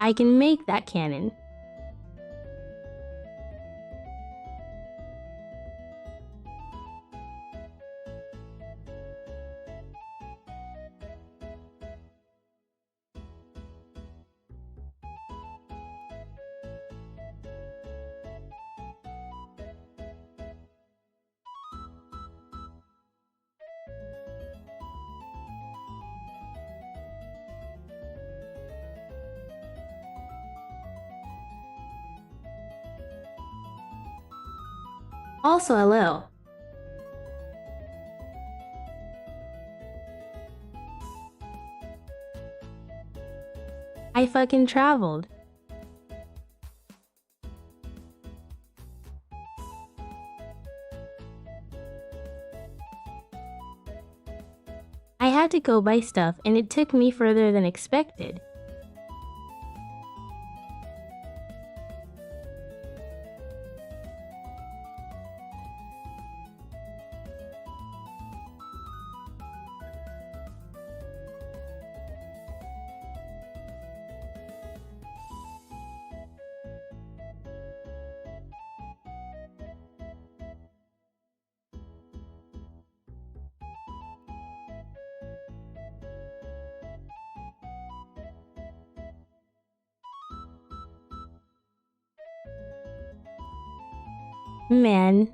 I can make that cannon. Also, hello. I fucking traveled. I had to go buy stuff and it took me further than expected. Man.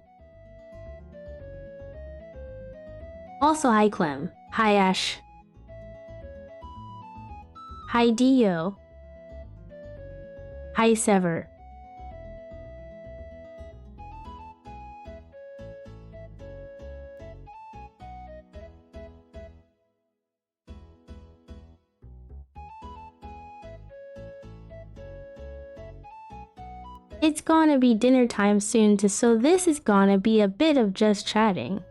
Also, hi Clem. Hi Ash. Hi Dio. Hi Sever. It's gonna be dinner time soon, so this is gonna be a bit of just chatting.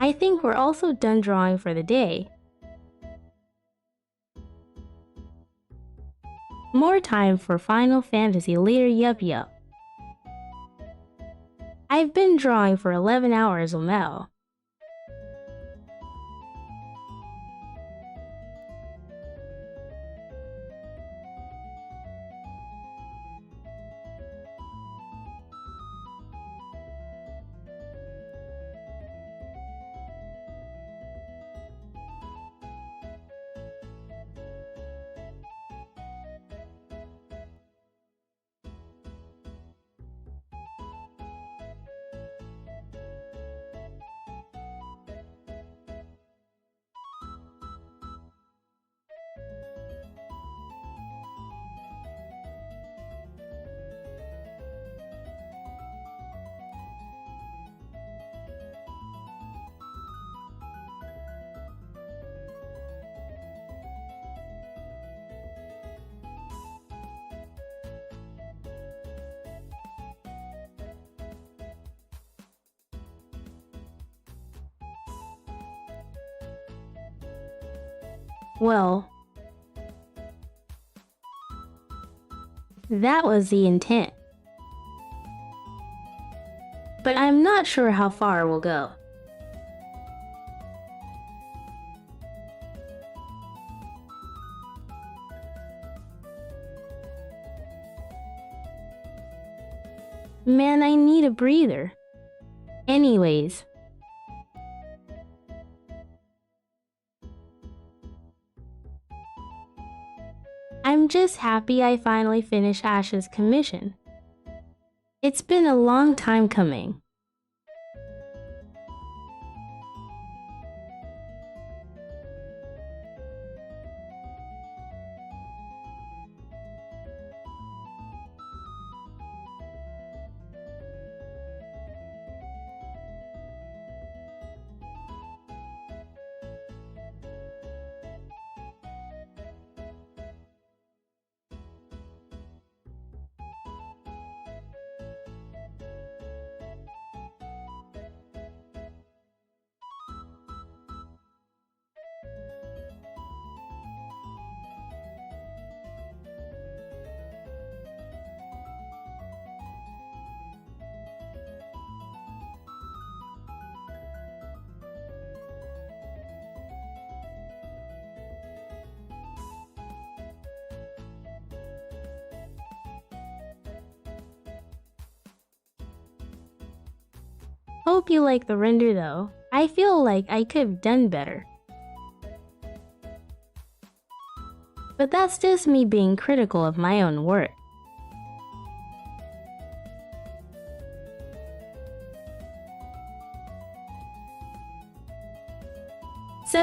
I think we're also done drawing for the day. More time for Final Fantasy later, yup. I've been drawing for 11 hours now. Well, that was the intent. But I'm not sure how far we'll go. Man, I need a breather. Anyways. I'm just happy I finally finished Ash's commission. It's been a long time coming. Hope you like the render though. I feel like I could have done better. But that's just me being critical of my own work.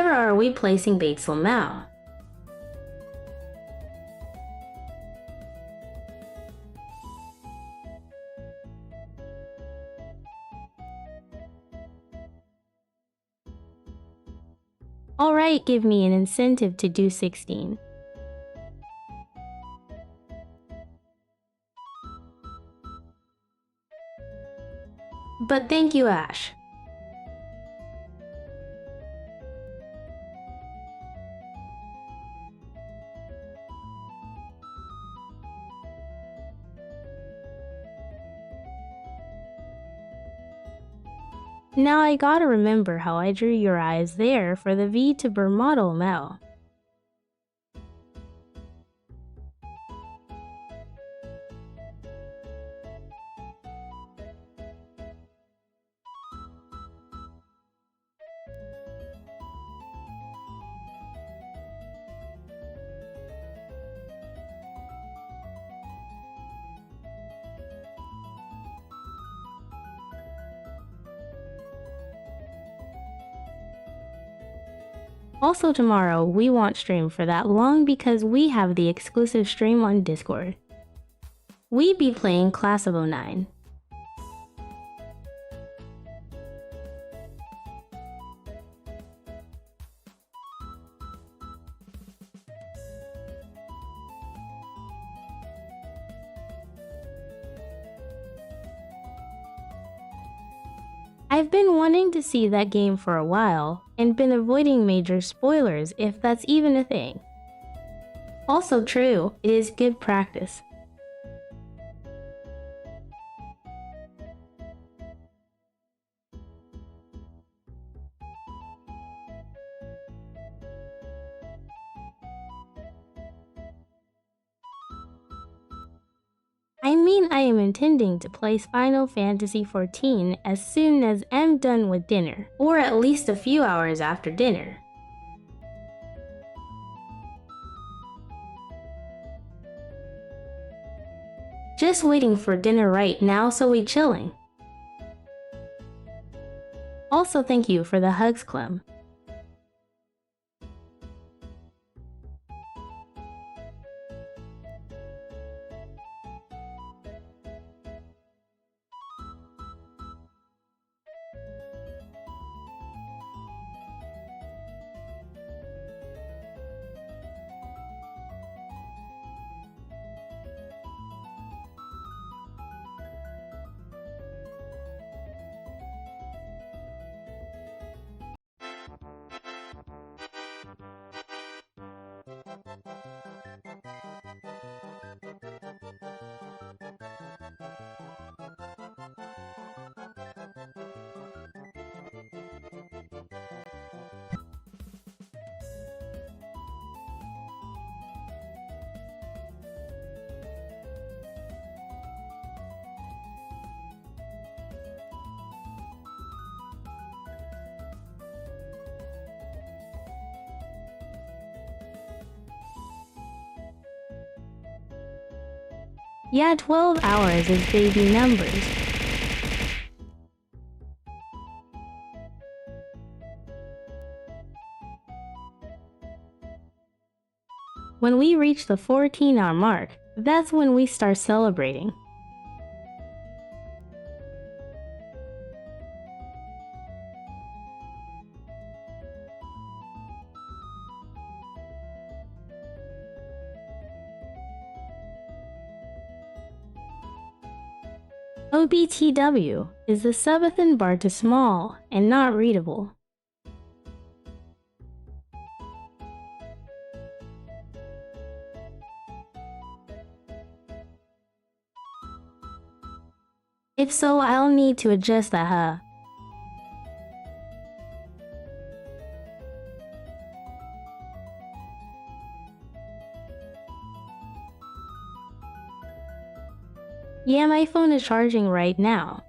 Where are we placing BIRTHMONTH? Alright, give me an incentive to do 16. But thank you, Ash. Now I gotta remember how I drew your eyes there for the V to BIRTHMONTH model. Also tomorrow, we won't stream for that long because we have the exclusive stream on Discord. We be playing Class of 09. I've been wanting to see that game for a while, and been avoiding major spoilers if that's even a thing. Also true, it is good practice. I mean, I am intending to place Final Fantasy XIV as soon as I'm done with dinner, or at least a few hours after dinner. Just waiting for dinner right now, so we chilling. Also thank you for the hugs, Clem. Yeah, 12 hours is baby numbers. When we reach the 14-hour mark, that's when we start celebrating. OBTW is the SUBATHON bar to small and not readable. If so, I'll need to adjust that, Yeah, my phone is charging right now.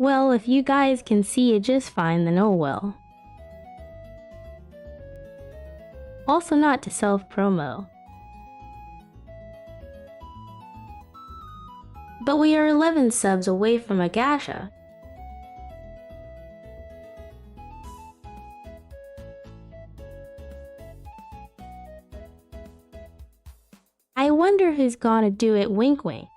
Well, if you guys can see it just fine, then oh well. Also not to self-promo. But we are 11 subs away from a gacha. I wonder who's gonna do it, wink wink.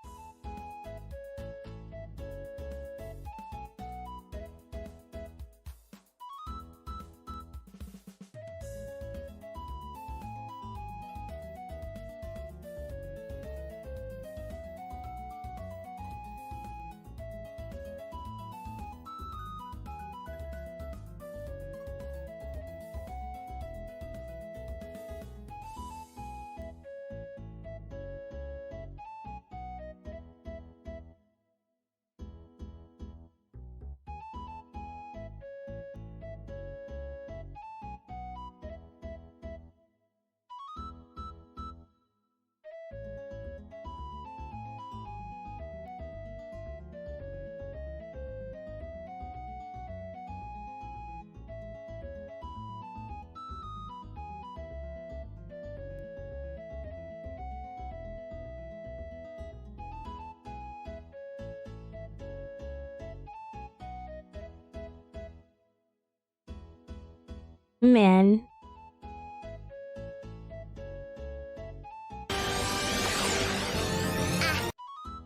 Man.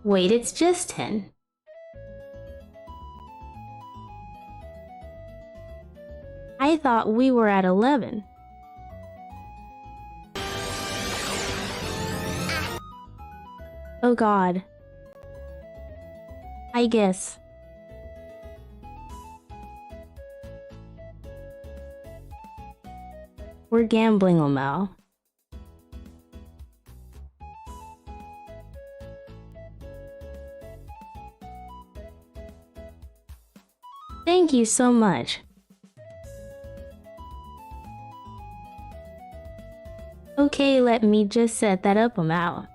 Wait, it's just 10. I thought we were at 11. Oh god. I guess. We're gambling, Lamau. Thank you so much. Okay, let me just set that up, Lamau.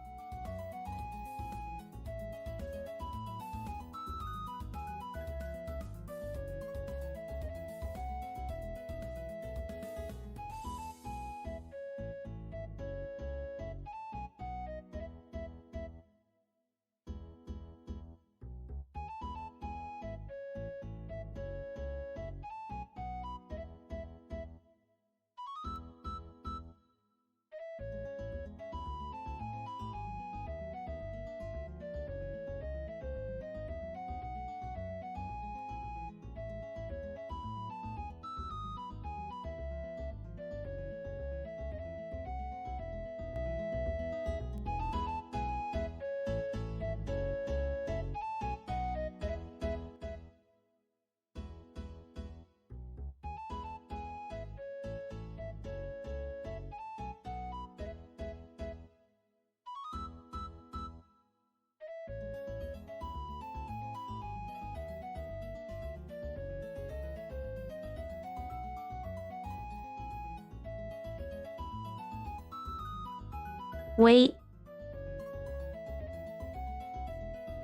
Wait.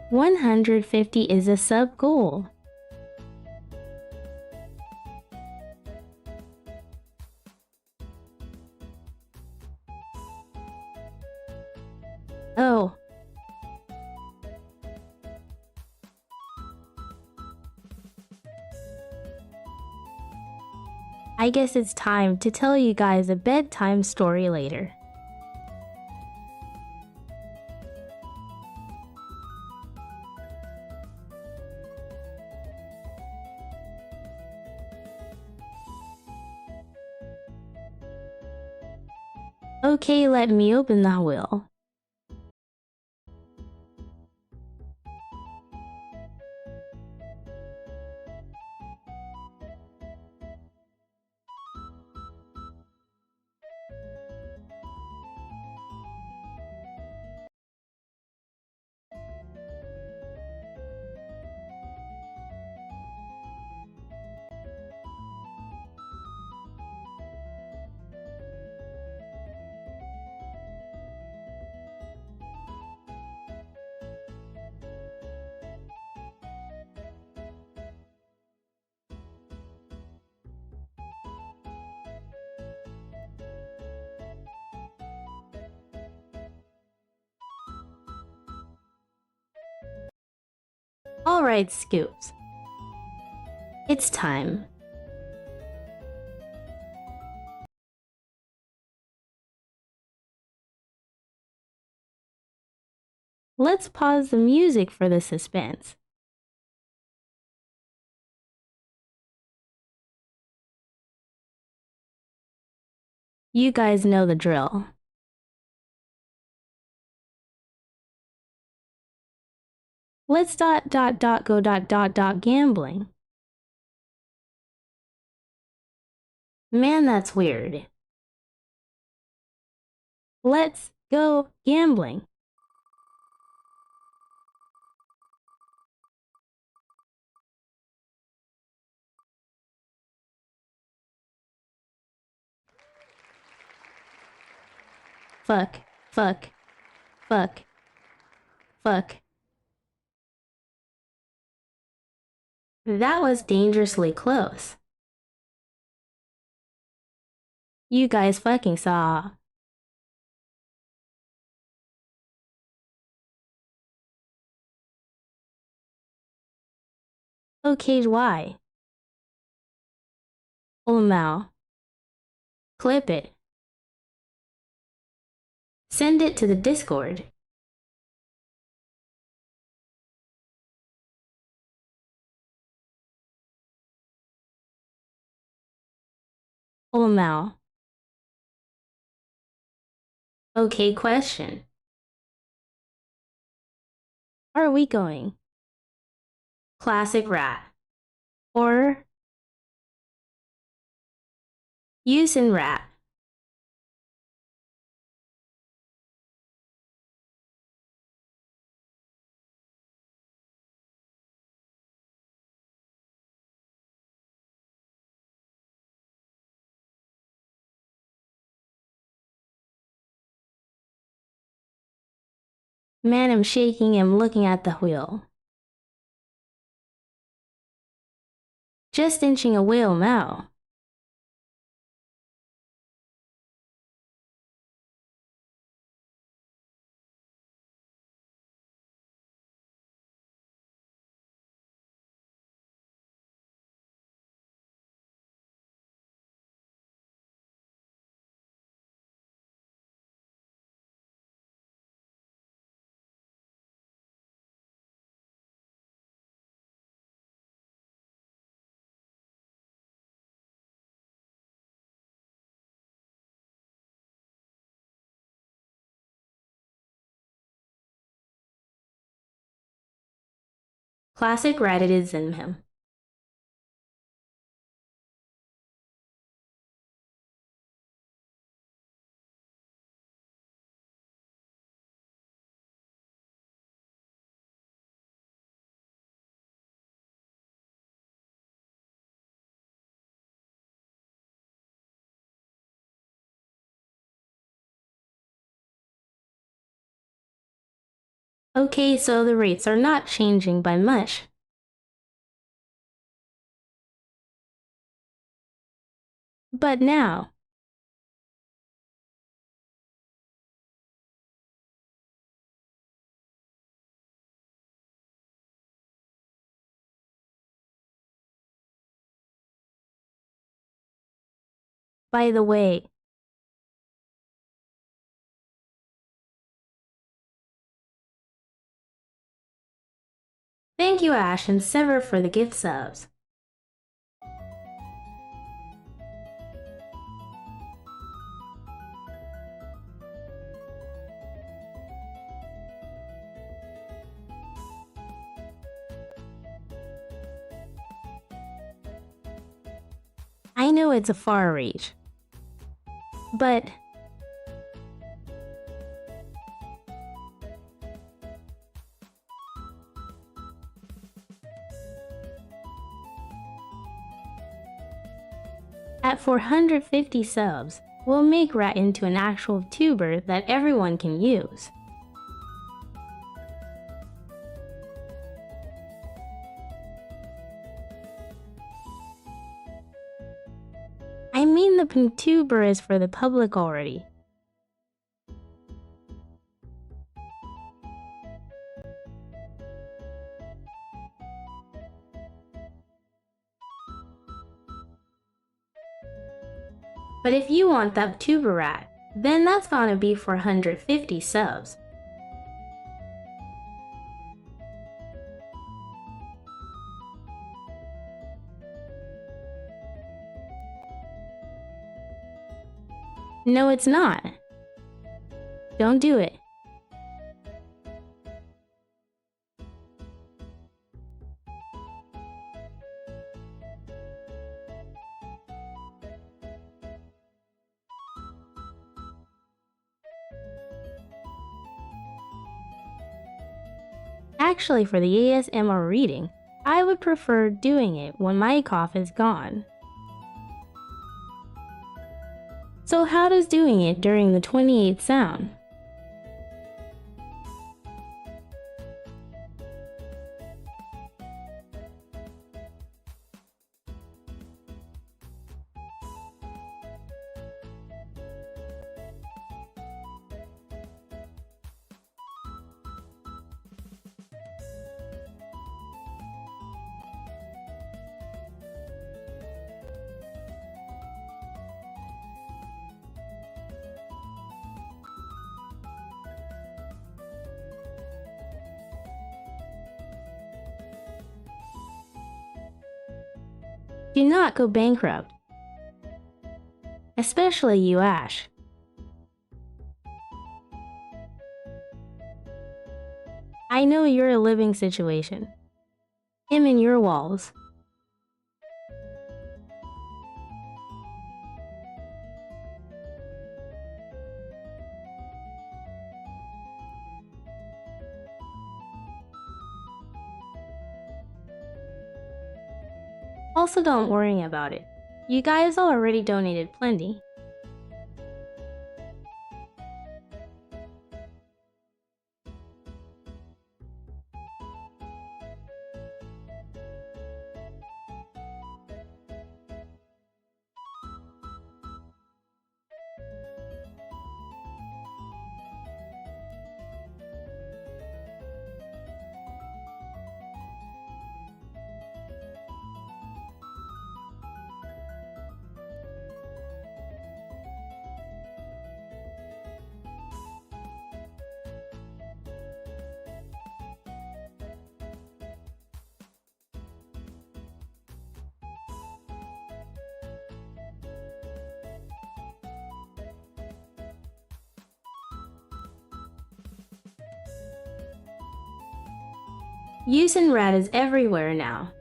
150 is a sub goal. Oh. I guess it's time to tell you guys a bedtime story later. Okay, let me open the wheel. Alright, Scoops. It's time. Let's pause the music for the suspense. You guys know the drill. Let's go gambling. Man, that's weird. Let's go gambling. Fuck, fuck, fuck, fuck. That was dangerously close. You guys fucking saw. Okay, why? Oh, Mao. Clip it. Send it to the Discord. Oh, Mao. Okay, question. Are we going? Classic rat. Or use in rat. Man, I'm shaking and looking at the wheel. Just inching a wheel, Mao. Classic rat it is in him. Okay, so the rates are not changing by much. But now, by the way, thank you Ash and Sever for the gift subs. I know it's a far reach, but at 450 subs, we'll make Rat into an actual tuber that everyone can use. I mean the tuber is for the public already. But if you want that tuber rat, then that's gonna be for 150 subs. No, it's not. Don't do it. Actually, for the ASMR reading, I would prefer doing it when my cough is gone. So how does doing it during the 28th sound? Do not go bankrupt. Especially you, Ash. I know you're a living situation. Him in your walls. Also, don't worry about it. You guys already donated plenty. Use and rat is everywhere now.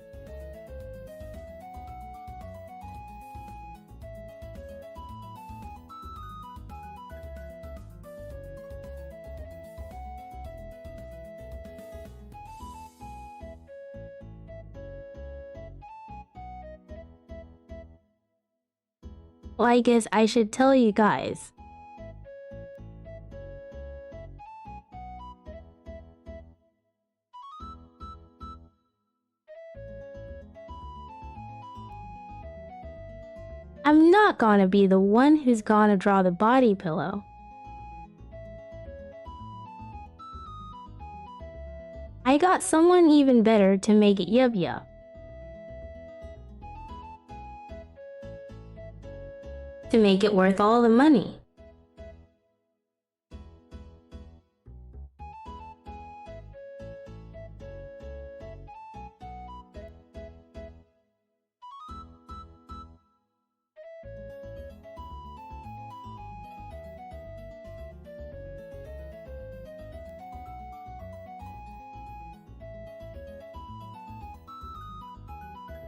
Well, I guess I should tell you guys. I'm not gonna be the one who's gonna draw the body pillow. I got someone even better to make it yup yup. To make it worth all the money.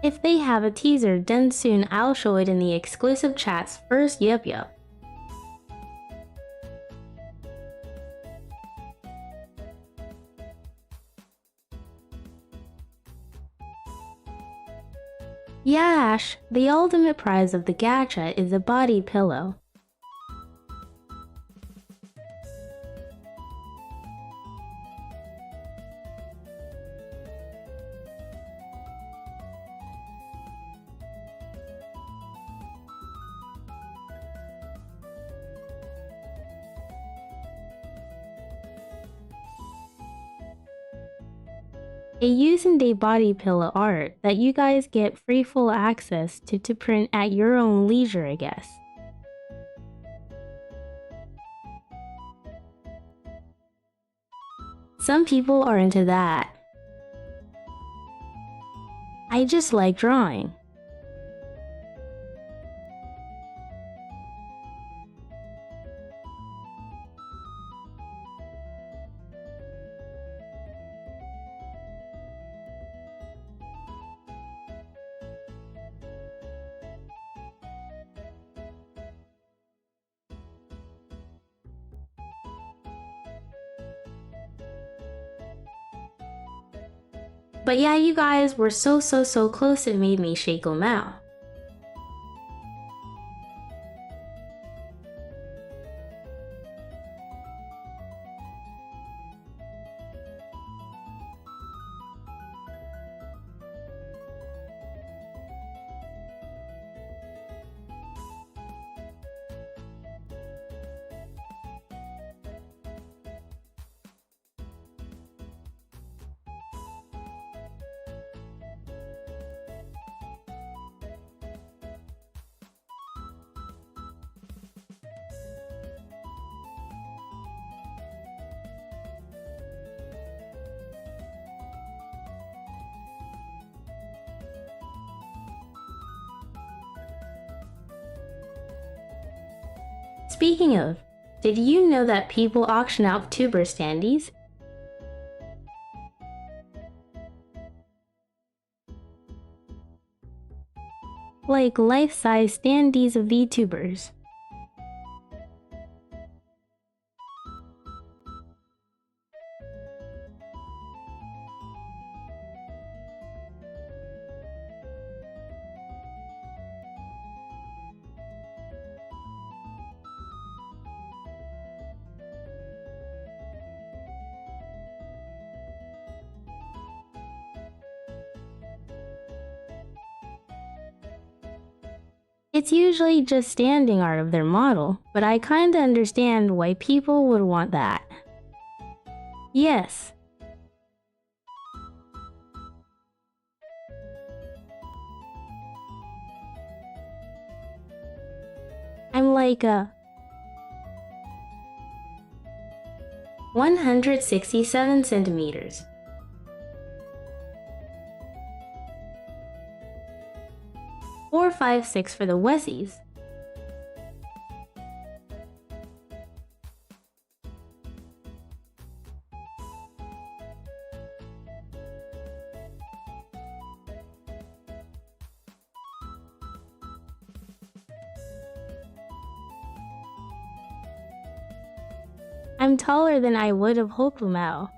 If they have a teaser, then soon I'll show it in the exclusive chat's first yup yup. Yeah, Ash, the ultimate prize of the gacha is a body pillow. A use and day body pillow art that you guys get free full access to print at your own leisure, I guess. Some people are into that. I just like drawing. But yeah, you guys were so close it made me shake them out. Speaking of, did you know that people auction out tuber standees? Like life-size standees of VTubers. It's usually just standing art of their model, but I kinda understand why people would want that. Yes. I'm like a 167 centimeters. Or 5'6" for the Wessies. I'm taller than I would have hoped, Lamau.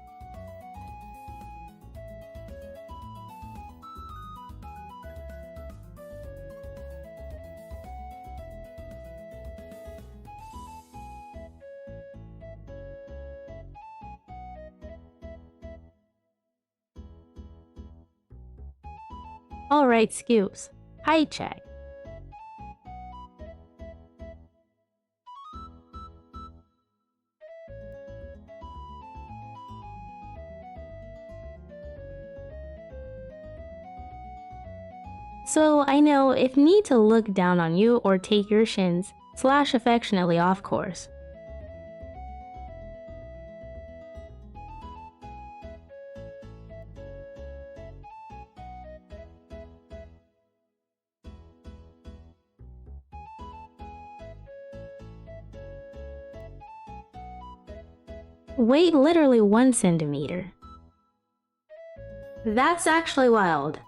Alright, Scoops. Height check. So I know if need to look down on you or take your shins, slash affectionately off course. Wait, literally 1 centimeter. That's actually wild.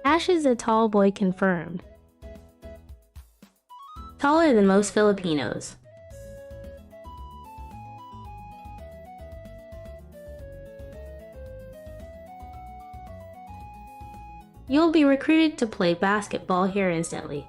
Ash is a tall boy confirmed. Taller than most Filipinos. You'll be recruited to play basketball here instantly.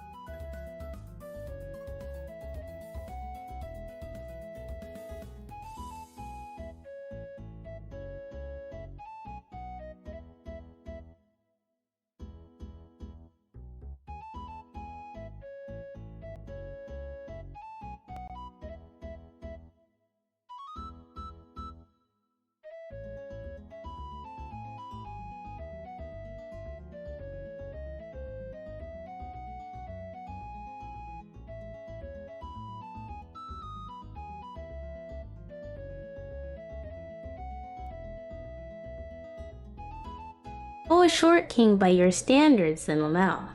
Though a short king by your standards, then Lamau.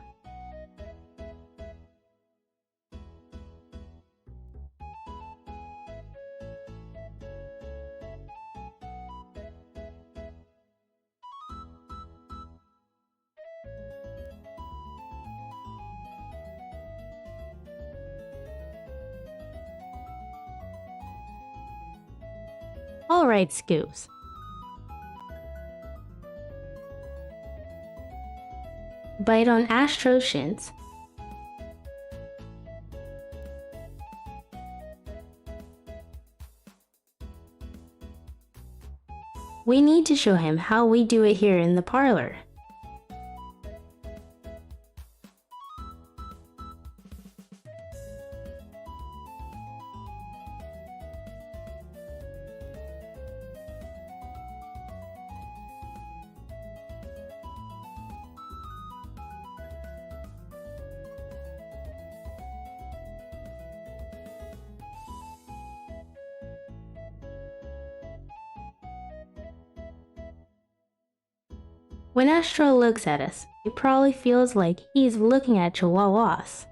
Alright, Scoops. Bite on Astro's shins. We need to show him how we do it here in the parlor. When Astro looks at us, it probably feels like he's looking at chihuahuas.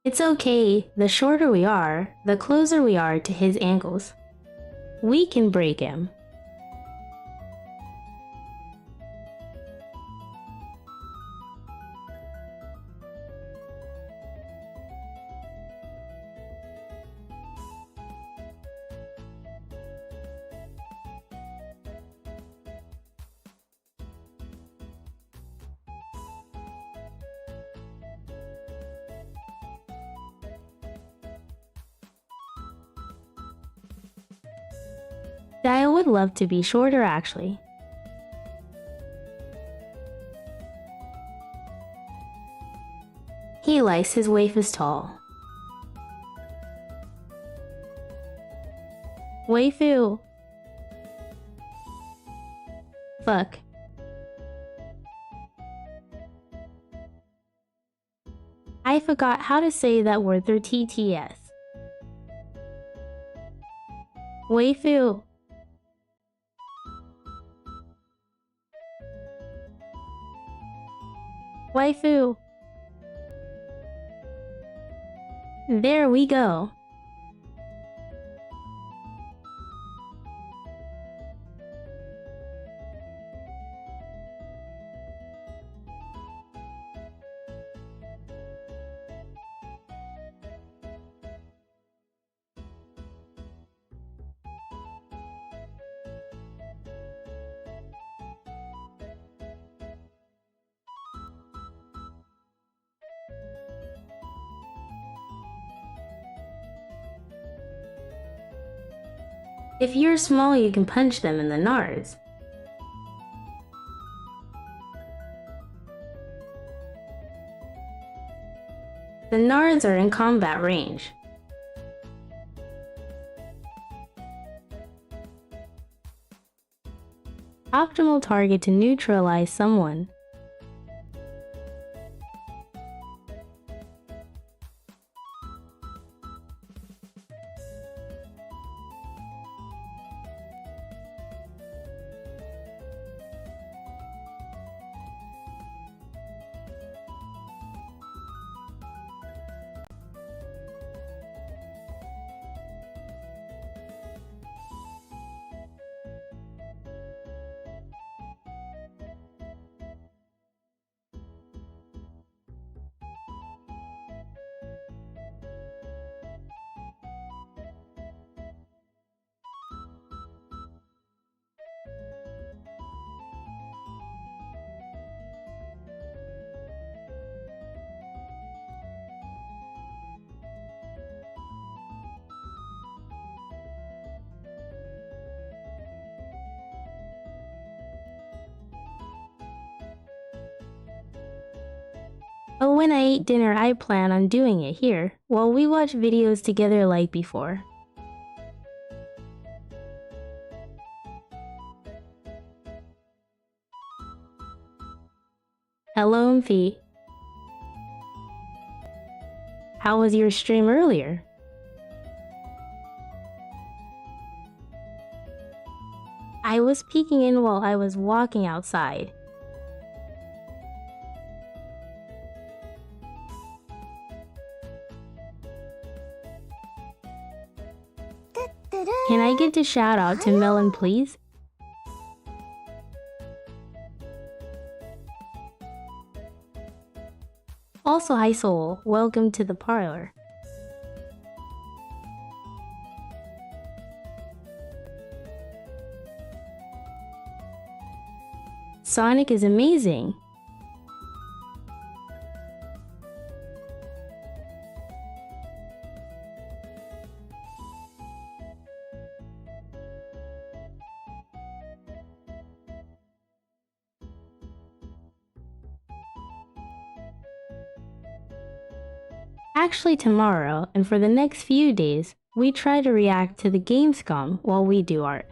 It's okay, the shorter we are, the closer we are to his ankles. We can break him. Dio would love to be shorter actually. He likes his waifus tall. Waifu. Fuck. I forgot how to say that word through TTS. Waifu. Waifu. There we go. If you're small, you can punch them in the nards. The nards are in combat range. Optimal target to neutralize someone. But when I eat dinner, I plan on doing it here, while we watch videos together like before. Hello, Mfi. How was your stream earlier? I was peeking in while I was walking outside. Can I get a shout out to Melon, please? Also, hi Soul, welcome to the parlor. Sonic is amazing. Actually tomorrow, and for the next few days, we try to react to the Gamescom while we do art.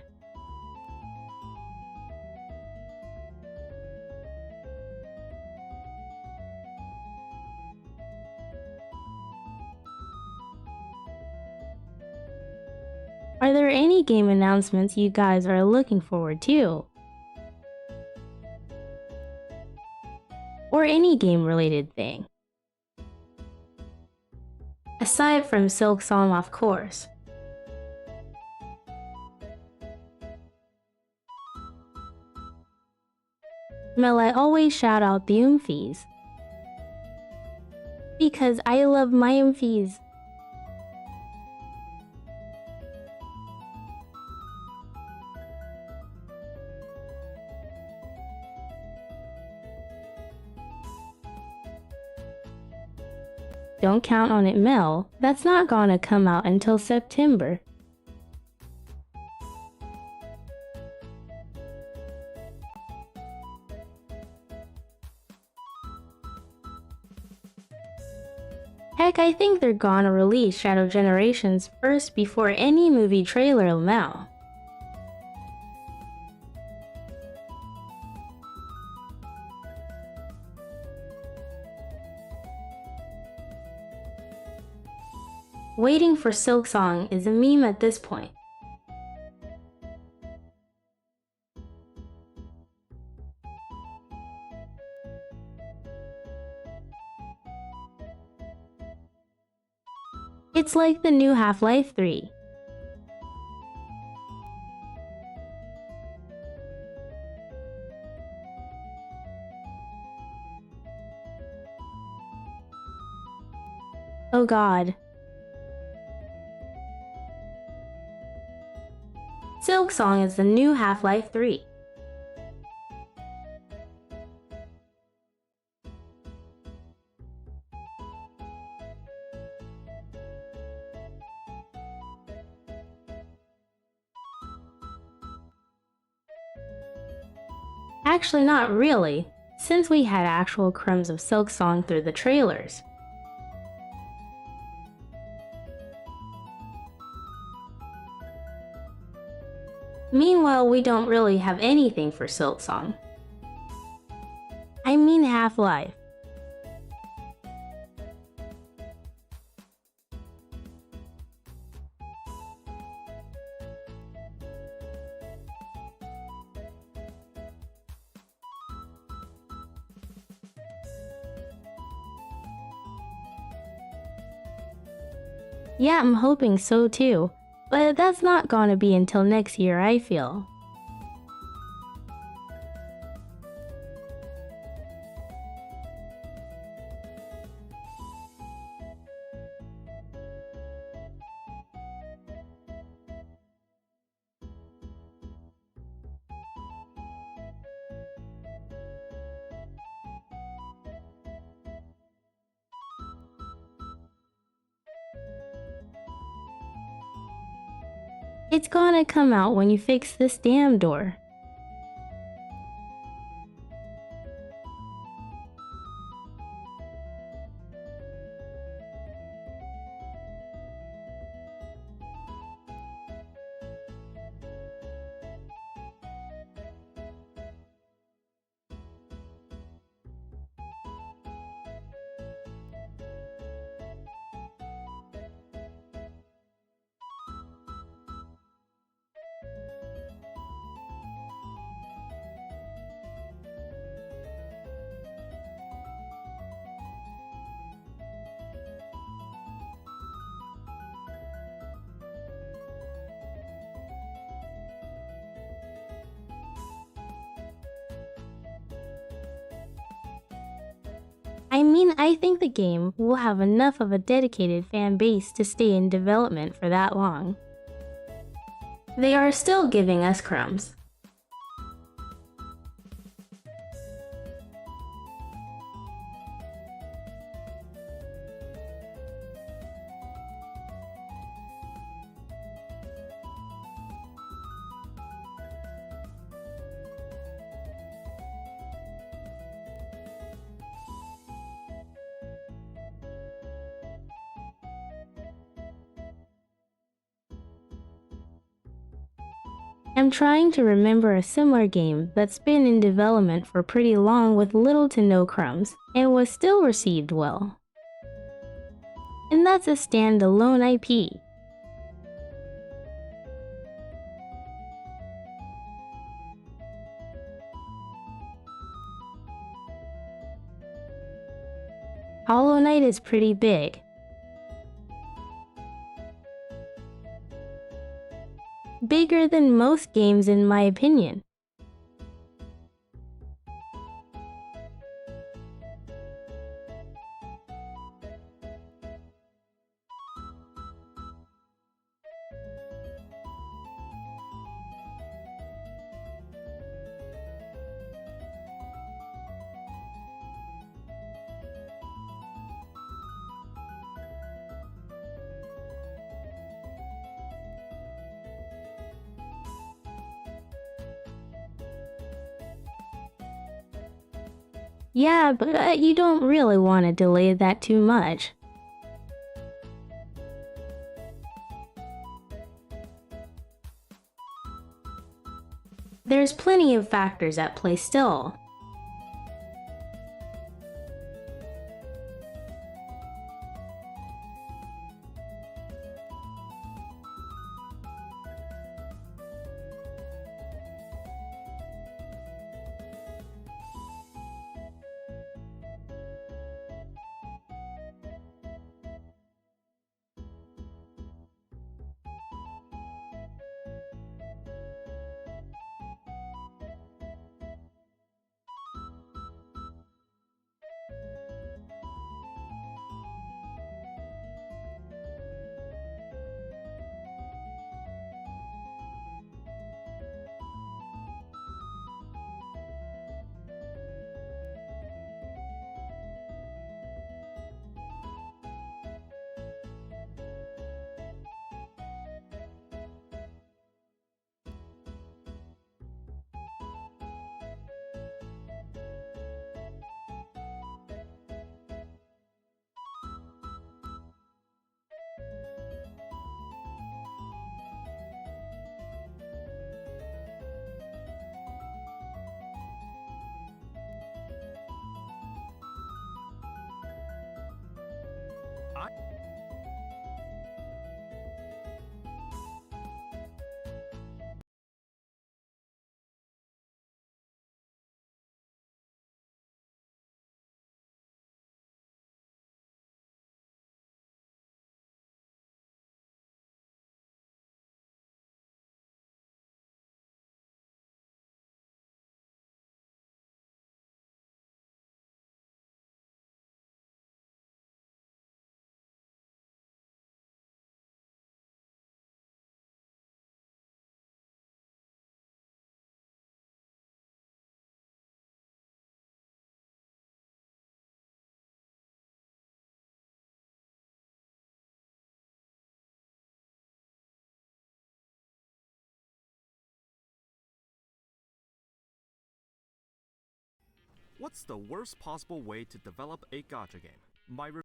Are there any game announcements you guys are looking forward to? Or any game-related thing? Aside from Silk Song, of course. Mel, I always shout out the Umphys. Because I love my Umphys. Don't count on it, Mel. That's not gonna come out until September. Heck, I think they're gonna release Shadow Generations first before any movie trailer will out. Waiting for Silk Song is a meme at this point. It's like the new Half-Life 3. Oh god. Silk Song is the new Half-Life 3. Actually, not really, since we had actual crumbs of Silk Song through the trailers. Meanwhile, we don't really have anything for Silk Song. I mean Half-Life. Yeah, I'm hoping so too, but that's not gonna be until next year, I feel. It's gonna come out when you fix this damn door. I mean, I think the game will have enough of a dedicated fan base to stay in development for that long. They are still giving us crumbs. I'm trying to remember a similar game that's been in development for pretty long with little to no crumbs, and was still received well. And that's a standalone IP. Hollow Knight is pretty big. Bigger than most games in my opinion. Yeah, but you don't really want to delay that too much. There's plenty of factors at play still. What's the worst possible way to develop a gacha game?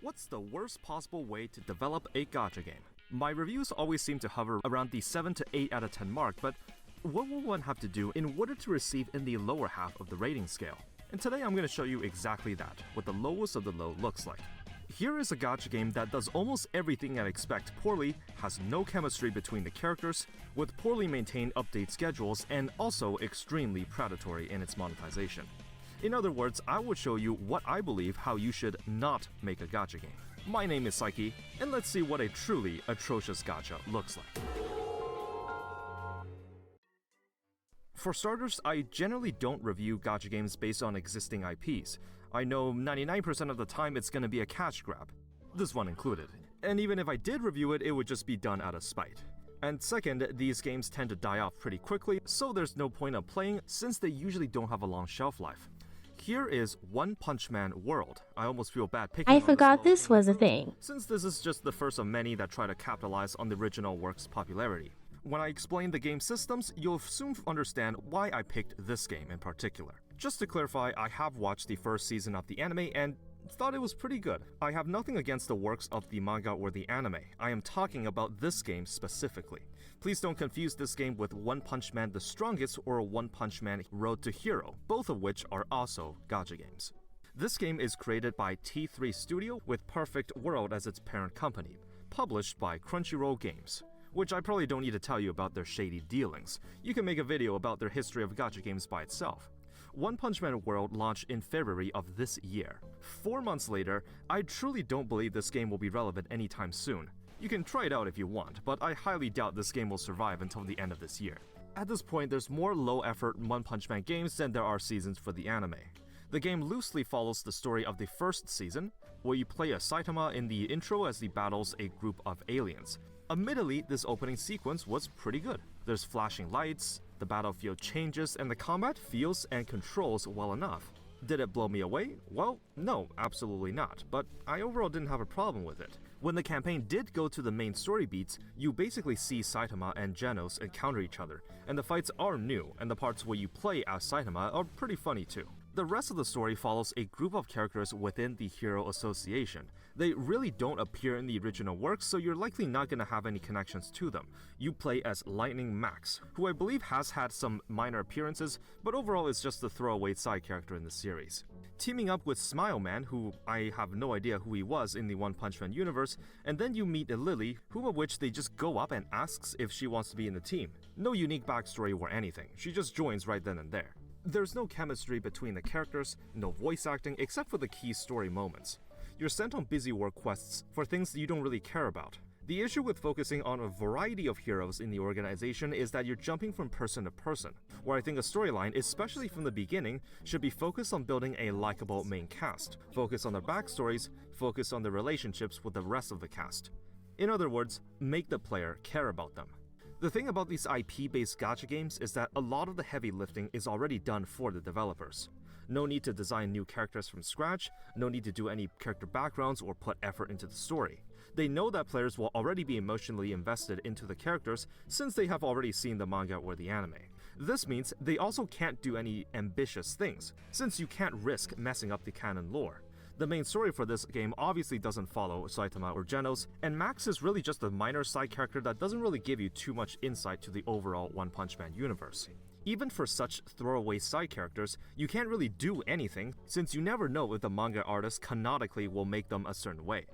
What's the worst possible way to develop a gacha game? My reviews always seem to hover around the 7 to 8 out of 10 mark, but what will one have to do in order to receive in the lower half of the rating scale? And today I'm going to show you exactly that, what the lowest of the low looks like. Here is a gacha game that does almost everything I'd expect poorly, has no chemistry between the characters, with poorly maintained update schedules, and also extremely predatory in its monetization. In other words, I will show you what I believe how you should not make a gacha game. My name is Psyche, and let's see what a truly atrocious gacha looks like. For starters, I generally don't review gacha games based on existing IPs. I know 99% of the time it's gonna be a cash grab, this one included. And even if I did review it, it would just be done out of spite. And second, these games tend to die off pretty quickly, so there's no point of playing since they usually don't have a long shelf life. Here is One Punch Man World. I almost feel bad picking I on forgot this this was a thing. since this is just the first of many that try to capitalize on the original work's popularity. When I explain the game systems, you'll soon understand why I picked this game in particular. Just to clarify, I have watched the first season of the anime and thought it was pretty good. I have nothing against the works of the manga or the anime. I am talking about this game specifically. Please don't confuse this game with One Punch Man The Strongest or One Punch Man Road to Hero, both of which are also gacha games. This game is created by T3 Studio with Perfect World as its parent company, published by Crunchyroll Games, which I probably don't need to tell you about their shady dealings. You can make a video about their history of gacha games by itself. One Punch Man World launched in February of this year. 4 months later, I truly don't believe this game will be relevant anytime soon. You can try it out if you want, but I highly doubt this game will survive until the end of this year. At this point, there's more low-effort One Punch Man games than there are seasons for the anime. The game loosely follows the story of the first season, where you play as Saitama in the intro as he battles a group of aliens. Admittedly, this opening sequence was pretty good. There's flashing lights, the battlefield changes, and the combat feels and controls well enough. Did it blow me away? Well, no, absolutely not, but I overall didn't have a problem with it. When the campaign did go to the main story beats, you basically see Saitama and Genos encounter each other, and the fights are new, and the parts where you play as Saitama are pretty funny too. The rest of the story follows a group of characters within the Hero Association. They really don't appear in the original works, so you're likely not going to have any connections to them. You play as Lightning Max, who I believe has had some minor appearances, but overall is just a throwaway side character in the series. Teaming up with Smile Man, who I have no idea who he was in the One Punch Man universe, and then you meet Lily, whom of which they just go up and asks if she wants to be in the team. No unique backstory or anything, she just joins right then and there. There's no chemistry between the characters, no voice acting except for the key story moments. You're sent on busy work quests for things that you don't really care about. The issue with focusing on a variety of heroes in the organization is that you're jumping from person to person, where I think a storyline, especially from the beginning, should be focused on building a likable main cast, focus on their backstories, focus on their relationships with the rest of the cast. In other words, make the player care about them. The thing about these IP-based gacha games is that a lot of the heavy lifting is already done for the developers. No need to design new characters from scratch, no need to do any character backgrounds or put effort into the story. They know that players will already be emotionally invested into the characters since they have already seen the manga or the anime. This means they also can't do any ambitious things, since you can't risk messing up the canon lore. The main story for this game obviously doesn't follow Saitama or Genos, and Max is really just a minor side character that doesn't really give you too much insight to the overall One Punch Man universe. Even for such throwaway side characters, you can't really do anything since you never know if the manga artist canonically will make them a certain way.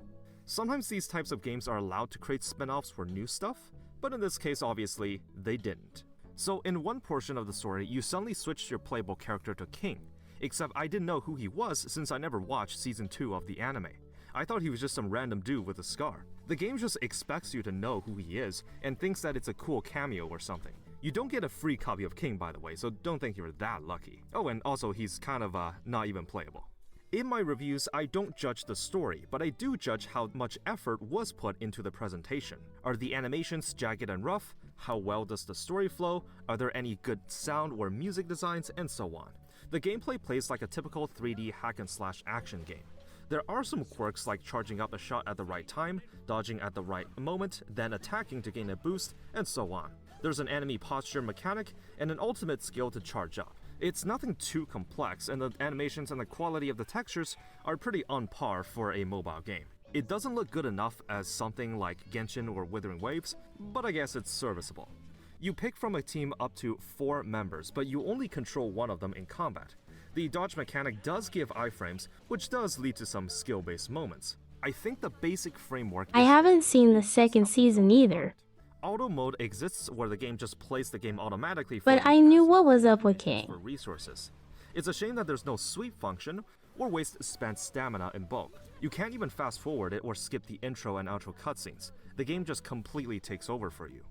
Sometimes these types of games are allowed to create spin-offs for new stuff, but in this case obviously they didn't. So in one portion of the story, you suddenly switched your playable character to King, except I didn't know who he was since I never watched season 2 of the anime. I thought he was just some random dude with a scar. The game just expects you to know who he is and thinks that it's a cool cameo or something. You don't get a free copy of King, by the way, so don't think you're that lucky. Oh, and also he's kind of not even playable. In my reviews, I don't judge the story, but I do judge how much effort was put into the presentation. Are the animations jagged and rough? How well does the story flow? Are there any good sound or music designs? And so on. The gameplay plays like a typical 3D hack-and-slash action game. There are some quirks like charging up a shot at the right time, dodging at the right moment, then attacking to gain a boost, and so on. There's an enemy posture mechanic and an ultimate skill to charge up. It's nothing too complex, and the animations and the quality of the textures are pretty on par for a mobile game. It doesn't look good enough as something like Genshin or Withering Waves, but I guess it's serviceable. You pick from a team up to 4 members, but you only control one of them in combat. The dodge mechanic does give iframes, which does lead to some skill-based moments. I think the basic framework I haven't seen the second season either, Auto mode exists where the game just plays the game automatically for but I knew what was up with King. for resources. It's a shame that there's no sweep function or waste spent stamina in bulk. You can't even fast forward it or skip the intro and outro cutscenes. The game just completely takes over for you.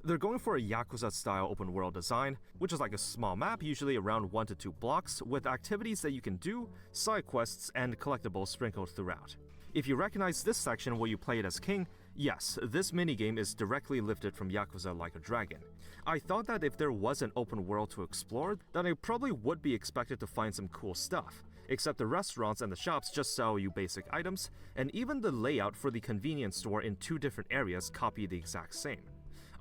They're going for a Yakuza-style open-world design, which is like a small map, usually around 1 to 2 blocks, with activities that you can do, side quests, and collectibles sprinkled throughout. If you recognize this section where you play it as King, yes, this minigame is directly lifted from Yakuza Like a Dragon. I thought that if there was an open world to explore, then I probably would be expected to find some cool stuff, except the restaurants and the shops just sell you basic items, and even the layout for the convenience store in 2 different areas copy the exact same.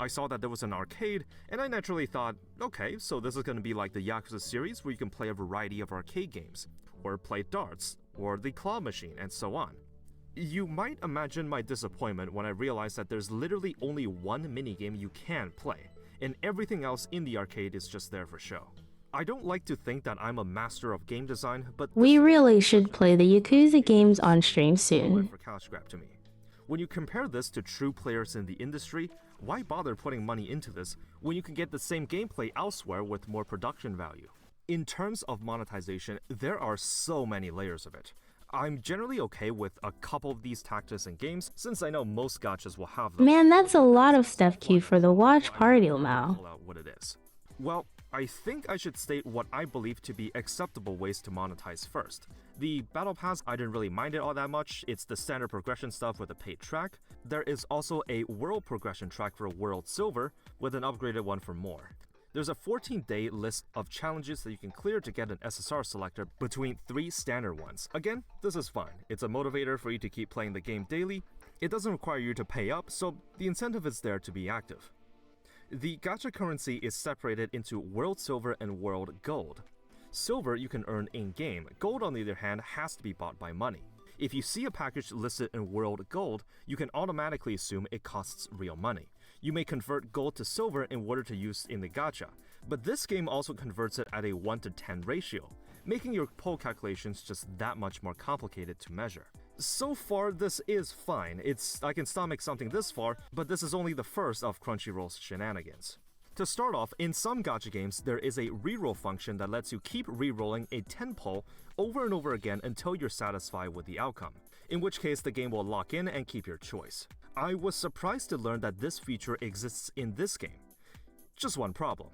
I saw that there was an arcade, and I naturally thought, okay, so this is going to be like the Yakuza series where you can play a variety of arcade games, or play darts, or the claw machine, and so on. You might imagine my disappointment when I realized that there's literally only one minigame you can play, and everything else in the arcade is just there for show. I don't like to think that I'm a master of game design, but We really should play the Yakuza games on stream soon. for cash grab to me. When you compare this to true players in the industry, why bother putting money into this when you can get the same gameplay elsewhere with more production value? In terms of monetization, there are so many layers of it. I'm generally okay with a couple of these tactics and games, since I know most gachas will have them. Man, that's a lot of stuff queued for the watch party, Mao. Pull out what it is. Well, I think I should state what I believe to be acceptable ways to monetize first. The Battle Pass, I didn't really mind it all that much. It's the standard progression stuff with a paid track. There is also a world progression track for World Silver, with an upgraded one for more. There's a 14-day list of challenges that you can clear to get an SSR selector between 3 standard ones. Again, this is fine. It's a motivator for you to keep playing the game daily. It doesn't require you to pay up, so the incentive is there to be active. The gacha currency is separated into World Silver and World Gold. Silver you can earn in-game. Gold, on the other hand, has to be bought by money. If you see a package listed in World Gold, you can automatically assume it costs real money. You may convert gold to silver in order to use in the gacha, but this game also converts it at a 1:10 ratio, making your pull calculations just that much more complicated to measure. So far, this is fine. I can stomach something this far, but this is only the first of Crunchyroll's shenanigans. To start off, in some gacha games, there is a reroll function that lets you keep rerolling a 10 pull over and over again until you're satisfied with the outcome, in which case the game will lock in and keep your choice. I was surprised to learn that this feature exists in this game. Just one problem.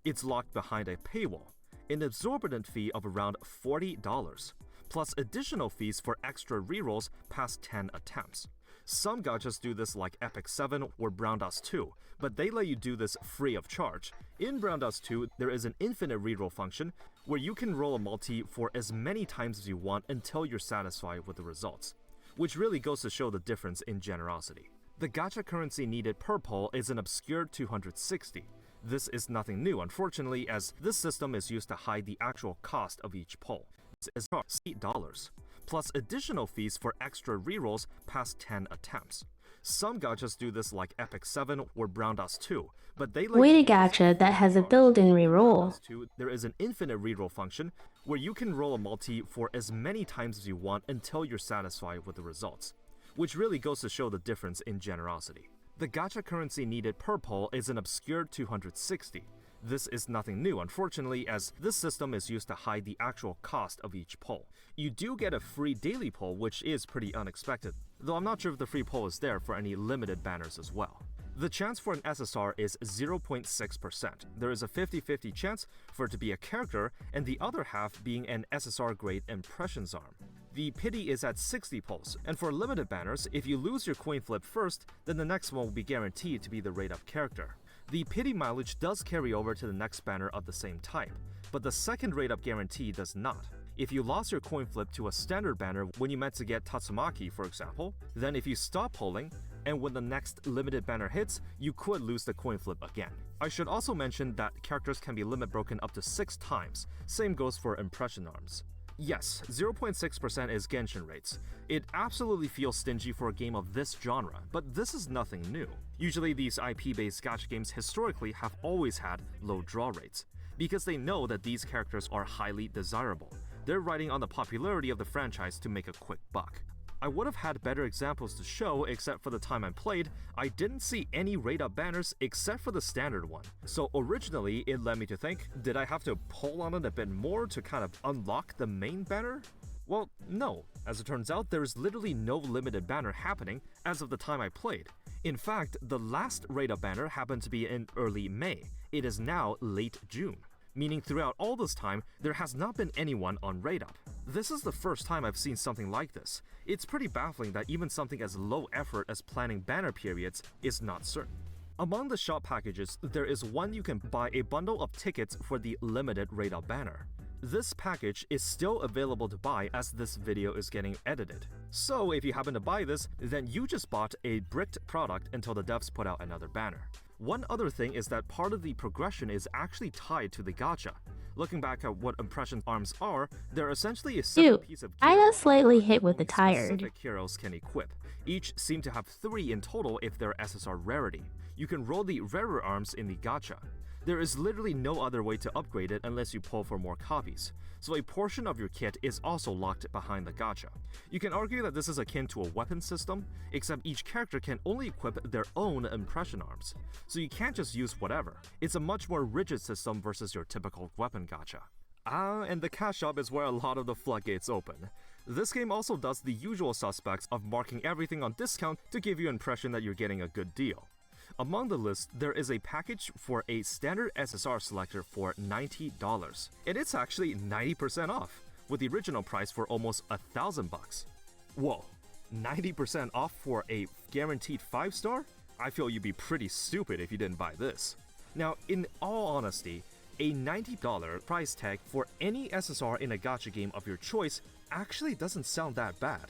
It's locked behind a paywall, an exorbitant fee of around $40, plus additional fees for extra rerolls past 10 attempts. Some gachas do this like FFXIV or Brown Dust 2, but they let you do this free of charge. In Brown Dust 2, there is an infinite reroll function where you can roll a multi for as many times as you want until you're satisfied with the results, which really goes to show the difference in generosity. The gacha currency needed per pull is an obscure 260. This is nothing new, unfortunately, as this system is used to hide the actual cost of each pull. It's $8, plus additional fees for extra rerolls past 10 attempts. Some gachas do this like FFXIV or Brown Dust 2, but they Wait a gacha that has a built-in reroll. There is an infinite reroll function where you can roll a multi for as many times as you want until you're satisfied with the results, which really goes to show the difference in generosity. The gacha currency needed per pull is an obscure 260. This is nothing new, unfortunately, as this system is used to hide the actual cost of each pull. You do get a free daily pull, which is pretty unexpected, though I'm not sure if the free pull is there for any limited banners as well. The chance for an SSR is 0.6%. There is a 50-50 chance for it to be a character, and the other half being an SSR grade impressions arm. The pity is at 60 pulls, and for limited banners, if you lose your coin flip first, then the next one will be guaranteed to be the rate-up character. The pity mileage does carry over to the next banner of the same type, but the second rate-up guarantee does not. If you lost your coin flip to a standard banner when you meant to get Tatsumaki, for example, then if you stop pulling, and when the next limited banner hits, you could lose the coin flip again. I should also mention that characters can be limit broken up to 6 times. Same goes for impression arms. Yes, 0.6% is Genshin rates. It absolutely feels stingy for a game of this genre, but this is nothing new. Usually these IP-based gacha games historically have always had low draw rates, because they know that these characters are highly desirable. They're riding on the popularity of the franchise to make a quick buck. I would have had better examples to show, except for the time I played, I didn't see any rate-up banners except for the standard one. So originally, it led me to think, did I have to pull on it a bit more to kind of unlock the main banner? Well, no. As it turns out, there's literally no limited banner happening as of the time I played. In fact, the last rate-up banner happened to be in early May. It is now late June, meaning throughout all this time, there has not been anyone on rate-up. This is the first time I've seen something like this. It's pretty baffling that even something as low effort as planning banner periods is not certain. Among the shop packages, there is one you can buy a bundle of tickets for the limited rate-up banner. This package is still available to buy as this video is getting edited. So if you happen to buy this, then you just bought a bricked product until the devs put out another banner. One other thing is that part of the progression is actually tied to the gacha. Looking back at what impression arms are, they're essentially a separate piece of gear I got slightly hit with only the tired. specific heroes can equip. Each seem to have 3 in total if they're SSR rarity. You can roll the rarer arms in the gacha. There is literally no other way to upgrade it unless you pull for more copies, so a portion of your kit is also locked behind the gacha. You can argue that this is akin to a weapon system, except each character can only equip their own impression arms, so you can't just use whatever. It's a much more rigid system versus your typical weapon gacha. And the cash shop is where a lot of the floodgates open. This game also does the usual suspects of marking everything on discount to give you an impression that you're getting a good deal. Among the list, there is a package for a standard SSR selector for $90, and it's actually 90% off, with the original price for almost $1,000. Whoa, 90% off for a guaranteed 5-star? I feel you'd be pretty stupid if you didn't buy this. Now, in all honesty, a $90 price tag for any SSR in a gacha game of your choice actually doesn't sound that bad.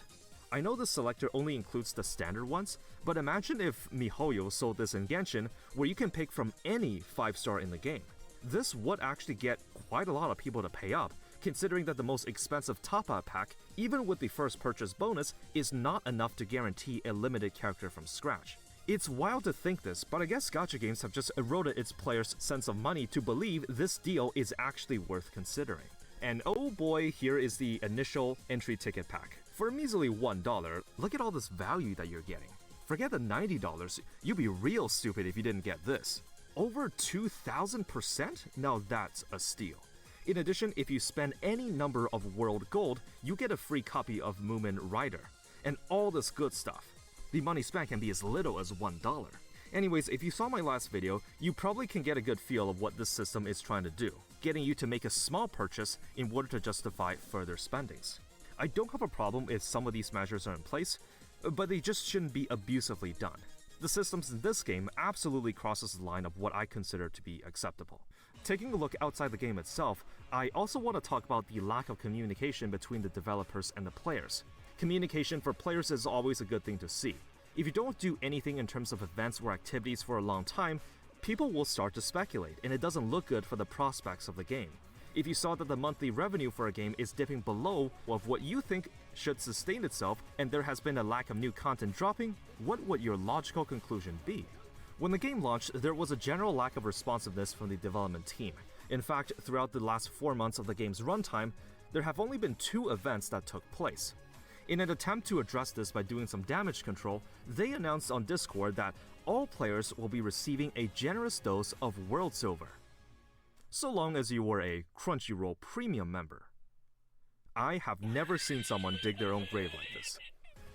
I know the selector only includes the standard ones, but imagine if MiHoYo sold this in Genshin, where you can pick from any 5-star in the game. This would actually get quite a lot of people to pay up, considering that the most expensive top-up pack, even with the first purchase bonus, is not enough to guarantee a limited character from scratch. It's wild to think this, but I guess gacha games have just eroded its players' sense of money to believe this deal is actually worth considering. And oh boy, here is the initial entry ticket pack. For a measly $1, look at all this value that you're getting. Forget the $90, you'd be real stupid if you didn't get this. Over 2,000%? Now that's a steal. In addition, if you spend any number of world gold, you get a free copy of Moomin Rider. And all this good stuff. The money spent can be as little as $1. Anyways, if you saw my last video, you probably can get a good feel of what this system is trying to do, getting you to make a small purchase in order to justify further spendings. I don't have a problem if some of these measures are in place, but they just shouldn't be abusively done. The systems in this game absolutely crosses the line of what I consider to be acceptable. Taking a look outside the game itself, I also want to talk about the lack of communication between the developers and the players. Communication for players is always a good thing to see. If you don't do anything in terms of events or activities for a long time, people will start to speculate, and it doesn't look good for the prospects of the game. If you saw that the monthly revenue for a game is dipping below of what you think should sustain itself, and there has been a lack of new content dropping, what would your logical conclusion be? When the game launched, there was a general lack of responsiveness from the development team. In fact, throughout the last 4 months of the game's runtime, there have only been 2 events that took place. In an attempt to address this by doing some damage control, they announced on Discord that all players will be receiving a generous dose of World Silver, so long as you were a Crunchyroll Premium member. I have never seen someone dig their own grave like this.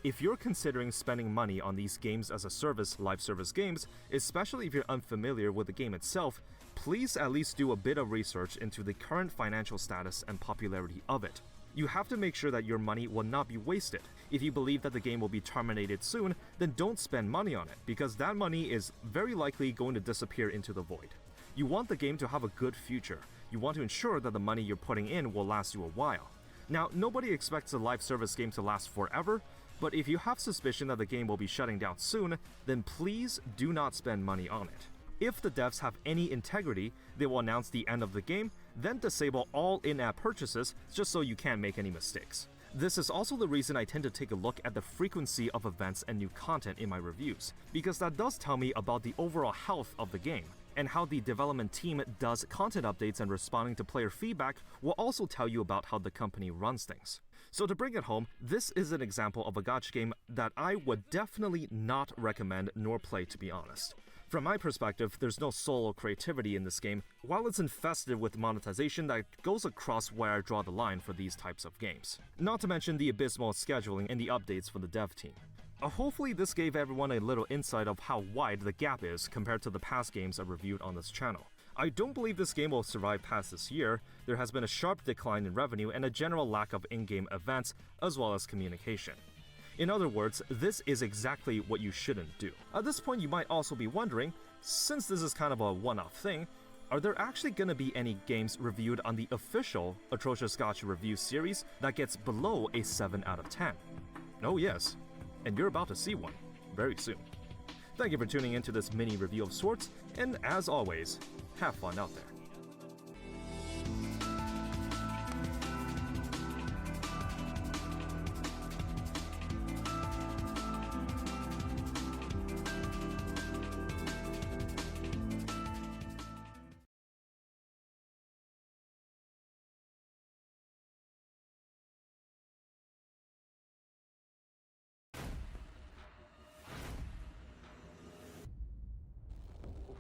If you're considering spending money on these games as a service, live service games, especially if you're unfamiliar with the game itself, please at least do a bit of research into the current financial status and popularity of it. You have to make sure that your money will not be wasted. If you believe that the game will be terminated soon, then don't spend money on it, because that money is very likely going to disappear into the void. You want the game to have a good future. You want to ensure that the money you're putting in will last you a while. Now, nobody expects a live service game to last forever, but if you have suspicion that the game will be shutting down soon, then please do not spend money on it. If the devs have any integrity, they will announce the end of the game, then disable all in-app purchases just so you can't make any mistakes. This is also the reason I tend to take a look at the frequency of events and new content in my reviews, because that does tell me about the overall health of the game, and how the development team does content updates and responding to player feedback will also tell you about how the company runs things. So to bring it home, this is an example of a gacha game that I would definitely not recommend nor play, to be honest. From my perspective, there's no soul or creativity in this game, while it's infested with monetization that goes across where I draw the line for these types of games. Not to mention the abysmal scheduling and the updates for the dev team. Hopefully this gave everyone a little insight of how wide the gap is compared to the past games I've reviewed on this channel. I don't believe this game will survive past this year. There has been a sharp decline in revenue and a general lack of in-game events as well as communication. In other words, this is exactly what you shouldn't do. At this point, you might also be wondering, since this is kind of a one-off thing, are there actually gonna be any games reviewed on the official Atrocious Gacha Review series that gets below a 7 out of 10? Oh yes, and you're about to see one very soon. Thank you for tuning into this mini review of sorts, and as always, have fun out there.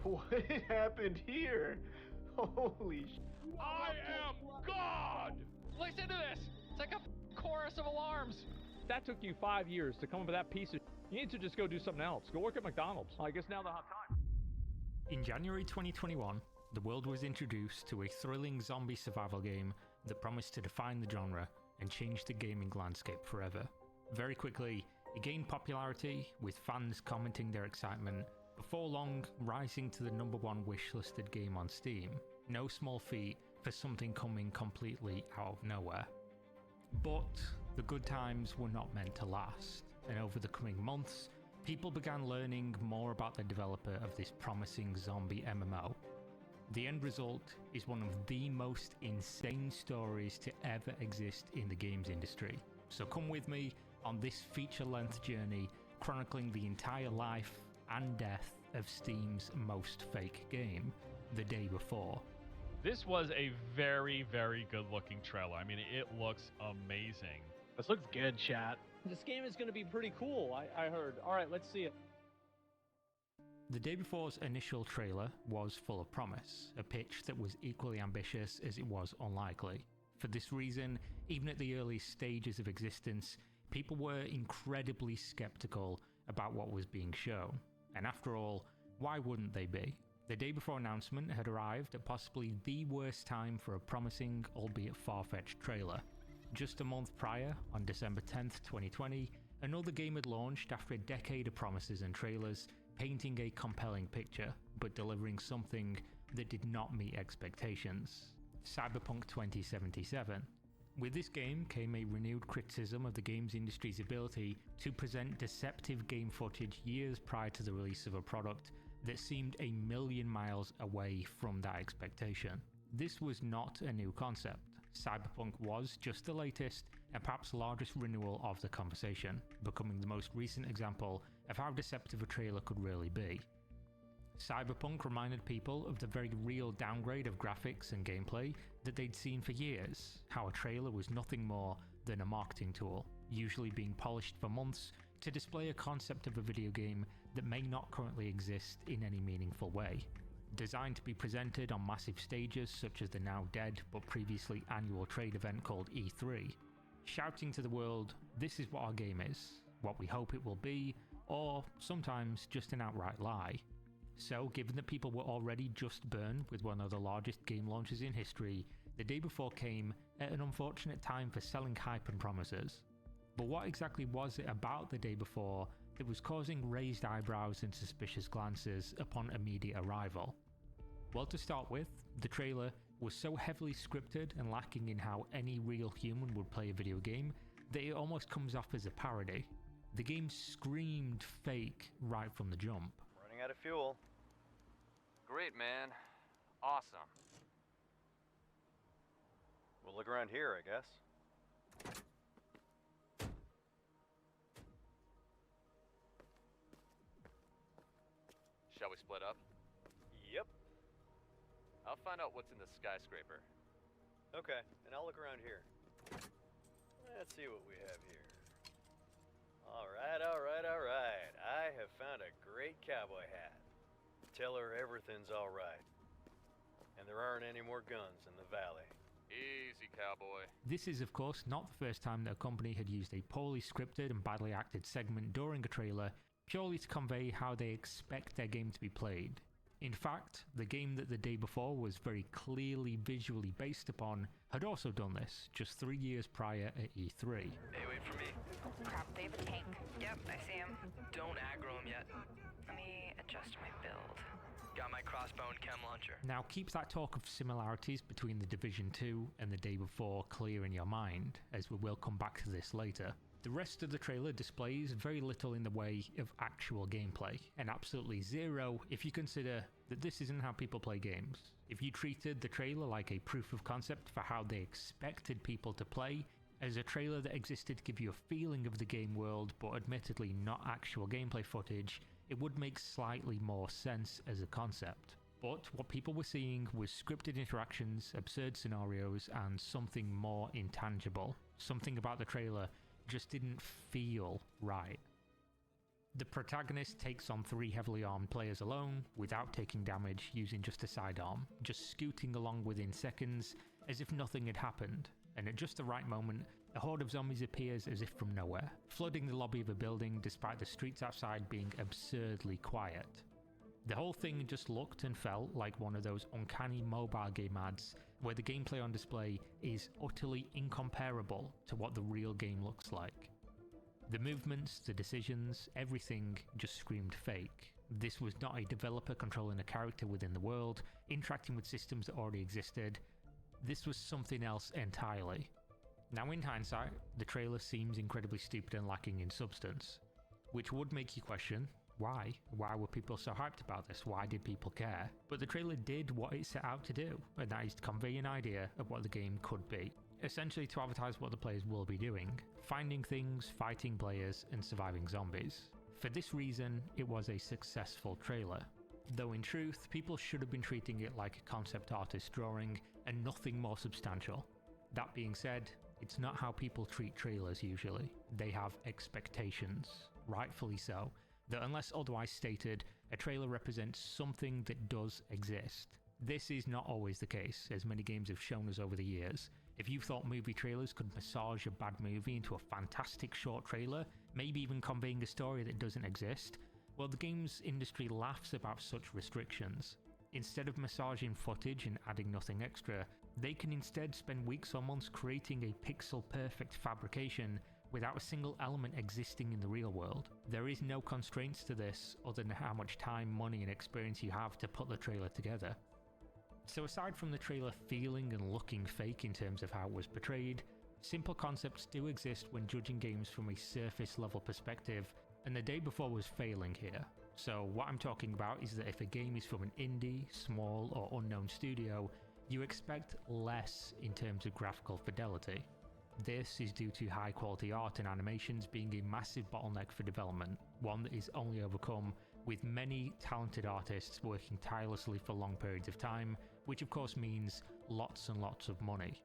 What happened here? Holy sh... I am God! Listen to this! It's like a chorus of alarms! That took you 5 years to come up with that piece of... You need to just go do something else. Go work at McDonald's. I guess now the hot time. In January 2021, the world was introduced to a thrilling zombie survival game that promised to define the genre and change the gaming landscape forever. Very quickly, it gained popularity, with fans commenting their excitement, before long rising to the #1 wishlisted game on Steam. No small feat for something coming completely out of nowhere. But the good times were not meant to last, and over the coming months, people began learning more about the developer of this promising zombie MMO. The end result is one of the most insane stories to ever exist in the games industry. So come with me on this feature-length journey chronicling the entire life and death of Steam's most fake game, The Day Before. This was a very, very good looking trailer. I mean, it looks amazing. This looks good, chat. This game is going to be pretty cool, I heard. All right, let's see it. The Day Before's initial trailer was full of promise, a pitch that was equally ambitious as it was unlikely. For this reason, even at the early stages of existence, people were incredibly skeptical about what was being shown. And after all, why wouldn't they be? The Day Before announcement had arrived at possibly the worst time for a promising, albeit far-fetched trailer. Just a month prior, on December 10th, 2020, another game had launched after a decade of promises and trailers, painting a compelling picture, but delivering something that did not meet expectations. Cyberpunk 2077. With this game came a renewed criticism of the games industry's ability to present deceptive game footage years prior to the release of a product that seemed a million miles away from that expectation. This was not a new concept. Cyberpunk was just the latest and perhaps largest renewal of the conversation, becoming the most recent example of how deceptive a trailer could really be. Cyberpunk reminded people of the very real downgrade of graphics and gameplay that they'd seen for years, how a trailer was nothing more than a marketing tool, usually being polished for months to display a concept of a video game that may not currently exist in any meaningful way. Designed to be presented on massive stages such as the now dead but previously annual trade event called E3, shouting to the world, this is what our game is, what we hope it will be, or sometimes just an outright lie. So, given that people were already just burned with one of the largest game launches in history, The Day Before came at an unfortunate time for selling hype and promises. But what exactly was it about The Day Before that was causing raised eyebrows and suspicious glances upon immediate arrival? Well, to start with, the trailer was so heavily scripted and lacking in how any real human would play a video game that it almost comes off as a parody. The game screamed fake right from the jump. Running out of fuel. Great, man. Awesome. We'll look around here, I guess. Shall we split up? Yep. I'll find out what's in the skyscraper. Okay, and I'll look around here. Let's see what we have here. Alright. I have found a great cowboy hat. Tell her everything's alright. And there aren't any more guns in the valley. Easy, cowboy. This is of course not the first time that a company had used a poorly scripted and badly acted segment during a trailer purely to convey how they expect their game to be played. In fact, the game that the day before was very clearly visually based upon had also done this just 3 years prior at E3. Hey, wait for me. Crap, they have a tank. Yep, I see him. Don't aggro him yet. Let me adjust my build. Got my crossbow and chem launcher. Now keep that talk of similarities between the Division 2 and the day before clear in your mind, as we will come back to this later. The rest of the trailer displays very little in the way of actual gameplay, and absolutely zero if you consider that this isn't how people play games. If you treated the trailer like a proof of concept for how they expected people to play, as a trailer that existed to give you a feeling of the game world but admittedly not actual gameplay footage, it would make slightly more sense as a concept. But what people were seeing was scripted interactions, absurd scenarios, and something more intangible. Something about the trailer just didn't feel right. The protagonist takes on 3 heavily armed players alone, without taking damage, using just a sidearm, just scooting along within seconds, as if nothing had happened, and at just the right moment, a horde of zombies appears as if from nowhere, flooding the lobby of a building despite the streets outside being absurdly quiet. The whole thing just looked and felt like one of those uncanny mobile game ads where the gameplay on display is utterly incomparable to what the real game looks like. The movements, the decisions, everything just screamed fake. This was not a developer controlling a character within the world, interacting with systems that already existed. This was something else entirely. Now in hindsight, the trailer seems incredibly stupid and lacking in substance, which would make you question, why? Why were people so hyped about this? Why did people care? But the trailer did what it set out to do, and that is to convey an idea of what the game could be. Essentially to advertise what the players will be doing, finding things, fighting players, and surviving zombies. For this reason, it was a successful trailer. Though in truth, people should have been treating it like a concept artist drawing, and nothing more substantial. That being said, it's not how people treat trailers usually. They have expectations, rightfully so, that unless otherwise stated, a trailer represents something that does exist. This is not always the case, as many games have shown us over the years. If you thought movie trailers could massage a bad movie into a fantastic short trailer, maybe even conveying a story that doesn't exist, well, the games industry laughs about such restrictions. Instead of massaging footage and adding nothing extra, they can instead spend weeks or months creating a pixel-perfect fabrication without a single element existing in the real world. There is no constraints to this other than how much time, money and experience you have to put the trailer together. So aside from the trailer feeling and looking fake in terms of how it was portrayed, simple concepts do exist when judging games from a surface level perspective, and the day before was failing here. So what I'm talking about is that if a game is from an indie, small or unknown studio, you expect less in terms of graphical fidelity. This is due to high quality art and animations being a massive bottleneck for development, one that is only overcome with many talented artists working tirelessly for long periods of time, which of course means lots and lots of money.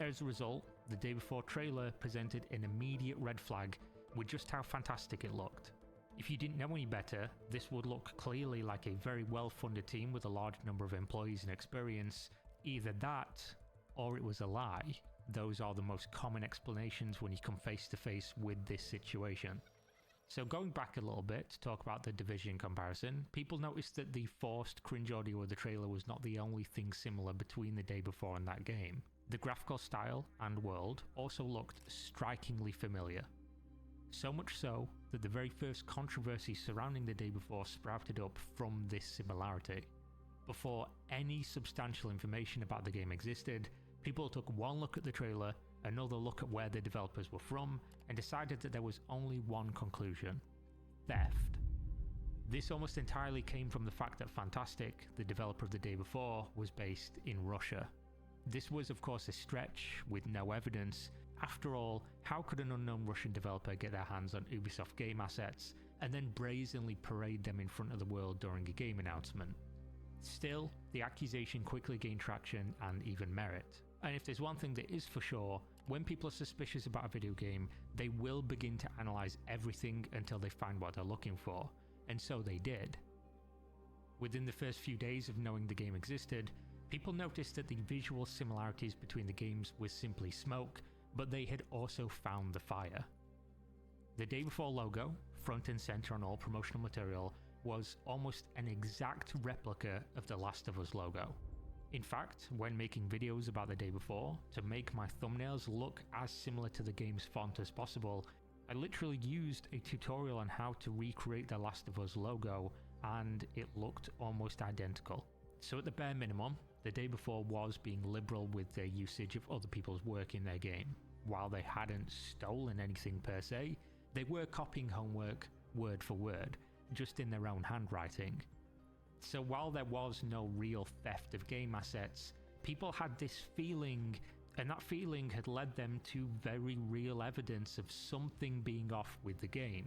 As a result, the day before trailer presented an immediate red flag with just how fantastic it looked. If you didn't know any better, this would look clearly like a very well-funded team with a large number of employees and experience. Either that, or it was a lie. Those are the most common explanations when you come face to face with this situation. So going back a little bit to talk about the Division comparison, people noticed that the forced cringe audio of the trailer was not the only thing similar between the day before and that game. The graphical style and world also looked strikingly familiar. So much so that the very first controversy surrounding the day before sprouted up from this similarity. Before any substantial information about the game existed, people took one look at the trailer, another look at where the developers were from, and decided that there was only one conclusion: theft. This almost entirely came from the fact that Fantastic, the developer of the day before, was based in Russia. This was of course a stretch with no evidence. After all, how could an unknown Russian developer get their hands on Ubisoft game assets and then brazenly parade them in front of the world during a game announcement? Still, the accusation quickly gained traction and even merit. And if there's one thing that is for sure, when people are suspicious about a video game, they will begin to analyze everything until they find what they're looking for, and so they did. Within the first few days of knowing the game existed, People noticed that the visual similarities between the games was simply smoke, but they had also found the fire. The Day Before logo, front and center on all promotional material, was almost an exact replica of the Last of Us logo. In fact, when making videos about the Day Before, to make my thumbnails look as similar to the game's font as possible, I literally used a tutorial on how to recreate the Last of Us logo, and it looked almost identical. So at the bare minimum, the Day Before was being liberal with their usage of other people's work in their game. While they hadn't stolen anything per se, they were copying homework word for word, just in their own handwriting. So while there was no real theft of game assets, people had this feeling, and that feeling had led them to very real evidence of something being off with the game.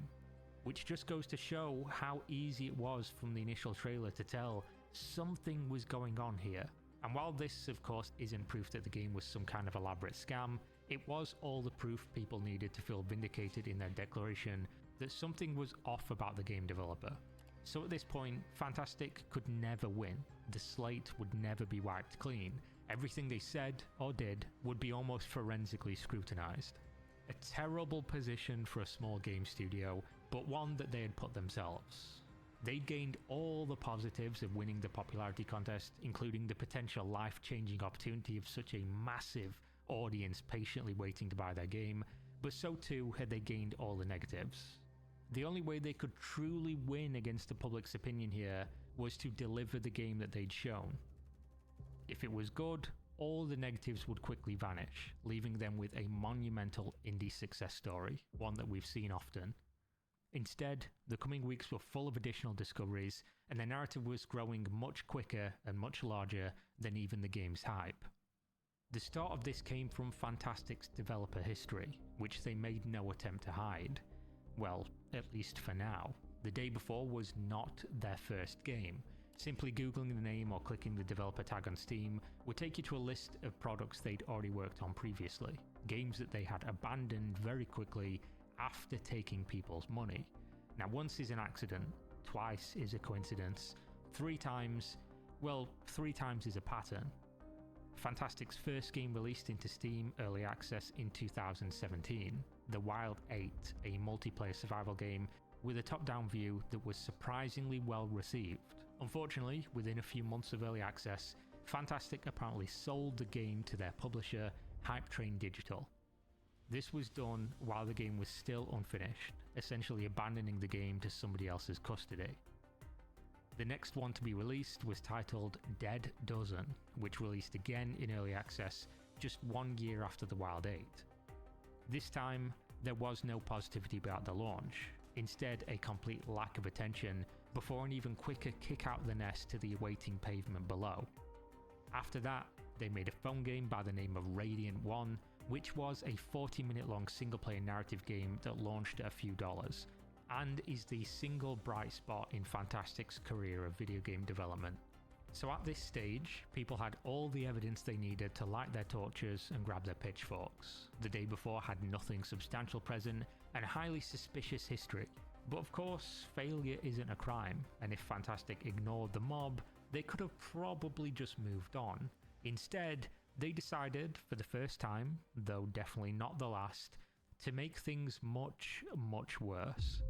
Which just goes to show how easy it was from the initial trailer to tell something was going on here. And while this of course isn't proof that the game was some kind of elaborate scam, it was all the proof people needed to feel vindicated in their declaration that something was off about the game developer. So at this point, Fantastic could never win. The slate would never be wiped clean. Everything they said or did would be almost forensically scrutinized. A terrible position for a small game studio, but one that they had put themselves. They'd gained all the positives of winning the popularity contest, including the potential life-changing opportunity of such a massive audience patiently waiting to buy their game, but so too had they gained all the negatives. The only way they could truly win against the public's opinion here was to deliver the game that they'd shown. If it was good, all the negatives would quickly vanish, leaving them with a monumental indie success story, one that we've seen often. Instead, the coming weeks were full of additional discoveries, and the narrative was growing much quicker and much larger than even the game's hype. The start of this came from Fantastic's developer history, which they made no attempt to hide. Well, at least for now. The Day Before was not their first game. Simply googling the name or clicking the developer tag on Steam would take you to a list of products they'd already worked on previously, games that they had abandoned very quickly after taking people's money. Now, once is an accident, twice is a coincidence, three times is a pattern. Fantastic's first game released into Steam Early Access in 2017, The Wild 8, a multiplayer survival game with a top-down view that was surprisingly well received. Unfortunately, within a few months of Early Access, Fantastic apparently sold the game to their publisher, Hype Train Digital. This was done while the game was still unfinished, essentially abandoning the game to somebody else's custody. The next one to be released was titled Dead Dozen, which released again in Early Access just 1 year after The Wild 8. This time, there was no positivity about the launch, instead a complete lack of attention before an even quicker kick out the nest to the awaiting pavement below. After that, they made a phone game by the name of Radiant 1, which was a 40-minute long single-player narrative game that launched at a few dollars, and is the single bright spot in Fantastic's career of video game development. So at this stage, people had all the evidence they needed to light their torches and grab their pitchforks. The Day Before had nothing substantial present and a highly suspicious history. But of course, failure isn't a crime, and if Fantastic ignored the mob, they could have probably just moved on. Instead, they decided, for the first time, though definitely not the last, to make things much, much worse.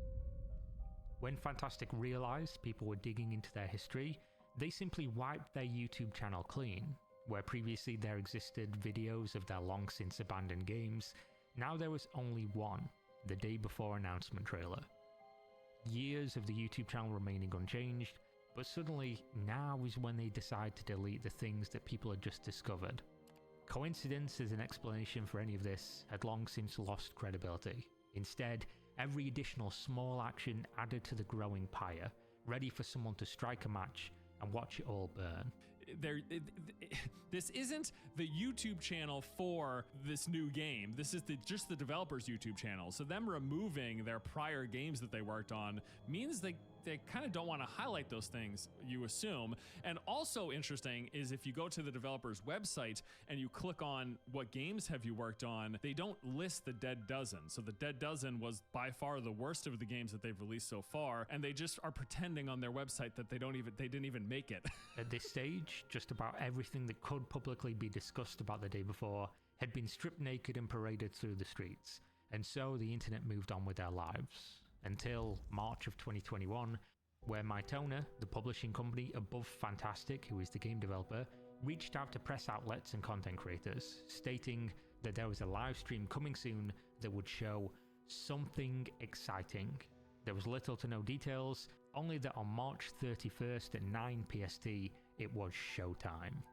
When Fantastic realized people were digging into their history, they simply wiped their YouTube channel clean. Where previously there existed videos of their long since abandoned games, now there was only one, the Day Before announcement trailer. Years of the YouTube channel remaining unchanged, but suddenly now is when they decide to delete the things that people had just discovered. Coincidence as an explanation for any of this had long since lost credibility. Instead, every additional small action added to the growing pyre, ready for someone to strike a match and watch it all burn. This isn't the YouTube channel for this new game. This is just the developer's YouTube channel. So them removing their prior games that they worked on means they they kind of don't want to highlight those things, you assume. And also interesting is if you go to the developer's website and you click on what games have you worked on, they don't list the Dead Dozen. So the Dead Dozen was by far the worst of the games that they've released so far, and they just are pretending on their website that they didn't even make it. At this stage, just about everything that could publicly be discussed about the day before had been stripped naked and paraded through the streets, and so the internet moved on with their lives. Until March of 2021, where Mytona, the publishing company above Fantastic, who is the game developer, reached out to press outlets and content creators, stating that there was a live stream coming soon that would show something exciting. There was little to no details, only that on March 31st at 9 PST, it was showtime.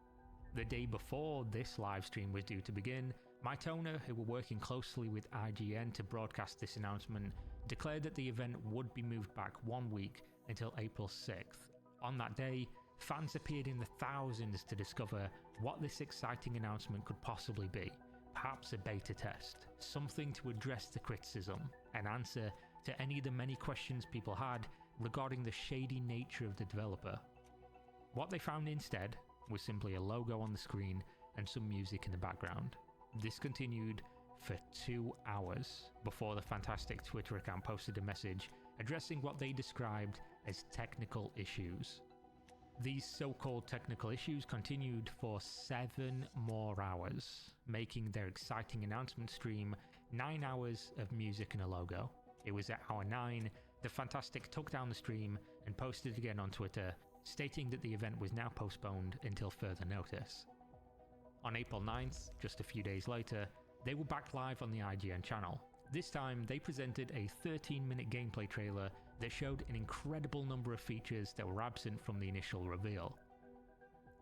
The day before this live stream was due to begin, Mytona, who were working closely with IGN to broadcast this announcement, declared that the event would be moved back 1 week until April 6th. On that day, fans appeared in the thousands to discover what this exciting announcement could possibly be. Perhaps a beta test, something to address the criticism, an answer to any of the many questions people had regarding the shady nature of the developer. What they found instead was simply a logo on the screen and some music in the background. This continued for 2 hours before the Fantastic Twitter account posted a message addressing what they described as technical issues. These so-called technical issues continued for 7 more hours, making their exciting announcement stream 9 hours of music and a logo. It was at hour 9, the Fantastic took down the stream and posted again on Twitter, stating that the event was now postponed until further notice. On April 9th, just a few days later, they were back live on the IGN channel. This time, they presented a 13-minute gameplay trailer that showed an incredible number of features that were absent from the initial reveal.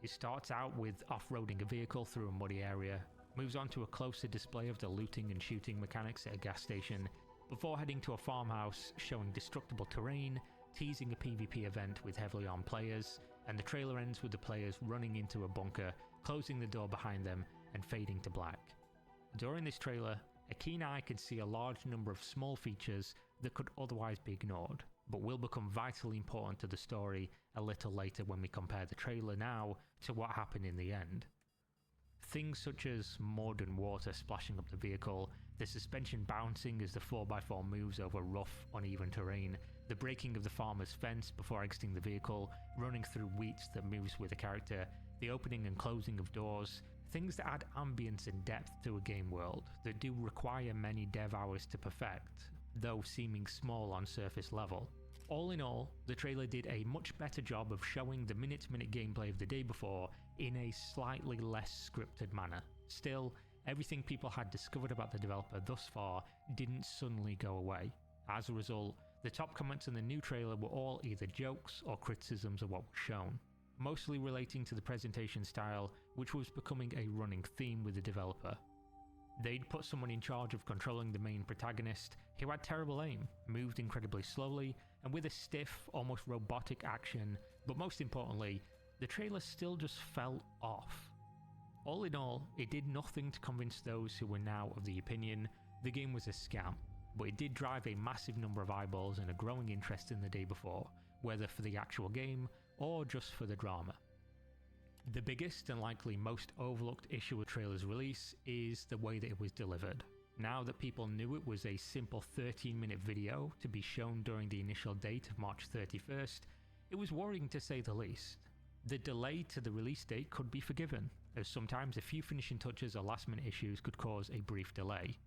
It starts out with off-roading a vehicle through a muddy area, moves on to a closer display of the looting and shooting mechanics at a gas station, before heading to a farmhouse showing destructible terrain, teasing a PvP event with heavily armed players, and the trailer ends with the players running into a bunker, closing the door behind them and fading to black. During this trailer, a keen eye could see a large number of small features that could otherwise be ignored, but will become vitally important to the story a little later when we compare the trailer now to what happened in the end. Things such as mud and water splashing up the vehicle, the suspension bouncing as the 4x4 moves over rough, uneven terrain, the breaking of the farmer's fence before exiting the vehicle, running through weeds that moves with a character, the opening and closing of doors, things that add ambience and depth to a game world that do require many dev hours to perfect, though seeming small on surface level. All in all, the trailer did a much better job of showing the minute-to-minute gameplay of the day before in a slightly less scripted manner. Still, everything people had discovered about the developer thus far didn't suddenly go away. As a result, the top comments in the new trailer were all either jokes or criticisms of what was shown, mostly relating to the presentation style, which was becoming a running theme with the developer. They'd put someone in charge of controlling the main protagonist who had terrible aim, moved incredibly slowly, and with a stiff, almost robotic action, but most importantly, the trailer still just felt off. All in all, it did nothing to convince those who were now of the opinion the game was a scam, but it did drive a massive number of eyeballs and a growing interest in the day before, whether for the actual game or just for the drama. The biggest and likely most overlooked issue with trailer's release is the way that it was delivered. Now that people knew it was a simple 13-minute video to be shown during the initial date of March 31st, it was worrying to say the least. The delay to the release date could be forgiven, as sometimes a few finishing touches or last-minute issues could cause a brief delay.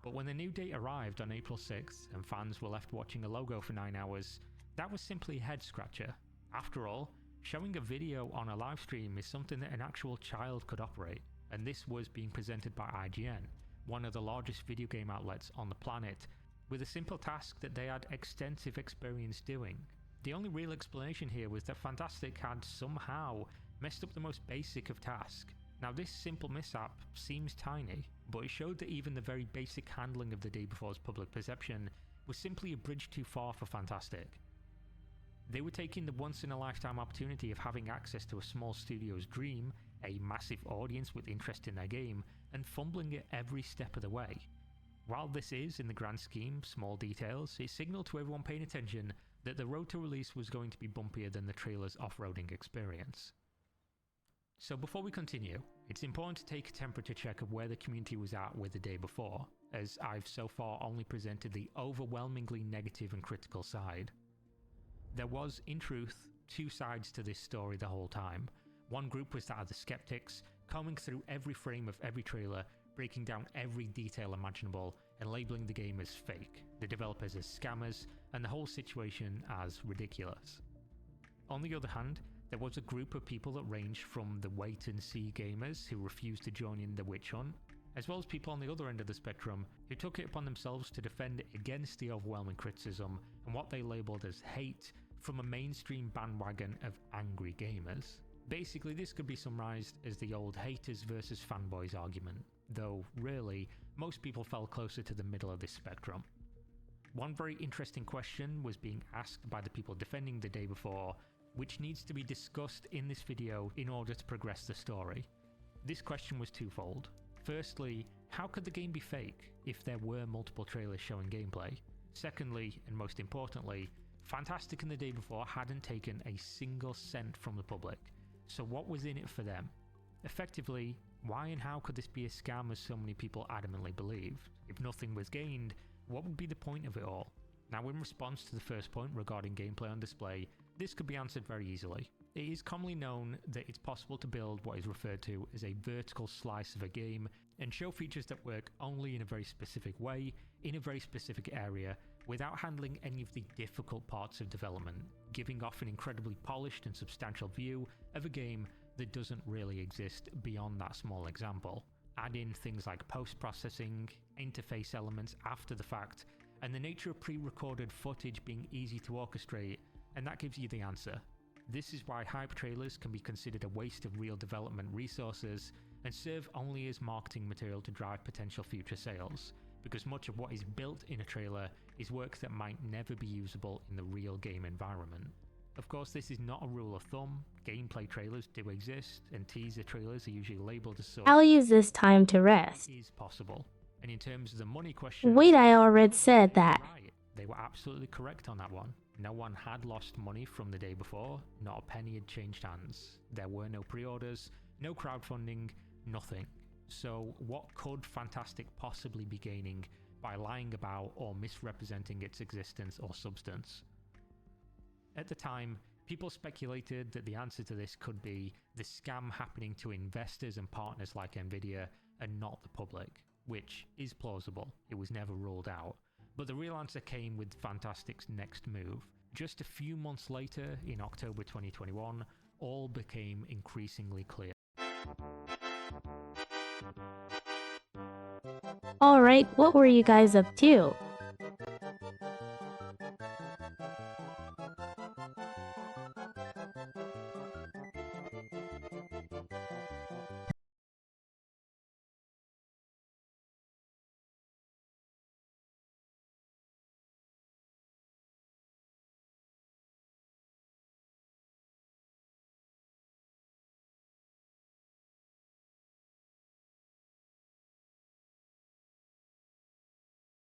But when the new date arrived on April 6th and fans were left watching a logo for 9 hours, that was simply a head-scratcher. After all, showing a video on a live stream is something that an actual child could operate, and this was being presented by IGN, one of the largest video game outlets on the planet, with a simple task that they had extensive experience doing. The only real explanation here was that Fantastic had somehow messed up the most basic of tasks. Now this simple mishap seems tiny, but it showed that even the very basic handling of the day before's public perception was simply a bridge too far for Fantastic. They were taking the once-in-a-lifetime opportunity of having access to a small studio's dream, a massive audience with interest in their game, and fumbling it every step of the way. While this is, in the grand scheme, small details, it signaled to everyone paying attention that the road to release was going to be bumpier than the trailer's off-roading experience. So before we continue, it's important to take a temperature check of where the community was at with the day before, as I've so far only presented the overwhelmingly negative and critical side. There was, in truth, two sides to this story the whole time. One group was that of the skeptics, combing through every frame of every trailer, breaking down every detail imaginable, and labeling the game as fake, the developers as scammers, and the whole situation as ridiculous. On the other hand, there was a group of people that ranged from the wait-and-see gamers who refused to join in the witch hunt, as well as people on the other end of the spectrum who took it upon themselves to defend it against the overwhelming criticism and what they labelled as hate from a mainstream bandwagon of angry gamers. Basically, this could be summarised as the old haters versus fanboys argument, though really, most people fell closer to the middle of this spectrum. One very interesting question was being asked by the people defending the day before, which needs to be discussed in this video in order to progress the story. This question was twofold. Firstly, how could the game be fake if there were multiple trailers showing gameplay? Secondly, and most importantly, Fantastic and the day before hadn't taken a single cent from the public, so what was in it for them? Effectively, why and how could this be a scam as so many people adamantly believed? If nothing was gained, what would be the point of it all? Now, in response to the first point regarding gameplay on display, this could be answered very easily. It is commonly known that it's possible to build what is referred to as a vertical slice of a game and show features that work only in a very specific way, in a very specific area, without handling any of the difficult parts of development, giving off an incredibly polished and substantial view of a game that doesn't really exist beyond that small example. Add in things like post-processing, interface elements after the fact, and the nature of pre-recorded footage being easy to orchestrate, and that gives you the answer. This is why hype trailers can be considered a waste of real development resources and serve only as marketing material to drive potential future sales, because much of what is built in a trailer is work that might never be usable in the real game environment. Of course, this is not a rule of thumb. Gameplay trailers do exist, and teaser trailers are usually labeled as such. I'll use this time to rest. It is possible. And in terms of the money question... Wait, I already said that. Right, they were absolutely correct on that one. No one had lost money from the day before, not a penny had changed hands. There were no pre-orders, no crowdfunding, nothing. So what could Fantastic possibly be gaining by lying about or misrepresenting its existence or substance? At the time, people speculated that the answer to this could be the scam happening to investors and partners like Nvidia and not the public, which is plausible. It was never ruled out. But the real answer came with Fantastic's next move. Just a few months later, in October 2021, all became increasingly clear. Alright, what were you guys up to?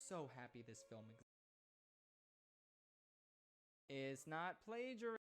So happy this film is not plagiarism.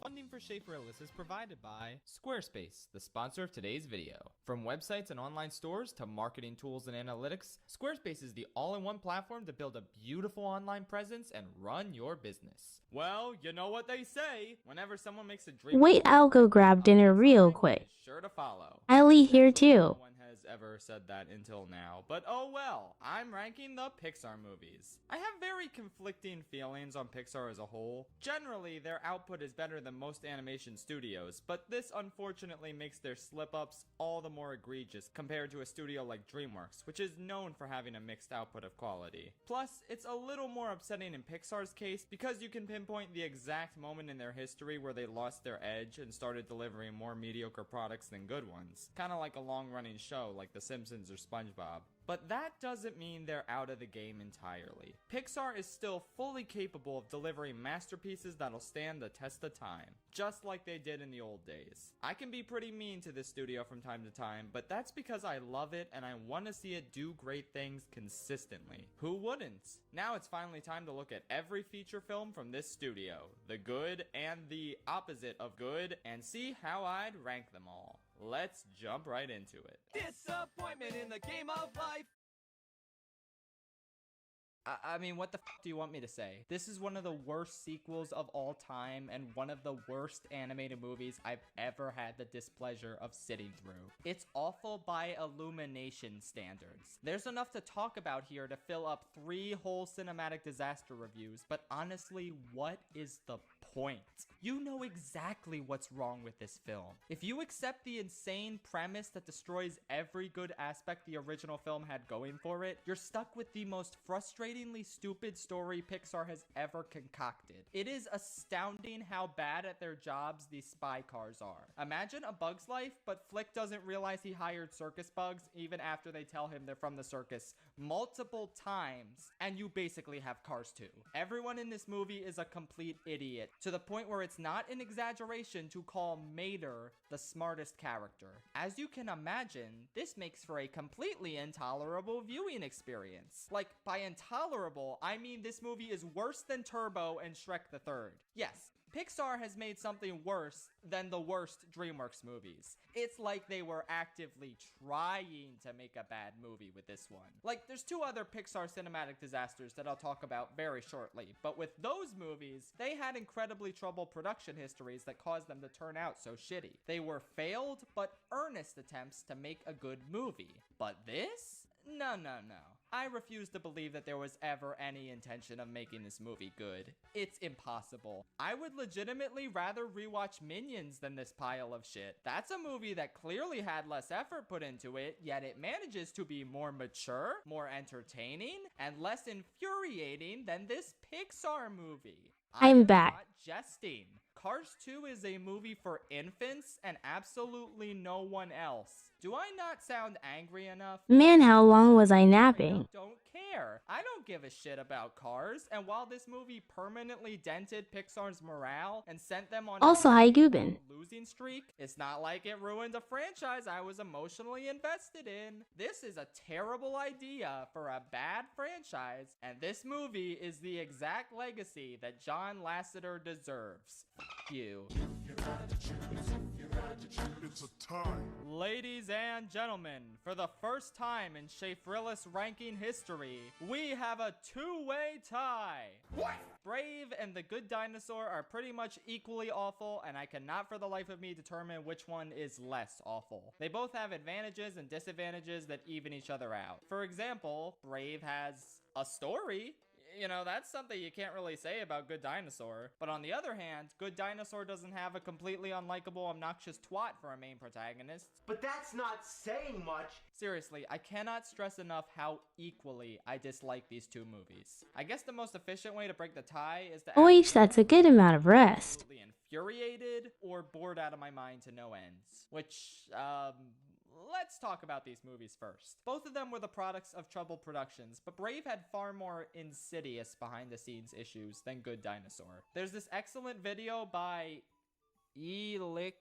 Funding for Shaperless is provided by Squarespace, the sponsor of today's video. From websites and online stores to marketing tools and analytics, Squarespace is the all-in-one platform to build a beautiful online presence and run your business. Well, you know what they say. Whenever someone makes a dream... Wait, I'll go grab dinner real quick. Sure to follow. I'll eat here too. No one has ever said that until now, but oh well. I'm ranking the Pixar movies. I have very conflicting feelings on Pixar as a whole. Generally, their output is better than most animation studios, but this unfortunately makes their slip-ups all the more egregious compared to a studio like DreamWorks, which is known for having a mixed output of quality. Plus, it's a little more upsetting in Pixar's case because you can pinpoint the exact moment in their history where they lost their edge and started delivering more mediocre products than good ones. Kinda like a long-running show like The Simpsons or SpongeBob. But that doesn't mean they're out of the game entirely. Pixar is still fully capable of delivering masterpieces that'll stand the test of time, just like they did in the old days. I can be pretty mean to this studio from time to time, but that's because I love it and I want to see it do great things consistently. Who wouldn't? Now it's finally time to look at every feature film from this studio, the good and the opposite of good, and see how I'd rank them all. Let's jump right into it. Disappointment in the game of life. I mean, what the f do you want me to say? This is one of the worst sequels of all time and one of the worst animated movies I've ever had the displeasure of sitting through. It's awful by Illumination standards. There's enough to talk about here to fill up 3 whole cinematic disaster reviews, but honestly, what is the point? You know exactly what's wrong with this film. If you accept the insane premise that destroys every good aspect the original film had going for it, you're stuck with the most frustratingly stupid story Pixar has ever concocted. It is astounding how bad at their jobs these spy cars are. Imagine A Bug's Life, but Flick doesn't realize he hired circus bugs even after they tell him they're from the circus multiple times, and you basically have Cars 2. Everyone in this movie is a complete idiot, to the point where it's not an exaggeration to call Mater the smartest character. As you can imagine, this makes for a completely intolerable viewing experience. Like, by intolerable, I mean this movie is worse than Turbo and Shrek the Third. Yes, Pixar has made something worse than the worst DreamWorks movies. It's like they were actively trying to make a bad movie with this one. Like, there's 2 other Pixar cinematic disasters that I'll talk about very shortly, but with those movies, they had incredibly troubled production histories that caused them to turn out so shitty. They were failed but earnest attempts to make a good movie. But this? No. I refuse to believe that there was ever any intention of making this movie good. It's impossible. I would legitimately rather rewatch Minions than this pile of shit. That's a movie that clearly had less effort put into it, yet it manages to be more mature, more entertaining, and less infuriating than this Pixar movie. I'm back. Not jesting. Cars 2 is a movie for infants and absolutely no one else. Do I not sound angry enough? Man, how long was I napping? I don't care. I don't give a shit about Cars, and while this movie permanently dented Pixar's morale and sent them on Also, hi Gubin. losing streak, it's not like it ruined a franchise I was emotionally invested in. This is a terrible idea for a bad franchise, and this movie is the exact legacy that John Lasseter deserves. F you. It's a tie. Ladies and gentlemen, for the first time in Shafrillis ranking history, we have a 2-way tie. What? Brave and The Good Dinosaur are pretty much equally awful, and I cannot for the life of me determine which one is less awful. They both have advantages and disadvantages that even each other out. For example, Brave has a story. You know, that's something you can't really say about Good Dinosaur. But on the other hand, Good Dinosaur doesn't have a completely unlikable, obnoxious twat for a main protagonist. But that's not saying much. Seriously, I cannot stress enough how equally I dislike these 2 movies. I guess the most efficient way to break the tie is to OH, that's a good amount of rest. absolutely infuriated or bored out of my mind to no ends. Which, let's talk about these movies first. Both of them were the products of troubled productions, but Brave had far more insidious behind-the-scenes issues than Good Dinosaur. There's this excellent video by Licorice,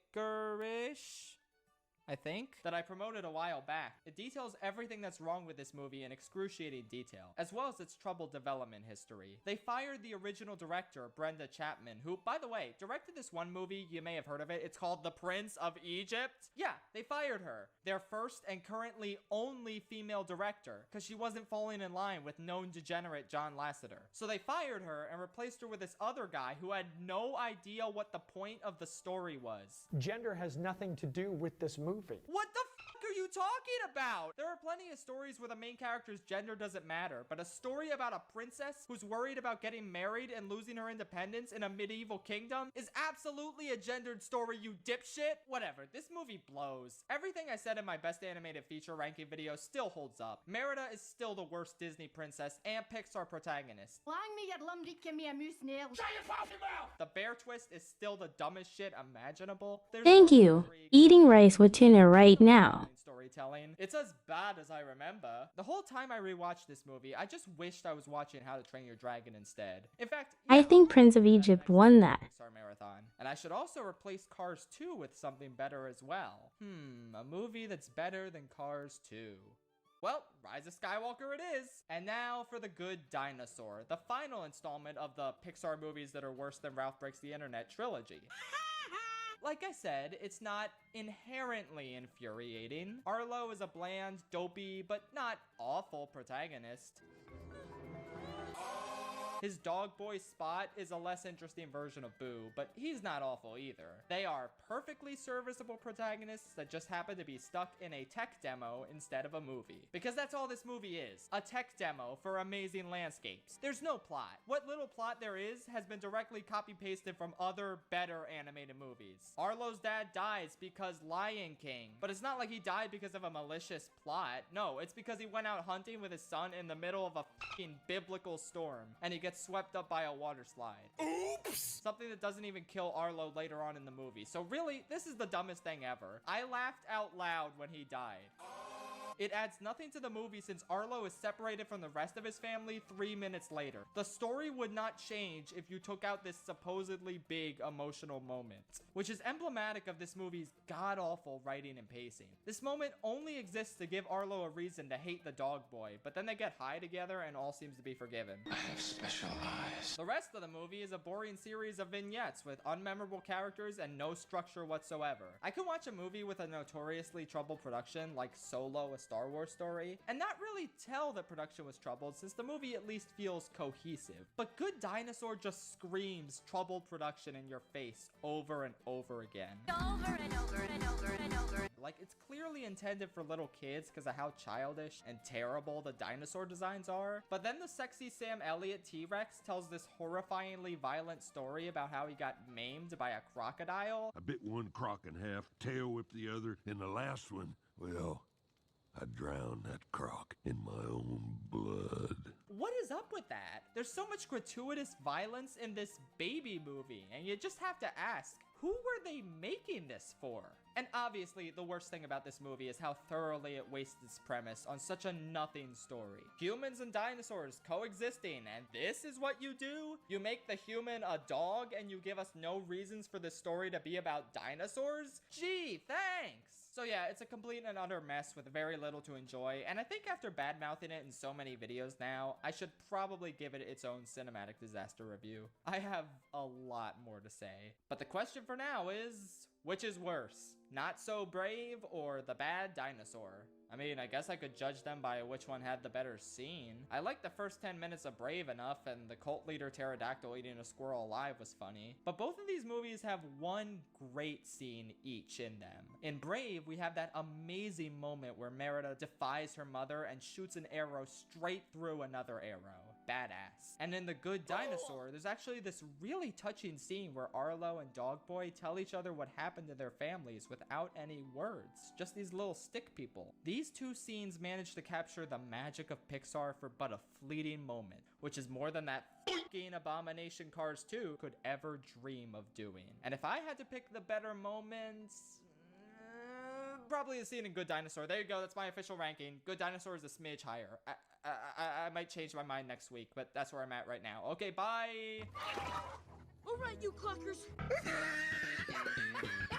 I think, that I promoted a while back. It details everything that's wrong with this movie in excruciating detail, as well as its troubled development history. They fired the original director, Brenda Chapman, who, by the way, directed this one movie, you may have heard of it, it's called The Prince of Egypt. Yeah, they fired her. Their first and currently only female director, because she wasn't falling in line with known degenerate John Lasseter. So they fired her and replaced her with this other guy who had no idea what the point of the story was. Gender has nothing to do with this movie. What the fuck are you talking about? There are plenty of stories where the main character's gender doesn't matter, but a story about a princess who's worried about getting married and losing her independence in a medieval kingdom is absolutely a gendered story, you dipshit. Whatever, this movie blows. Everything I said in my best animated feature ranking video still holds up. Merida is still the worst Disney princess and Pixar protagonist. The bear twist is still the dumbest shit imaginable. Thank you. Eating rice with tuna right now. storytelling. It's as bad as I remember. The whole time I rewatched this movie, I just wished I was watching How to Train Your Dragon instead. In fact, I think Prince of Egypt won that. Pixar marathon. And I should also replace Cars 2 with something better as well. A movie that's better than Cars 2. Well, Rise of Skywalker it is. And now for The Good Dinosaur, the final installment of the Pixar movies that are worse than Ralph Breaks the Internet trilogy. Like I said, it's not inherently infuriating. Arlo is a bland, dopey, but not awful protagonist. His dog boy Spot is a less interesting version of Boo, but he's not awful either. They are perfectly serviceable protagonists that just happen to be stuck in a tech demo instead of a movie. Because that's all this movie is, a tech demo for amazing landscapes. There's no plot. What little plot there is has been directly copy-pasted from other, better animated movies. Arlo's dad dies because Lion King, but it's not like he died because of a malicious plot. No, it's because he went out hunting with his son in the middle of a fucking biblical storm, and he gets swept up by a water slide. Oops! Something that doesn't even kill Arlo later on in the movie. So really, this is the dumbest thing ever. I laughed out loud when he died. It adds nothing to the movie since Arlo is separated from the rest of his family 3 minutes later. The story would not change if you took out this supposedly big emotional moment, which is emblematic of this movie's god-awful writing and pacing. This moment only exists to give Arlo a reason to hate the dog boy, but then they get high together and all seems to be forgiven. I have special eyes. The rest of the movie is a boring series of vignettes with unmemorable characters and no structure whatsoever. I could watch a movie with a notoriously troubled production like Solo, a Star Wars story, and not really tell that production was troubled since the movie at least feels cohesive. But Good Dinosaur just screams troubled production in your face over and over again. Over and over and over and over. Like, it's clearly intended for little kids because of how childish and terrible the dinosaur designs are. But then the sexy Sam Elliott T-Rex tells this horrifyingly violent story about how he got maimed by a crocodile. I bit one croc in half, tail whipped the other, and the last one, well, I drowned that croc in my own blood. What is up with that? There's so much gratuitous violence in this baby movie, and you just have to ask, who were they making this for? And obviously, the worst thing about this movie is how thoroughly it wastes its premise on such a nothing story. Humans and dinosaurs coexisting, and this is what you do? You make the human a dog, and you give us no reasons for this story to be about dinosaurs? Gee, thanks! So yeah, it's a complete and utter mess with very little to enjoy, and I think after bad-mouthing it in so many videos now, I should probably give it its own cinematic disaster review. I have a lot more to say. But the question for now is, which is worse? Not So Brave or The Bad Dinosaur? I mean, I guess I could judge them by which one had the better scene. I liked the first 10 minutes of Brave enough, and the cult leader pterodactyl eating a squirrel alive was funny. But both of these movies have one great scene each in them. In Brave, we have that amazing moment where Merida defies her mother and shoots an arrow straight through another arrow. Badass. And in The Good Dinosaur, there's actually this really touching scene where Arlo and Dogboy tell each other what happened to their families without any words, just these little stick people. These two scenes manage to capture the magic of Pixar for but a fleeting moment, which is more than that f***ing abomination Cars 2 could ever dream of doing. And if I had to pick the better moments, probably the scene in Good Dinosaur. There you go, that's my official ranking. Good Dinosaur is a smidge higher. I might change my mind next week, but that's where I'm at right now. Okay, bye! Alright, you cluckers!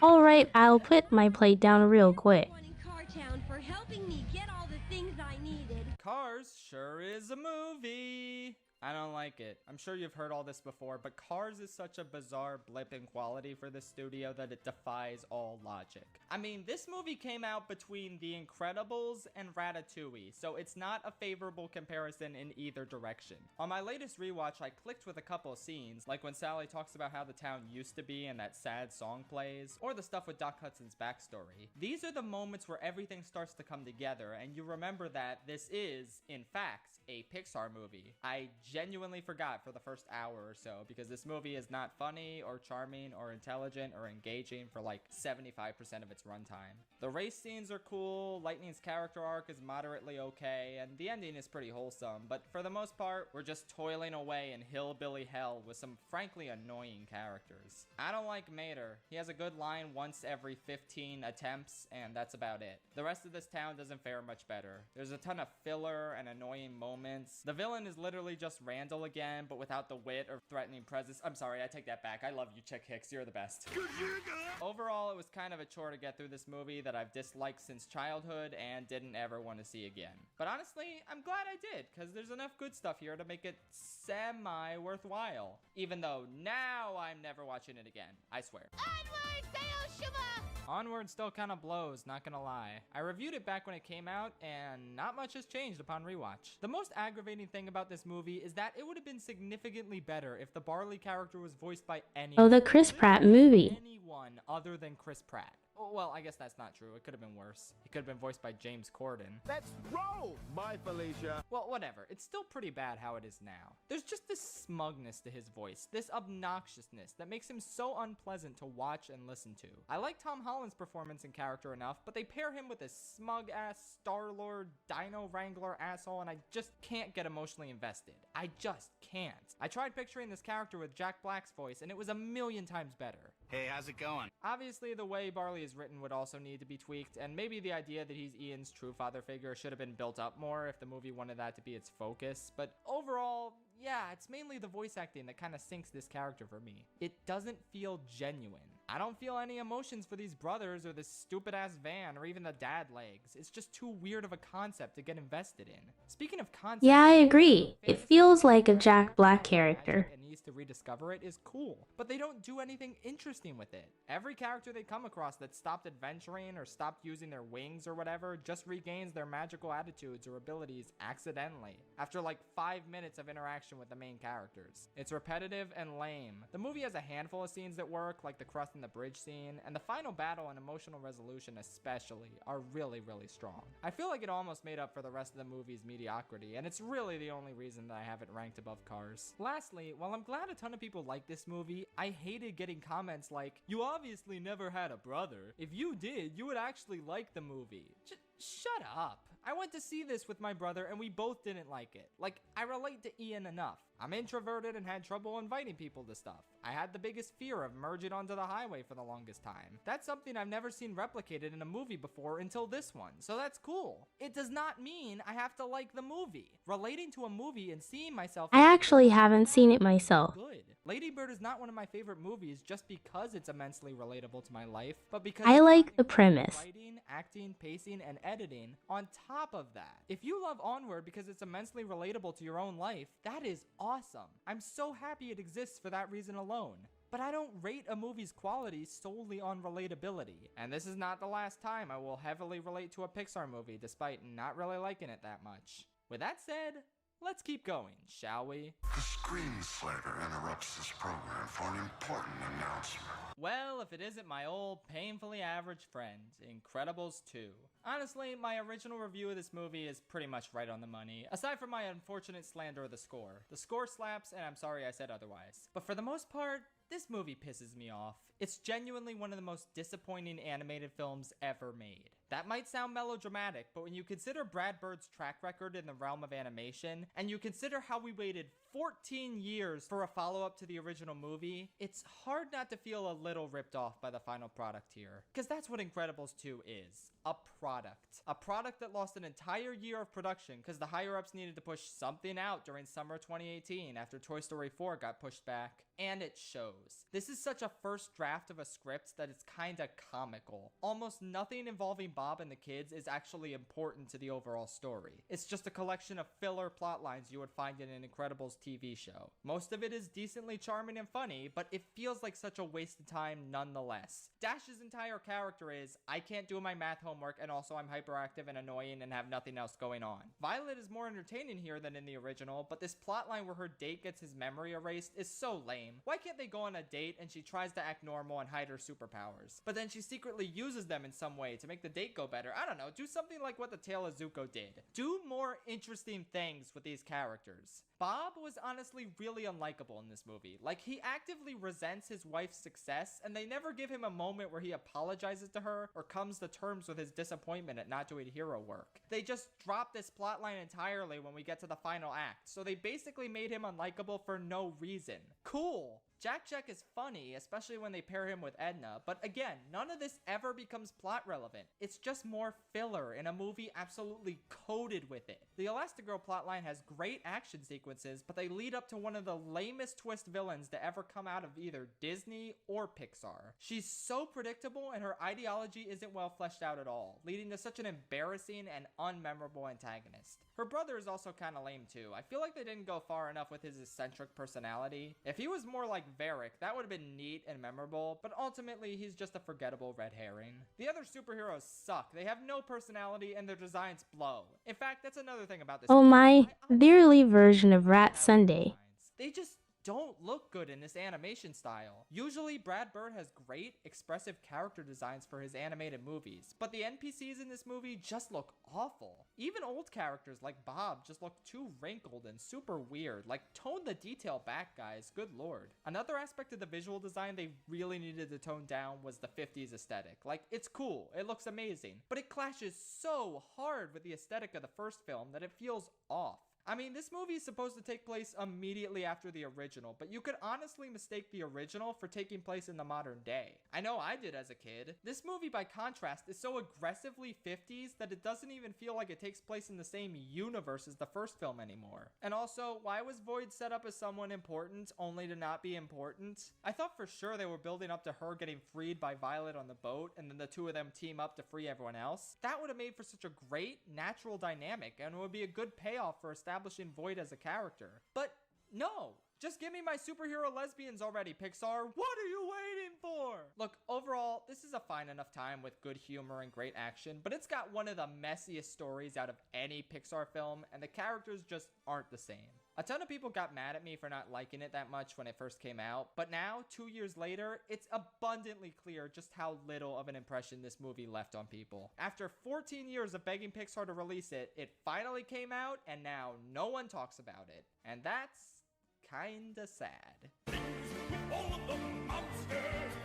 Alright, I'll put my plate down real quick. Cartown for helping me get all the things I needed. Cars sure is a movie. I don't like it. I'm sure you've heard all this before, but Cars is such a bizarre blip in quality for this studio that it defies all logic. I mean, this movie came out between The Incredibles and Ratatouille, so it's not a favorable comparison in either direction. On my latest rewatch, I clicked with a couple of scenes, like when Sally talks about how the town used to be and that sad song plays, or the stuff with Doc Hudson's backstory. These are the moments where everything starts to come together, and you remember that this is, in fact, a Pixar movie. I genuinely forgot for the first hour or so, because this movie is not funny or charming or intelligent or engaging for like 75% of its runtime. The race scenes are cool, Lightning's character arc is moderately okay, and the ending is pretty wholesome, but for the most part, we're just toiling away in hillbilly hell with some frankly annoying characters. I don't like Mater. He has a good line once every 15 attempts, and that's about it. The rest of this town doesn't fare much better. There's a ton of filler and annoying moments. The villain is literally just Randall again, but without the wit or threatening presence. I'm sorry, I take that back. I love you, Chick Hicks. You're the best. Overall, it was kind of a chore to get through this movie that I've disliked since childhood and didn't ever want to see again. But honestly, I'm glad I did, because there's enough good stuff here to make it semi-worthwhile. Even though now I'm never watching it again. I swear. Onward still kind of blows, not gonna lie. I reviewed it back when it came out, and not much has changed upon rewatch. The most aggravating thing about this movie is that it would have been significantly better if the Barley character was voiced by anyone. Oh, the Chris Pratt movie. Anyone other than Chris Pratt. Oh, well, I guess that's not true. It could have been worse. He could have been voiced by James Corden. Let's roll, my Felicia. Well, whatever. It's still pretty bad how it is now. There's just this smugness to his voice, this obnoxiousness that makes him so unpleasant to watch and listen to. I like Tom Holland's performance and character enough, but they pair him with this smug-ass Star-Lord Dino Wrangler asshole, and I just can't get emotionally invested. I just can't. I tried picturing this character with Jack Black's voice, and it was a million times better. Hey, how's it going? Obviously, the way Barley is written would also need to be tweaked, and maybe the idea that he's Ian's true father figure should have been built up more if the movie wanted that to be its focus, but overall, yeah, it's mainly the voice acting that kind of sinks this character for me. It doesn't feel genuine. I don't feel any emotions for these brothers or this stupid-ass van or even the dad legs. It's just too weird of a concept to get invested in. Speaking of concept... Yeah, I agree. It feels like a Jack Black character. ...and needs to rediscover it is cool, but they don't do anything interesting with it. Every character they come across that stopped adventuring or stopped using their wings or whatever just regains their magical attitudes or abilities accidentally, after like 5 minutes of interaction with the main characters. It's repetitive and lame. The movie has a handful of scenes that work, like the crossing the bridge scene, and the final battle and emotional resolution especially are really, really strong. I feel like it almost made up for the rest of the movie's mediocrity, and it's really the only reason that I have it ranked above Cars. Lastly, while I'm glad a ton of people like this movie, I hated getting comments like, "You obviously never had a brother. If you did, you would actually like the movie." Shut up. I went to see this with my brother and we both didn't like it. Like, I relate to Ian enough. I'm introverted and had trouble inviting people to stuff. I had the biggest fear of merging onto the highway for the longest time. That's something I've never seen replicated in a movie before until this one, so that's cool. It does not mean I have to like the movie. Relating to a movie and seeing myself... I actually haven't seen it myself. Good. Lady Bird is not one of my favorite movies just because it's immensely relatable to my life, but because I like the premise. Writing, acting, pacing, and editing on top of that. If you love Onward because it's immensely relatable to your own life, that is awesome. I'm so happy it exists for that reason alone. But I don't rate a movie's quality solely on relatability. And this is not the last time I will heavily relate to a Pixar movie despite not really liking it that much. With that said, let's keep going, shall we? The screenslaver interrupts this program for an important announcement. Well, if it isn't my old, painfully average friend, Incredibles 2. Honestly, my original review of this movie is pretty much right on the money, aside from my unfortunate slander of the score. The score slaps, and I'm sorry I said otherwise. But for the most part, this movie pisses me off. It's genuinely one of the most disappointing animated films ever made. That might sound melodramatic, but when you consider Brad Bird's track record in the realm of animation, and you consider how we waited 14 years for a follow-up to the original movie, it's hard not to feel a little ripped off by the final product here. Because that's what Incredibles 2 is. A product. A product that lost an entire year of production because the higher-ups needed to push something out during summer 2018 after Toy Story 4 got pushed back. And it shows. This is such a first draft of a script that it's kinda comical. Almost nothing involving Bob and the kids is actually important to the overall story. It's just a collection of filler plot lines you would find in an Incredibles TV show. Most of it is decently charming and funny, but it feels like such a waste of time nonetheless. Dash's entire character is, I can't do my math homework and also I'm hyperactive and annoying and have nothing else going on. Violet is more entertaining here than in the original, but this plotline where her date gets his memory erased is so lame. Why can't they go on a date and she tries to act normal and hide her superpowers, but then she secretly uses them in some way to make the date make go better. I don't know, do something like what The Tale of Zuko did. Do more interesting things with these characters. Bob was honestly really unlikable in this movie. Like, he actively resents his wife's success, and they never give him a moment where he apologizes to her or comes to terms with his disappointment at not doing hero work. They just drop this plotline entirely when we get to the final act, so they basically made him unlikable for no reason. Cool! Jack is funny, especially when they pair him with Edna, but again, none of this ever becomes plot relevant. It's just more filler in a movie absolutely coated with it. The Elastigirl plotline has great action sequences, but they lead up to one of the lamest twist villains to ever come out of either Disney or Pixar. She's so predictable and her ideology isn't well fleshed out at all, leading to such an embarrassing and unmemorable antagonist. Her brother is also kinda lame too. I feel like they didn't go far enough with his eccentric personality. If he was more like Varric, that would have been neat and memorable, but ultimately he's just a forgettable red herring. The other superheroes suck. They have no personality and their designs blow. In fact, that's another thing about this Oh movie. my, dearly version of Rat Sunday. They just don't look good in this animation style. Usually Brad Bird has great expressive character designs for his animated movies, but the NPCs in this movie just look awful. Even old characters like Bob just look too wrinkled and super weird. Like, tone the detail back, guys, good lord. Another aspect of the visual design they really needed to tone down was the 50s aesthetic. Like, it's cool, it looks amazing, but it clashes so hard with the aesthetic of the first film that it feels off. I mean, this movie is supposed to take place immediately after the original, but you could honestly mistake the original for taking place in the modern day. I know I did as a kid. This movie, by contrast, is so aggressively 50s that it doesn't even feel like it takes place in the same universe as the first film anymore. And also, why was Void set up as someone important only to not be important? I thought for sure they were building up to her getting freed by Violet on the boat, and then the two of them team up to free everyone else. That would have made for such a great, natural dynamic, and it would be a good payoff for establishing Void as a character. But no, just give me my superhero lesbians already, Pixar. What are you waiting for? Look, overall, this is a fine enough time with good humor and great action, but it's got one of the messiest stories out of any Pixar film, and the characters just aren't the same. A ton of people got mad at me for not liking it that much when it first came out, but now, 2 years later, it's abundantly clear just how little of an impression this movie left on people. After 14 years of begging Pixar to release it, it finally came out, and now no one talks about it. And that's kinda sad.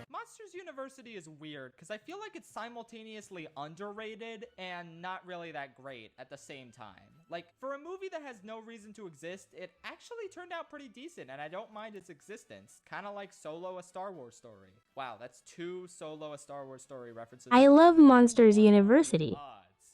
Monsters University is weird because I feel like it's simultaneously underrated and not really that great at the same time. Like, for a movie that has no reason to exist, it actually turned out pretty decent, and I don't mind its existence. Kind of like Solo: A Star Wars Story. Wow, that's 2 Solo: A Star Wars Story references. I love Monsters University.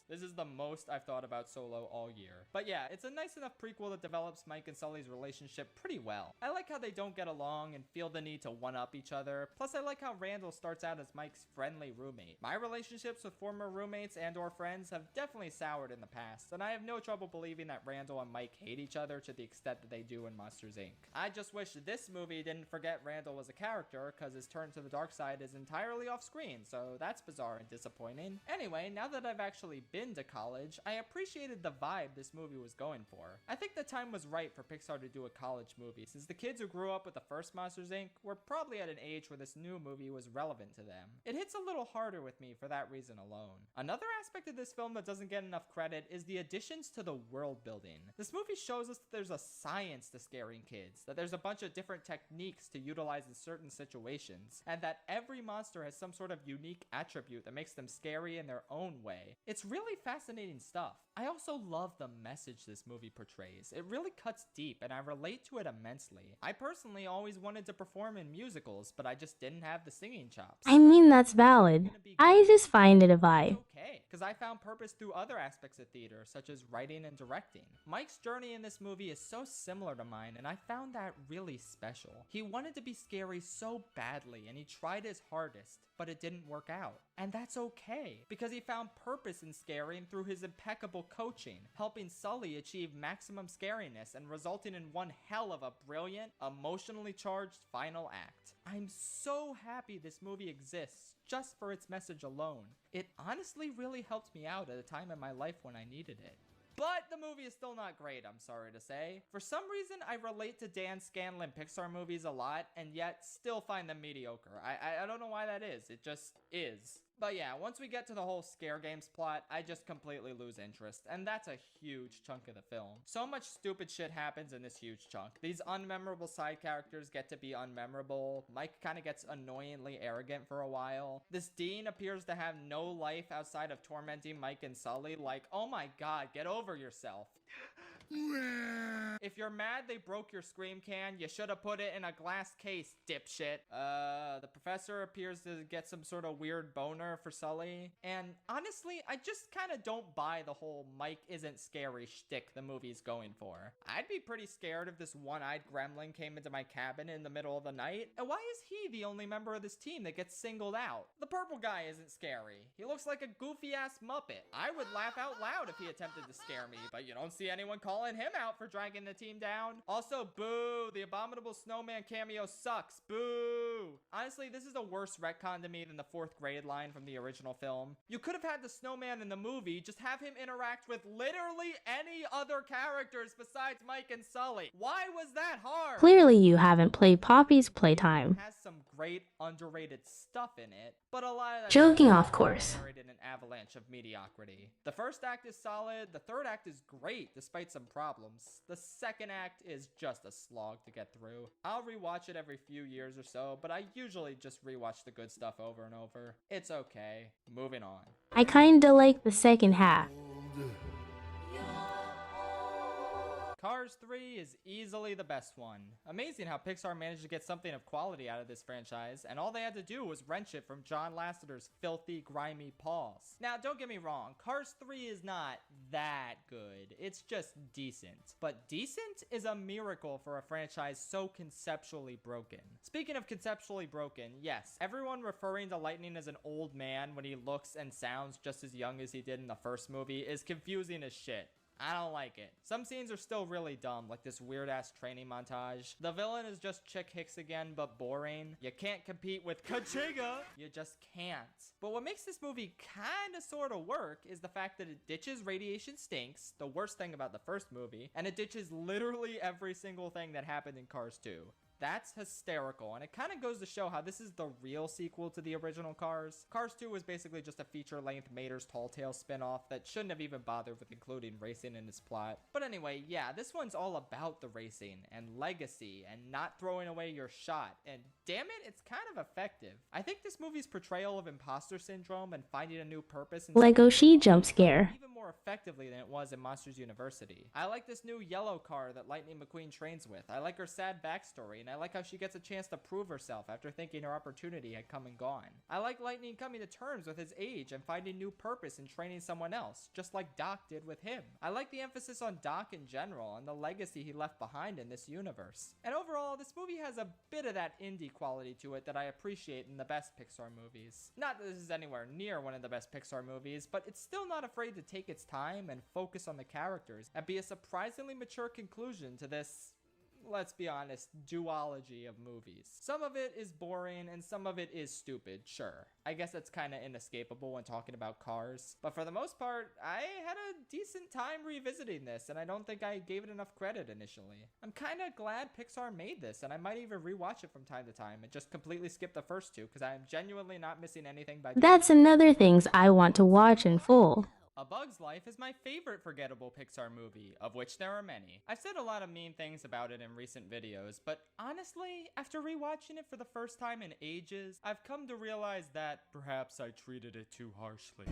This is the most I've thought about Solo all year. But yeah, it's a nice enough prequel that develops Mike and Sully's relationship pretty well. I like how they don't get along and feel the need to one-up each other. Plus, I like how Randall starts out as Mike's friendly roommate. My relationships with former roommates and or friends have definitely soured in the past, and I have no trouble believing that Randall and Mike hate each other to the extent that they do in Monsters Inc. I just wish this movie didn't forget Randall was a character, because his turn to the dark side is entirely off screen, so that's bizarre and disappointing. Anyway, now that I've actually been to college, I appreciated the vibe this movie was going for. I think the time was right for Pixar to do a college movie, since the kids who grew up with the first Monsters Inc. were probably at an age where this new movie was relevant to them. It hits a little harder with me for that reason alone. Another aspect of this film that doesn't get enough credit is the additions to the world building. This movie shows us that there's a science to scaring kids, that there's a bunch of different techniques to utilize in certain situations, and that every monster has some sort of unique attribute that makes them scary in their own way. It's really fascinating stuff. I also love the message this movie portrays. It really cuts deep, and I relate to it immensely. I personally always wanted to perform in musicals, but I just didn't have the singing chops. I mean, that's valid. I just find it a vibe. Okay, because I found purpose through other aspects of theater, such as writing and directing. Mike's journey in this movie is so similar to mine, and I found that really special. He wanted to be scary so badly, and he tried his hardest, but it didn't work out. And that's okay, because he found purpose in scaring through his impeccable coaching, helping Sully achieve maximum scariness and resulting in one hell of a brilliant, emotionally charged final act. I'm so happy this movie exists just for its message alone. It honestly really helped me out at a time in my life when I needed it. But the movie is still not great, I'm sorry to say. For some reason, I relate to Dan Scanlon Pixar movies a lot, and yet still find them mediocre. I don't know why that is. It just is. But yeah, once we get to the whole Scare Games plot, I just completely lose interest, and that's a huge chunk of the film. So much stupid shit happens in this huge chunk. These unmemorable side characters get to be unmemorable. Mike kind of gets annoyingly arrogant for a while. This Dean appears to have no life outside of tormenting Mike and Sully. Like, oh my god, get over yourself. If you're mad they broke your scream can, you should have put it in a glass case, dipshit. The professor appears to get some sort of weird boner for Sully. And honestly, I just kind of don't buy the whole Mike isn't scary shtick the movie's going for. I'd be pretty scared if this one-eyed gremlin came into my cabin in the middle of the night. And why is he the only member of this team that gets singled out? The purple guy isn't scary. He looks like a goofy-ass Muppet. I would laugh out loud if he attempted to scare me, but you don't see anyone calling him out for dragging the team down. Also, boo! The Abominable Snowman cameo sucks. Boo! Honestly, this is a worse retcon to me than the 4th grade line from the original film. You could have had the snowman in the movie, just have him interact with literally any other characters besides Mike and Sully. Why was that hard? Clearly you haven't played Poppy's Playtime. It has some great underrated stuff in it, but a lot of that Joking off course. in an avalanche of mediocrity. The first act is solid, the third act is great despite some problems. The second act is just a slog to get through. I'll rewatch it every few years or so, but I usually just rewatch the good stuff over and over. It's okay. Moving on. I kinda like the second half. Cars 3 is easily the best one. Amazing how Pixar managed to get something of quality out of this franchise, and all they had to do was wrench it from John Lasseter's filthy, grimy paws. Now, don't get me wrong, Cars 3 is not that good. It's just decent. But decent is a miracle for a franchise so conceptually broken. Speaking of conceptually broken, yes, everyone referring to Lightning as an old man when he looks and sounds just as young as he did in the first movie is confusing as shit. I don't like it. Some scenes are still really dumb, like this weird-ass training montage. The villain is just Chick Hicks again, but boring. You can't compete with Kachiga. You just can't. But what makes this movie kinda sorta work is the fact that it ditches Radiation Stinks, the worst thing about the first movie, and it ditches literally every single thing that happened in Cars 2. That's hysterical, and it kind of goes to show how this is the real sequel to the original Cars. Cars 2 was basically just a feature-length Mater's Tall Tales spin-off that shouldn't have even bothered with including racing in its plot. But anyway, yeah, this one's all about the racing and legacy and not throwing away your shot, and damn it, it's kind of effective. I think this movie's portrayal of imposter syndrome and finding a new purpose in Lego She jump scare. even more effectively than it was in Monsters University. I like this new yellow car that Lightning McQueen trains with. I like her sad backstory, and I like how she gets a chance to prove herself after thinking her opportunity had come and gone. I like Lightning coming to terms with his age and finding new purpose in training someone else, just like Doc did with him. I like the emphasis on Doc in general and the legacy he left behind in this universe. And overall, this movie has a bit of that indie quality to it that I appreciate in the best Pixar movies. Not that this is anywhere near one of the best Pixar movies, but it's still not afraid to take its time and focus on the characters and be a surprisingly mature conclusion to this, let's be honest, duology of movies. Some of it is boring and some of it is stupid, sure. I guess that's kind of inescapable when talking about Cars. But for the most part, I had a decent time revisiting this, and I don't think I gave it enough credit initially. I'm kind of glad Pixar made this, and I might even rewatch it from time to time and just completely skip the first two, because I am genuinely not missing anything by That's another things I want to watch in full. A Bug's Life is my favorite forgettable Pixar movie, of which there are many. I've said a lot of mean things about it in recent videos, but honestly, after rewatching it for the first time in ages, I've come to realize that perhaps I treated it too harshly.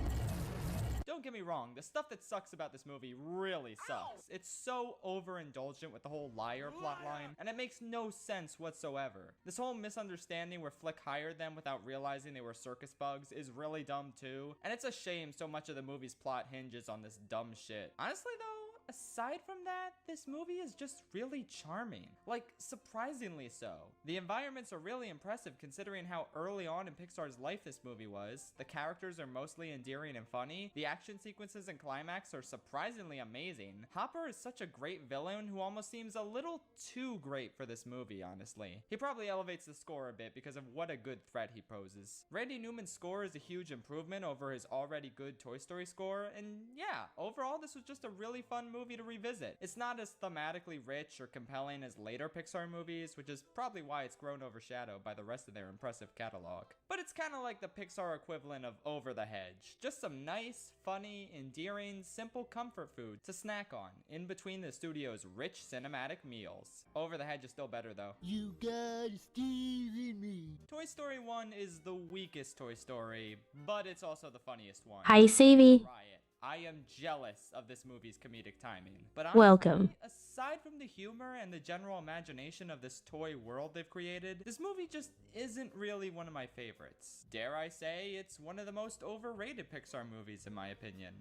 Don't get me wrong, the stuff that sucks about this movie really sucks. It's so overindulgent with the whole liar plotline, and it makes no sense whatsoever. This whole misunderstanding where Flick hired them without realizing they were circus bugs is really dumb too, and it's a shame so much of the movie's plot hinges on this dumb shit. Honestly though, aside from that, this movie is just really charming. Like, surprisingly so. The environments are really impressive considering how early on in Pixar's life this movie was. The characters are mostly endearing and funny. The action sequences and climax are surprisingly amazing. Hopper is such a great villain who almost seems a little too great for this movie, honestly. He probably elevates the score a bit because of what a good threat he poses. Randy Newman's score is a huge improvement over his already good Toy Story score, and yeah, overall this was just a really fun movie to revisit. It's not as thematically rich or compelling as later Pixar movies, which is probably why it's grown overshadowed by the rest of their impressive catalog. But it's kind of like the Pixar equivalent of Over the Hedge. Just some nice, funny, endearing, simple comfort food to snack on in between the studio's rich cinematic meals. Over the Hedge is still better though. You got Steve in me. Toy Story 1 is the weakest Toy Story, but it's also the funniest one. Hi, Savvy. Riot. I am jealous of this movie's comedic timing. But honestly, Welcome. aside from the humor and the general imagination of this toy world they've created, this movie just isn't really one of my favorites. Dare I say, it's one of the most overrated Pixar movies in my opinion.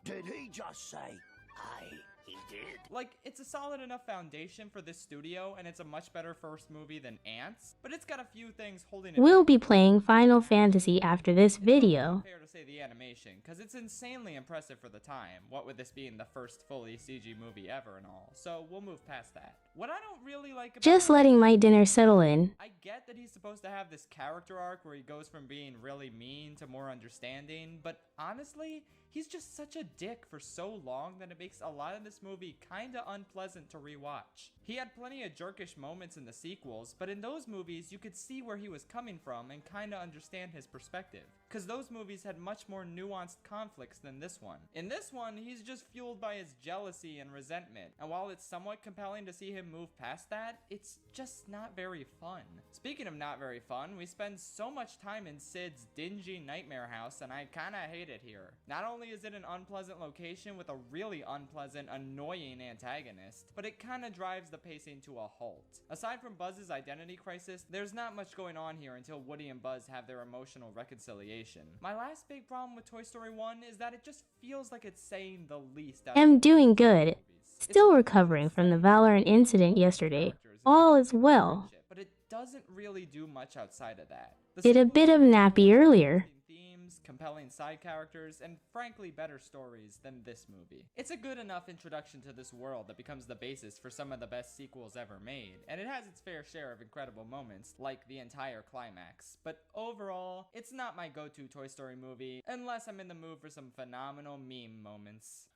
Did he just say, aye, he did? Like, it's a solid enough foundation for this studio, and it's a much better first movie than Ants, but it's got a few things holding it We'll back. be playing Final Fantasy after this video. Fair to say the animation, because it's insanely impressive for the time, what with this being the first fully CG movie ever and all, so we'll move past that. What I don't really like about Just letting my dinner settle in. I get that he's supposed to have this character arc where he goes from being really mean to more understanding, but honestly, he's just such a dick for so long that it makes a lot of this movie kinda unpleasant to rewatch. He had plenty of jerkish moments in the sequels, but in those movies you could see where he was coming from and kinda understand his perspective, cause those movies had much more nuanced conflicts than this one. In this one, he's just fueled by his jealousy and resentment, and while it's somewhat compelling to see him move past that, it's just not very fun. Speaking of not very fun, we spend so much time in Sid's dingy nightmare house, and I kinda hate it here. Not only is it an unpleasant location with a really unpleasant, annoying antagonist, but it kinda drives the pacing to a halt. Aside from Buzz's identity crisis, there's not much going on here until Woody and Buzz have their emotional reconciliation. My last big problem with Toy Story 1 is that it just feels like it's saying the least out of I'm doing good. Still recovering from the Valorant incident yesterday. All is well. but it doesn't really do much outside of that. The Did a sequels bit of nappy earlier. themes, compelling side characters, and frankly better stories than this movie. It's a good enough introduction to this world that becomes the basis for some of the best sequels ever made, and it has its fair share of incredible moments, like the entire climax. But overall, it's not my go-to Toy Story movie, unless I'm in the mood for some phenomenal meme moments.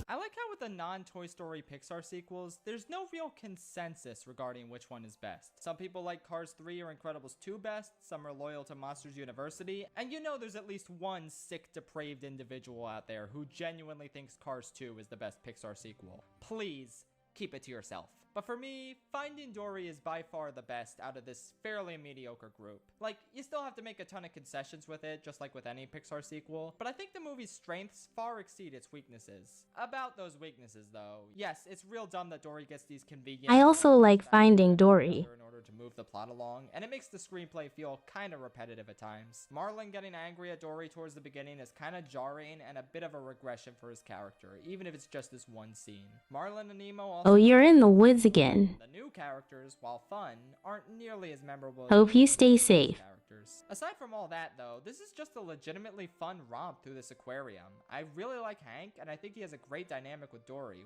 I like how with the non-Toy Story Pixar sequels, there's no real consensus regarding which one is best. Some people like Cars 3 or Incredibles 2 best, some are loyal to Monsters University, and you know there's at least one sick, depraved individual out there who genuinely thinks Cars 2 is the best Pixar sequel. Please, keep it to yourself. But for me, Finding Dory is by far the best out of this fairly mediocre group. Like, you still have to make a ton of concessions with it, just like with any Pixar sequel, but I think the movie's strengths far exceed its weaknesses. About those weaknesses, though, yes, it's real dumb that Dory gets these convenient... I also like Finding Dory. ...in order to move the plot along, and it makes the screenplay feel kinda repetitive at times. Marlin getting angry at Dory towards the beginning is kinda jarring and a bit of a regression for his character, even if it's just this one scene. Marlin and Nemo also... Oh, you're in the woods again. The new characters, while fun, aren't nearly as memorable as Hope you stay the safe. characters. Aside from all that, though, this is just a legitimately fun romp through this aquarium. I really like Hank, and I think he has a great dynamic with Dory.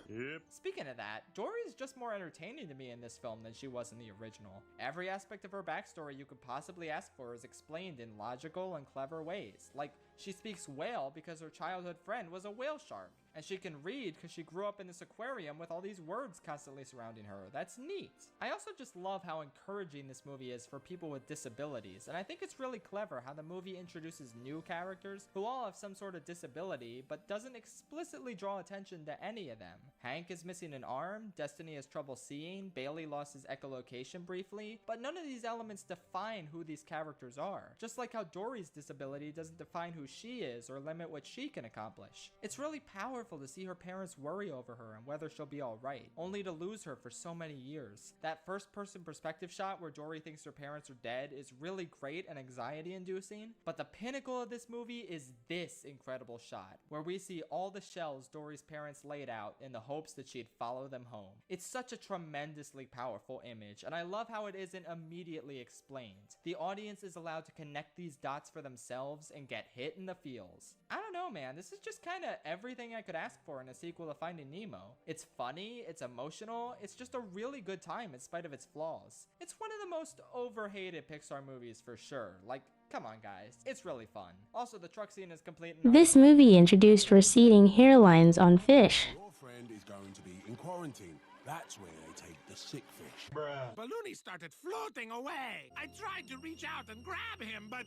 Yep. Speaking of that, Dory is just more entertaining to me in this film than she was in the original. Every aspect of her backstory you could possibly ask for is explained in logical and clever ways. Like, she speaks whale because her childhood friend was a whale shark. And she can read because she grew up in this aquarium with all these words constantly surrounding her. That's neat. I also just love how encouraging this movie is for people with disabilities, and I think it's really clever how the movie introduces new characters who all have some sort of disability, but doesn't explicitly draw attention to any of them. Hank is missing an arm, Destiny has trouble seeing, Bailey lost his echolocation briefly, but none of these elements define who these characters are. Just like how Dory's disability doesn't define who she is or limit what she can accomplish. It's really powerful to see her parents worry over her and whether she'll be alright, only to lose her for so many years. That first-person perspective shot where Dory thinks her parents are dead is really great and anxiety-inducing, but the pinnacle of this movie is this incredible shot, where we see all the shells Dory's parents laid out in the hopes that she'd follow them home. It's such a tremendously powerful image, and I love how it isn't immediately explained. The audience is allowed to connect these dots for themselves and get hit in the feels. I don't know, man, this is just kinda everything I could ask for in a sequel to Finding Nemo. It's funny, it's emotional, it's just a really good time in spite of its flaws. It's one of the most overhated Pixar movies for sure, like Come on, guys. It's really fun. Also, the truck scene is complete. And This movie introduced receding hairlines on fish. Your friend is going to be in quarantine. That's where they take the sick fish. Bruh. Balloony started floating away. I tried to reach out and grab him, but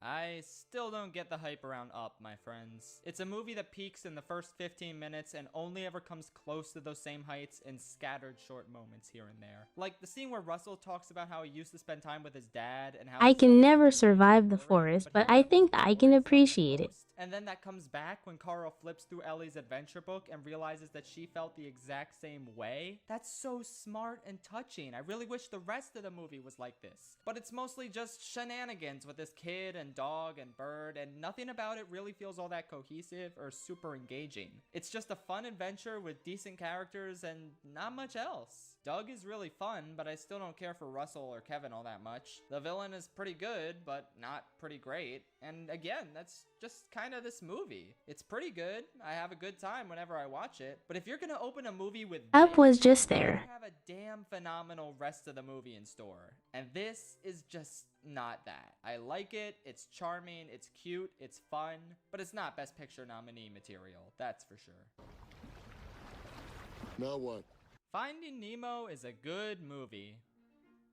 I still don't get the hype around Up, my friends. It's a movie that peaks in the first 15 minutes and only ever comes close to those same heights in scattered short moments here and there. Like the scene where Russell talks about how he used to spend time with his dad and how I can never survive the forest, but I think I can appreciate it. And then that comes back when Carl flips through Ellie's adventure book and realizes that she felt the exact same way. That's so smart and touching. I really wish the rest of the movie was like this. But it's mostly just shenanigans with this kid and dog and bird, and nothing about it really feels all that cohesive or super engaging. It's just a fun adventure with decent characters and not much else. Doug is really fun, but I still don't care for Russell or Kevin all that much. The villain is pretty good, but not pretty great. And again, that's just kind of this movie. It's pretty good. I have a good time whenever I watch it. But if you're gonna open a movie with Up was just there. you have a damn phenomenal rest of the movie in store. And this is just not that. I like it. It's charming. It's cute. It's fun. But it's not Best Picture nominee material. That's for sure. Now what? Finding Nemo is a good movie.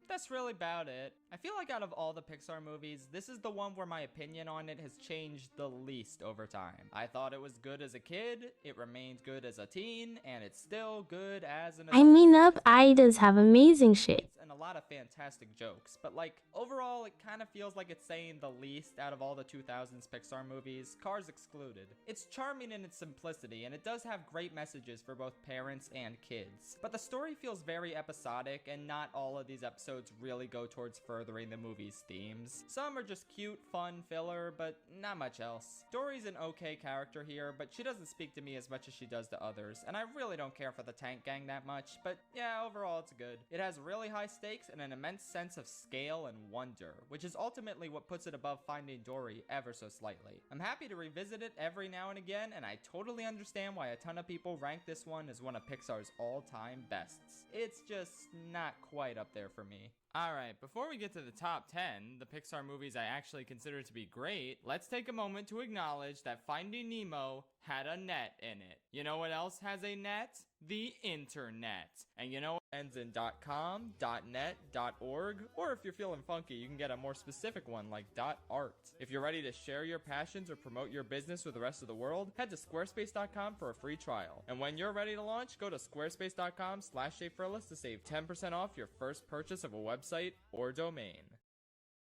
That's really about it. I feel like out of all the Pixar movies, this is the one where my opinion on it has changed the least over time. I thought it was good as a kid, it remained good as a teen, and it's still good as an adult. I mean, Up, I does have amazing shit. And a lot of fantastic jokes, but like overall it kind of feels like it's saying the least out of all the 2000s Pixar movies, Cars excluded. It's charming in its simplicity, and it does have great messages for both parents and kids, but the story feels very episodic, and not all of these episodes really go towards furthering the movie's themes. Some are just cute, fun filler, but not much else. Dory's an okay character here, but she doesn't speak to me as much as she does to others, and I really don't care for the tank gang that much, but yeah, overall it's good. It has really high stakes and an immense sense of scale and wonder, which is ultimately what puts it above Finding Dory ever so slightly. I'm happy to revisit it every now and again, and I totally understand why a ton of people rank this one as one of Pixar's all-time bests. It's just not quite up there for me. Alright, before we get to the top 10, the Pixar movies I actually consider to be great, let's take a moment to acknowledge that Finding Nemo had a net in it. You know what else has a net? The internet. And you know what ends in .com, .net, .org, or if you're feeling funky, you can get a more specific one like .art. If you're ready to share your passions or promote your business with the rest of the world, head to squarespace.com for a free trial. And when you're ready to launch, go to squarespace.com/ShapeForLess to save 10% off your first purchase of a website or domain.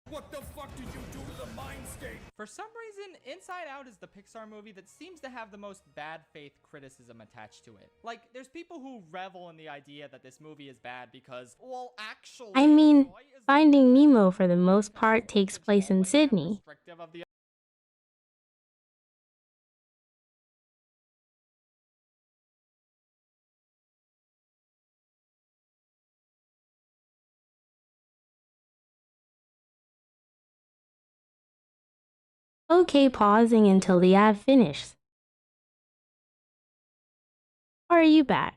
What the fuck did you do to the Mindscape? For some reason, Inside Out is the Pixar movie that seems to have the most bad faith criticism attached to it. Like, there's people who revel in the idea that this movie is bad because, well, actually... I mean, Finding Nemo for the most part takes place in Sydney. Okay, pausing until the ad finishes. Or are you back?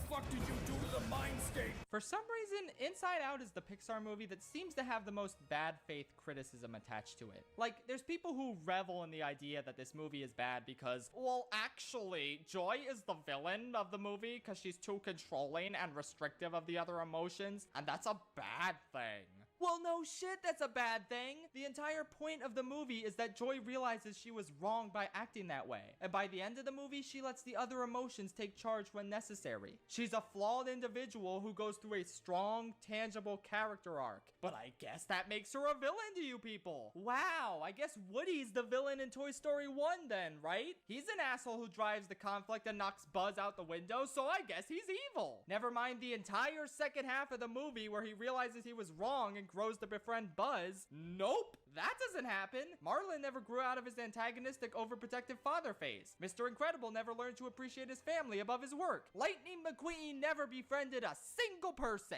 What the fuck did you do to the Mindscape? For some reason, Inside Out is the Pixar movie that seems to have the most bad faith criticism attached to it. Like, there's people who revel in the idea that this movie is bad because, well, actually, Joy is the villain of the movie because she's too controlling and restrictive of the other emotions, and that's a bad thing. Well, no shit, that's a bad thing. The entire point of the movie is that Joy realizes she was wrong by acting that way. And by the end of the movie, she lets the other emotions take charge when necessary. She's a flawed individual who goes through a strong, tangible character arc. But I guess that makes her a villain to you people. Wow, I guess Woody's the villain in Toy Story 1 then, right? He's an asshole who drives the conflict and knocks Buzz out the window, so I guess he's evil. Never mind the entire second half of the movie where he realizes he was wrong and grows to befriend Buzz. Nope, that doesn't happen. Marlin never grew out of his antagonistic, overprotective father phase. Mr. Incredible never learned to appreciate his family above his work. Lightning McQueen never befriended a single person.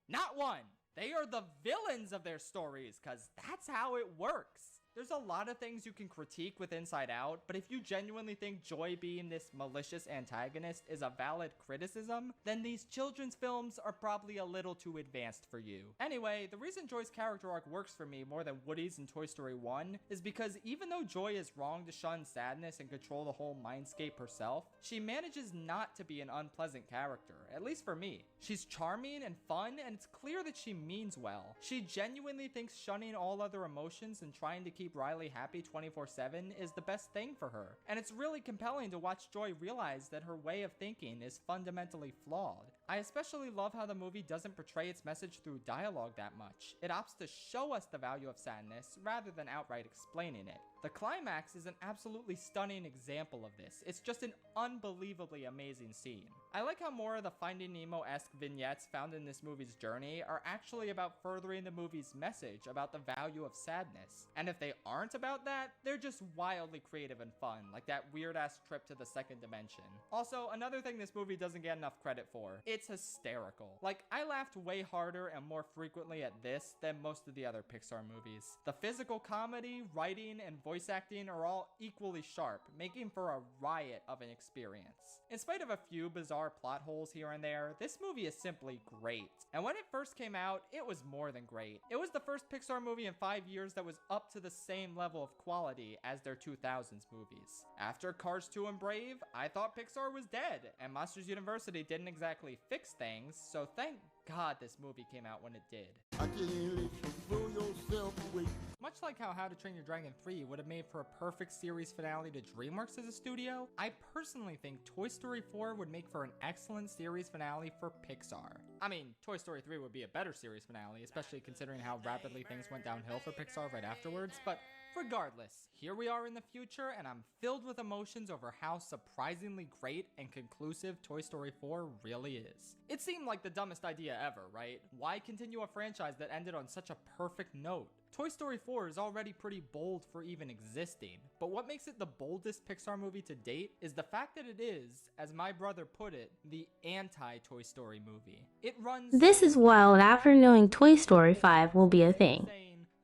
Not one. They are the villains of their stories, cause that's how it works. There's a lot of things you can critique with Inside Out, but if you genuinely think Joy being this malicious antagonist is a valid criticism, then these children's films are probably a little too advanced for you. Anyway, the reason Joy's character arc works for me more than Woody's in Toy Story 1 is because even though Joy is wrong to shun sadness and control the whole mindscape herself, she manages not to be an unpleasant character, at least for me. She's charming and fun, and it's clear that she means well. She genuinely thinks shunning all other emotions and trying to keep Riley happy 24/7 is the best thing for her. And it's really compelling to watch Joy realize that her way of thinking is fundamentally flawed. I especially love how the movie doesn't portray its message through dialogue that much. It opts to show us the value of sadness rather than outright explaining it. The climax is an absolutely stunning example of this. It's just an unbelievably amazing scene. I like how more of the Finding Nemo-esque vignettes found in this movie's journey are actually about furthering the movie's message about the value of sadness. And if they aren't about that, they're just wildly creative and fun, like that weird-ass trip to the second dimension. Also, another thing this movie doesn't get enough credit for, it's hysterical. Like, I laughed way harder and more frequently at this than most of the other Pixar movies. The physical comedy, writing, and voice acting are all equally sharp, making for a riot of an experience. In spite of a few bizarre plot holes here and there, this movie is simply great. And when it first came out, it was more than great. It was the first Pixar movie in 5 years that was up to the same level of quality as their 2000s movies. After Cars 2 and Brave, I thought Pixar was dead, and Monsters University didn't exactly fix things, so thank God this movie came out when it did. I can't let you throw yourself away. Much like how How to Train Your Dragon 3 would have made for a perfect series finale to DreamWorks as a studio, I personally think Toy Story 4 would make for an excellent series finale for Pixar. I mean, Toy Story 3 would be a better series finale, especially considering how rapidly things went downhill for Pixar right afterwards, but regardless, here we are in the future, and I'm filled with emotions over how surprisingly great and conclusive Toy Story 4 really is. It seemed like the dumbest idea ever, right? Why continue a franchise that ended on such a perfect note? Toy Story 4 is already pretty bold for even existing, but what makes it the boldest Pixar movie to date is the fact that it is, as my brother put it, the anti-Toy Story movie. It runs... This is wild after knowing Toy Story 5 will be a thing.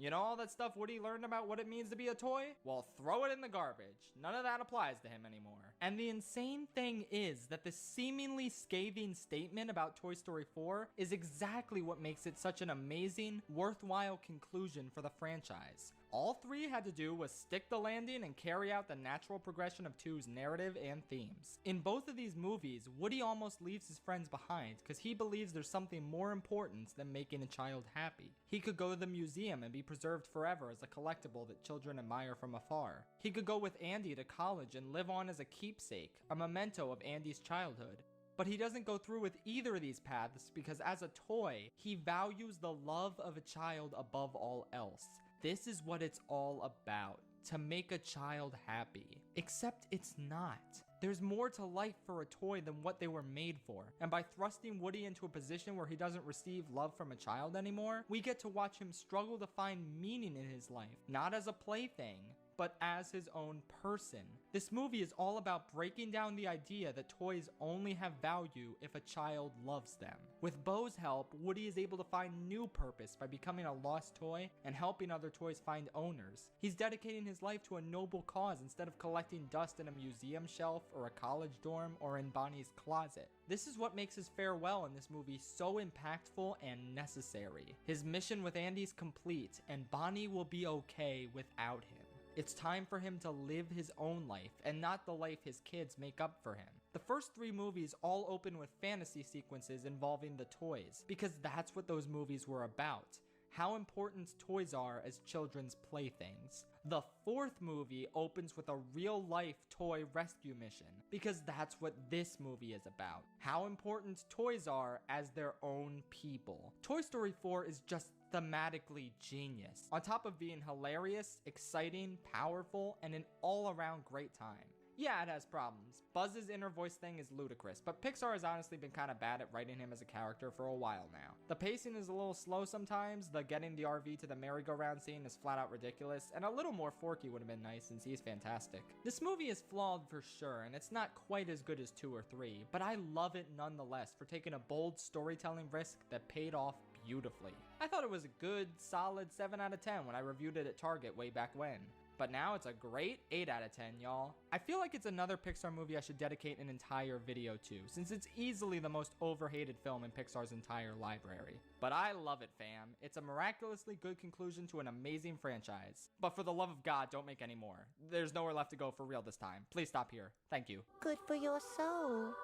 You know all that stuff Woody learned about what it means to be a toy? Well, throw it in the garbage. None of that applies to him anymore. And the insane thing is that the seemingly scathing statement about Toy Story 4 is exactly what makes it such an amazing, worthwhile conclusion for the franchise. All three had to do was stick the landing and carry out the natural progression of 2's narrative and themes. In both of these movies, Woody almost leaves his friends behind because he believes there's something more important than making a child happy. He could go to the museum and be preserved forever as a collectible that children admire from afar. He could go with Andy to college and live on as a keepsake, a memento of Andy's childhood. But he doesn't go through with either of these paths because as a toy, he values the love of a child above all else. This is what it's all about, to make a child happy. Except it's not. There's more to life for a toy than what they were made for. And by thrusting Woody into a position where he doesn't receive love from a child anymore, we get to watch him struggle to find meaning in his life, not as a plaything, but as his own person. This movie is all about breaking down the idea that toys only have value if a child loves them. With Bo's help, Woody is able to find new purpose by becoming a lost toy and helping other toys find owners. He's dedicating his life to a noble cause instead of collecting dust in a museum shelf or a college dorm or in Bonnie's closet. This is what makes his farewell in this movie so impactful and necessary. His mission with Andy's complete, and Bonnie will be okay without him. It's time for him to live his own life and not the life his kids make up for him. The first three movies all open with fantasy sequences involving the toys, because that's what those movies were about. How important toys are as children's playthings. The fourth movie opens with a real-life toy rescue mission, because that's what this movie is about. How important toys are as their own people. Toy Story 4 is just thematically genius, on top of being hilarious, exciting, powerful, and an all-around great time. Yeah, it has problems. Buzz's inner voice thing is ludicrous, but Pixar has honestly been kind of bad at writing him as a character for a while now. The pacing is a little slow sometimes, the getting the RV to the merry-go-round scene is flat out ridiculous, and a little more Forky would have been nice since he's fantastic. This movie is flawed for sure, and it's not quite as good as 2 or 3, but I love it nonetheless for taking a bold storytelling risk that paid off beautifully. I thought it was a good, solid 7 out of 10 when I reviewed it at Target way back when. But now it's a great 8 out of 10, y'all. I feel like it's another Pixar movie I should dedicate an entire video to, since it's easily the most overhated film in Pixar's entire library. But I love it, fam. It's a miraculously good conclusion to an amazing franchise. But for the love of God, don't make any more. There's nowhere left to go for real this time. Please stop here. Thank you. Good for your soul.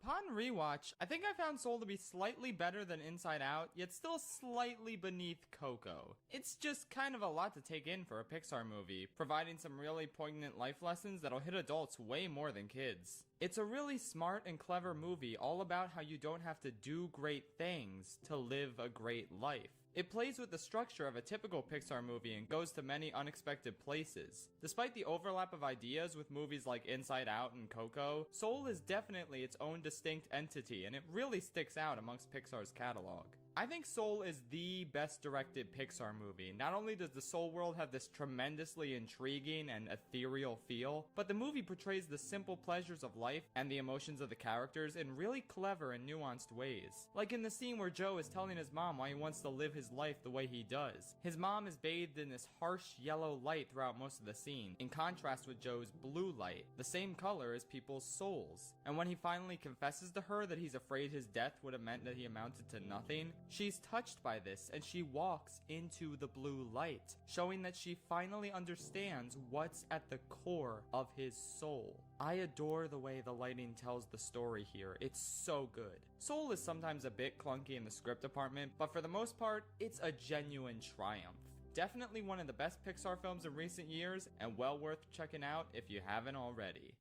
Upon rewatch, I think I found Soul to be slightly better than Inside Out, yet still slightly beneath Coco. It's just kind of a lot to take in for a Pixar movie, providing some really poignant life lessons that'll hit adults way more than kids. It's a really smart and clever movie all about how you don't have to do great things to live a great life. It plays with the structure of a typical Pixar movie and goes to many unexpected places. Despite the overlap of ideas with movies like Inside Out and Coco, Soul is definitely its own distinct entity, and it really sticks out amongst Pixar's catalog. I think Soul is the best directed Pixar movie. Not only does the Soul world have this tremendously intriguing and ethereal feel, but the movie portrays the simple pleasures of life and the emotions of the characters in really clever and nuanced ways. Like in the scene where Joe is telling his mom why he wants to live his life the way he does. His mom is bathed in this harsh yellow light throughout most of the scene, in contrast with Joe's blue light, the same color as people's souls. And when he finally confesses to her that he's afraid his death would have meant that he amounted to nothing, she's touched by this and she walks into the blue light, showing that she finally understands what's at the core of his soul. I adore the way the lighting tells the story here. It's so good. Soul is sometimes a bit clunky in the script department, but for the most part, it's a genuine triumph. Definitely one of the best Pixar films in recent years, and well worth checking out if you haven't already.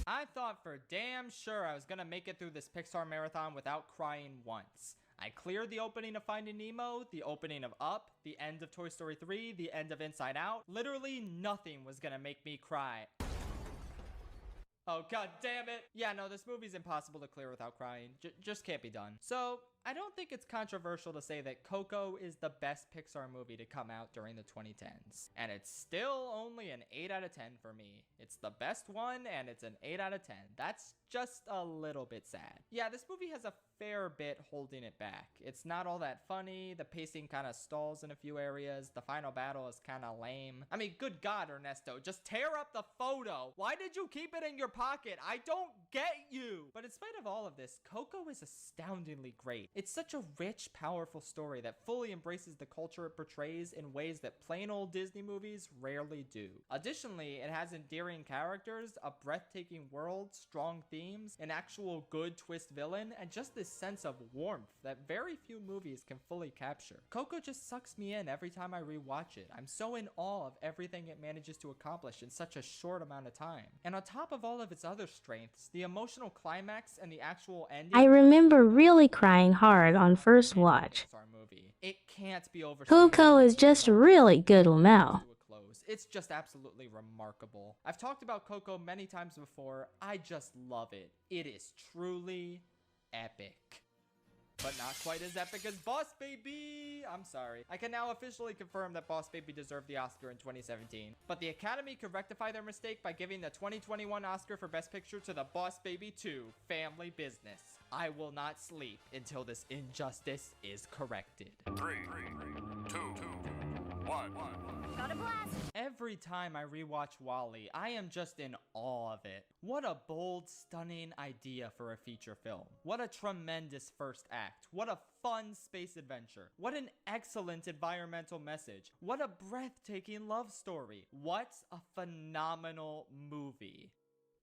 I thought for damn sure I was gonna make it through this Pixar marathon without crying once. I cleared the opening of Finding Nemo, the opening of Up, the end of Toy Story 3, the end of Inside Out. Literally nothing was gonna make me cry. Oh, god damn it. Yeah, no, this movie's impossible to clear without crying. Just can't be done. So, I don't think it's controversial to say that Coco is the best Pixar movie to come out during the 2010s. And it's still only an 8 out of 10 for me. It's the best one, and it's an 8 out of 10. That's just a little bit sad. Yeah, this movie has a fair bit holding it back. It's not all that funny, the pacing kind of stalls in a few areas, the final battle is kind of lame. I mean, good god, Ernesto, just tear up the photo. Why did you keep it in your pocket? I don't get you. But in spite of all of this, Coco is astoundingly great. It's such a rich, powerful story that fully embraces the culture it portrays in ways that plain old Disney movies rarely do. Additionally, it has endearing characters, a breathtaking world, strong themes, an actual good twist villain, and just this sense of warmth that very few movies can fully capture. Coco just sucks me in every time I rewatch it. I'm so in awe of everything it manages to accomplish in such a short amount of time. And on top of all of its other strengths, the emotional climax and the actual ending... I remember really crying hard on first watch. It can't be overstated. Coco is just really good now. It's just absolutely remarkable. I've talked about Coco many times before. I just love it. It is truly epic. But not quite as epic as Boss Baby! I'm sorry. I can now officially confirm that Boss Baby deserved the Oscar in 2017. But the Academy could rectify their mistake by giving the 2021 Oscar for Best Picture to the Boss Baby 2, Family Business. I will not sleep until this injustice is corrected. 3, 2, 1. Got a blast! Every time I rewatch WALL-E, I am just in awe of it. What a bold, stunning idea for a feature film. What a tremendous first act. What a fun space adventure. What an excellent environmental message. What a breathtaking love story. What a phenomenal movie.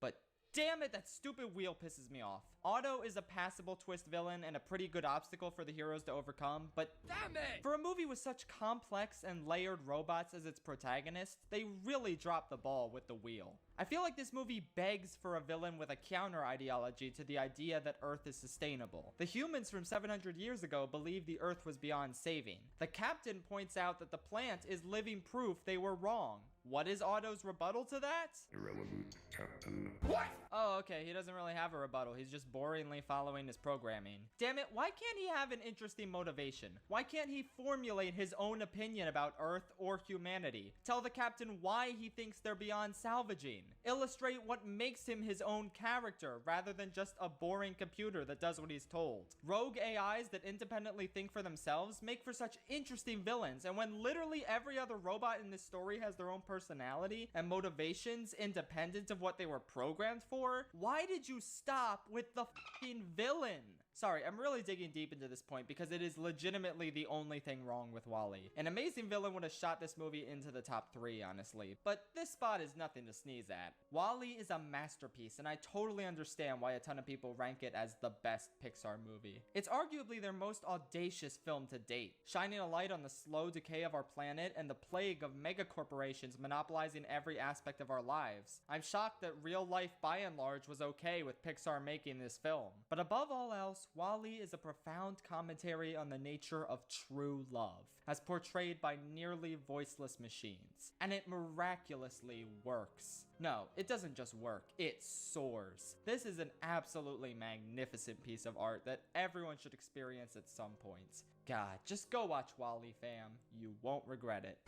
But damn it, that stupid wheel pisses me off. Otto is a passable twist villain and a pretty good obstacle for the heroes to overcome, but damn it! For a movie with such complex and layered robots as its protagonists, they really dropped the ball with the wheel. I feel like this movie begs for a villain with a counter-ideology to the idea that Earth is sustainable. The humans from 700 years ago believed the Earth was beyond saving. The captain points out that the plant is living proof they were wrong. What is Otto's rebuttal to that? Irrelevant, Captain. What? Oh, okay, he doesn't really have a rebuttal. He's just boringly following his programming. Damn it, why can't he have an interesting motivation? Why can't he formulate his own opinion about Earth or humanity? Tell the captain why he thinks they're beyond salvaging. Illustrate what makes him his own character, rather than just a boring computer that does what he's told. Rogue AIs that independently think for themselves make for such interesting villains, and when literally every other robot in this story has their own personality and motivations independent of what they were programmed for, why did you stop with the fucking villain? Sorry, I'm really digging deep into this point because it is legitimately the only thing wrong with WALL-E. An amazing villain would have shot this movie into the top 3, honestly, but this spot is nothing to sneeze at. WALL-E is a masterpiece, and I totally understand why a ton of people rank it as the best Pixar movie. It's arguably their most audacious film to date, shining a light on the slow decay of our planet and the plague of megacorporations monopolizing every aspect of our lives. I'm shocked that real life by and large was okay with Pixar making this film. But above all else, WALL-E is a profound commentary on the nature of true love, as portrayed by nearly voiceless machines. And it miraculously works. No, it doesn't just work, it soars. This is an absolutely magnificent piece of art that everyone should experience at some point. God, just go watch WALL-E, fam. You won't regret it.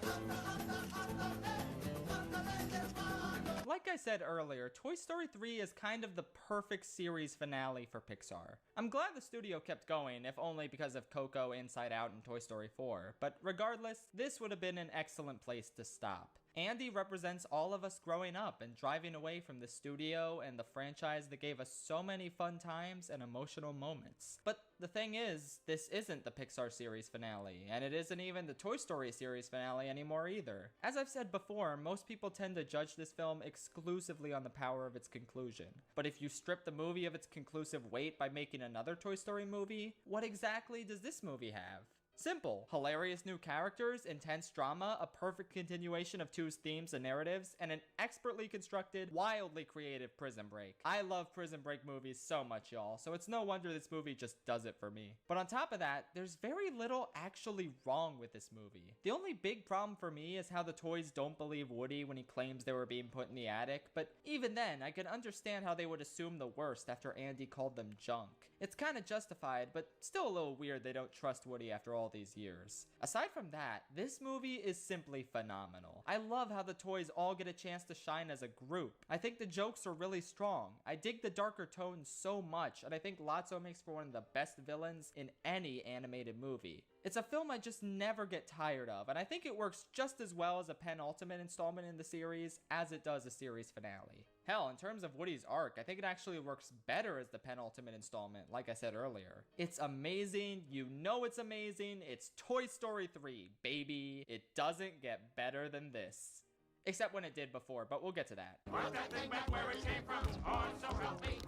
Like I said earlier, Toy Story 3 is kind of the perfect series finale for Pixar. I'm glad the studio kept going, if only because of Coco, Inside Out, and Toy Story 4, but regardless, this would have been an excellent place to stop. Andy represents all of us growing up and driving away from the studio and the franchise that gave us so many fun times and emotional moments. But the thing is, this isn't the Pixar series finale, and it isn't even the Toy Story series finale anymore either. As I've said before, most people tend to judge this film exclusively on the power of its conclusion. But if you strip the movie of its conclusive weight by making another Toy Story movie, what exactly does this movie have? Simple. Hilarious new characters, intense drama, a perfect continuation of Two's themes and narratives, and an expertly constructed, wildly creative Prison Break. I love Prison Break movies so much, y'all, so it's no wonder this movie just does it for me. But on top of that, there's very little actually wrong with this movie. The only big problem for me is how the toys don't believe Woody when he claims they were being put in the attic, but even then, I can understand how they would assume the worst after Andy called them junk. It's kinda justified, but still a little weird they don't trust Woody after all these years. Aside from that, this movie is simply phenomenal. I love how the toys all get a chance to shine as a group. I think the jokes are really strong. I dig the darker tones so much, and I think Lotso makes for one of the best villains in any animated movie. It's a film I just never get tired of, and I think it works just as well as a penultimate installment in the series as it does a series finale. Hell, in terms of Woody's arc, I think it actually works better as the penultimate installment, like I said earlier. It's amazing, you know it's amazing, it's Toy Story 3, baby. It doesn't get better than this. Except when it did before, but we'll get to that.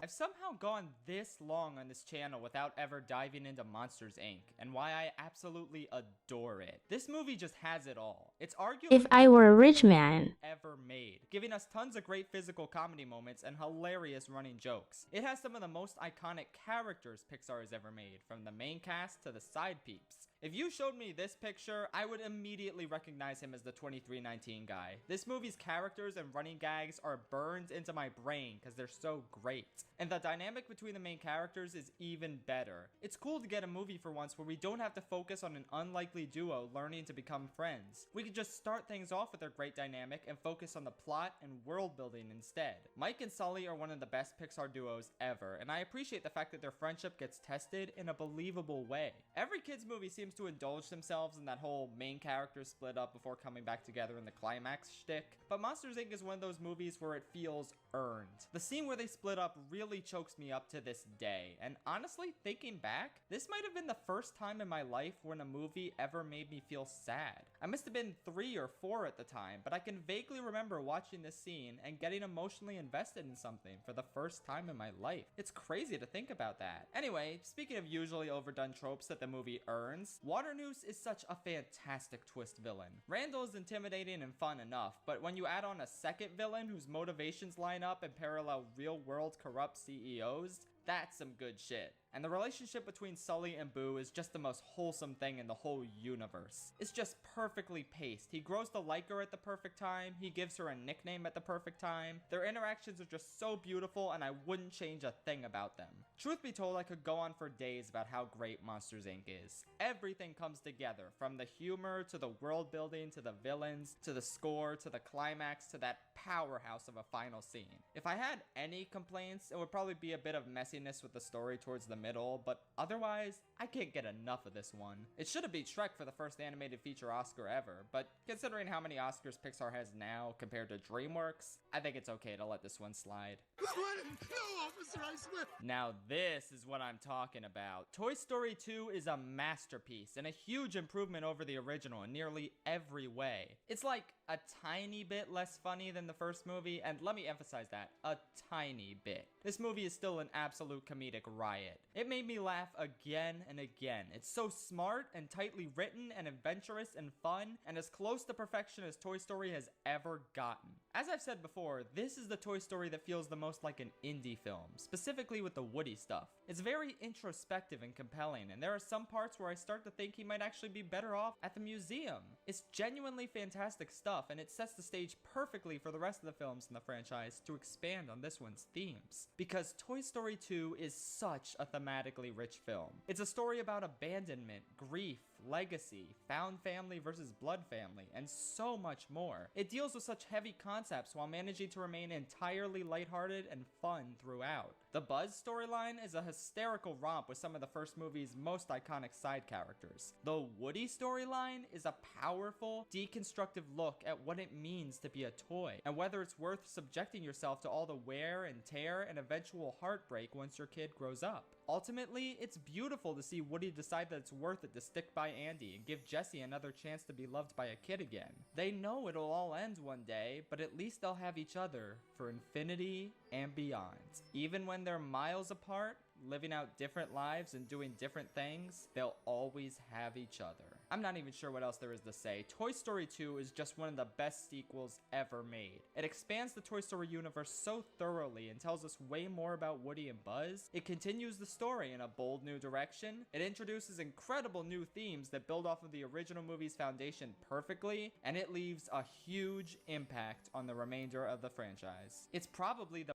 I've somehow gone this long on this channel without ever diving into Monsters, Inc. and why I absolutely adore it. This movie just has it all. It's arguably If I Were a Rich Man ever made, giving us tons of great physical comedy moments and hilarious running jokes. It has some of the most iconic characters Pixar has ever made, from the main cast to the side peeps. If you showed me this picture, I would immediately recognize him as the 2319 guy. This movie's characters and running gags are burned into my brain because they're so great. And the dynamic between the main characters is even better. It's cool to get a movie for once where we don't have to focus on an unlikely duo learning to become friends. We could just start things off with their great dynamic and focus on the plot and world building instead. Mike and Sully are one of the best Pixar duos ever, and I appreciate the fact that their friendship gets tested in a believable way. Every kids movie seems to indulge themselves in that whole main characters split up before coming back together in the climax shtick, but Monsters Inc. is one of those movies where it feels earned. The scene where they split up really chokes me up to this day, and honestly, thinking back, this might have been the first time in my life when a movie ever made me feel sad. I must have been 3 or 4 at the time, but I can vaguely remember watching this scene and getting emotionally invested in something for the first time in my life. It's crazy to think about that. Anyway, speaking of usually overdone tropes that the movie earns, Waternoose is such a fantastic twist villain. Randall is intimidating and fun enough, but when you add on a second villain whose motivations line up and parallel real-world corrupt CEOs, That's some good shit. And the relationship between Sully and Boo is just the most wholesome thing in the whole universe. It's just perfectly paced. He grows to like her at the perfect time. He gives her a nickname at the perfect time. Their interactions are just so beautiful, and I wouldn't change a thing about them. Truth be told, I could go on for days about how great Monsters Inc. is. Everything comes together, from the humor to the world building to the villains to the score to the climax to that powerhouse of a final scene. If I had any complaints, it would probably be a bit of messiness with the story towards the middle, but otherwise, I can't get enough of this one. It should have beat Shrek for the first animated feature Oscar ever, but considering how many Oscars Pixar has now compared to DreamWorks, I think it's okay to let this one slide. No, officer, I swear. Now this is what I'm talking about. Toy Story 2 is a masterpiece and a huge improvement over the original in nearly every way. It's like a tiny bit less funny than the first movie, and let me emphasize that, a tiny bit. This movie is still an absolute comedic riot. It made me laugh again and again. It's so smart and tightly written and adventurous and fun, and as close to perfection as Toy Story has ever gotten. As I've said before, this is the Toy Story that feels the most like an indie film, specifically with the Woody stuff. It's very introspective and compelling, and there are some parts where I start to think he might actually be better off at the museum. It's genuinely fantastic stuff, and it sets the stage perfectly for the rest of the films in the franchise to expand on this one's themes. Because Toy Story 2 is such a thematically rich film. It's a story about abandonment, grief, legacy, found family versus blood family, and so much more. It deals with such heavy concepts while managing to remain entirely lighthearted and fun throughout. The Buzz storyline is a hysterical romp with some of the first movie's most iconic side characters. The Woody storyline is a powerful, deconstructive look at what it means to be a toy, and whether it's worth subjecting yourself to all the wear and tear and eventual heartbreak once your kid grows up. Ultimately, it's beautiful to see Woody decide that it's worth it to stick by Andy and give Jessie another chance to be loved by a kid again. They know it'll all end one day, but at least they'll have each other for infinity and beyond. Even when they're miles apart, living out different lives and doing different things, they'll always have each other. I'm not even sure what else there is to say. Toy Story 2 is just one of the best sequels ever made. It expands the Toy Story universe so thoroughly and tells us way more about Woody and Buzz. It continues the story in a bold new direction. It introduces incredible new themes that build off of the original movie's foundation perfectly, and it leaves a huge impact on the remainder of the franchise. It's probably the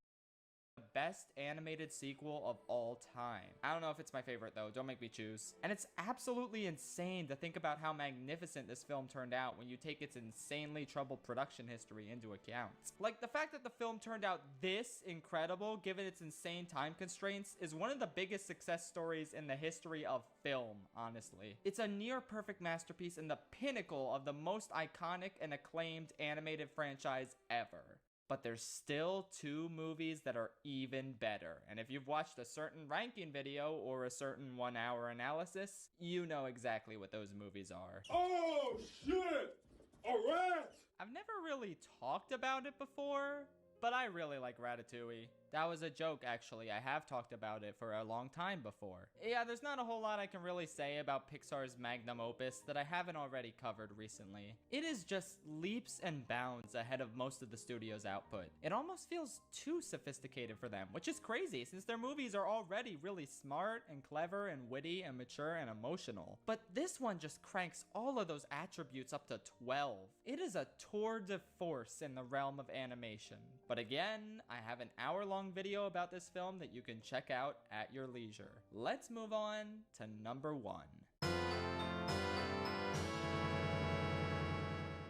best animated sequel of all time. I don't know if it's my favorite though, don't make me choose. And it's absolutely insane to think about how magnificent this film turned out when you take its insanely troubled production history into account. Like, the fact that the film turned out this incredible given its insane time constraints is one of the biggest success stories in the history of film, honestly. It's a near perfect masterpiece and the pinnacle of the most iconic and acclaimed animated franchise ever. But there's still two movies that are even better. And if you've watched a certain ranking video or a certain 1 hour analysis, you know exactly what those movies are. Oh, shit! A rat! I've never really talked about it before, but I really like Ratatouille. That was a joke, actually. I have talked about it for a long time before. Yeah, there's not a whole lot I can really say about Pixar's magnum opus that I haven't already covered recently. It is just leaps and bounds ahead of most of the studio's output. It almost feels too sophisticated for them, which is crazy since their movies are already really smart and clever and witty and mature and emotional. But this one just cranks all of those attributes up to 12. It is a tour de force in the realm of animation. But again, I have an hour-long video about this film that you can check out at your leisure. Let's move on to number 1.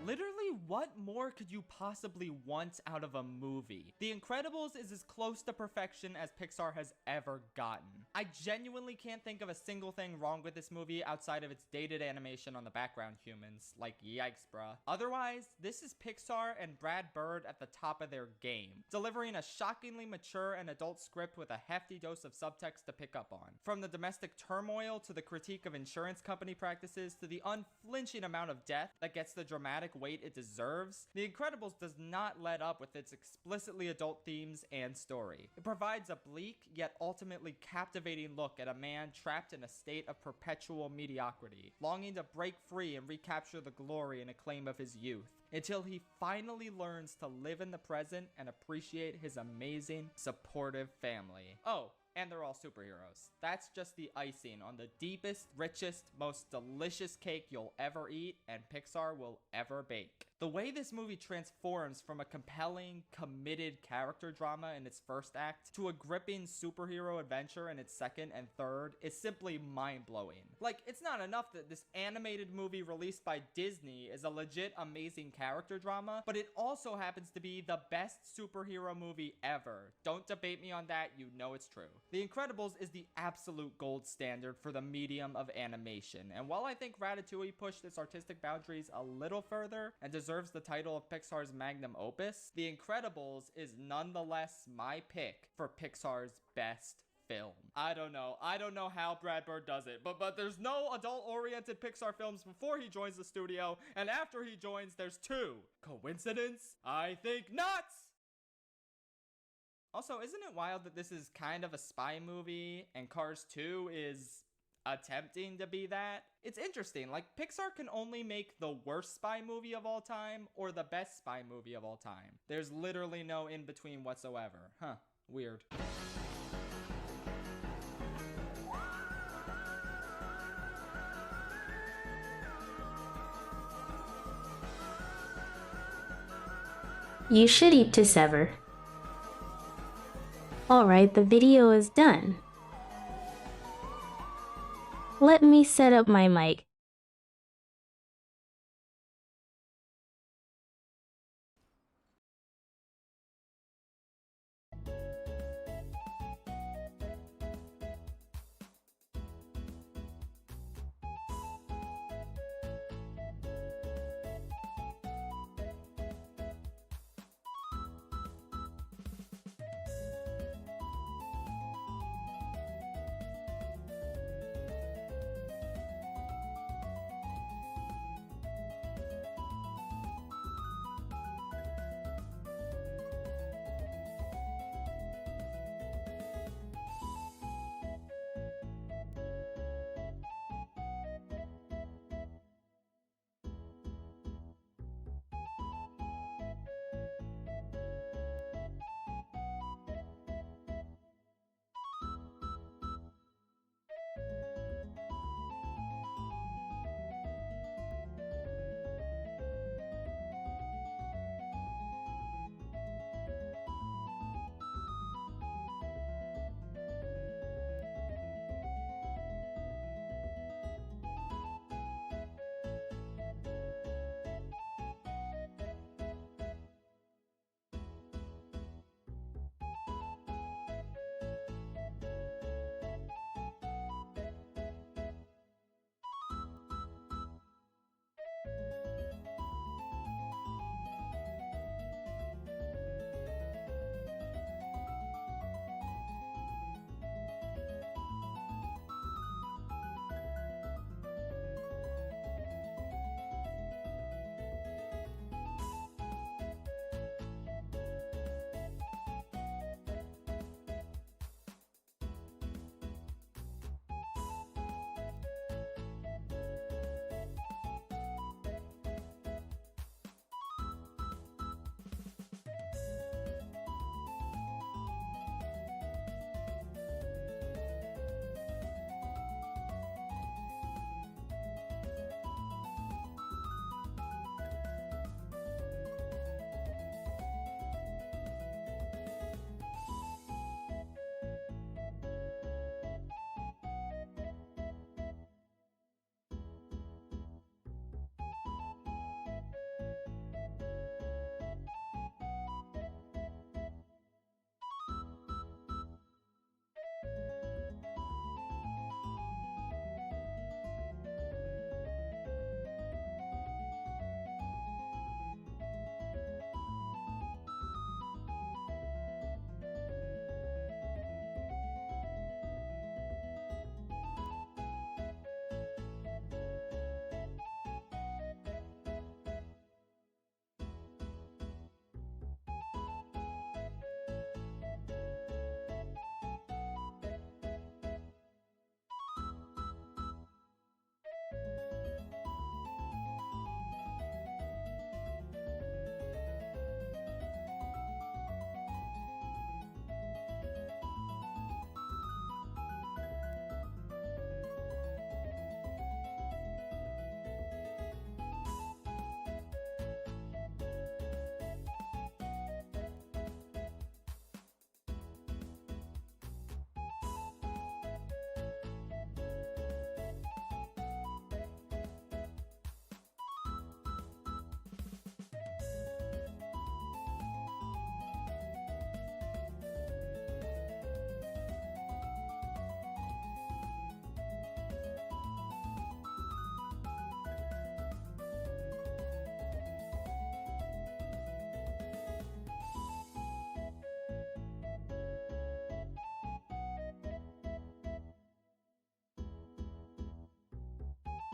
Literally, what more could you possibly want out of a movie? The Incredibles is as close to perfection as Pixar has ever gotten. I genuinely can't think of a single thing wrong with this movie outside of its dated animation on the background humans. Like, yikes, bruh. Otherwise, this is Pixar and Brad Bird at the top of their game, delivering a shockingly mature and adult script with a hefty dose of subtext to pick up on. From the domestic turmoil to the critique of insurance company practices to the unflinching amount of death that gets the dramatic weight it deserves, The Incredibles does not let up with its explicitly adult themes and story. It provides a bleak yet ultimately captivating look at a man trapped in a state of perpetual mediocrity, longing to break free and recapture the glory and acclaim of his youth, until he finally learns to live in the present and appreciate his amazing, supportive family. Oh, and they're all superheroes. That's just the icing on the deepest, richest, most delicious cake you'll ever eat and Pixar will ever bake. The way this movie transforms from a compelling, committed character drama in its first act to a gripping superhero adventure in its second and third is simply mind-blowing. Like, it's not enough that this animated movie released by Disney is a legit amazing character drama, but it also happens to be the best superhero movie ever. Don't debate me on that, you know it's true. The Incredibles is the absolute gold standard for the medium of animation, and while I think Ratatouille pushed its artistic boundaries a little further and deserves the title of Pixar's magnum opus, The Incredibles is nonetheless my pick for Pixar's best film. I don't know how Brad Bird does it, but there's no adult-oriented Pixar films before he joins the studio, and after he joins, there's 2. Coincidence? I think not! Also, isn't it wild that this is kind of a spy movie, and Cars 2 is attempting to be that? It's interesting, like, Pixar can only make the worst spy movie of all time, or the best spy movie of all time. There's literally no in-between whatsoever. Huh, weird. You should eat to sever. Alright, the video is done. Let me set up my mic.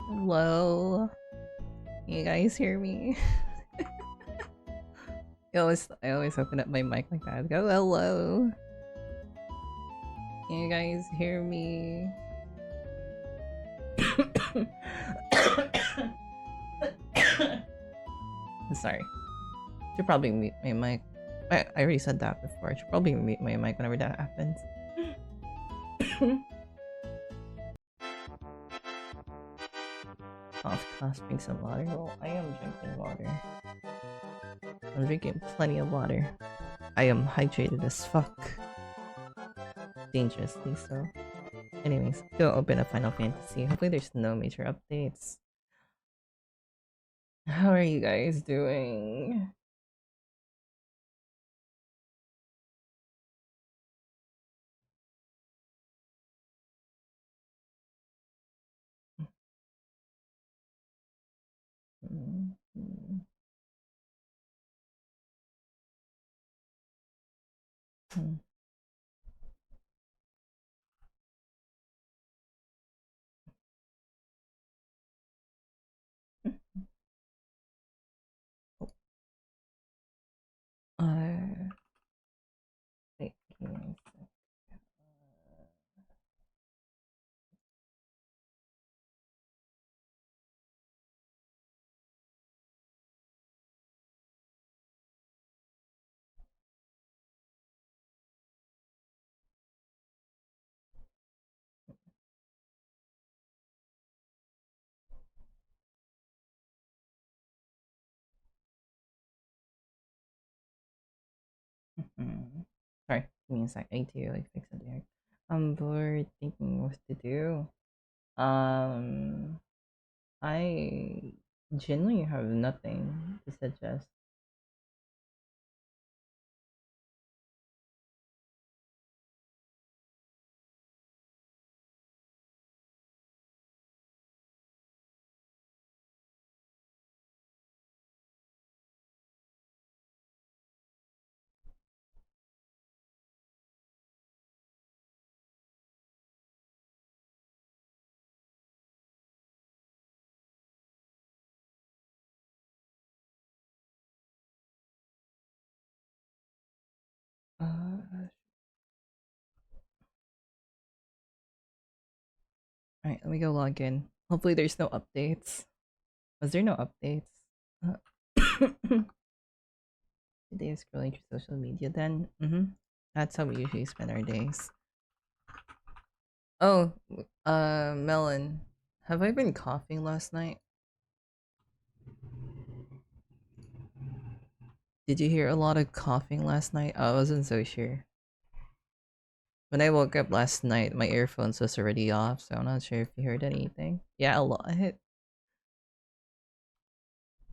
Hello? You guys hear me? I always open up my mic like that. Go hello. Can you guys hear me? Sorry. Should probably mute my mic. I already said that before. I should probably mute my mic whenever that happens. Off cost, drink some water. Well, I am drinking water. I'm drinking plenty of water. I am hydrated as fuck. Dangerously so. Anyways, go open a Final Fantasy. Hopefully there's no major updates. How are you guys doing? Wait, give me a sec. Sorry, give me a sec. I need to like fix it there. I'm bored thinking what to do. I genuinely have nothing to suggest. Alright, let me go log in. Hopefully there's no updates. Was there no updates? Today is scrolling through social media then? That's how we usually spend our days. Oh, Melon. Have I been coughing last night? Did you hear a lot of coughing last night? I wasn't so sure. When I woke up last night, my earphones was already off, so I'm not sure if you heard anything. Yeah, a lot.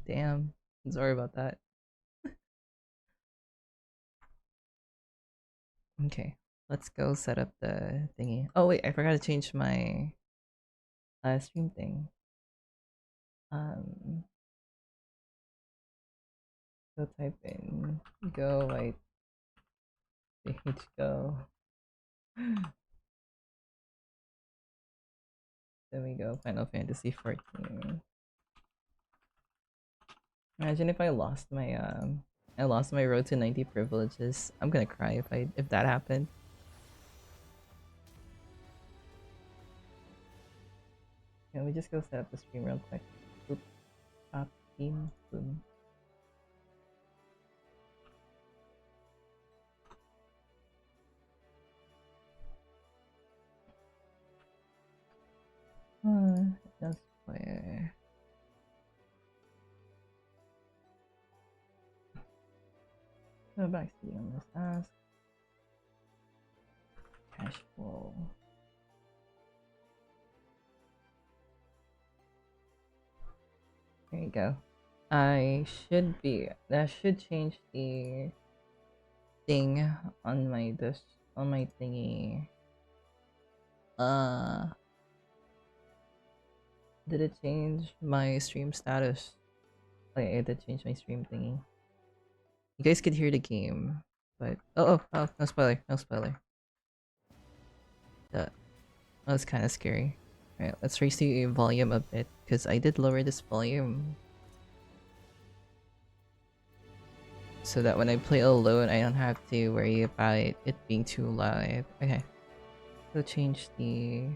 Damn. Sorry about that. Okay, let's go set up the thingy. Oh wait, I forgot to change my stream thing. Go type in go white page go. Then we go Final Fantasy 14. Imagine if I lost my road to 90 privileges. I'm gonna cry if that happened. Can we just go set up the stream real quick? Boop. Top team. Boom. Just play. Go back to the endless task. Cash flow. There you go. That should change the thing on my thingy. Did it change my stream status? Like, I did change my stream thingy. You guys could hear the game, but oh, no spoiler, no spoiler. That was kind of scary. Alright, let's raise the volume a bit, because I did lower this volume. So that when I play alone, I don't have to worry about it being too loud. Okay. So change the...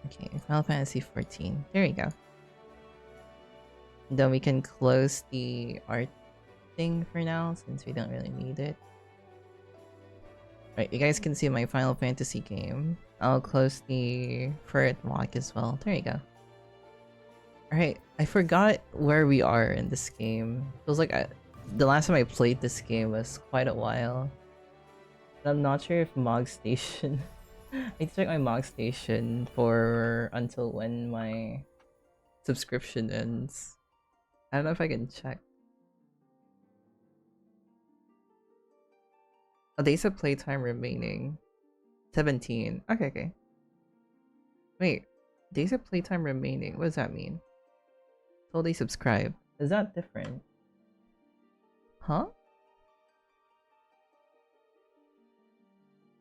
Okay, Final Fantasy 14. There we go. Then we can close the art thing for now, since we don't really need it. Right, you guys can see my Final Fantasy game. I'll close the BIRTHMONTH as well. There you go. Alright, I forgot where we are in this game. Feels like the last time I played this game was quite a while. I'm not sure if Mog Station... I need to check my Mog Station for until when my subscription ends. I don't know if I can check. Oh, days of playtime remaining. 17. Okay, okay. Wait, days of playtime remaining. What does that mean? Totally subscribe. Is that different? Huh?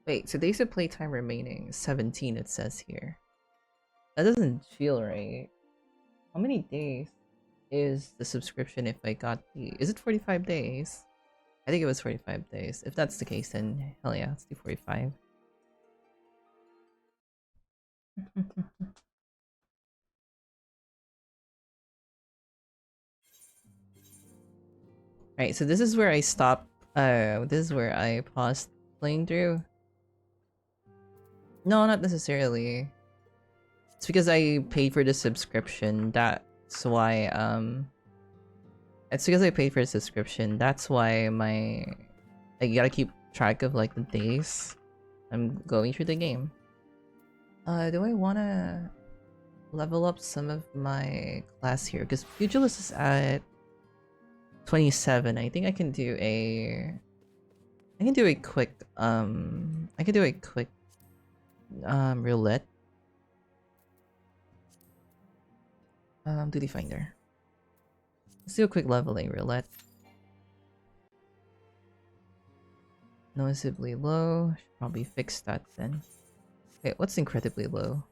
Wait, so days of playtime remaining is 17, it says here. That doesn't feel right. How many days is the subscription if I got the... Is it 45 days? I think it was 45 days. If that's the case, then hell yeah, let's do 45. Alright, so this is where I stopped. This is where I paused playing through. No, not necessarily. It's because I paid for the subscription. That's why, it's because I paid for a subscription. That's why I gotta keep track of like the days I'm going through the game. Do I wanna level up some of my class here? Because Pugilist is at 27. I think I can do a quick roulette. Duty finder. Let's do a quick leveling roulette. Noticeably low. Should probably fix that then. Wait, what's incredibly low?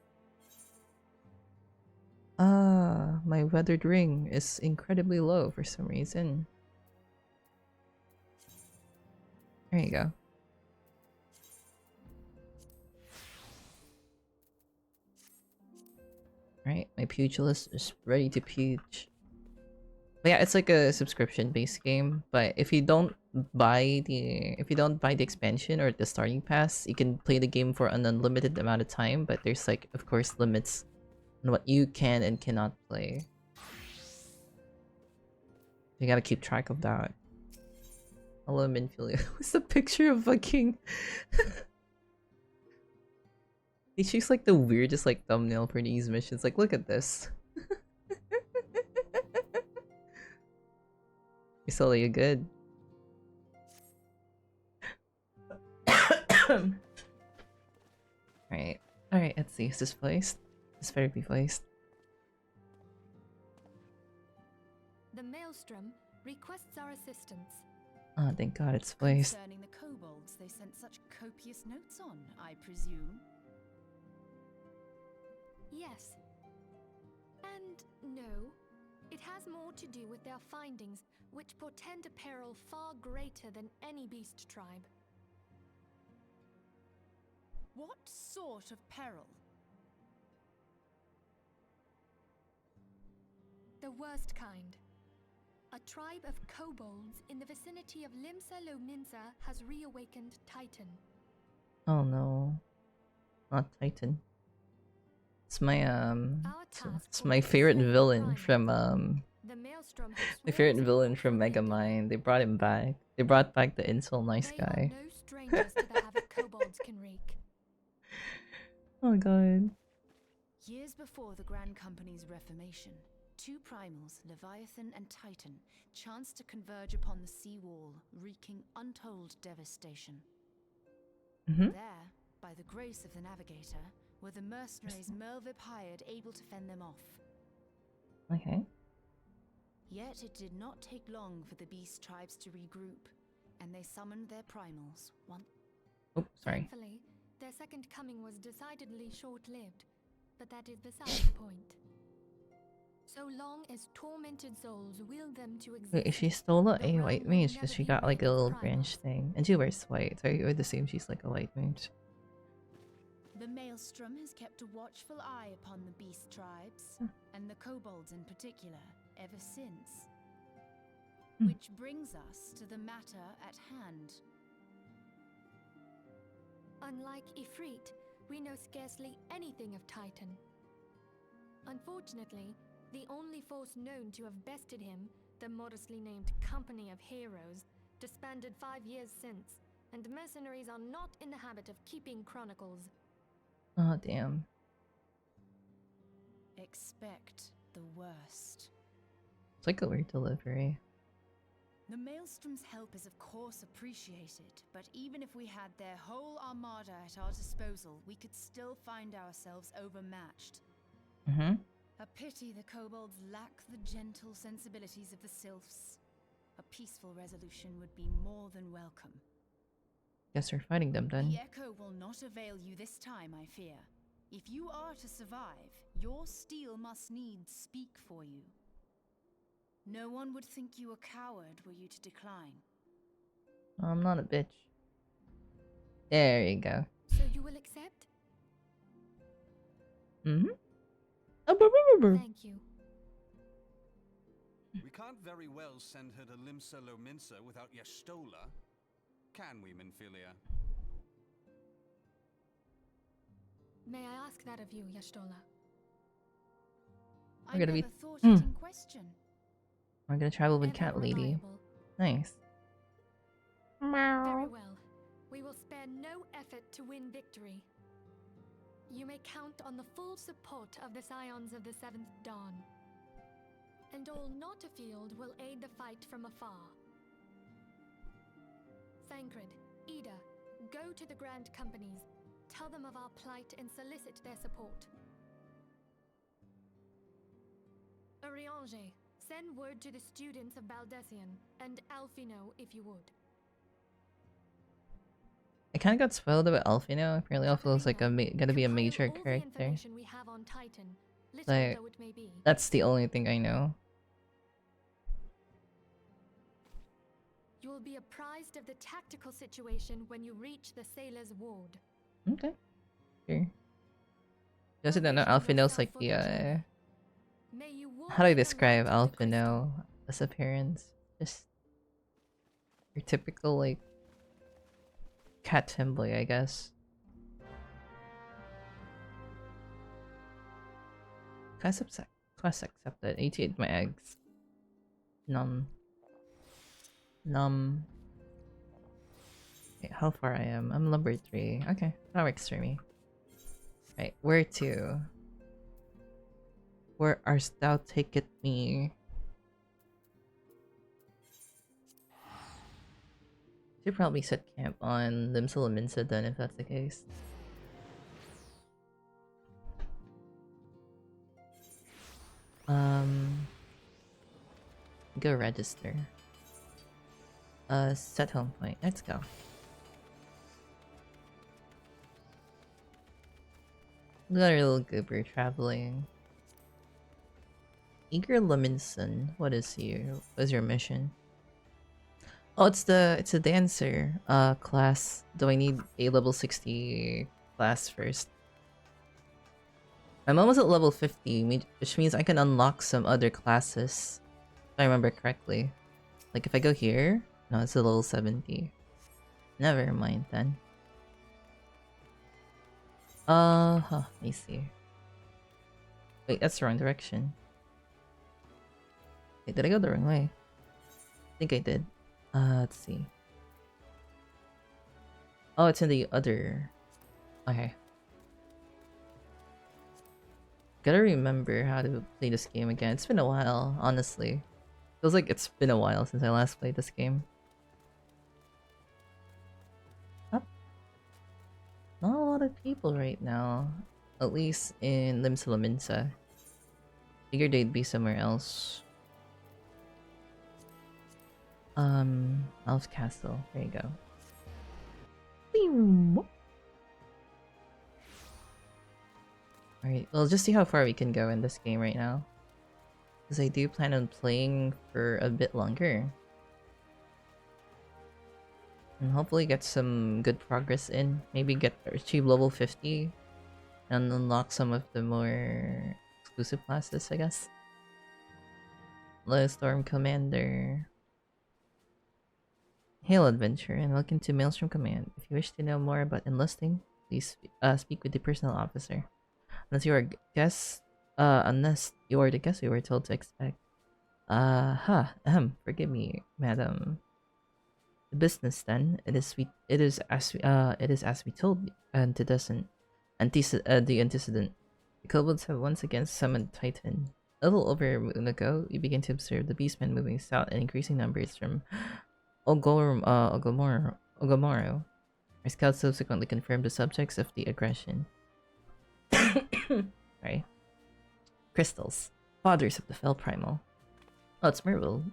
Ah, my weathered ring is incredibly low for some reason. There you go. Right, my pugilist is ready to puge. But yeah, it's like a subscription-based game. But if you don't buy the expansion or the starting pass, you can play the game for an unlimited amount of time. But there's like, of course, limits on what you can and cannot play. You gotta keep track of that. Hello, Minfilia. What's the picture of fucking? He choose like the weirdest like thumbnail for these missions. Like, look at this. Isole, you good? Alright. Alright, let's see. Is this placed? This better be placed. The Maelstrom requests our assistance. Oh, thank God it's placed. Concerning the kobolds they sent such copious notes on, I presume. Yes. And no. It has more to do with their findings, which portend a peril far greater than any beast tribe. What sort of peril? The worst kind. A tribe of kobolds in the vicinity of Limsa Lominsa has reawakened Titan. Oh no. Not Titan. It's my it's my favorite villain from my favorite villain from Megamind. They brought him back. They brought back the incel nice guy. No strangers to the havoc kobolds can wreak. Oh god. Years before the Grand Company's reformation, two primals, Leviathan and Titan, chanced to converge upon the sea wall, wreaking untold devastation. There, by the grace of the Navigator, were the mercenaries Merlvip hired able to fend them off. Okay. Yet it did not take long for the beast tribes to regroup, and they summoned their primals. Oh, sorry. Thankfully, their second coming was decidedly short-lived, but that is beside the point. So long as tormented souls will them to exist. Wait, is she still a white mage? Because she got like a little branch thing. And she wears white, so I would assume she's like a white mage. The Maelstrom has kept a watchful eye upon the beast tribes, and the kobolds in particular, ever since. Which brings us to the matter at hand. Unlike Ifrit, we know scarcely anything of Titan. Unfortunately, the only force known to have bested him, the modestly named Company of Heroes, disbanded 5 years since, and mercenaries are not in the habit of keeping chronicles. Oh, damn. Expect the worst. It's like a weird delivery. The Maelstrom's help is of course appreciated, but even if we had their whole armada at our disposal, we could still find ourselves overmatched. Mm-hmm. A pity the kobolds lack the gentle sensibilities of the sylphs. A peaceful resolution would be more than welcome. Guess we're fighting them then. The echo will not avail you this time, I fear. If you are to survive, your steel must needs speak for you. No one would think you a coward were you to decline. I'm not a bitch. There you go. So you will accept? Mm-hmm. Thank you. We can't very well send her to Limsa Lominsa without Yestola. Can we, Minfilia? May I ask that of you, Yestola? We're gonna be. Thought it in question. We're gonna travel with Cat Lady. Nice. Very well. We will spare no effort to win victory. You may count on the full support of the Scions of the Seventh Dawn. And all not afield will aid the fight from afar. Thancred, Ida, go to the Grand Companies, tell them of our plight and solicit their support. Urianger, send word to the students of Baldessian, and Alfino if you would. I kind of got spoiled about Alfino. Apparently Alfino's like gonna be a major character. We have on Titan, Like, though it may be. that's the only thing I know. You will be apprised of the tactical situation when you reach the Sailor's Ward. Okay. Sure. Just don't know, Alfino's like the how do I describe Alfino's appearance? Just your typical like cat tomboy, I guess. Quest accepted. 88 my eggs. Num. Wait, how far I am? I'm number 3. Okay, that works for me. Right, where to? Where art thou taketh me? Should probably set camp on Limsa Lominsa then if that's the case. Go register. Set home point. Let's go. Look at our little goober traveling. Eager Lemonson. What is your mission? Oh, it's a dancer class. Do I need a level 60 class first? I'm almost at level 50, which means I can unlock some other classes. If I remember correctly. Like if I go here, no, it's a level 70. Never mind then. Let me see. Wait, that's the wrong direction. Wait, did I go the wrong way? I think I did. Let's see. Oh, it's in the other... Okay. Gotta remember how to play this game again. It's been a while, honestly. Feels like it's been a while since I last played this game. Not a lot of people right now. At least in Limsa Lominsa. Figured they'd be somewhere else. Elf Castle. There you go. Alright, well, just see how far we can go in this game right now. Because I do plan on playing for a bit longer. And hopefully get some good progress in. Maybe achieve level 50. And unlock some of the more exclusive classes, I guess. Hello, Storm Commander. Hail, Adventure, and welcome to Maelstrom Command. If you wish to know more about enlisting, please speak with the personnel officer. Unless you are the guest we were told to expect. Forgive me, madam. The business then, it is as we told you, and the antecedent. The kobolds have once again summoned Titan. A little over a moon ago, we began to observe the beastmen moving south in increasing numbers from Ogomoro. Our scouts subsequently confirmed the subjects of the aggression. Sorry. Crystals. Fathers of the Fell Primal. Oh, it's Merville.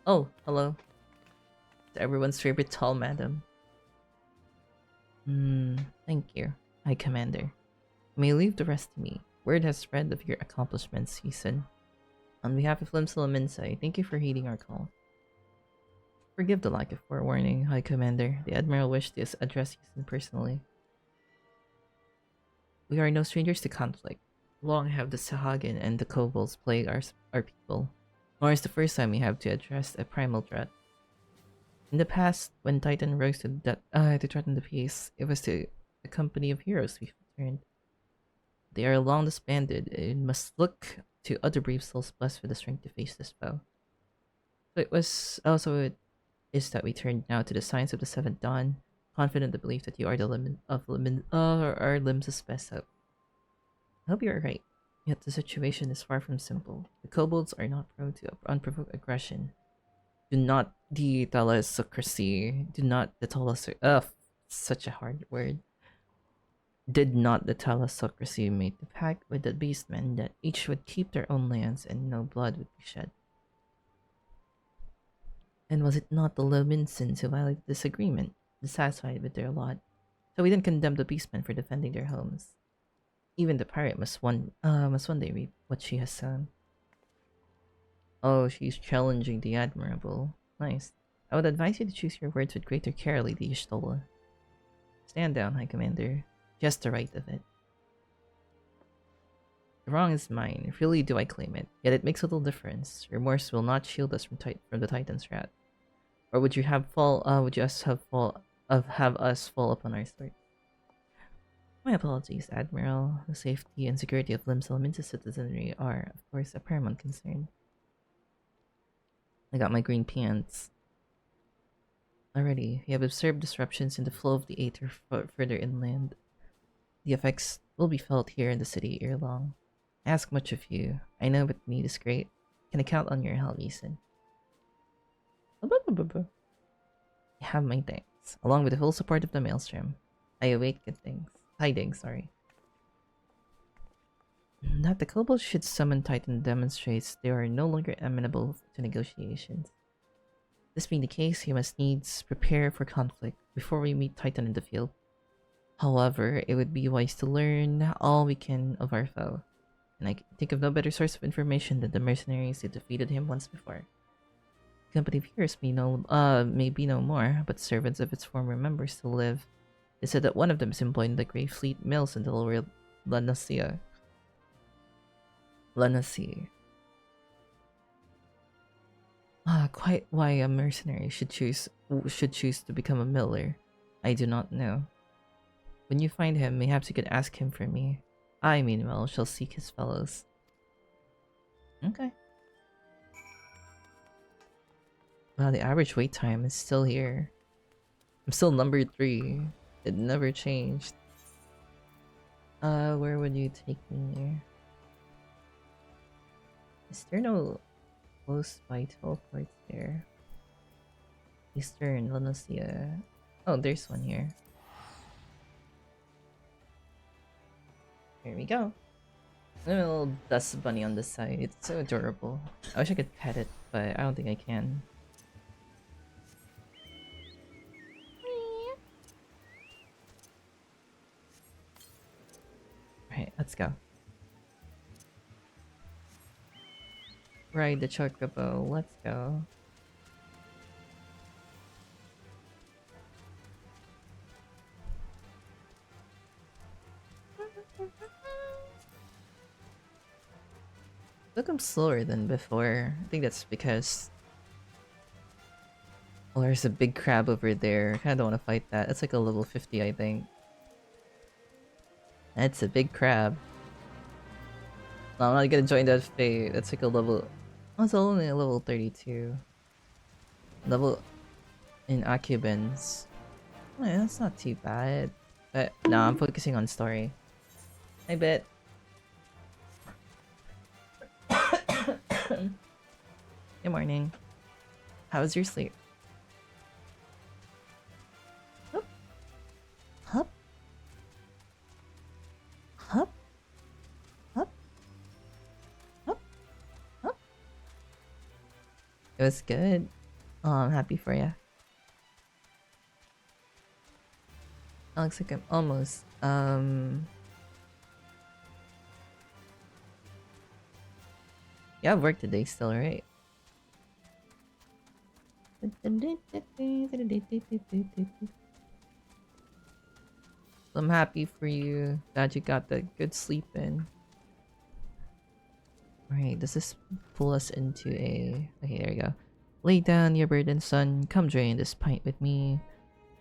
Oh, hello. Everyone's favorite tall madam. Thank you, High Commander. You may leave the rest to me. Word has spread of your accomplishments, Season. On behalf of Limsala Minsai, thank you for heeding our call. Forgive the lack of forewarning, High Commander. The Admiral wished to address Season personally. We are no strangers to conflict. Long have the Sahagin and the kobolds plagued our people. Nor is the first time we have to address a primal threat. In the past, when Titan rose to threaten the peace, it was to a company of heroes we returned. They are long disbanded and must look to other brave souls blessed with the strength to face this foe. So it is that we turn now to the signs of the seventh dawn, confident in the belief that you are our limbs' best hope. I hope you are right, yet the situation is far from simple. The kobolds are not prone to unprovoked aggression. Do not the thalassocracy. Such a hard word. Did not the thalassocracy make the pact with the beastmen that each would keep their own lands and no blood would be shed? And was it not the Lominsons who violated this agreement, dissatisfied with their lot? So we didn't condemn the beastmen for defending their homes. Even the pirate must one day reap what she has sown. Oh, she's challenging the Admirable. Nice. I would advise you to choose your words with greater care, Lady Y'shtola. Stand down, High Commander. Just the right of it. The wrong is mine. Really do I claim it. Yet it makes little difference. Remorse will not shield us from the Titan's wrath. Or would you have us fall upon our sword? My apologies, Admiral. The safety and security of Limsala Minta's citizenry are, of course, a paramount concern. I got my green pants. Already, we have observed disruptions in the flow of the Aether further inland. The effects will be felt here in the city ere long. I ask much of you. I know what need is great. Can I count on your help, Ethan? You have my thanks. Along with the full support of the Maelstrom, I await good tidings, sorry. That the kobolds should summon Titan demonstrates they are no longer amenable to negotiations. This being the case, you must needs prepare for conflict before we meet Titan in the field. However, it would be wise to learn all we can of our foe, and I can think of no better source of information than the mercenaries who defeated him once before. The company of heroes may be no more, but servants of its former members still live. They said that one of them is employed in the Grey Fleet mills in the lower Lanasia. Quite why a mercenary should choose to become a miller, I do not know. When you find him, perhaps you could ask him for me. I, meanwhile, shall seek his fellows. Okay. Wow, the average wait time is still here. I'm still number 3. It never changed. Where would you take me here? Is there no close by teleports there? Eastern Lanasia. Oh, there's one here. Here we go. A little dust bunny on the side. It's so adorable. I wish I could pet it, but I don't think I can. let's go. Ride the chocobo, let's go. Look, I'm slower than before. I think that's because... Oh, there's a big crab over there. I kinda don't want to fight that. That's like a level 50, I think. That's a big crab. No, I'm not gonna join that fate. That's like a level... Oh, it's only a level 32. Level... in Akubens. Oh, yeah, that's not too bad. But, no, I'm focusing on story. I bet. Good morning. How was your sleep? Hup. Hup. Hup. Hup. Hup. Hup. It was good. Oh, I'm happy for you. It looks like I'm almost, yeah, I have work today still, right? I'm happy for you. Glad you got that good sleep in. Alright, does this pull us into a... Okay, there we go. Lay down your burden, son. Come drain this pint with me.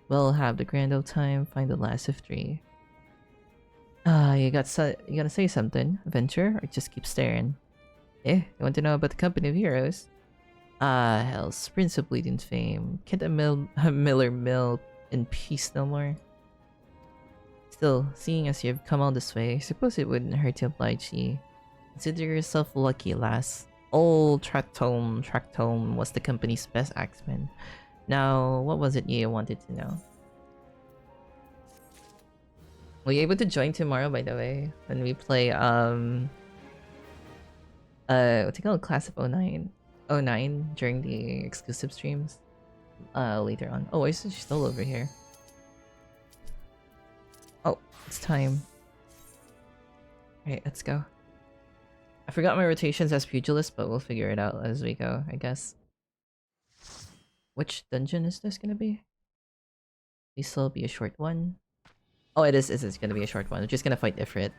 We'll have the grand old time. Find the last of 3. You gotta say something, Venture, or just keep staring? You want to know about the Company of Heroes? Hell's Prince of Bleeding fame. Can't a Miller mill in peace no more? Still, seeing as you've come all this way, I suppose it wouldn't hurt to oblige ye. Consider yourself lucky, lass. Old Tractome was the company's best axeman. Now, what was it you wanted to know? Were you able to join tomorrow, by the way, when we play, what's it called? Class of 09 during the exclusive streams later on. Oh, why is she still over here? Oh, it's time. Alright, let's go. I forgot my rotations as pugilist, but we'll figure it out as we go, I guess. Which dungeon is this gonna be? This will be a short one. Oh, it is. It's gonna be a short one. We're just gonna fight Ifrit.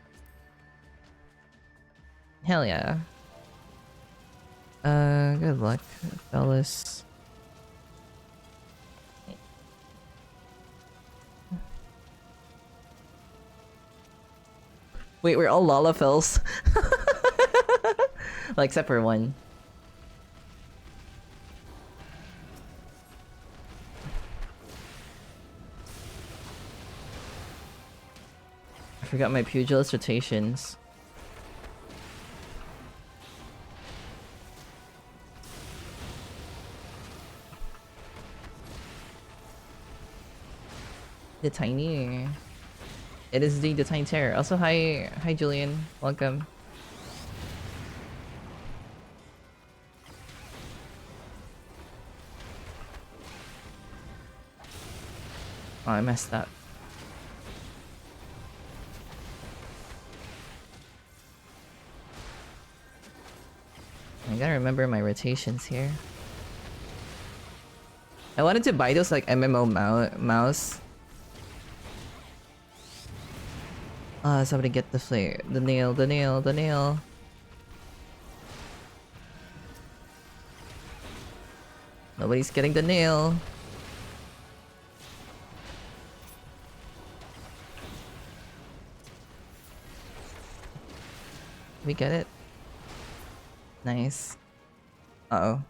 Hell yeah. Good luck, fellas. Wait, we're all Lalafels. Well, except for one. I forgot my pugilist rotations. The tiny. It is the tiny terror. Also, hi Julian. Welcome. Oh, I messed up. I gotta remember my rotations here. I wanted to buy those like MMO mouse. Somebody get the flare. The nail. Nobody's getting the nail. We get it. Nice. Uh-oh.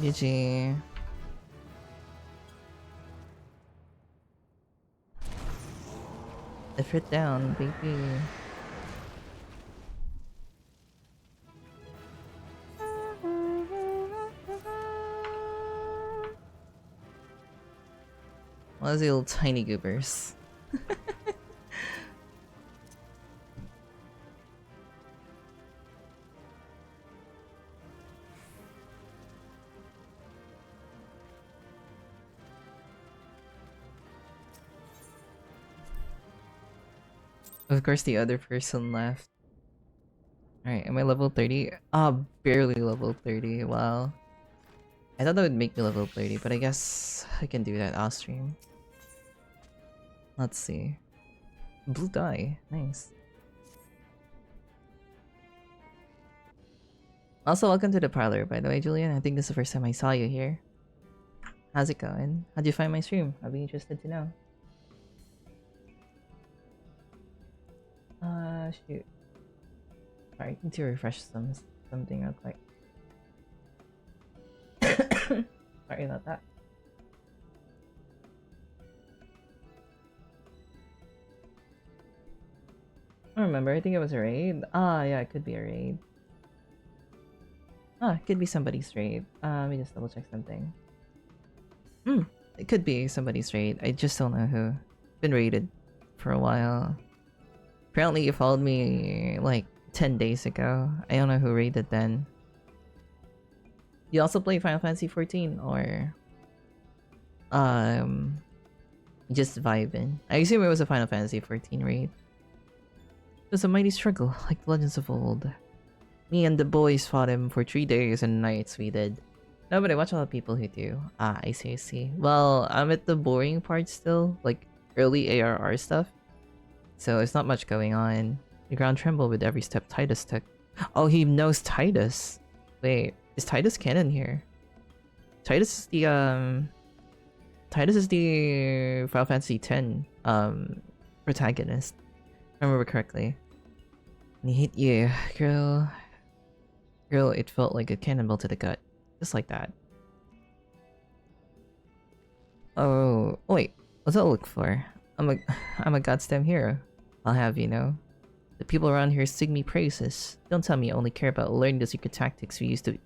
GG. Ifrit down, baby. What is the little tiny goobers? Of course, the other person left. Alright, am I level 30? Ah, barely level 30. Wow. I thought that would make me level 30, but I guess I can do that off stream. Let's see. Blue dye. Nice. Also, welcome to the parlor, by the way, Julian. I think this is the first time I saw you here. How's it going? How'd you find my stream? I'd be interested to know. Shoot. Sorry, I need to refresh something real quick. Sorry about that. I don't remember. I think it was a raid. Ah, yeah, it could be a raid. Ah, it could be somebody's raid. Let me just double check something. It could be somebody's raid. I just don't know who. Been raided for a while. Apparently you followed me like 10 days ago. I don't know who raided then. You also play Final Fantasy 14 or just vibing? I assume it was a Final Fantasy 14 raid. It was a mighty struggle, like the legends of old. Me and the boys fought him for 3 days and nights, we did. No, but I watch a lot of people who do. Ah, I see, I see. Well, I'm at the boring part still, like early ARR stuff. So it's not much going on. The ground trembled with every step Titus took. Oh, he knows Titus. Wait, is Titus canon here? Titus is the Final Fantasy X protagonist. If I remember correctly. And he hit you, girl. Girl, it felt like a cannonball to the gut. Just like that. Oh, wait. What's that look for? I'm a goddamn hero. I'll have you know. The people around here sing me praises. Don't tell me I only care about learning the secret tactics we used to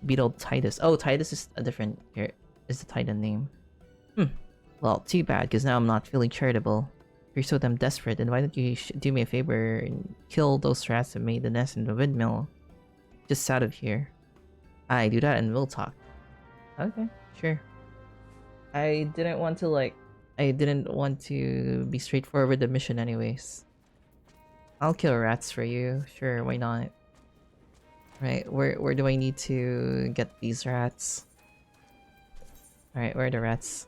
beat old Titus. Oh, Titus is a different here. Is the Titan name? Well, too bad, because now I'm not feeling charitable. If you're so damn desperate, then why don't you do me a favor and kill those rats that made the nest in the windmill? Just out of here. I do that and we'll talk. Okay, sure. I didn't want to be straightforward with the mission anyways. I'll kill rats for you. Sure, why not? Right, where do I need to get these rats? Alright, where are the rats?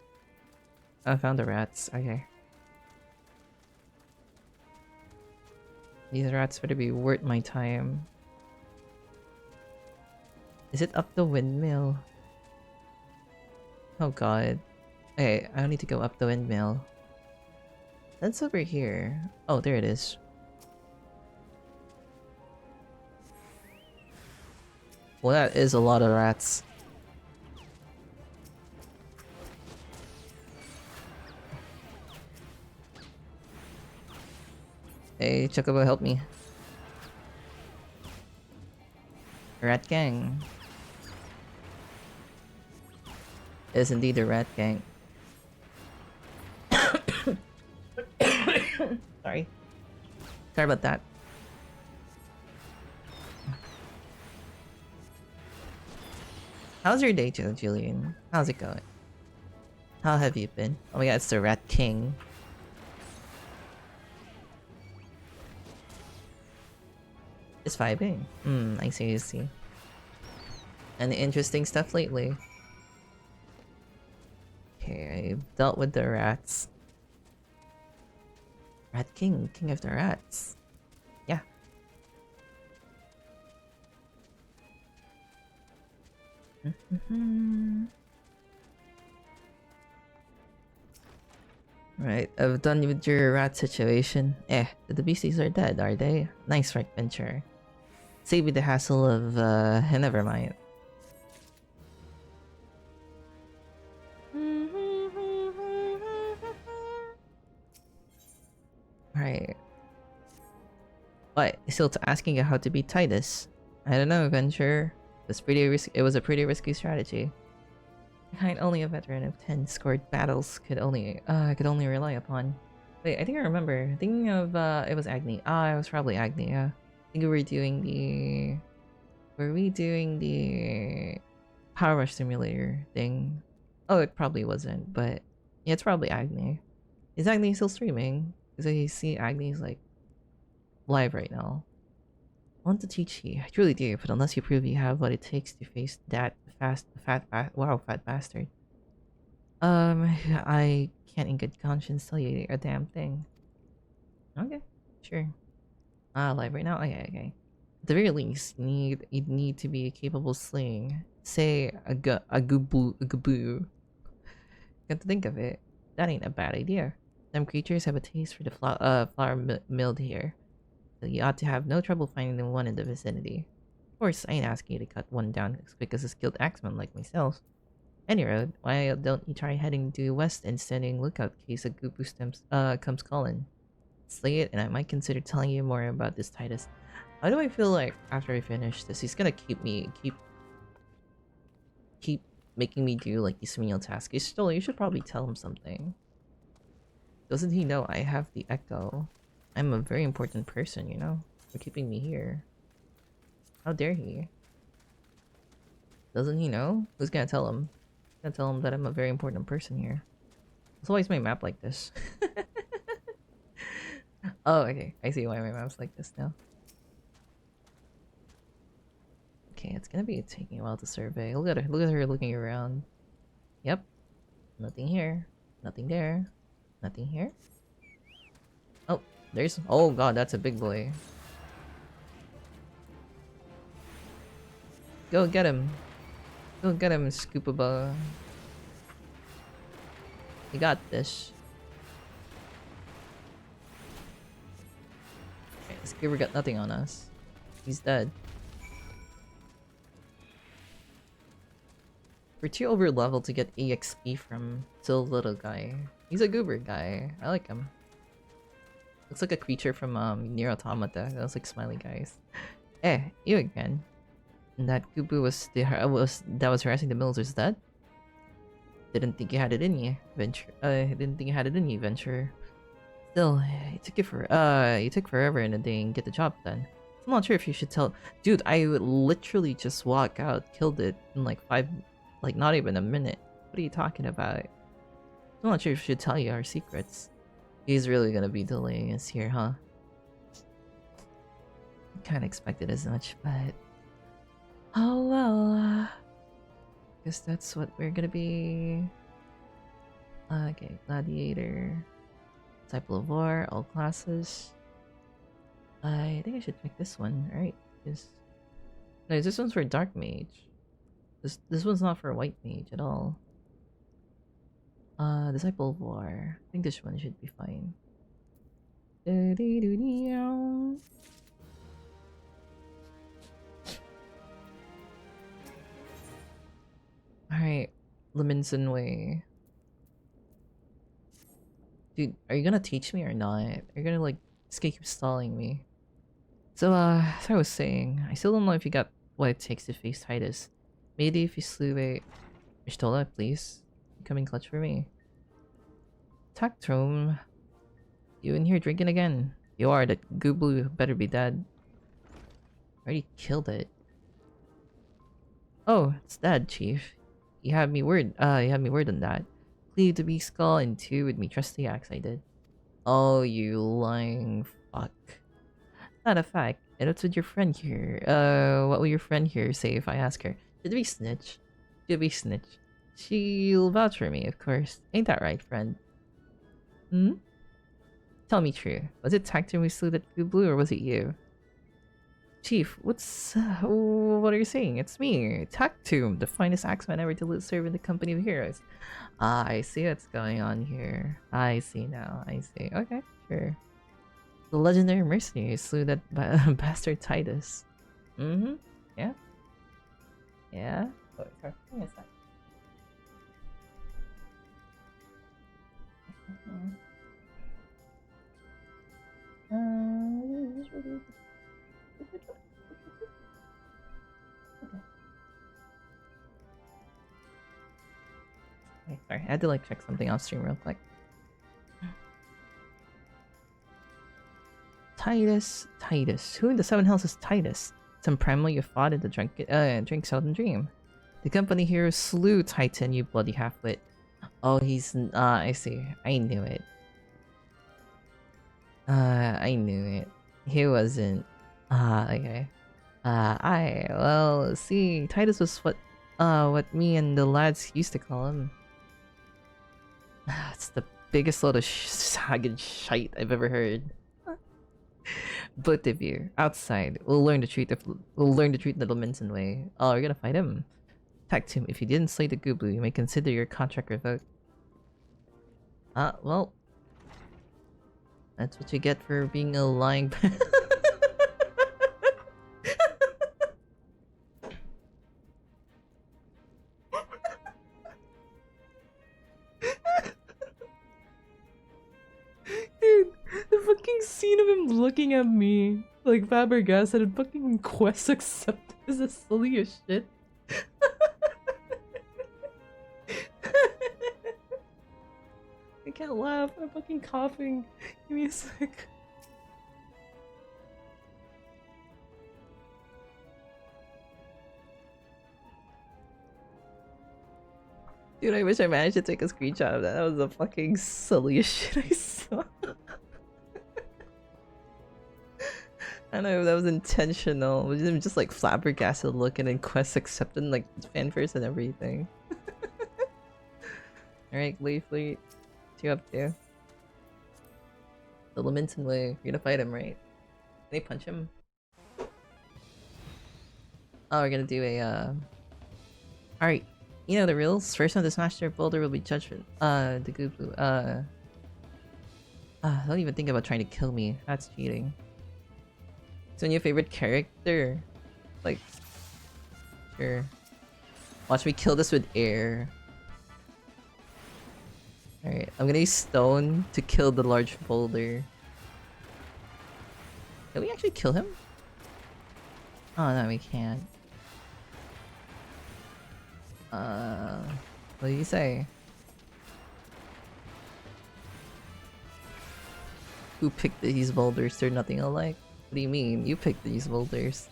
I found the rats. Okay. These rats better be worth my time. Is it up the windmill? Oh god. Okay, I don't need to go up the windmill. That's over here. Oh, there it is. Well, that is a lot of rats. Hey, Chocobo, help me. Rat gang. It is indeed a rat gang. Sorry. Sorry about that. How's your day, Julian? How's it going? How have you been? Oh my god, it's the Rat King. It's vibing. I see, I see. Any interesting stuff lately? Okay, I dealt with the rats. Rat King, King of the Rats. Yeah. Right, I've done with your rat situation. The beasties are dead, are they? Nice, right, Venture. Save me the hassle of, never mind. Right. What? Still asking you how to beat Titus? I don't know, Venture. It was a pretty risky strategy. Behind only a veteran of 10 scored battles could only rely upon. Wait, I think I remember. Thinking of it was Agni. It was probably Agni, yeah. I think we were doing the Power Rush Simulator thing? Oh, it probably wasn't, but yeah, it's probably Agni. Is Agni still streaming? Because I see Agni's like live right now. I want to teach you, I truly do, but unless you prove you have what it takes to face that fat bastard. I can't in good conscience tell you a damn thing. Okay, sure. Live right now? Okay. At the very least, you'd need to be capable of slaying, say, a gaboo. Got to think of it. That ain't a bad idea. Them creatures have a taste for the flower milled here. So you ought to have no trouble finding the one in the vicinity. Of course, I ain't asking you to cut one down as quick as a skilled axeman like myself. Any road, why don't you try heading due west and standing lookout in case a Goopoo comes calling. Slay it, and I might consider telling you more about this Titus. How do I feel like after I finish this, he's gonna keep making me do like these menial tasks? You should probably tell him something. Doesn't he know I have the echo? I'm a very important person, you know, for keeping me here. How dare he? Doesn't he know? Who's gonna tell him? I'm gonna tell him that I'm a very important person here. So why is my map like this? Oh, okay. I see why my map's like this now. Okay, it's gonna be taking a while to survey. Look at her. Look at her looking around. Yep. Nothing here. Nothing there. Nothing here. Oh, there's... Oh god, that's a big boy. Go get him. Go get him, Scoopaba. You got this. Okay, this Skipper got nothing on us. He's dead. We're too over leveled to get EXP from still little guy. He's a goober guy. I like him. Looks like a creature from Nier Automata. Those like smiley guys. You again. And that Gooboo that was harassing the Millers is dead? Didn't think you had it in you, Venture. Didn't think you had it in you, Venture. Still, you took forever in a day and get the job done. I'm not sure if you should tell. Dude, I would literally just walk out, killed it in like not even a minute. What are you talking about? I'm not sure if we should tell you our secrets. He's really gonna be delaying us here, huh? Kinda expected as much, but... Oh well, guess that's what we're gonna be. Okay, Gladiator. Disciple of War, all classes. I think I should pick this one, right? No, this one's for Dark Mage. This one's not for White Mage at all. Disciple of War. I think this one should be fine. Alright, Leminson Way. Dude, are you gonna teach me or not? Are you gonna like just keep stalling me? So as I was saying, I still don't know if you got what it takes to face Titus. Maybe if you slew a Ishtola, please. Come in clutch for me. Tactrum. You in here drinking again? You are, that Gooboo better be dead. Already killed it. Oh, it's dead, Chief. You had me word on that. Cleave the beast skull in two with me trusty axe I did. Oh, you lying fuck. Not a fact. And what's with your friend here? What will your friend here say if I ask her? Should we snitch? Should we snitch? She'll vouch for me, of course. Ain't that right, friend? Hmm? Tell me true. Was it Tactum who slew that Gooboo, or was it you? Chief, what are you saying? It's me, Tactum, the finest axeman ever to serve in the company of heroes. Ah, I see what's going on here. I see now, I see. Okay, sure. The legendary mercenary slew that bastard Titus. Mm-hmm, yeah. Yeah? Oh, sorry, give me a sec. I had to like check something off stream real quick. Titus. Who in the seven hells is Titus? Some primal you fought in the drink Southern Dream. The company here slew Titan, you bloody halfwit. Oh, he's I see. I knew it. I knew it. He wasn't. Okay. Well, see, Titus was what me and the lads used to call him. It's the biggest load of sagging shite I've ever heard. Both of you, outside, we'll learn to treat little Minson way. Oh, we're gonna fight him. Attack him. If you didn't slay the Gooboo, you may consider your contract revoked. Well, that's what you get for being a lying. Dude, the fucking scene of him looking at me like Fabregas and fucking quest accepted is the silliest shit. I can't laugh, I'm fucking coughing. Give me a sec. Dude, I wish I managed to take a screenshot of that. That was the fucking silliest shit I saw. I don't know if that was intentional, but just like flabbergasted looking and quest accepting like fanfares and everything. Alright, Glee Fleet. What you up to? The Lamenton way. You're gonna fight him, right? Can they punch him? Oh, we're gonna do a Alright. You know the rules. First one to smash their boulder will be judgment. The Gooboo. Don't even think about trying to kill me. That's cheating. So, your favorite character? Like, sure. Watch me kill this with air. Alright, I'm gonna use stone to kill the large boulder. Can we actually kill him? Oh no, we can't. What do you say? Who picked these boulders? They're nothing alike. What do you mean? You picked these boulders.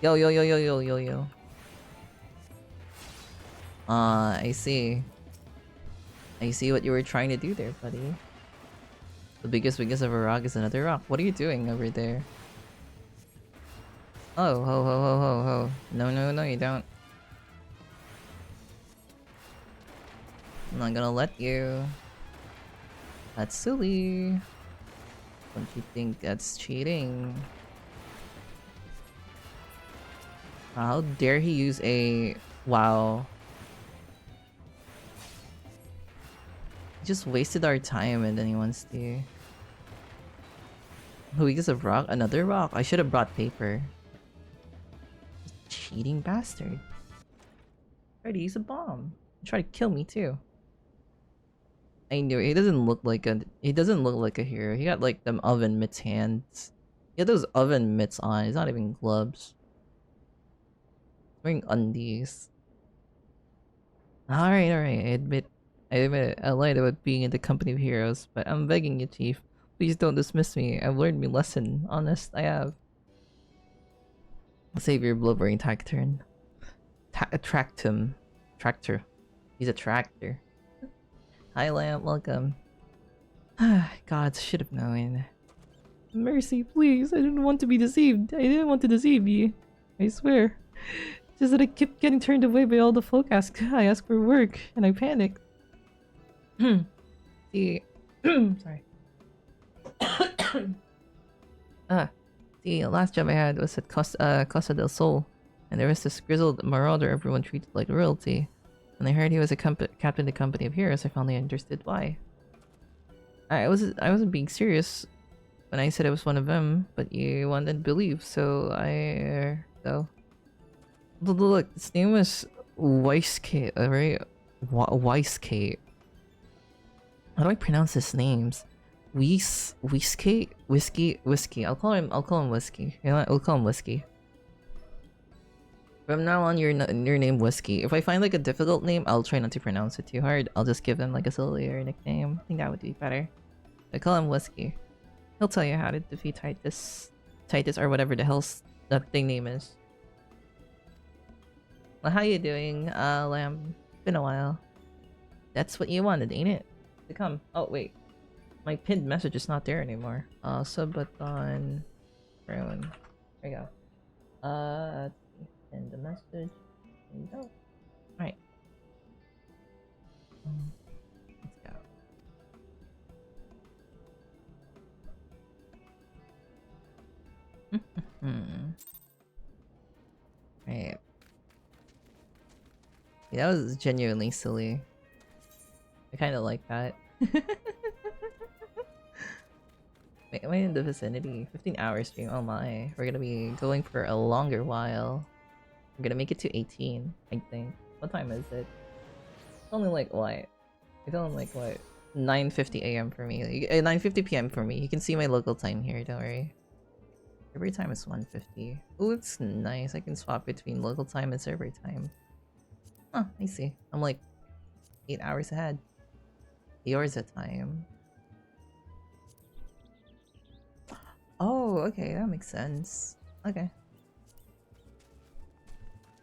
Yo. I see. I see what you were trying to do there, buddy. The biggest weakness of a rock is another rock. What are you doing over there? Oh, ho. No, you don't. I'm not gonna let you. That's silly. Don't you think that's cheating? How dare he use a... Wow. He just wasted our time and then he wants to... Who uses a rock? Another rock? I should have brought paper. Cheating bastard. Tried to use a bomb. Try to kill me too. I knew it. He doesn't look like a hero. He got like them oven mitts hands. He had those oven mitts on. He's not even gloves. He's wearing undies. Alright. I admit I lied about being in the company of heroes, but I'm begging you, Chief. Please don't dismiss me. I've learned my lesson. Honest, I have. Save your blubbering tacturn. Tractor. He's a tractor. Hi, Lamp. Welcome. God, should have known. Mercy, please. I didn't want to be deceived. I didn't want to deceive you. I swear. Just that I kept getting turned away by all the folk I asked for work, and I panicked. See, sorry. The last job I had was at Costa del Sol, and there was this grizzled marauder everyone treated like royalty. When I heard he was a captain of the company of heroes, I finally understood why. I wasn't being serious when I said I was one of them, but you wanted to believe, so I Look, his name was Weiskate, right? Weiskate. How do I pronounce his names? Whiskey. I'll call him Whiskey. You know what? We'll call him Whiskey. From now on, your name Whiskey. If I find like a difficult name, I'll try not to pronounce it too hard. I'll just give him like a sillier nickname. I think that would be better. I call him Whiskey. He'll tell you how to defeat Titus, or whatever the hell's that thing name is. Well, how you doing, Lamb? Been a while. That's what you wanted, ain't it? To come. Oh wait, my pinned message is not there anymore. Subathon. Ruin. There you go. Send the message. There you go. Alright. Let's go. Right. Yeah, that was genuinely silly. I kind of like that. Wait, am I in the vicinity? 15-hour stream. Oh my. We're gonna be going for a longer while. We're gonna make it to 18, I think. What time is it? It's only like what? It's only like what? 9:50 a.m. for me. 9:50 p.m. for me. You can see my local time here, don't worry. Every time is 1:50. Oh, it's nice. I can swap between local time and server time. Huh, I see. I'm like 8 hours ahead. Yours at time. Oh, okay, that makes sense. Okay.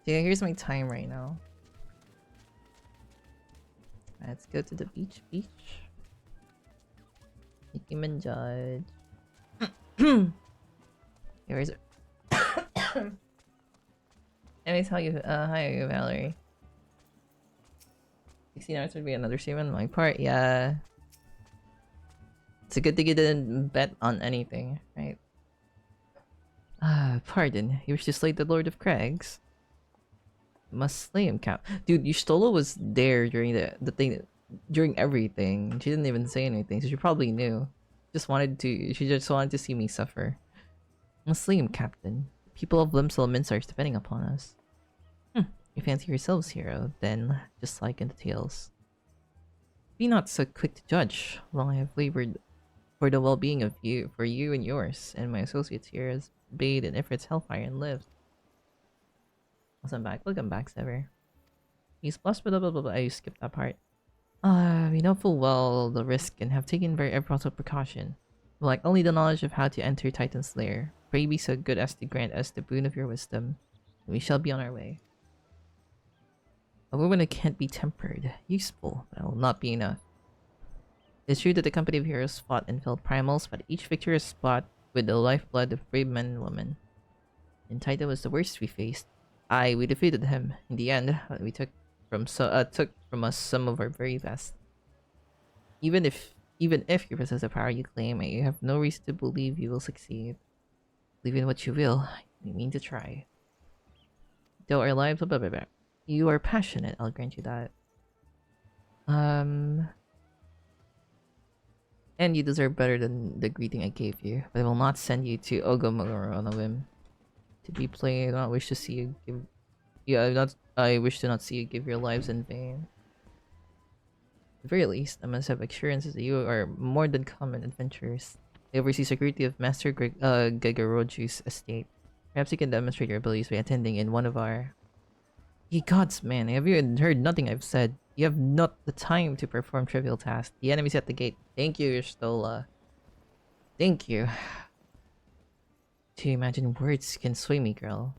Yeah, here's my time right now. Let's go to the beach. Nicki Minaj. Where is it? Let me tell you, hi Valerie. 16 hours would be another stream on my part, yeah. It's a good thing you didn't bet on anything, right? Pardon. You wish to slay the Lord of Crags? Must slay him, Cap. Dude, Yustola was there during the thing, during everything. She didn't even say anything, so she probably knew. She just wanted to see me suffer. Must slay him, Captain. People of Limsel are depending upon us. You fancy yourselves hero, then, just like in the tales. Be not so quick to judge. Long I have labored for the well-being of you, for you and yours, and my associates here has bathed in Ifrit's hellfire and lived. Welcome back, Sever. He's plus blah blah blah blah. I skipped that part. We know full well the risk and have taken very possible precaution. We lack only the knowledge of how to enter Titan's lair. Pray be so good as to grant us the boon of your wisdom. We shall be on our way. A woman who can't be tempered. Useful, but will not be enough. It's true that the company of heroes fought and felled primals, but each victory is bought with the lifeblood of brave men and women. And Titan was the worst we faced. We defeated him. In the end, we took from us some of our very best. Even if you possess the power you claim, you have no reason to believe you will succeed. Believe in what you will. We mean to try. Though our lives, blah, blah, blah, blah. You are passionate, I'll grant you that. And you deserve better than the greeting I gave you, but I will not send you to Ogomoro on a whim. To be plain, I do not wish to see you give... I wish to not see you give your lives in vain. At the very least, I must have assurances that you are more than common adventurers. I oversee security of Master Gagaroju's estate. Perhaps you can demonstrate your abilities by attending in one of our... Ye gods, man, have you heard nothing I've said? You have not the time to perform trivial tasks. The enemy's at the gate. Thank you, Stola. Thank you. To imagine words can sway me, girl.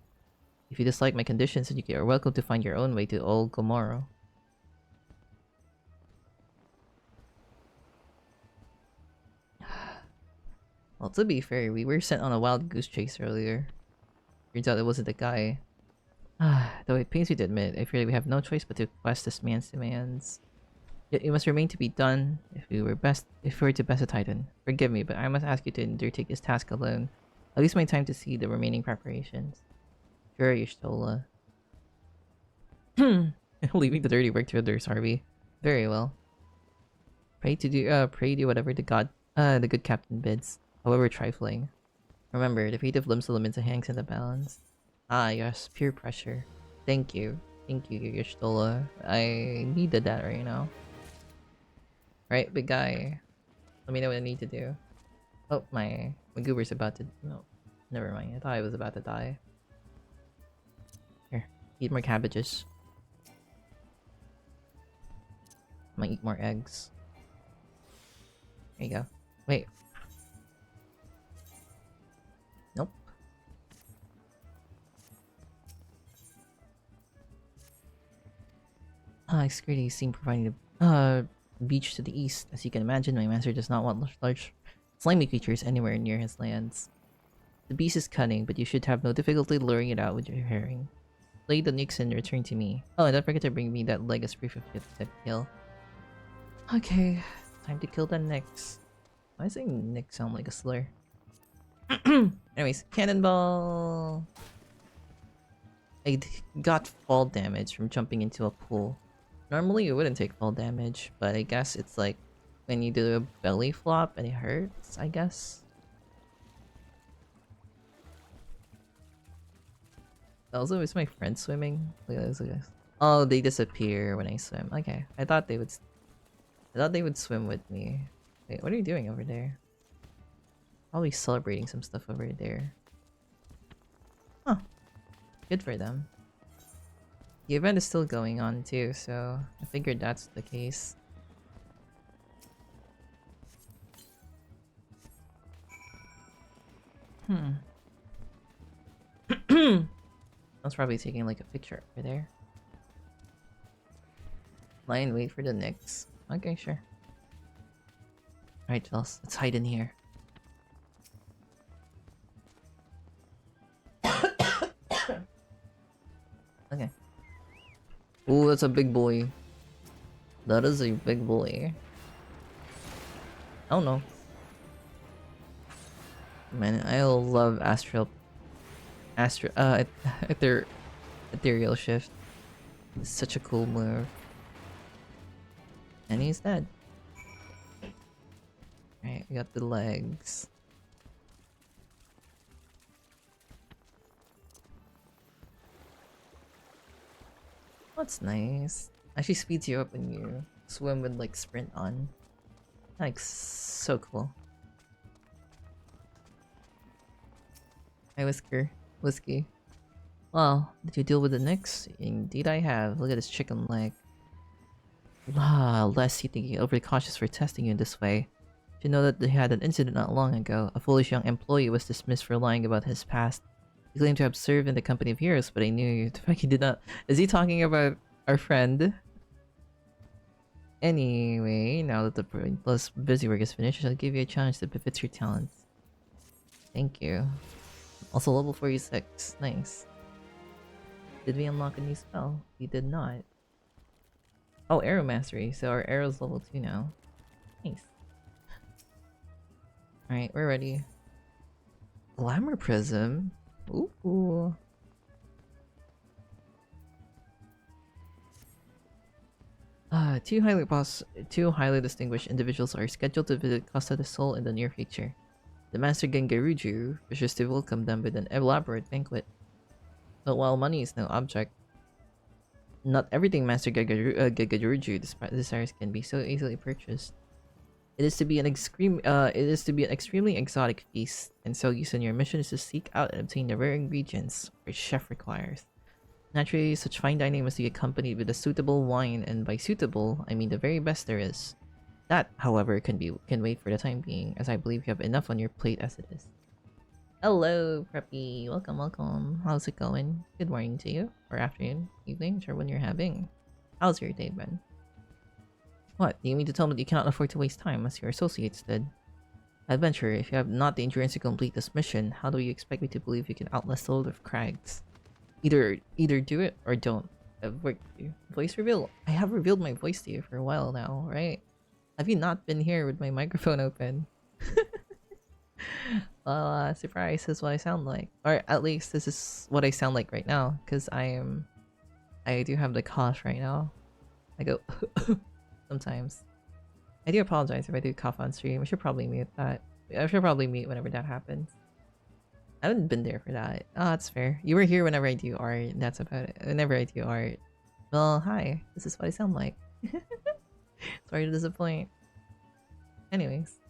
If you dislike my conditions, you are welcome to find your own way to Old Gomorrah. Well, to be fair, we were sent on a wild goose chase earlier. Turns out it wasn't the guy. Though it pains me to admit, I fear we have no choice but to request this man's demands. Yet it must remain to be done if we were to best a Titan. Forgive me, but I must ask you to undertake this task alone. At least my time to see the remaining preparations. Sure, Yustola. Leaving the dirty work to others, Harvey. Very well. Pray do whatever the good captain bids, however trifling. Remember, the fate of Limsa hangs in the balance. Ah, yes, peer pressure. Thank you, Yustola. I needed that right now. Right, big guy. Let me know what I need to do. Oh, my goober's about to... No, never mind. I thought I was about to die. Here, Eat more cabbages. Might eat more eggs. There you go. Wait. Nope. Security seem providing the beach to the east. As you can imagine, my master does not want large slimy creatures anywhere near his lands. The beast is cunning, but you should have no difficulty luring it out with your herring. Play the Nyx and return to me. Oh, and don't forget to bring me that leg as proof of the kill. Okay, time to kill the Nyx. Why does saying Nyx sound like a slur? Anyways, cannonball! I got fall damage from jumping into a pool. Normally you wouldn't take fall damage, but I guess it's like when you do a belly flop and it hurts, I guess. Also, is my friend swimming? Look at this, look at this. Oh, they disappear when I swim. Okay, I thought they would swim with me. Wait, what are you doing over there? Probably celebrating some stuff over there. Huh. Good for them. The event is still going on too, so I figured that's the case. I was probably taking like a picture over there. Lie and wait for the Nyx. Okay, sure. Alright, let's hide in here. Okay. Ooh, that's a big boy. That is a big boy. Oh no. Man, I love ethereal shift. It's such a cool move. And he's dead. Alright, we got the legs. That's nice. Actually speeds you up when you swim with like sprint on. Like so cool. Hi Whiskey. Well, did you deal with the Nyx? Indeed I have. Look at this chicken leg. Lest you think you're overly cautious for testing you in this way. You know that they had an incident not long ago. A foolish young employee was dismissed for lying about his past. He claimed to have served in the company of heroes, but I knew the fact he did not. Is he talking about our friend? Anyway, now that the plus busy work is finished, I'll give you a challenge that befits your talents. Thank you. Also level 46. Nice. Did we unlock a new spell? We did not. Oh, arrow mastery. So our arrow's level 2 now. Nice. Alright, we're ready. Glamour prism. Ooh. Two highly distinguished individuals are scheduled to visit Costa del Sol in the near future. The Master Gengaruju wishes to welcome them with an elaborate banquet. But while money is no object, not everything Master Gengaruju desires can be so easily purchased. It is to be an extremely exotic feast, and so your mission is to seek out and obtain the rare ingredients which chef requires. Naturally, such fine dining must be accompanied with a suitable wine, and by suitable, I mean the very best there is. That, however, can wait for the time being, as I believe you have enough on your plate as it is. Hello, Preppy. Welcome. How's it going? Good morning to you, or afternoon, evening, or when you're having. How's your day been? What? Do you mean to tell me that you cannot afford to waste time, as your associates did? Adventurer, if you have not the endurance to complete this mission, how do you expect me to believe you can outlast the Lord of Crags? Either do it or don't. Voice reveal. I have revealed my voice to you for a while now, right? Have you not been here with my microphone open? Well, surprise, this is what I sound like. Or at least this is what I sound like right now, because I do have the cough right now. I go sometimes. I do apologize if I do cough on stream. I should probably mute that. I should probably mute whenever that happens. I haven't been there for that. Oh, that's fair. You were here whenever I do art. That's about it. Whenever I do art. Well, hi. This is what I sound like. Sorry to disappoint. Anyways.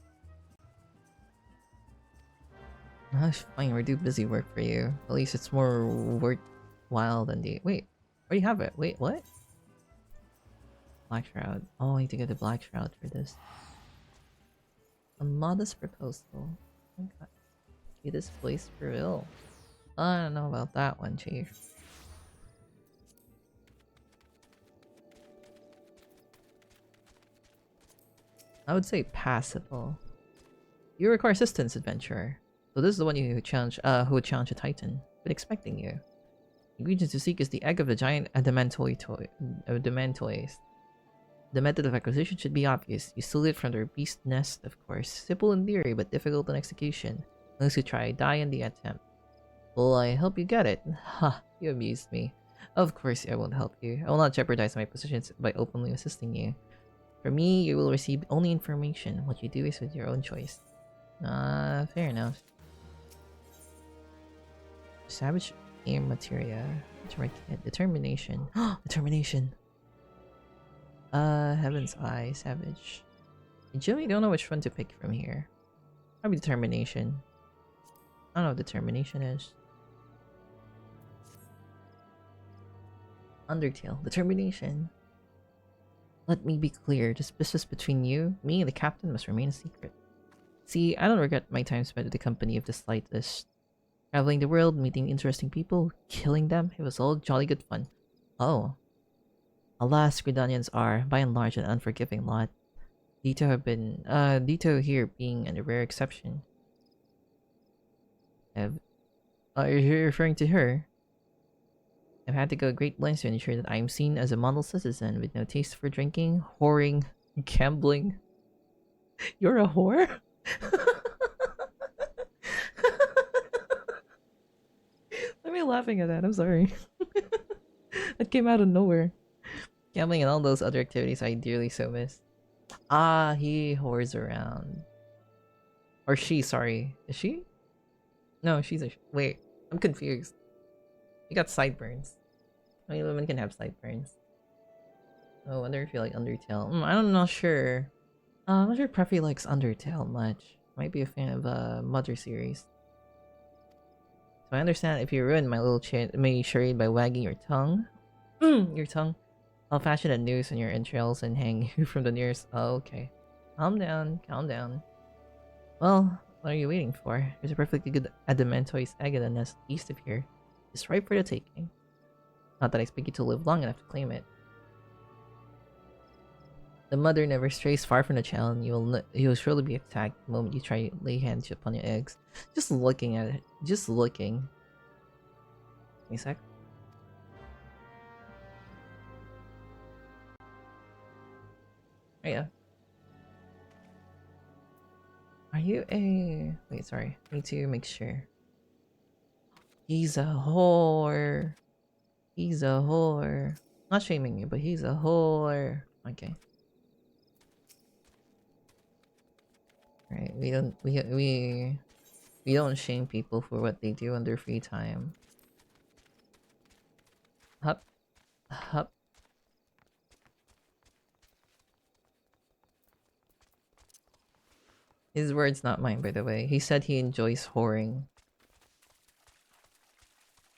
Oh, fine. We're doing busy work for you. At least it's more worthwhile than the... Wait. Oh, you have it. Wait, what? Black Shroud. Oh, I need to get the Black Shroud for this. A modest proposal. Okay. See this place for real. I don't know about that one, Chief. I would say passable. You require assistance, adventurer. So this is the one who would challenge a Titan. Been expecting you. The ingredient to seek is the egg of the giant adamantoids. The method of acquisition should be obvious. You steal it from their beast nest, of course. Simple in theory, but difficult in execution. Those who try die in the attempt. Will I help you get it? Ha, you amused me. Of course I won't help you. I will not jeopardize my positions by openly assisting you. For me, you will receive only information. What you do is with your own choice. Fair enough. Savage aim materia. Determination. Determination. Heaven's Eye, Savage. I generally don't know which one to pick from here. Probably Determination. I don't know what Determination is. Undertale. Determination. Let me be clear. This business between you, me, and the captain must remain a secret. See, I don't regret my time spent with the company of the slightest. Traveling the world, meeting interesting people, killing them, it was all jolly good fun. Oh. Alas, Gridanians are, by and large, an unforgiving lot. Dito here being a rare exception. Are you referring to her? I've had to go great lengths to ensure that I am seen as a model citizen with no taste for drinking, whoring, gambling. You're a whore? Why am I laughing at that? I'm sorry. That came out of nowhere. Gambling and all those other activities I dearly so miss. Ah, he whores around. Or she, sorry. Is she? No, she's a... Wait, I'm confused. You got sideburns. How many women can have sideburns? Oh, I wonder if you like Undertale. I'm not sure. I'm not sure Preffy likes Undertale much. Might be a fan of Mother series. So I understand if you ruin my little charade by wagging your tongue. Your tongue. I'll fashion a noose on your entrails and hang you from the nearest... Oh, okay. Calm down, calm down. Well, what are you waiting for? There's a perfectly good adamantoise egg in the nest east of here. It's ripe for the taking. Not that I expect you to live long enough to claim it. The mother never strays far from the child, and you'll surely be attacked the moment you try to lay hands upon your eggs. Just looking at it. Just looking. Give me a sec. Oh yeah. Are you a... Wait, sorry. I need to make sure. He's a whore. He's a whore. Not shaming you, but he's a whore. Okay. Right, we don't shame people for what they do on their free time. Hup. Hup. His words, not mine, by the way. He said he enjoys whoring.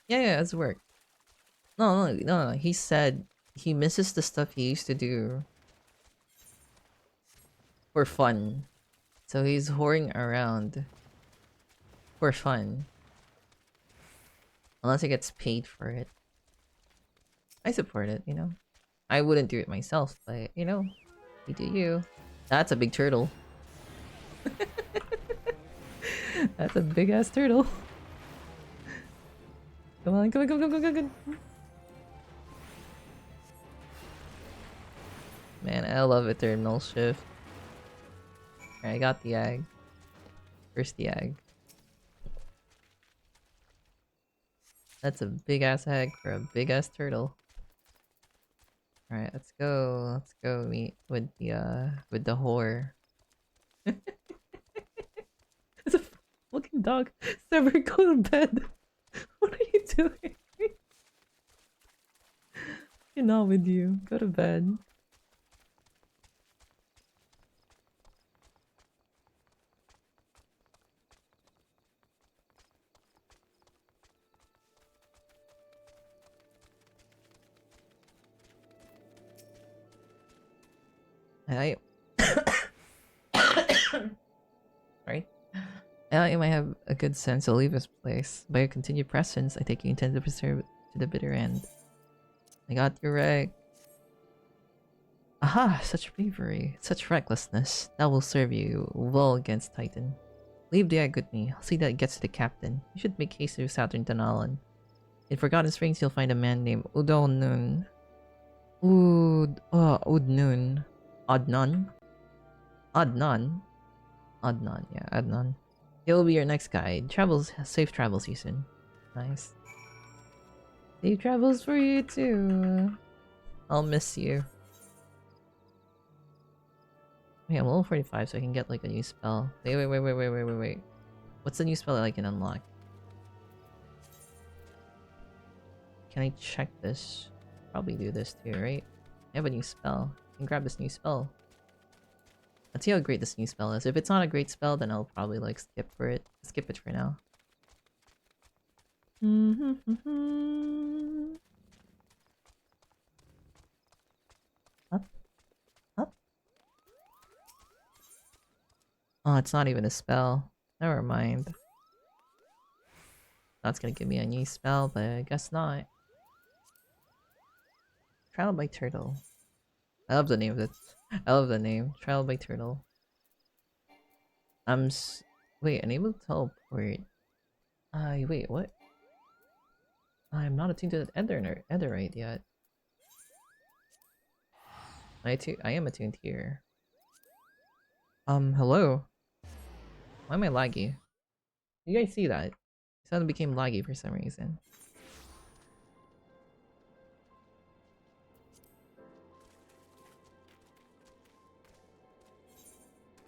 Yeah, it's work. No. He said he misses the stuff he used to do for fun. So he's whoring around for fun. Unless he gets paid for it. I support it, you know. I wouldn't do it myself, but, you know, you do you. That's a big turtle. That's a big ass turtle. Come on, come on, come on, come on, come on. Man, I love Eternal Shift. Alright, I got the egg. First the egg. That's a big ass egg for a big ass turtle. Alright, let's go meet with the whore. It's a fucking dog. Sever, go to bed. What are you doing? You're not with you. Go to bed. I Sorry. I might have a good sense to leave this place. By your continued presence, I think you intend to preserve it to the bitter end. I got you right. Aha! Such bravery, such recklessness. That will serve you well against Titan. Leave the egg with me. I'll see that it gets to the captain. You should make haste to Southern Danalan. In Forgotten Springs, you'll find a man named Udonun. Udnun. Adnan? Adnan? Adnan, yeah, Adnan. He'll be your next guide. Safe travels, Houston. Nice. Safe travels for you too. I'll miss you. Okay, I'm level 45, so I can get like a new spell. Wait. What's the new spell that I can unlock? Can I check this? Probably do this too, right? I have a new spell. I can grab this new spell. Let's see how great this new spell is. If it's not a great spell, then I'll probably like skip it for now. Up. Up. Oh, it's not even a spell. Never mind. That's gonna give me a new spell, but I guess not. Trial by Turtle. I love the name of it. I love the name. Trial by Turtle. Wait, unable to teleport. Wait, what? I'm not attuned to the Etherite yet. I am attuned here. Hello? Why am I laggy? You guys see that? It suddenly became laggy for some reason.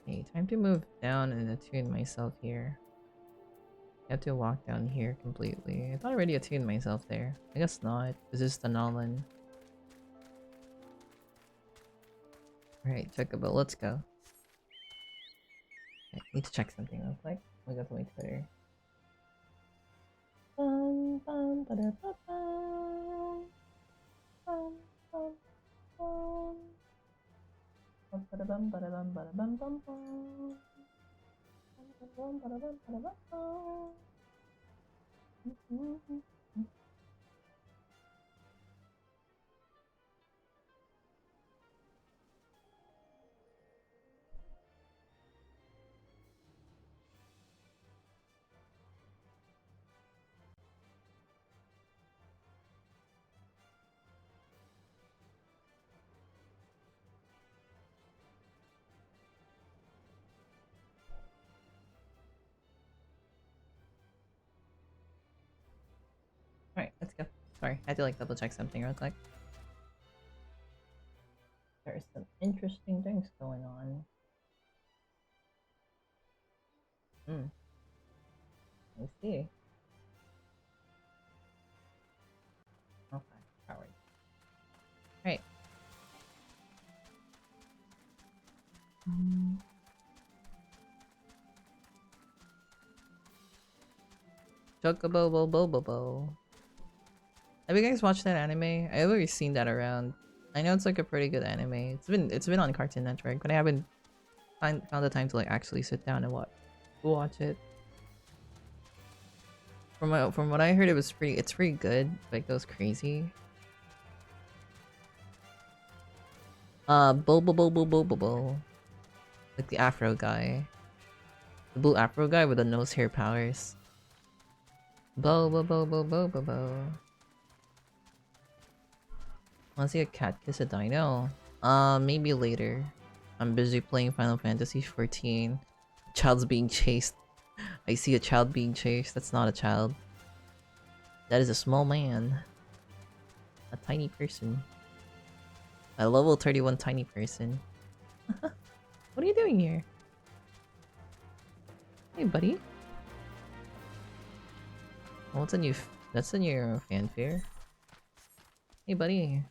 Okay, time to move down and attune myself here. I have to walk down here completely. I thought I already attuned myself there. I guess not. This is the Nolan. Alright, checkable, let's go. Okay, need to check something real quick. I'll go to my Twitter. Alright, let's go. Sorry, I had to like double check something real quick. There's some interesting things going on. I see. Okay, alright. Right. Chocobo. Have you guys watched that anime? I've already seen that around. I know it's like a pretty good anime. It's been on Cartoon Network, but I haven't found the time to like actually sit down and watch it. From what I heard, it's pretty good, but it goes crazy. Bobo. Like the Afro guy. The blue Afro guy with the nose hair powers. Bo. Wanna see a cat kiss a dino? Maybe later. I'm busy playing Final Fantasy XIV. Child's being chased. I see a child being chased. That's not a child. That is a small man. A tiny person. A level 31 tiny person. What are you doing here? Hey, buddy. Oh, that's a new fanfare. Hey, buddy.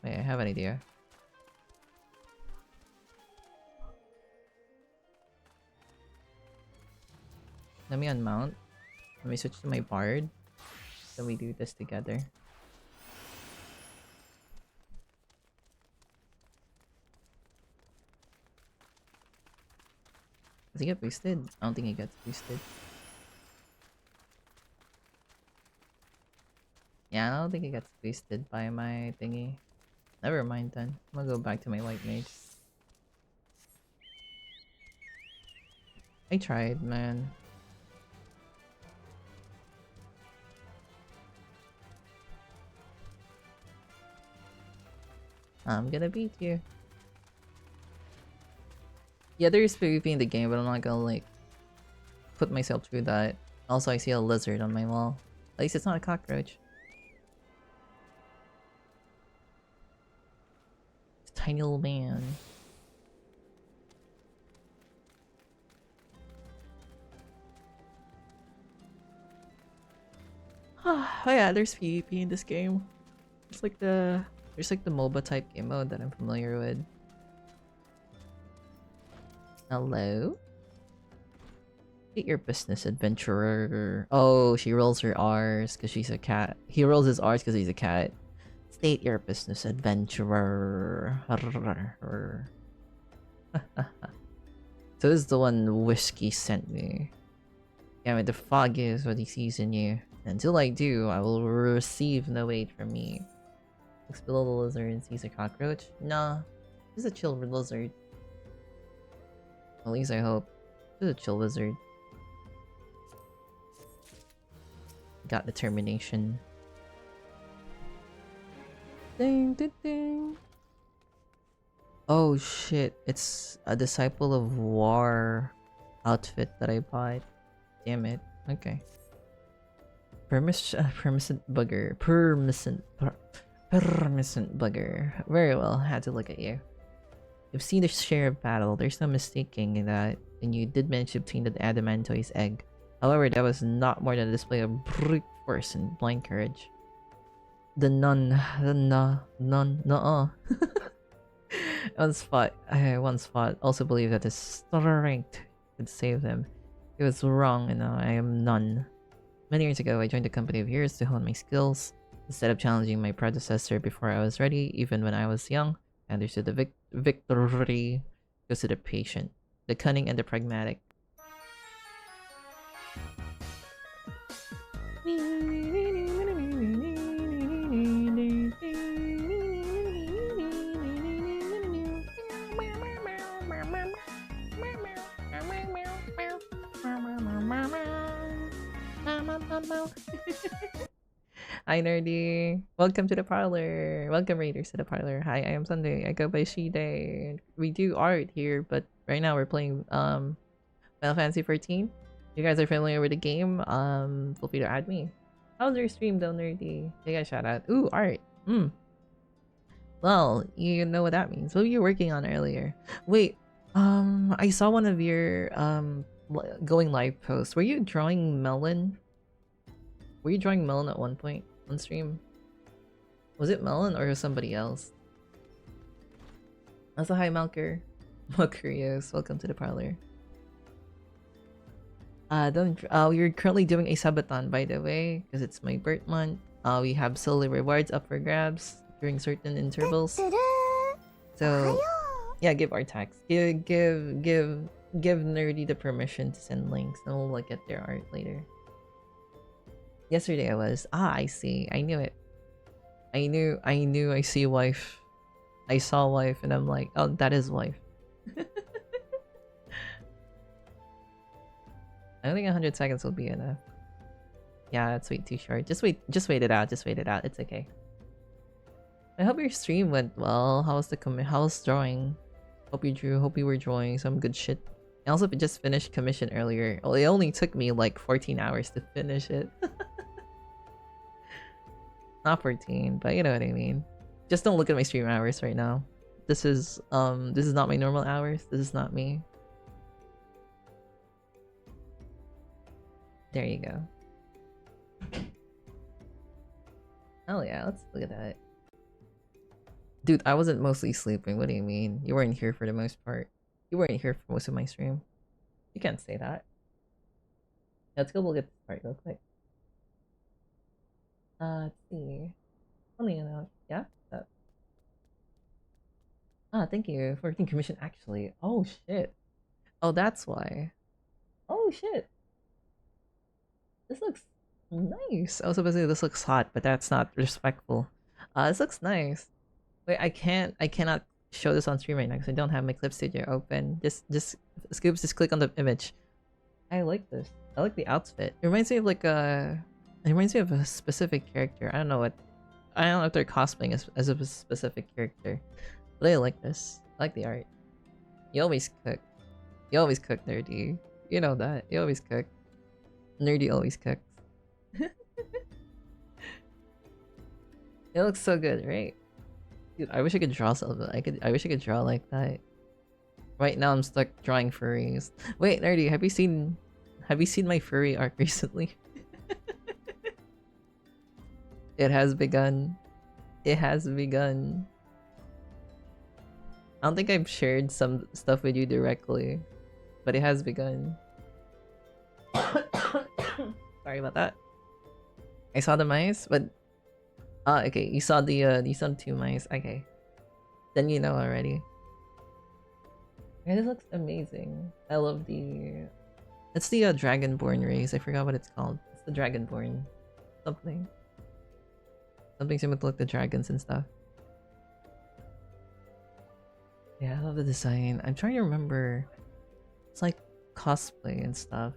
Wait, I have an idea. Let me unmount. Let me switch to my bard. then we do this together. Does he get boosted? I don't think he gets boosted. Yeah, I don't think he gets boosted by my thingy. Never mind then. I'm gonna go back to my white mage. I tried, man. I'm gonna beat you. Yeah, there is PvP in the game, but I'm not gonna like put myself through that. Also, I see a lizard on my wall. At least it's not a cockroach. It's a tiny little man. Oh yeah, there's PvP in this game. It's like there's like the MOBA type game mode that I'm familiar with. Hello? Get your business, adventurer. Oh, she rolls her R's because she's a cat. He rolls his R's because he's a cat. State your business, adventurer. So this is the one Whiskey sent me. Yeah, I mean, the fog is what he sees in you. Until I do, I will receive no aid from me. Looks below the lizard and sees a cockroach. Nah, he's a chill lizard. At least I hope. He's a chill lizard. Got determination. Ding, ding, ding. Oh shit, it's a Disciple of War outfit that I bought. Damn it. Okay. Permiscent bugger. Very well, had to look at you. You've seen the share of battle, there's no mistaking that, and you did manage to obtain the Adamantoise egg. However, that was not more than a display of brute force and blind courage. I once fought, also believed that his strength could save them. It was wrong, and now I am none. Many years ago, I joined a company of heroes to hone my skills. Instead of challenging my predecessor before I was ready, even when I was young, I understood the victory goes to the patient, the cunning, and the pragmatic. Hi nerdy! Welcome to the parlor! Welcome raiders to the parlor. Hi, I am Sunday. I go by Shide. We do art here, but right now we're playing Final Fantasy 14. You guys are familiar with the game, feel free to add me. How's your stream though, nerdy? They got shout out. Ooh, art! Well, you know what that means. What were you working on earlier? Wait, I saw one of your going live posts. Were you drawing Melon? Were you drawing Melon at one point on stream? Was it Melon or somebody else? Also, hi Malker. Malkurios, welcome to the parlor. We're currently doing a subathon, by the way, because it's my birth month. We have silly rewards up for grabs during certain intervals. So, yeah, give our tax. Give nerdy the permission to send links, and we'll look at their art later. Yesterday I was. I see. I knew it. I knew I see wife. I saw wife and I'm like, oh, that is wife. I don't think 100 seconds will be enough. Yeah, that's way too short. Just wait it out. Just wait it out. It's okay. I hope your stream went well. How's drawing? Hope you drew. Hope you were drawing some good shit. I also just finished commission earlier. Well, it only took me like 14 hours to finish it. Not 14, but you know what I mean. Just don't look at my stream hours right now. This is not my normal hours. This is not me. There you go. Oh yeah, let's look at that. Dude, I wasn't mostly sleeping. What do you mean? You weren't here for the most part. You weren't here for most of my stream. You can't say that. Let's go look at this part real quick. Let's see. Funny enough, yeah. Ah, thank you for working commission. Actually, oh shit. Oh, that's why. Oh shit. This looks nice. I was supposed to say this looks hot, but that's not respectful. This looks nice. Wait, I cannot show this on stream right now because I don't have my clip studio open. Just Scoops, just click on the image. I like this. I like the outfit. It reminds me of like a. It reminds me of a specific character. I don't know what. I don't know if they're cosplaying as a specific character, but I like this. I like the art. You always cook. You always cook, nerdy. You know that. You always cook. Nerdy always cooks. It looks so good, right? Dude, I wish I could draw something. I wish I could draw like that. Right now I'm stuck drawing furries. Wait, nerdy, have you seen my furry arc recently? It has begun. It has begun. I don't think I've shared some stuff with you directly, but it has begun. Sorry about that. I saw the mice, but okay, you saw the 2 mice. Okay, then you know already. Yeah, this looks amazing. I love the. It's the Dragonborn race. I forgot what it's called. It's the Dragonborn something. Something similar to like the dragons and stuff. Yeah, I love the design. I'm trying to remember. It's like cosplay and stuff.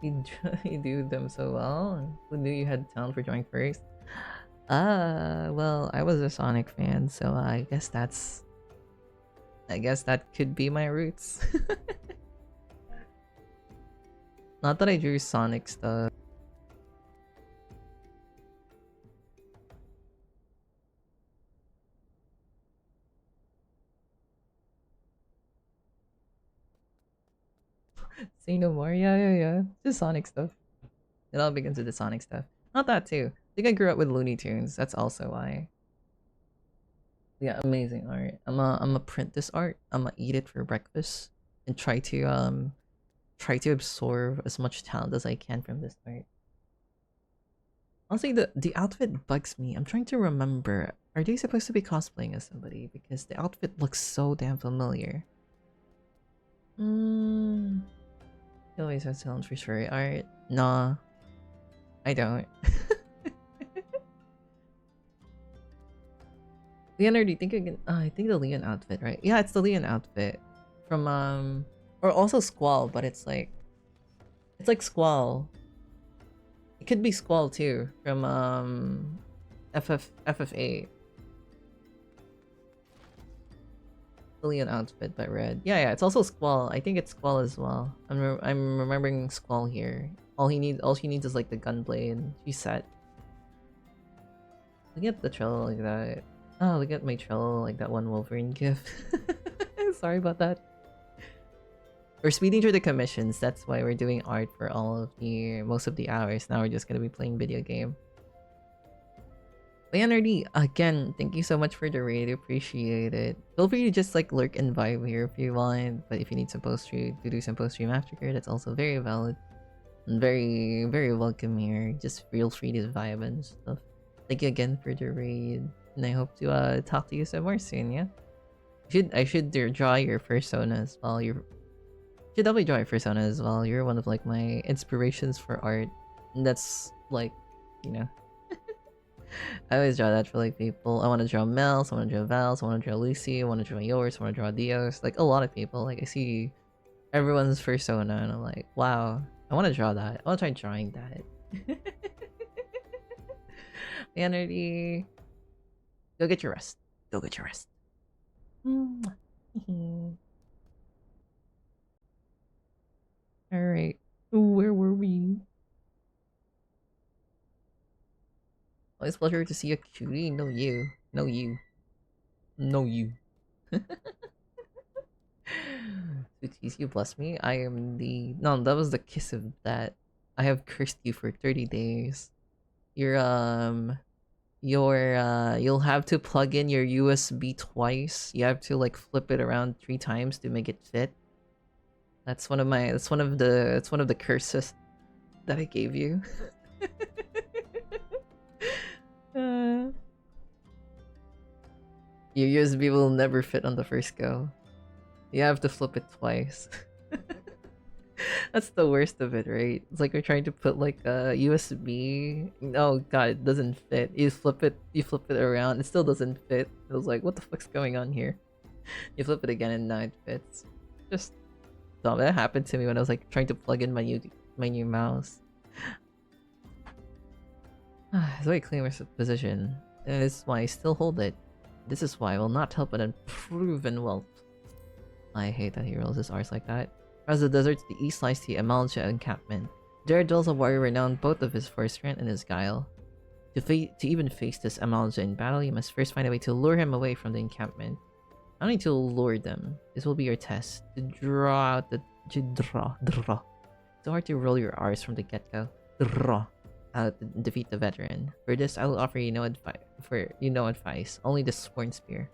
You do them so well. Who knew you had talent for drawing furries? Well, I was a Sonic fan, so I guess that could be my roots. Not that I drew Sonic stuff. Say no more. Yeah. Just Sonic stuff. It all begins with the Sonic stuff. Not that too. I think I grew up with Looney Tunes. That's also why. Yeah, amazing art. I'ma print this art. I'ma eat it for breakfast and try to absorb as much talent as I can from this art. Honestly, the outfit bugs me. I'm trying to remember. Are they supposed to be cosplaying as somebody? Because the outfit looks so damn familiar. You always have talent for furry art. Nah, I don't. Leonard, do you think you can? I think the Leon outfit, right? Yeah, it's the Leon outfit from or also Squall, but it's like Squall. It could be Squall too from FF8. The Leon outfit, but red. Yeah, it's also Squall. I think it's Squall as well. I'm remembering Squall here. All she needs is like the gunblade. She's set. Look at the Trello like that. Oh, look at my Trello, like that one Wolverine gif. Sorry about that. We're speeding through the commissions. That's why we're doing art for most of the hours. Now we're just gonna be playing video game. Leonardy, again, thank you so much for the raid. Appreciate it. Feel free to just like lurk and vibe here if you want. But if you need some post-stream to do some post-stream aftercare, that's also very valid. And very, very welcome here. Just feel free to vibe and stuff. Thank you again for the raid. And I hope to talk to you some more soon, yeah? I should draw your persona as well. You should definitely draw your persona as well. You're one of like my inspirations for art. And that's like, you know. I always draw that for like people. I want to draw Mel, I want to draw Val, I want to draw Lucy, I want to draw yours, I want to draw Dios. Like a lot of people. Like I see everyone's persona and I'm like, wow, I want to draw that. I want to try drawing that. Energy. Go get your rest. Go get your rest. Alright. Where were we? Always a pleasure to see a cutie. No you. No you. No you. Sweeties, you bless me. I am the... No, that was the kiss of that. I have cursed you for 30 days. You'll have to plug in your USB twice. You have to like flip it around 3 times to make it fit. That's one of the curses. that I gave you. uh, your USB will never fit on the first go. You have to flip it twice. That's the worst of it, right? It's like we're trying to put like a USB. Oh god, it doesn't fit. You flip it around, it still doesn't fit. It was like, what the fuck's going on here? You flip it again and now it fits. Just dumb. That happened to me when I was like trying to plug in my new mouse. It's a very clear position. And this is why I still hold it. This is why I will not help but improve in wealth. I hate that he rolls his R's like that. As the desert to the east lies the Amalja encampment. There dwells a warrior renowned both of his for strength and his guile. To even face this Amalja in battle, you must first find a way to lure him away from the encampment. Not only to lure them, this will be your test. To draw out the... draw. So hard to roll your R's from the get-go. Draw out and defeat the veteran. For this, I will offer you no advice. Only the sworn spear.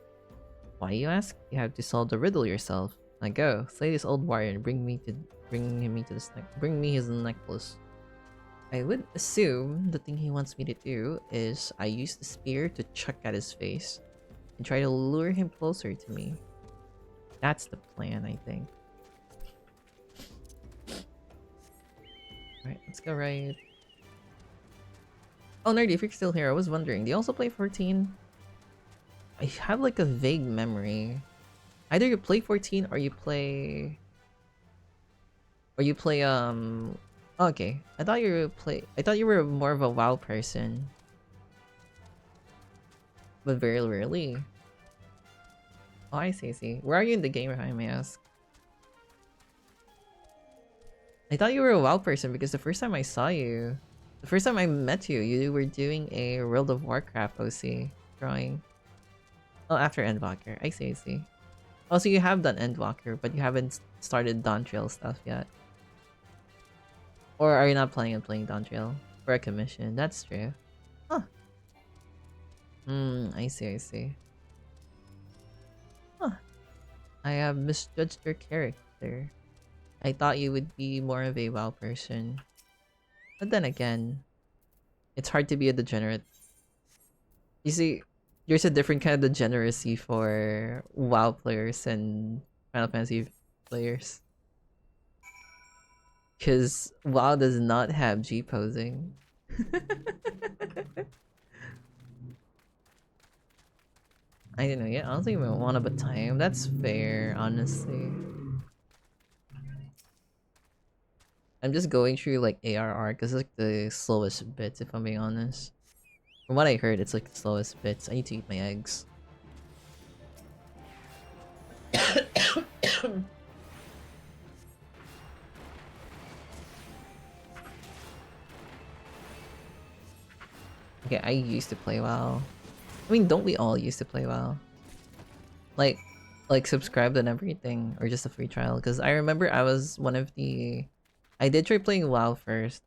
Why, you ask? You have to solve the riddle yourself. Now go, slay this old warrior and bring me his necklace. I would assume the thing he wants me to do is I use the spear to chuck at his face and try to lure him closer to me. That's the plan, I think. Alright, let's go right. Oh, Nerdy, if you're still here, I was wondering, do you also play 14? I have like a vague memory. Either you play 14 or you play... Okay. I thought you were more of a WoW person. But very rarely. Oh, I see. Where are you in the game, if I may ask? I thought you were a WoW person because the first time I saw you... The first time I met you, you were doing a World of Warcraft OC drawing. Oh, after Endwalker. I see. Also, you have done Endwalker, but you haven't started Dawn Trail stuff yet. Or are you not planning on playing Dawn Trail for a commission? That's true. Huh. I see. Huh. I have misjudged your character. I thought you would be more of a WoW person. But then again, it's hard to be a degenerate. You see, there's a different kind of degeneracy for WoW players and Final Fantasy players. Because WoW does not have G-posing. I don't know yet. I don't think we want up a time. That's fair, honestly. I'm just going through like ARR because it's like the slowest bits, if I'm being honest. From what I heard, it's like the slowest bits. I need to eat my eggs. Okay, I used to play WoW. I mean, don't we all used to play WoW? Like subscribed and everything, or just a free trial? Because I remember I was one of the... I did try playing WoW first.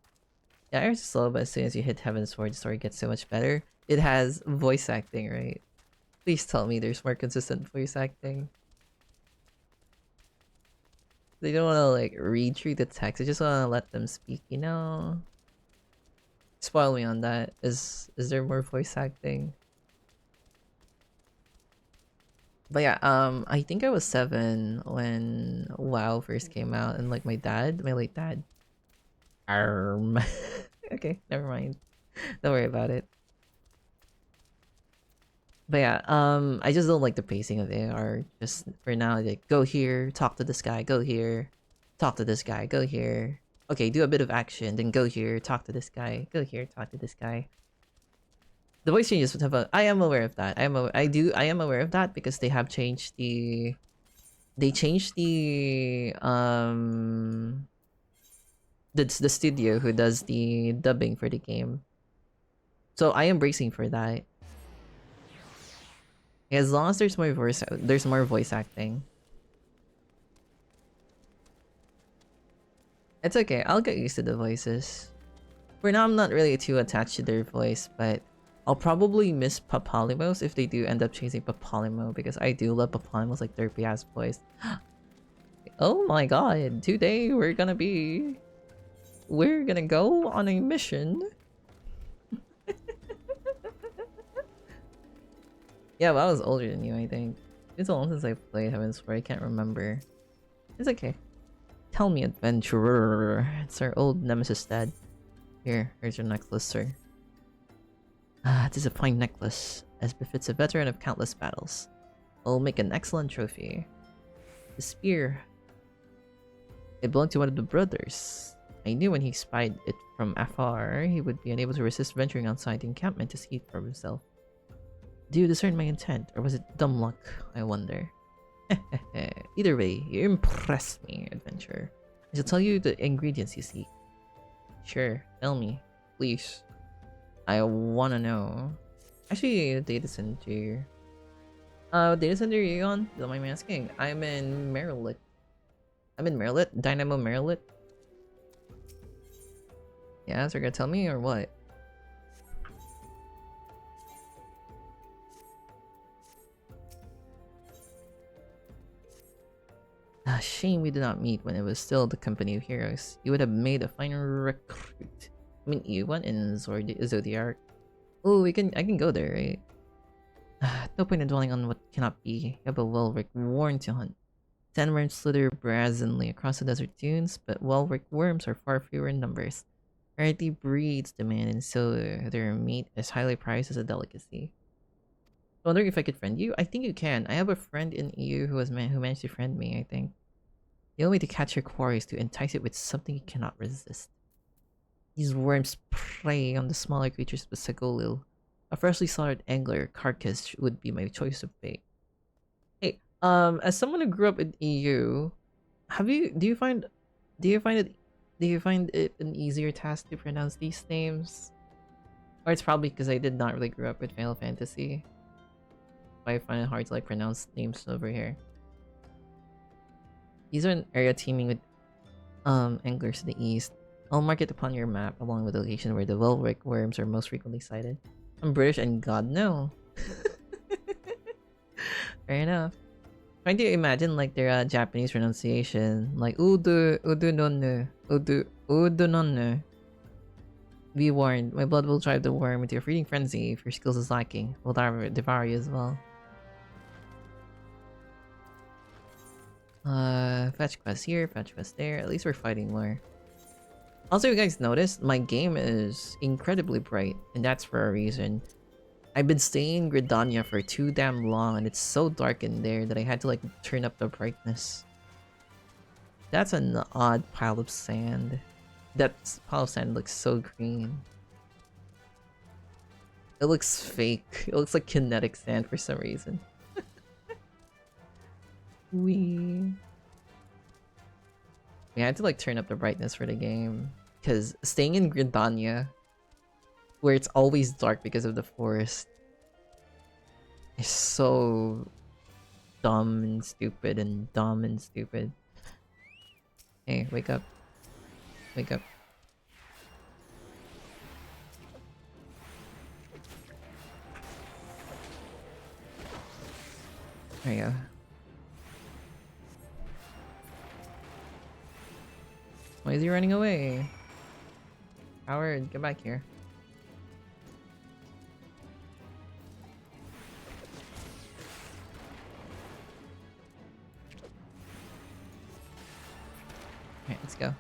Yeah, it's slow, but as soon as you hit Heaven's Sword, the story gets so much better. It has voice acting, right? Please tell me there's more consistent voice acting. They don't want to like read through the text. They just want to let them speak, you know? Spoil me on that. Is there more voice acting? But yeah, I think I was 7 when WoW first came out, and like my late dad. Okay, never mind. Don't worry about it. But yeah, I just don't like the pacing of AR. Just for now, like go here, talk to this guy, go here, talk to this guy, go here. Okay, do a bit of action, then go here, talk to this guy, go here, talk to this guy. The voice changes would have a... I am aware of that. I am aware of that because they have changed the... They changed the studio who does the dubbing for the game. So I am bracing for that. As long as there's more voice acting. It's okay, I'll get used to the voices. For now, I'm not really too attached to their voice, but I'll probably miss Papalimos if they do end up changing Papalimo, because I do love Papalimos like derpy ass voice. Oh my god, today we're gonna be we're gonna go on a mission. Yeah, but I was older than you, I think. It's so long since I played Heaven's Sword, I can't remember. It's okay. Tell me, adventurer. It's our old nemesis dad. Here's your necklace, sir. Ah, it is a fine necklace, as befits a veteran of countless battles. It'll make an excellent trophy. The spear. It belonged to one of the brothers. I knew when he spied it from afar, he would be unable to resist venturing outside the encampment to see it for himself. Do you discern my intent, or was it dumb luck, I wonder? Either way, you impress me, adventurer. I shall tell you the ingredients you seek. Sure, tell me, please. I wanna know. Actually, data center. Data center are you on? Don't mind me asking. I'm in Maryland. Dynamo Maryland. Yeah, so you're gonna tell me or what? Ah, shame we did not meet when it was still the company of heroes. You would have made a fine recruit. I mean, you went in Zodiac. Oh, I can go there, right? No point in dwelling on what cannot be. You have a well-rigged warren to hunt. Sandworms slither brazenly across the desert dunes, but well-rigged worms are far fewer in numbers. Rarity breeds demand, and so their meat is highly prized as a delicacy. Wondering if I could friend you? I think you can. I have a friend in EU who managed to friend me, I think. The only way to catch your quarry is to entice it with something you cannot resist. These worms prey on the smaller creatures with Sagolil. A freshly slaughtered angler carcass would be my choice of bait. Hey, as someone who grew up in EU, do you find it an easier task to pronounce these names? Or it's probably because I did not really grow up with Final Fantasy. I find it hard to like pronounce names over here. These are an area teeming with anglers to the east. I'll mark it upon your map along with the location where the well-rigged worms are most frequently sighted. I'm British and God no. Fair enough. Trying to imagine like their Japanese pronunciation, like udu nonnu, udu nonnu. Be warned, my blood will drive the worm into a feeding frenzy. If your skills is lacking, will devour you as well. Fetch quest here, fetch quest there. At least we're fighting more. Also, you guys noticed my game is incredibly bright, and that's for a reason. I've been staying in Gridania for too damn long, and it's so dark in there that I had to like turn up the brightness. That's an odd pile of sand. That pile of sand looks so green. It looks fake. It looks like kinetic sand for some reason. We had to like turn up the brightness for the game because staying in Gridania, where it's always dark because of the forest, is so dumb and stupid and dumb and stupid. Hey, wake up. Wake up. There you go. Why is he running away? Howard, get back here. Alright, let's go.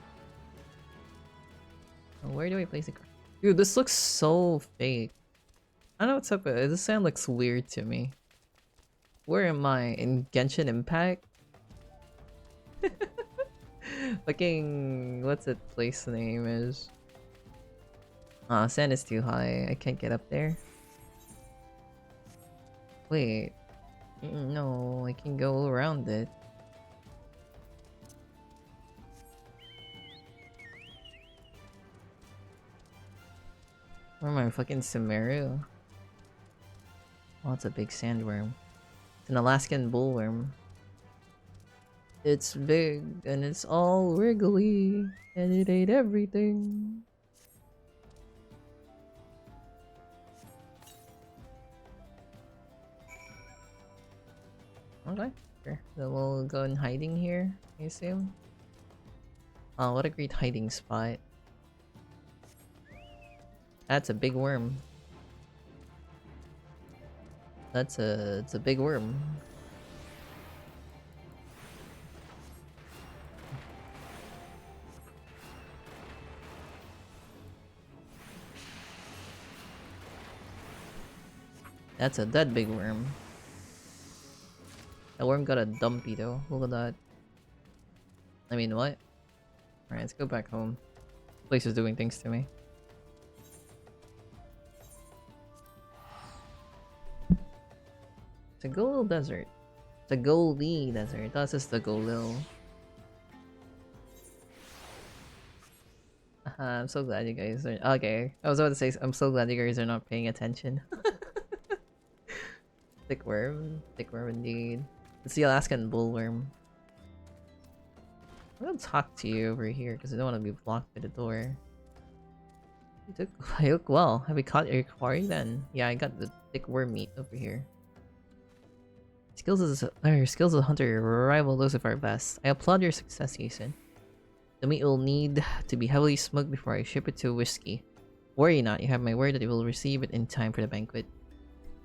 Where do I place it? Dude, this looks so fake. I don't know what's up with it. This sound looks weird to me. Where am I? In Genshin Impact? Fucking... what's that place name is? Aw, sand is too high. I can't get up there. Wait. No, I can go around it. Where am I? Fucking Sumeru? Oh, it's a big sandworm. It's an Alaskan bullworm. It's big and it's all wriggly and it ate everything. Okay, sure. Then we'll go in hiding here, I assume. Oh, what a great hiding spot. That's a big worm. It's a big worm. That's a dead big worm. That worm got a dumpy though. Look at that. I mean, what? Alright, let's go back home. This place is doing things to me. It's a Golil desert. It's a Goli desert. That's just the Golil. I'm so glad you guys are. Okay, I was about to say, I'm so glad you guys are not paying attention. Thick worm indeed. It's the Alaskan bullworm. I'm gonna talk to you over here because I don't want to be blocked by the door. I look well. Have you caught your quarry then? Yeah, I got the thick worm meat over here. Your skills as a hunter rival those of our best. I applaud your success, Ethan. The meat will need to be heavily smoked before I ship it to Whiskey. Worry not, you have my word that you will receive it in time for the banquet.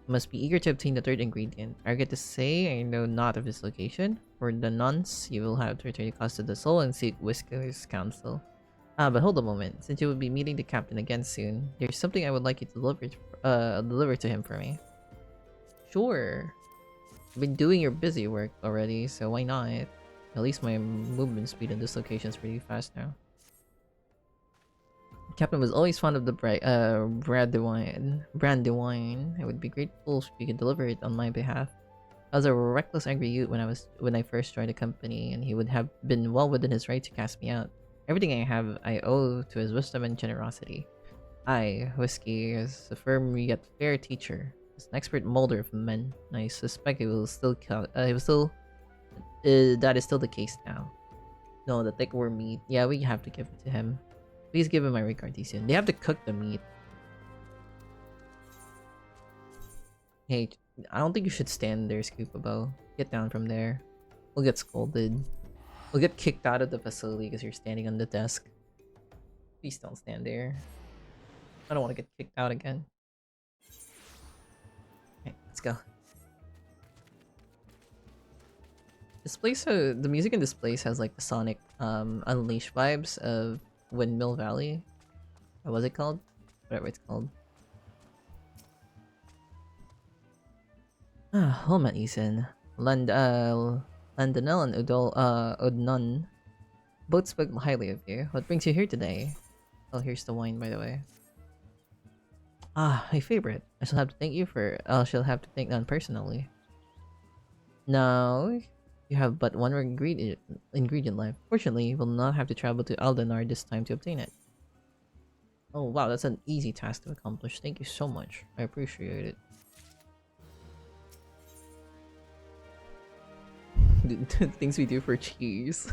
You must be eager to obtain the third ingredient. I get to say I know not of this location. For the nonce, you will have to return your cost to the soul and seek Whisker's counsel. But hold a moment. Since you will be meeting the captain again soon, there's something I would like you to deliver to him for me. Sure. You've been doing your busy work already, so why not? At least my movement speed in this location is pretty fast now. The captain was always fond of the brandywine. I would be grateful if you could deliver it on my behalf. I was a reckless, angry youth when I first joined the company, and he would have been well within his right to cast me out. Everything I have, I owe to his wisdom and generosity. I, Whiskey, is a firm yet fair teacher. He's an expert molder of men. I suspect he will still that is still the case now. No, the thick worm meat. Yeah, we have to give it to him. Please give him my regards, Ethan. They have to cook the meat. Hey, I don't think you should stand there, Scoopabo. Get down from there. We'll get scolded. We'll get kicked out of the facility because you're standing on the desk. Please don't stand there. I don't want to get kicked out again. Okay, let's go. This place, the music in this place has like the Sonic Unleashed vibes of Windmill Valley. What was it called? Whatever it's called. Well met, Ethan. Landonel and Udnon both spoke highly of you. What brings you here today? Oh, here's the wine, by the way. My favorite. I shall have to thank them personally. No, you have but one ingredient left. Fortunately, you will not have to travel to Aldenar this time to obtain it. Oh wow, that's an easy task to accomplish. Thank you so much. I appreciate it. Things we do for cheese.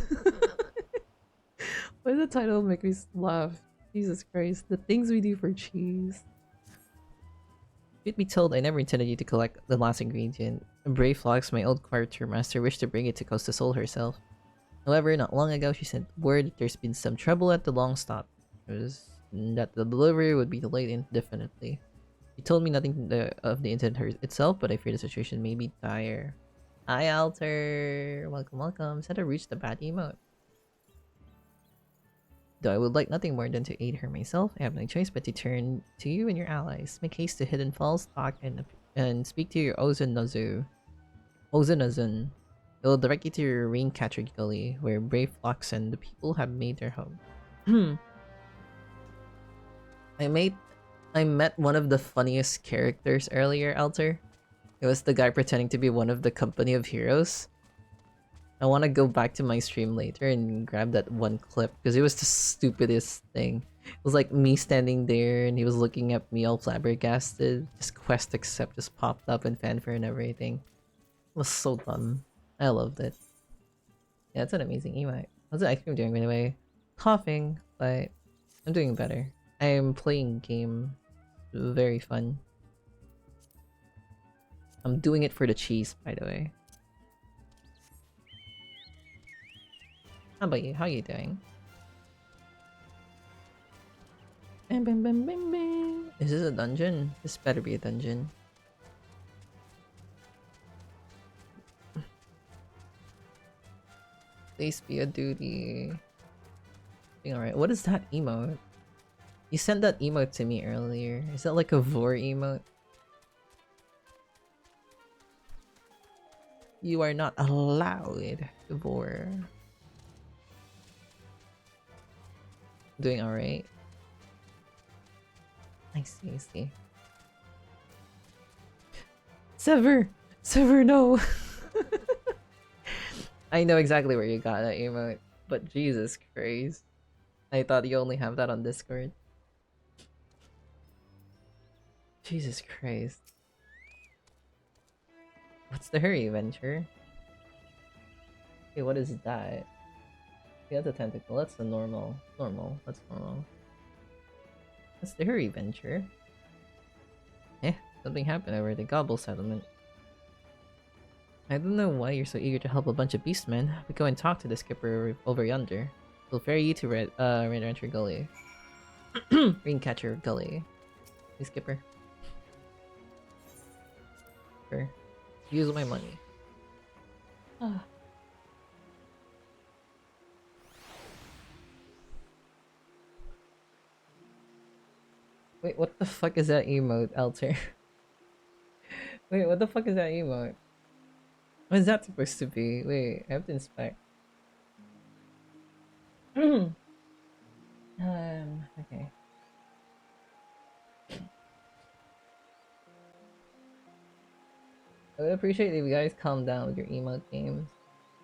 Why does the title make me laugh? Jesus Christ. The things we do for cheese. You'd be told I never intended you to collect the last ingredient. Brave Fox, my old quartermaster, wished to bring it to Costa Sol herself. However, not long ago she sent word that there's been some trouble at the long stop. It was that the delivery would be delayed indefinitely. She told me nothing of the incident itself, but I fear the situation may be dire. Hi Alter! Welcome, welcome. Send a reach the bad emote. Though I would like nothing more than to aid her myself, I have no choice but to turn to you and your allies. Make haste to Hidden Falls, talk and speak to your Ozunazun. It will direct you to your Raincatcher Gully, where brave flocks and the people have made their home. I met one of the funniest characters earlier, Alter. It was the guy pretending to be one of the company of heroes. I want to go back to my stream later and grab that one clip because it was the stupidest thing. It was like me standing there and he was looking at me all flabbergasted. Just quest accept just popped up and fanfare and everything. It was so dumb. I loved it. Yeah, it's an amazing emote. How's the ice cream doing, by the way? Coughing, but I'm doing better. I am playing game. Very fun. I'm doing it for the cheese, by the way. How about you? How are you doing? Bam, bam, bam, bam, bam. Is this a dungeon? This better be a dungeon. Please be a duty. Alright, what is that emote? You sent that emote to me earlier. Is that like a vor emote? You are not allowed to vor. Doing alright. I see, I see. Sever! Sever, no! I know exactly where you got that emote, but Jesus Christ. I thought you only have that on Discord. Jesus Christ. What's the hurry venture? Okay, what is that? Yeah, that's a tentacle. That's the normal. Normal. That's normal. What's the hurry venture? Eh, something happened over the Gobble settlement. I don't know why you're so eager to help a bunch of beastmen, but go and talk to the skipper over yonder. He'll ferry you to Red Rancher Gully. Greencatcher Gully. Hey, skipper. Sure. Use my money. Ah. Wait, what the fuck is that emote, Alter? Wait, what the fuck is that emote? What is that supposed to be? Wait, I have to inspect. Okay. I would appreciate if you guys calm down with your emote games.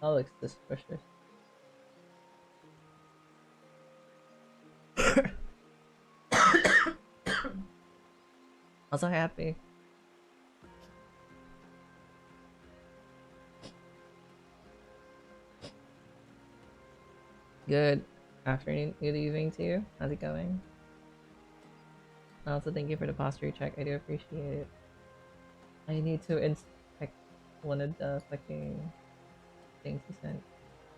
That looks suspicious. I'm so happy. Good afternoon, good evening to you. How's it going? Also, thank you for the posture check. I do appreciate it. I need to inspect one of the fucking things he sent.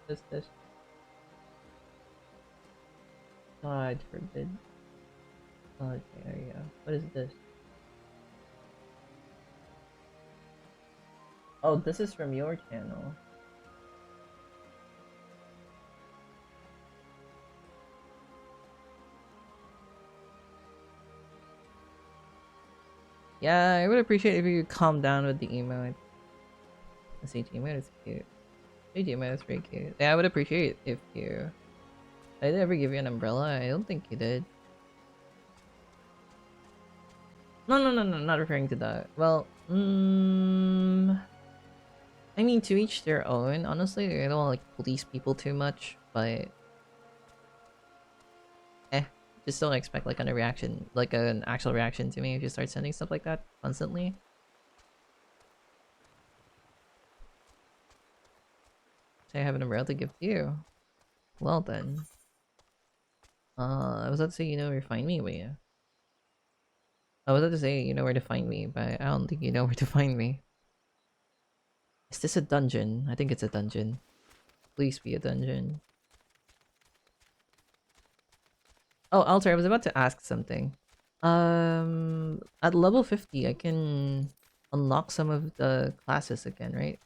Just this. God forbid. Okay, there you go. What is this? Oh, this is from your channel. Yeah, I would appreciate if you calm down with the emote. The CG emote is cute. CG emote is pretty cute. Yeah, I would appreciate if you... Did I ever give you an umbrella? I don't think you did. No, not referring to that. Well, I mean, to each their own. Honestly, I don't want to like police people too much, but just don't expect like a reaction, like an actual reaction to me if you start sending stuff like that constantly. Say I have an umbrella to give to you. Well then. I was about to say you know where to find me, but yeah. I was about to say you know where to find me, but I don't think you know where to find me. Is this a dungeon? I think it's a dungeon. Please be a dungeon. Oh, Alter, I was about to ask something. At level 50, I can unlock some of the classes again, right?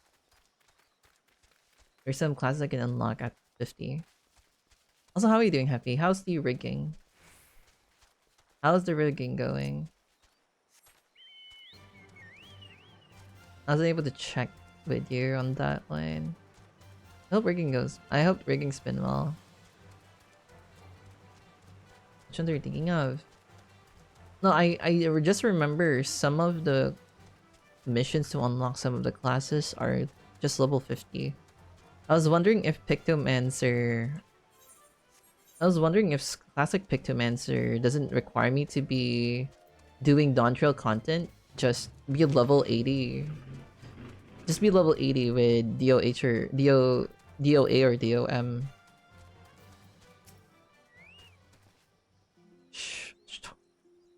There's some classes I can unlock at 50. Also, how are you doing, Happy? How's the rigging? How's the rigging going? I was able to check with you on that line. I hope rigging goes. I hope rigging's been well. Which one are you thinking of? No, I just remember some of the missions to unlock some of the classes are just level 50. I was wondering if Pictomancer... I was wondering if classic Pictomancer doesn't require me to be doing Dawn Trail content. Just be level 80. Just be level 80 with DOH or DOA or DOM.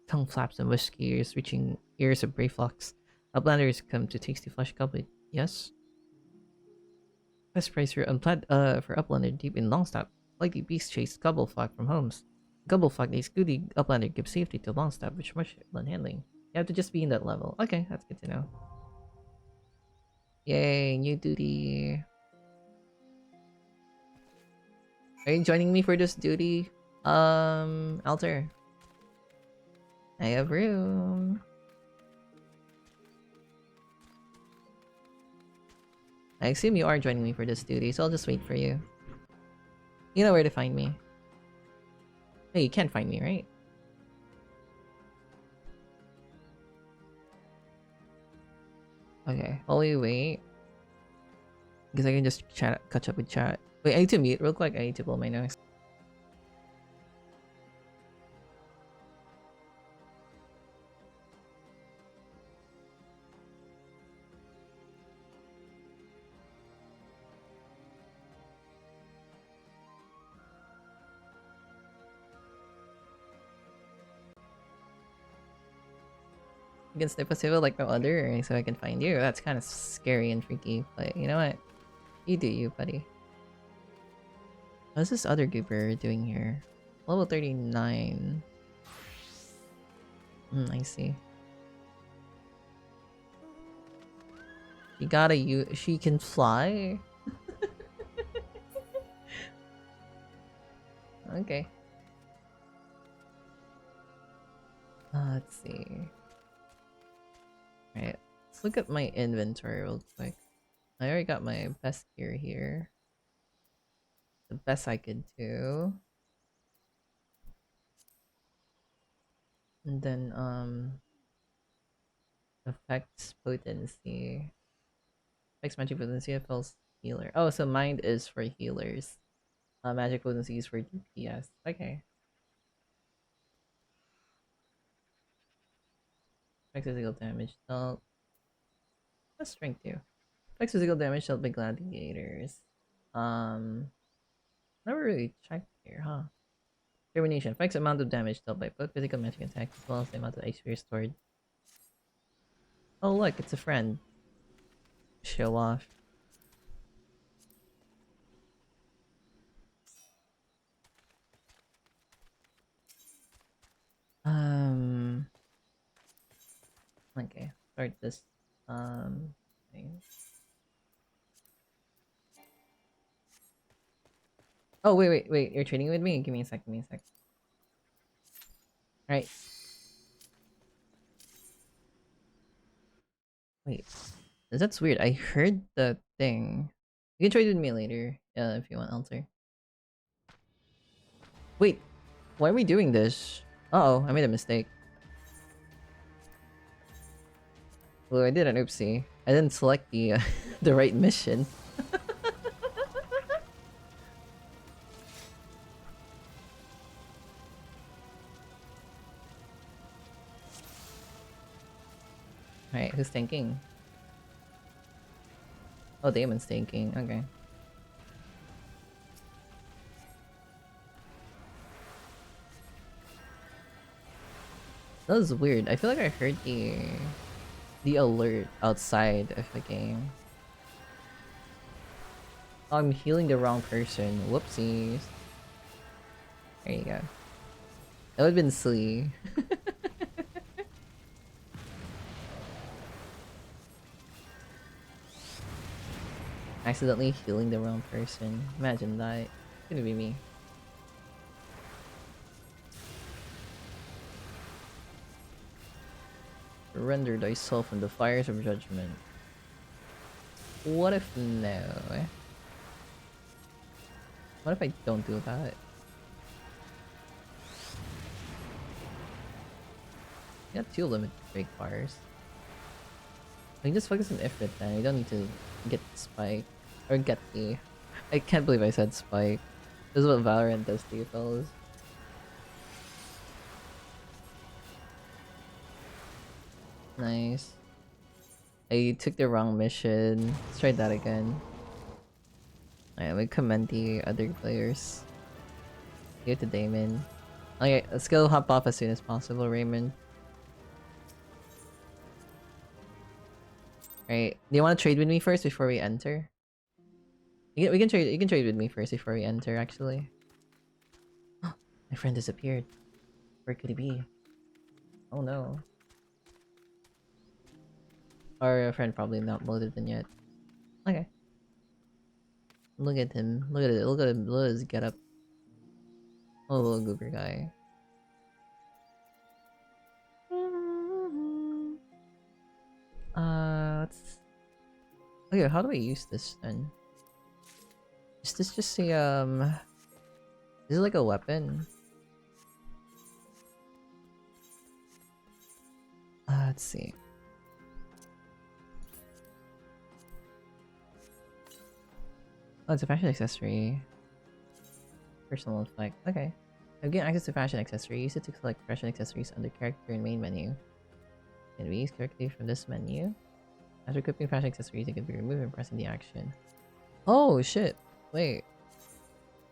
Tongue flaps and whiskey ears reaching ears of Brayflux. Uplanders come to tasty flesh goblet. Yes. Best price for Uplander deep in Longstop. Like the beast chased Gobbleflock from homes. Gobble fuck these goody uplander gives safety to Longstaff, which much than handling. You have to just be in that level. Okay, that's good to know. Yay, new duty. Are you joining me for this duty? Alter. I have room. I assume you are joining me for this duty, so I'll just wait for you. You know where to find me. Hey, you can find me, right? Okay, while we wait. Because I can just catch up with chat. Wait, I need to mute real quick. I need to blow my nose. You can sniff a civil like no other, so I can find you. That's kind of scary and freaky, but you know what? You do you, buddy. What's this other goober doing here? Level 39. I see. She can fly? Okay. Let's see. Alright, let's look at my inventory real quick. I already got my best gear here. The best I could do. And then, effects potency. Effects magic potency, FL's healer. Oh, so mind is for healers. Magic potency is for DPS. Okay. Effects physical damage dealt. What's strength too? Effects physical damage dealt by gladiators. Never really checked here, huh? Termination. Effects amount of damage dealt by both physical and magic attacks as well as the amount of HP restored. Oh look, it's a friend. Show off. Okay, start this thing. Oh wait, you're trading with me? Give me a sec, Alright. Wait. That's weird. I heard the thing. You can trade with me later, if you want, Alter. Wait, why are we doing this? Uh-oh, I made a mistake. Well, I did an oopsie. I didn't select the the right mission. Alright, who's tanking? Oh, Damon's tanking. Okay. That was weird. I feel like I heard the alert outside of the game. Oh, I'm healing the wrong person. Whoopsies. There you go. That would've been silly. Accidentally healing the wrong person. Imagine that. It's gonna be me. Surrender thyself in the fires of judgment. What if no? What if I don't do that? You got 2 limited break bars. You can just focus on Ifrit then. You don't need to get the spike. Or get the... I can't believe I said spike. This is what Valorant does to you fellas. Nice. I took the wrong mission. Let's try that again. Alright, we commend the other players. Here to Damon. Okay, let's go hop off as soon as possible, Raymond. Alright, do you want to trade with me first before we enter? We can trade with me first before we enter, actually. I My friend disappeared. Where could he be? Oh no. Our friend probably not loaded in yet. Okay. Look at him. Look at it. Look at him. Look at his getup. Oh, little goober guy. Let's... Okay, how do I use this then? Is this just a, is it like a weapon? Let's see. Oh, it's a fashion accessory. Personal effect. Okay. I've gained access to fashion accessory. Use it to select fashion accessories under character and main menu. Can we use character from this menu? After equipping fashion accessories, it can be removed and pressing the action. Oh shit! Wait.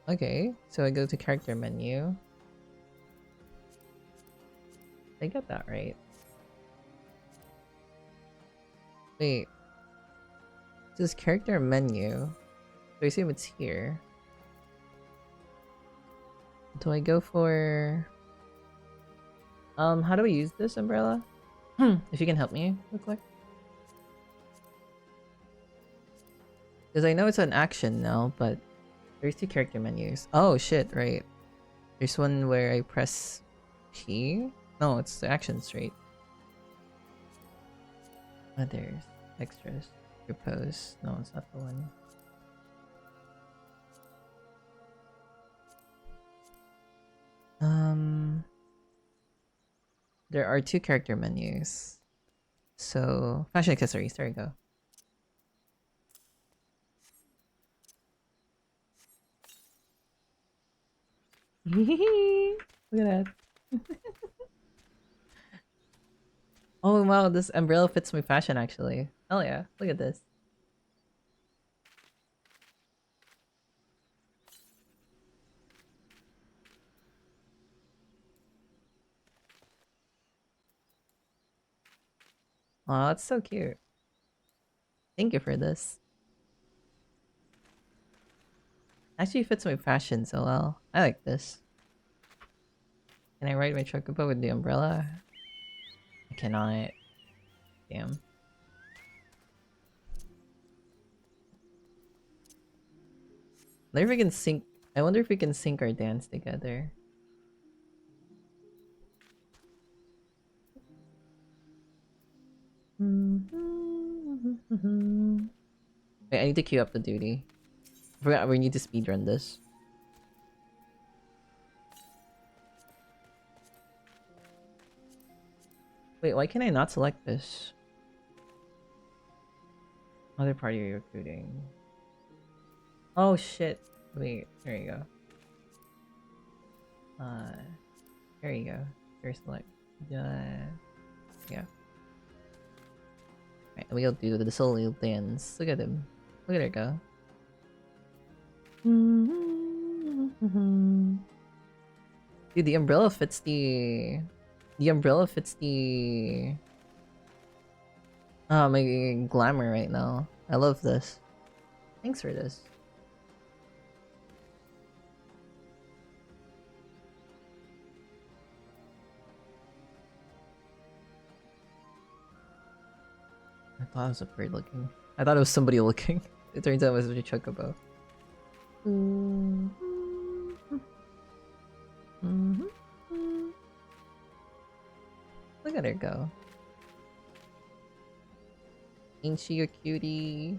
Okay, so I go to character menu. I get that right. Wait. This character menu. So I assume it's here. Do I go for... how do we use this umbrella? If you can help me real quick. Because I know it's an action now, but there's two character menus. Oh shit, right. There's one where I press P? No, it's the action straight. Oh, there's extras. Repose. No, it's not the one. There are two character menus. So, fashion accessories, there we go. Look at that. Oh wow, this umbrella fits my fashion actually. Hell yeah, look at this. Oh, it's so cute. Thank you for this. Actually fits my fashion so well. I like this. Can I ride my chocobo with the umbrella? I cannot. Damn. I wonder if we can sync. I wonder if we can sync our dance together. Wait, I need to queue up the duty. I forgot we need to speedrun this. Wait, why can I not select this? Other party recruiting. Oh shit. Wait, there you go. There you go. Here, select. Yeah. Right, we'll do the solo dance. Look at him. Look at her go. Dude, the umbrella fits the... The umbrella fits the... Oh, my glamour right now. I love this. Thanks for this. I thought it was a bird looking. I thought it was somebody looking. It turns out it was a chocobo. Look at her go. Ain't she a cutie?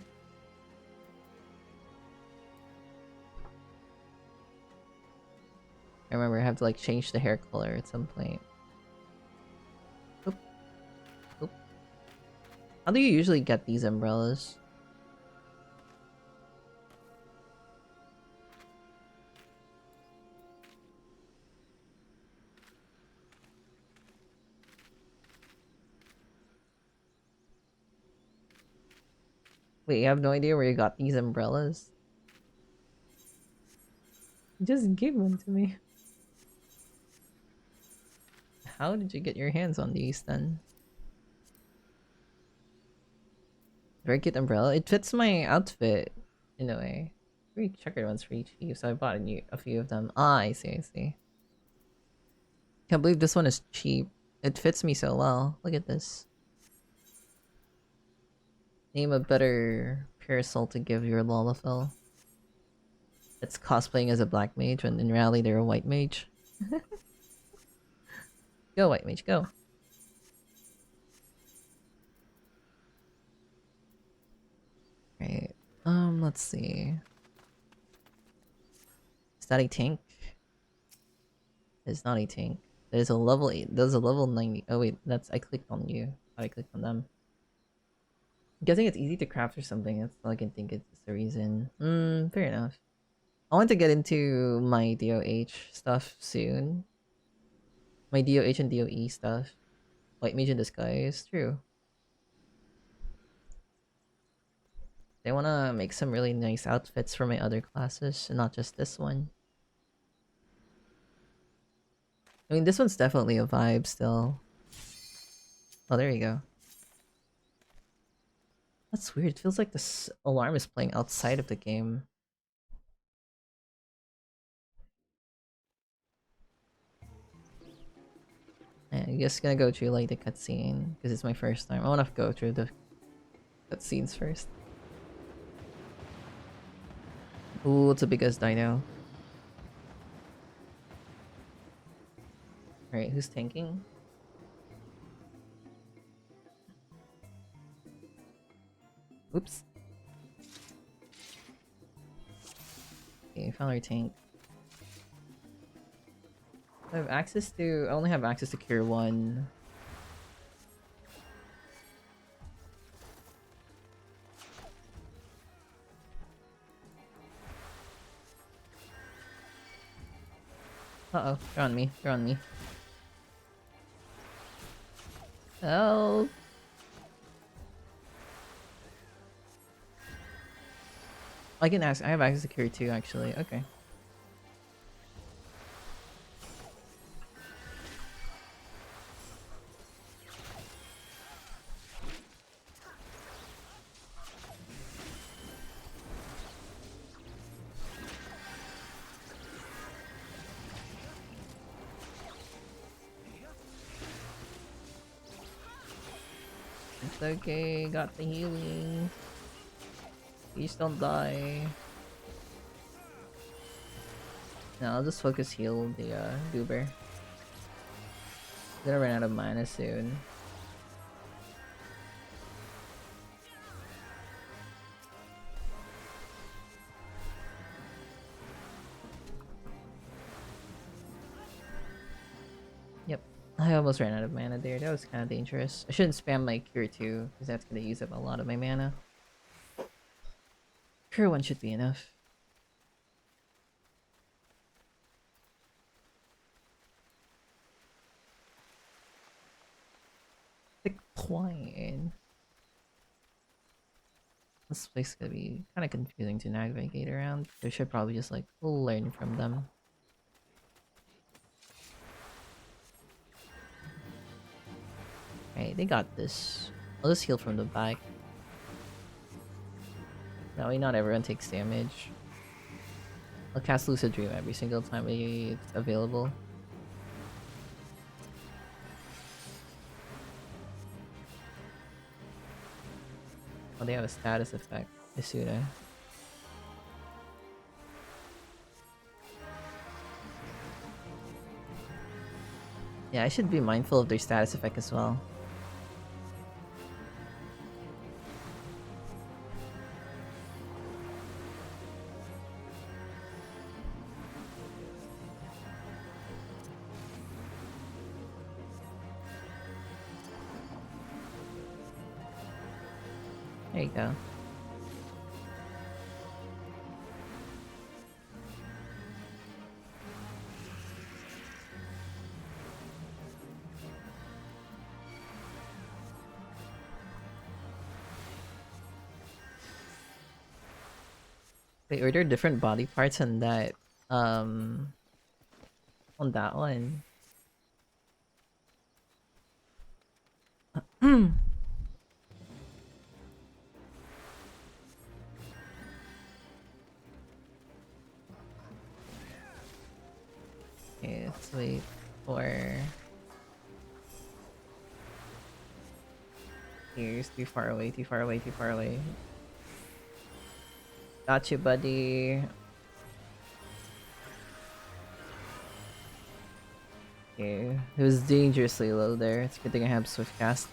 I remember I have to like change the hair color at some point. Oop. Oop. How do you usually get these umbrellas? Wait, you have no idea where you got these umbrellas? Just give them to me. How did you get your hands on these then? Very cute umbrella. It fits my outfit in a way. Very checkered ones for each eve, so I bought a few of them. Ah, I see, I see. Can't believe this one is cheap. It fits me so well. Look at this. Name a better parasol to give your Lolafel. It's cosplaying as a black mage when in reality they're a white mage. Go white mage, go. Right. Let's see. Is that a tank? It's not a tank. There's a level 8. There's a level 90. Oh wait, I clicked on you. I clicked on them. I'm guessing it's easy to craft or something. That's all I can think it's the reason. Fair enough. I want to get into my DOH stuff soon. My DOH and DOE stuff. White Mage in Disguise. True. They want to make some really nice outfits for my other classes and not just this one. I mean, this one's definitely a vibe still. Oh, there you go. That's weird. It feels like this alarm is playing outside of the game. Yeah, I'm just gonna go through like the cutscene because it's my first time. I want to go through the cutscenes first. Ooh, it's a big ass dino. Alright, who's tanking? Oops. Okay, found our tank. I have access to... I only have access to cure 1. Uh-oh, they're on me. They're on me. Help! I can ask. I have access to cure 2 actually. Okay. It's okay, got the healing. Please don't die. No, I'll just focus heal the goober. Gonna run out of mana soon. Yep, I almost ran out of mana there. That was kind of dangerous. I shouldn't spam my cure 2 because that's gonna use up a lot of my mana. Cure 1 should be enough. Decline. This place is gonna be kind of confusing to navigate around. They should probably just like learn from them. Right, they got this. I'll just heal from the back. That way not everyone takes damage. I'll cast Lucid Dream every single time it's available. Oh, they have a status effect. Isura. Yeah, I should be mindful of their status effect as well. There you go. Wait, are there different body parts on that one? Okay, let's wait for He's too far away, too far away, too far away. Got you, buddy. Okay, it was dangerously low there. It's a good thing I have Swift Cast.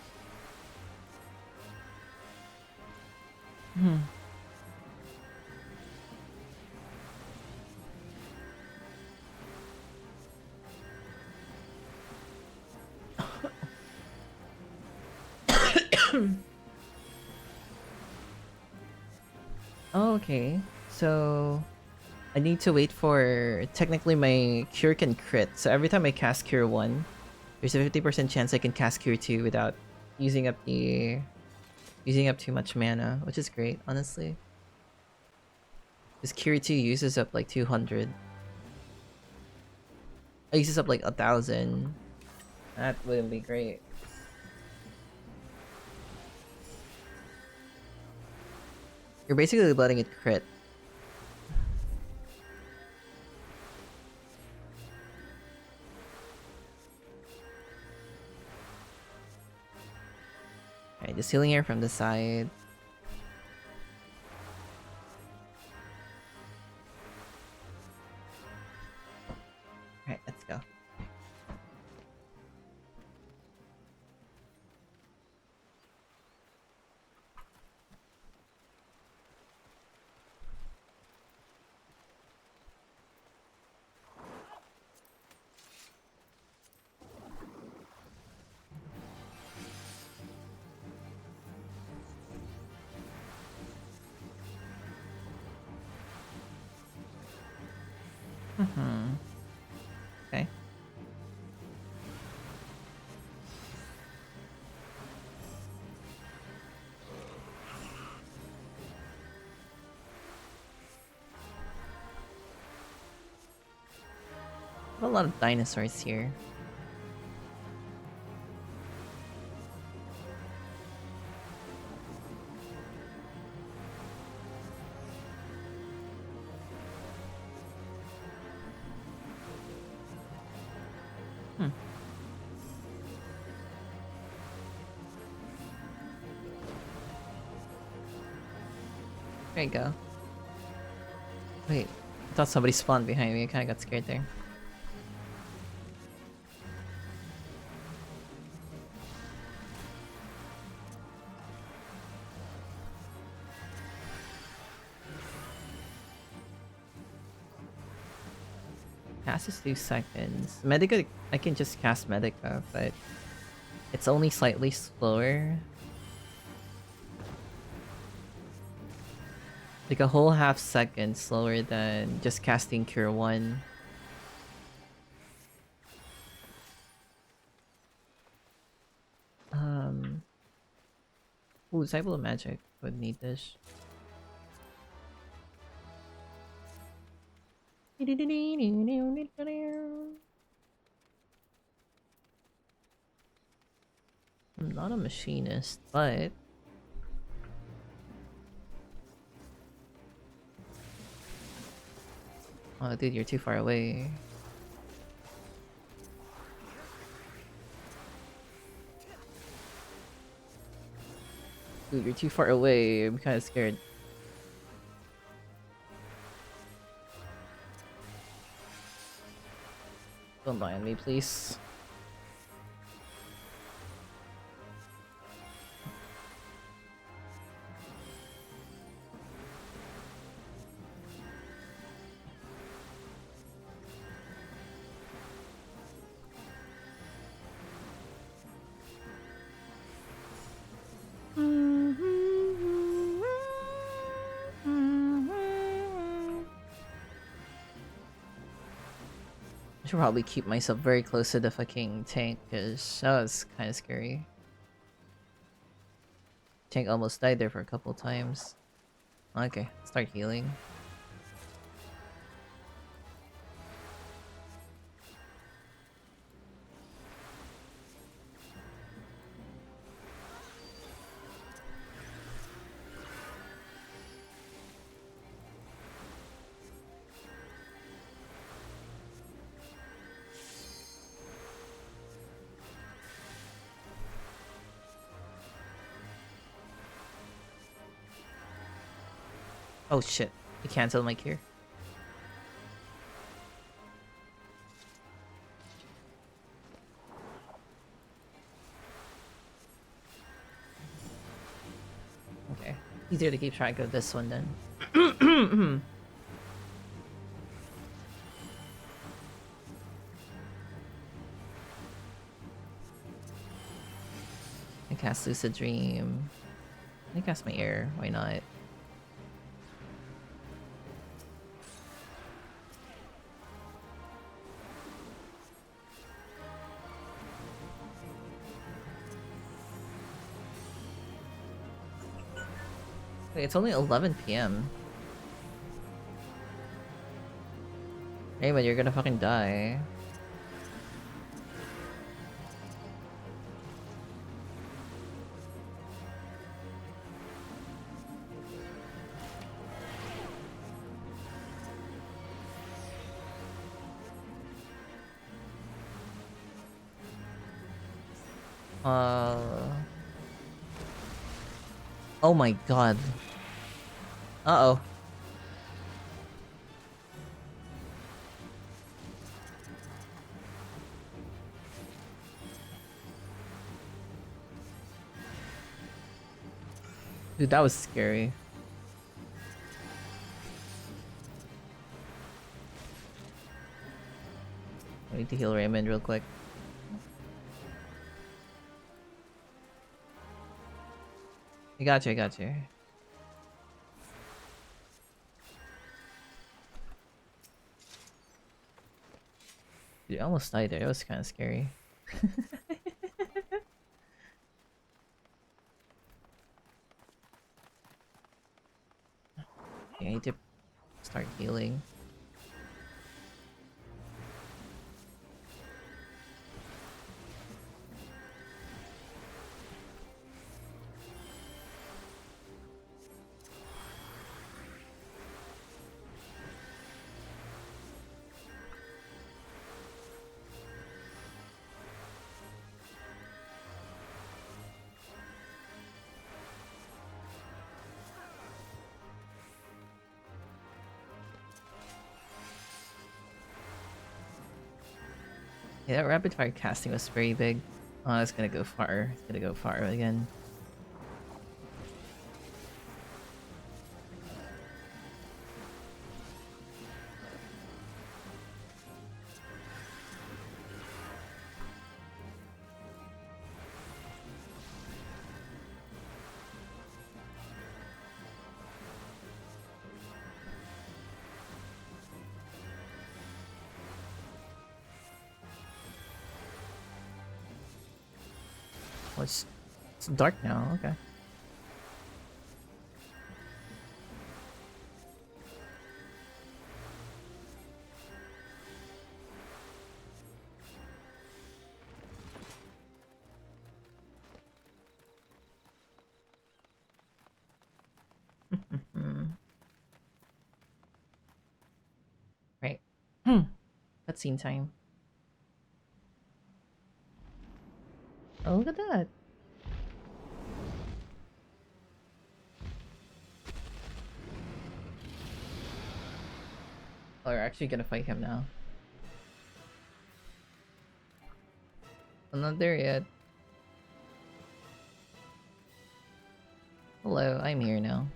Okay, so I need to wait for technically my cure can crit. So every time I cast cure 1, there's a 50% chance I can cast cure 2 without using up too much mana, which is great, honestly. Because cure 2 uses up like 200. It uses up like 1,000. That wouldn't be great. You're basically letting it crit. Alright, just healing here from the side. Alright, let's go. Okay. A lot of dinosaurs here. There you go. Wait, I thought somebody spawned behind me. I kinda got scared there. Cast is 2 seconds. Medica, I can just cast Medica, but it's only slightly slower. Like a whole half second slower than just casting Cure 1. Ooh, Disciple of Magic would need this. I'm not a machinist, but oh dude, you're too far away. Dude, you're too far away. I'm kinda scared. Don't die on me, please. I should probably keep myself very close to the fucking tank, because that was kind of scary. Tank almost died there for a couple times. Okay, start healing. Oh shit. I canceled my cure. Okay. Easier to keep track of this one then. I cast Lucid Dream. I cast my air. Why not? Wait, it's only 11 p.m. Hey, but you're gonna fucking die. Oh my god. Uh-oh. Dude, that was scary. I need to heal Raymond real quick. I got you, I got you. Dude, I almost died there. It was kind of scary. I need to start healing. Yeah, that rapid fire casting was very big. Oh, it's gonna go far. It's gonna go far again. Oh, it's dark now. Okay. Right. Cutscene time. Oh, look at that. Oh, we're actually gonna fight him now. I'm not there yet. Hello, I'm here now.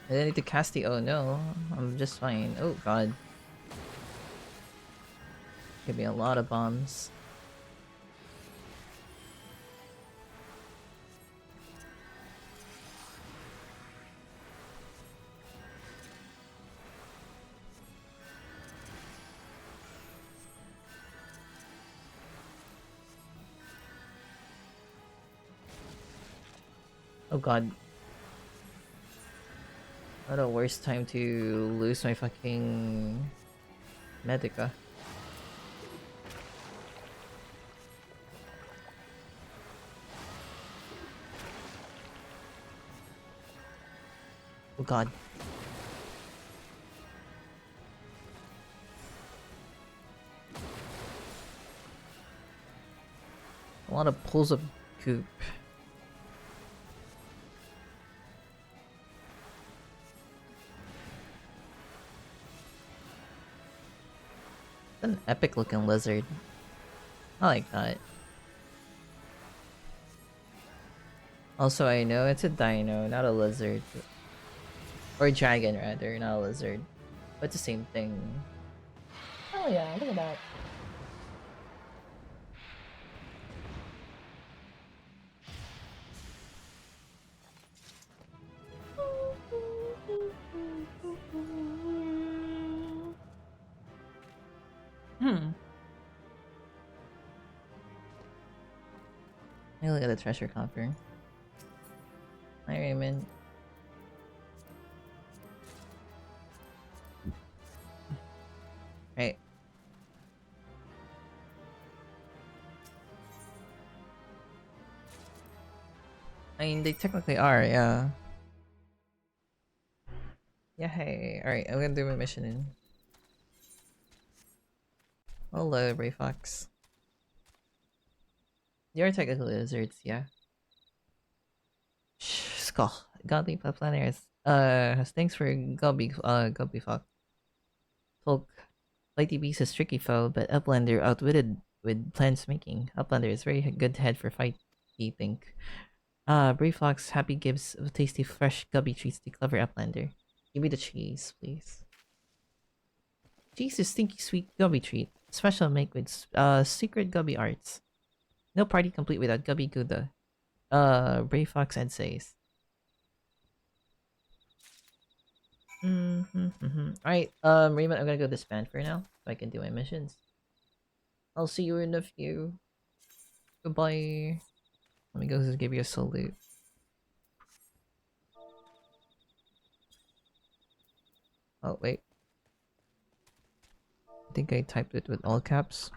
I need to cast the— oh no, I'm just fine. Oh god. Give me a lot of bombs. Oh god. What a worst time to lose my fucking Medica. Oh god. A lot of pulls of goop. An epic looking lizard. I like that. Also, I know it's a dino, not a lizard. Or a dragon, rather, not a lizard. But it's the same thing. Oh yeah, look at that. Hey, look at the treasure coffer. Hi, Raymond. Right. I mean, they technically are, yeah. Yeah, hey. Alright, I'm gonna do my mission in. Hello, Brave Fox. They are technically lizards, yeah. Skull. Godly planners. Thanks for Gubby Fox. Folk. Flighty Beast is tricky foe, but Uplander outwitted with plans making. Uplander is very good head for fight, he think. Brave Fox happy gives tasty fresh gubby treats to clever Uplander. Give me the cheese, please. Cheese is stinky sweet gubby treat. Special make with secret gubby arts. No party complete without gubby gouda. Brave Fox and says. Alright, Raymond, I'm gonna go disband for now, so I can do my missions. I'll see you in a few. Goodbye. Let me go give you a salute. Oh, wait. I think I typed it with all caps.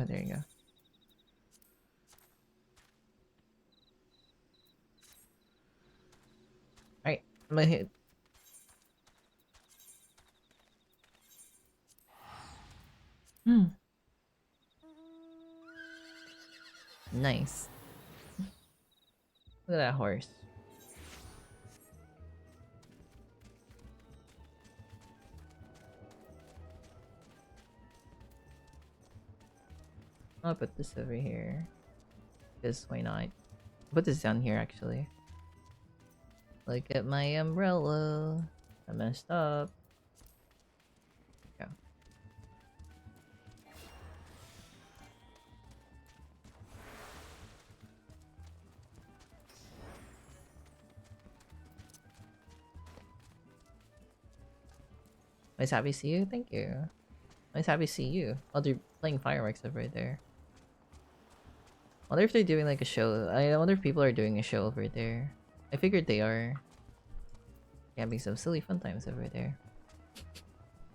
There you go. Alright, I'm gonna hit. Nice. Look at that horse. I'll put this over here. Because why not? Put this down here actually. Look at my umbrella. I messed up. Go. Nice happy to see you. Thank you. Nice happy to see you. Oh, they're playing fireworks over there. Wonder if they're doing like a show. I wonder if people are doing a show over there. I figured they are. Having some silly fun times over there.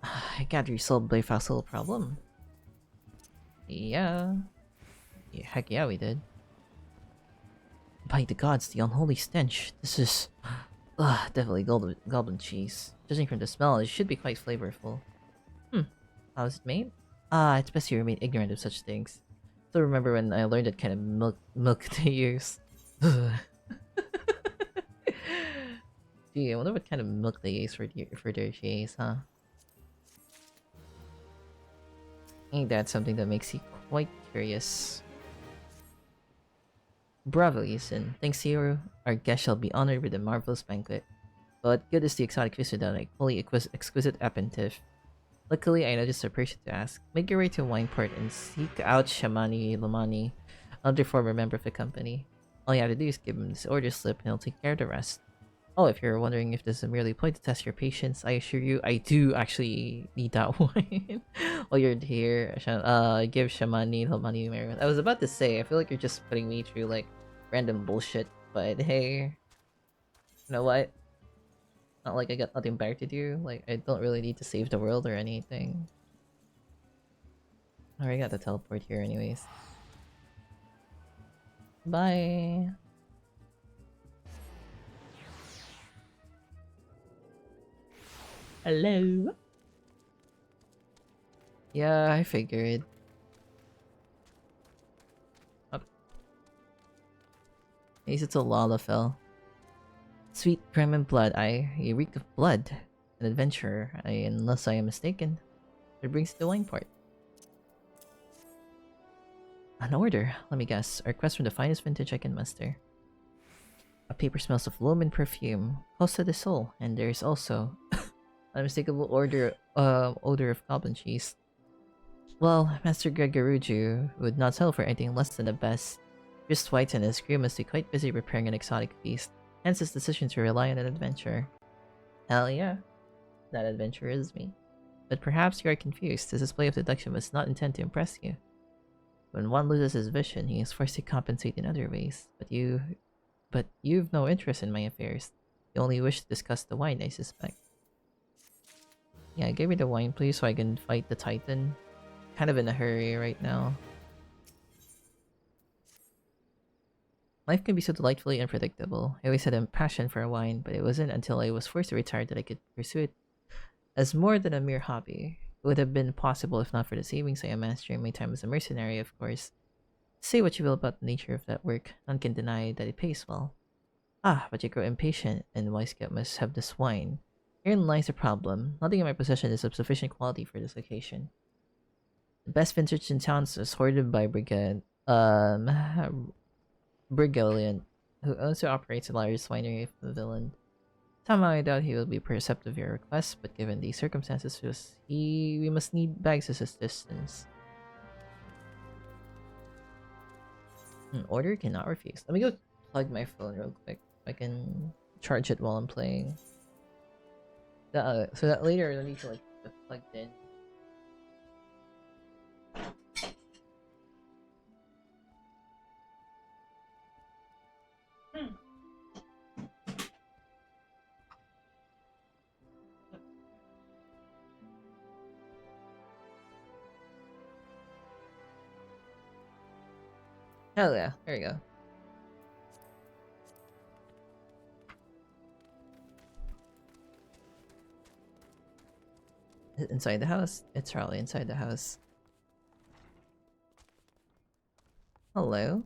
I can't resolve Blade Fossil problem. Yeah. Heck yeah, we did. By the gods, the unholy stench. This is definitely goblin cheese. Judging from the smell, it should be quite flavorful. How is it made? It's best you remain ignorant of such things. Still remember when I learned what kind of milk to use. Gee, I wonder what kind of milk they use for their cheese, huh? Ain't that something that makes you quite curious? Bravo, Ethan. Thanks to you, our guest shall be honored with a marvelous banquet. But good is the exotic fish that like fully exquisite aperitif. Luckily, I noticed a person to ask. Make your way to Wineport and seek out Shamani Lamani, another former member of the company. All you have to do is give him this order slip and he'll take care of the rest. Oh, if you're wondering if this is merely a ploy to test your patience, I assure you I do actually need that wine. While you're here, give Shamani money, Marion. I was about to say, I feel like you're just putting me through like random bullshit, but hey, you know what? Not like I got nothing better to do. Like, I don't really need to save the world or anything. I already got the teleport here anyways. Bye! Hello? Yeah, I figured. Up. At least it's a Lalafell. Sweet crime and blood. You reek of blood. An adventurer, unless I am mistaken. It brings to the wine port. An order. Let me guess. A request from the finest vintage I can muster. A paper smells of loam and perfume. Close to the soul. And there's also unmistakable odor of goblin cheese. Well, Master Gregoruju would not settle for anything less than the best. Just White and his crew must be quite busy preparing an exotic feast. Hence his decision to rely on an adventurer. Hell yeah. That adventurer is me. But perhaps you are confused. This display of deduction was not intended to impress you. When one loses his vision, he is forced to compensate in other ways. But you've no interest in my affairs. You only wish to discuss the wine, I suspect. Yeah, give me the wine, please, so I can fight the Titan. Kind of in a hurry right now. Life can be so delightfully unpredictable. I always had a passion for wine, but it wasn't until I was forced to retire that I could pursue it as more than a mere hobby. It would have been possible if not for the savings I amassed during my time as a mercenary, of course. Say what you will about the nature of that work, none can deny that it pays well. Ah, but you grow impatient, and Weisgott must have this wine. Herein lies the problem. Nothing in my possession is of sufficient quality for this occasion. The best vintage in town is hoarded by Brigillian, who also operates a large winery of the villain. Somehow I doubt he will be perceptive of your request, but given the circumstances, we must need bags as assistance. Order cannot refuse. Let me go plug my phone real quick. I can charge it while I'm playing. So that later I need to like get plugged in. Hell yeah, there you go. Inside the house? It's probably inside the house. Hello?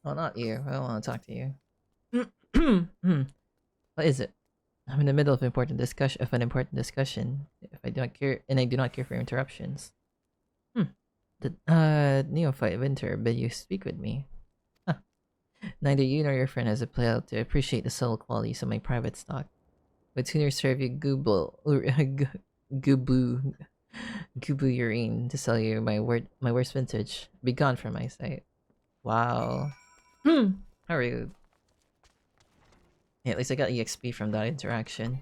Oh, not you. I don't want to talk to you. What is it? I'm in the middle of an important discussion. If I do not care, and I do not care for interruptions. The neophyte Winter bid you speak with me. Huh. Neither you nor your friend has failed to appreciate the subtle qualities of my private stock. Would sooner serve you gubu urine to sell you my worst vintage. Be gone from my sight. Wow. How rude. Yeah, at least I got EXP from that interaction.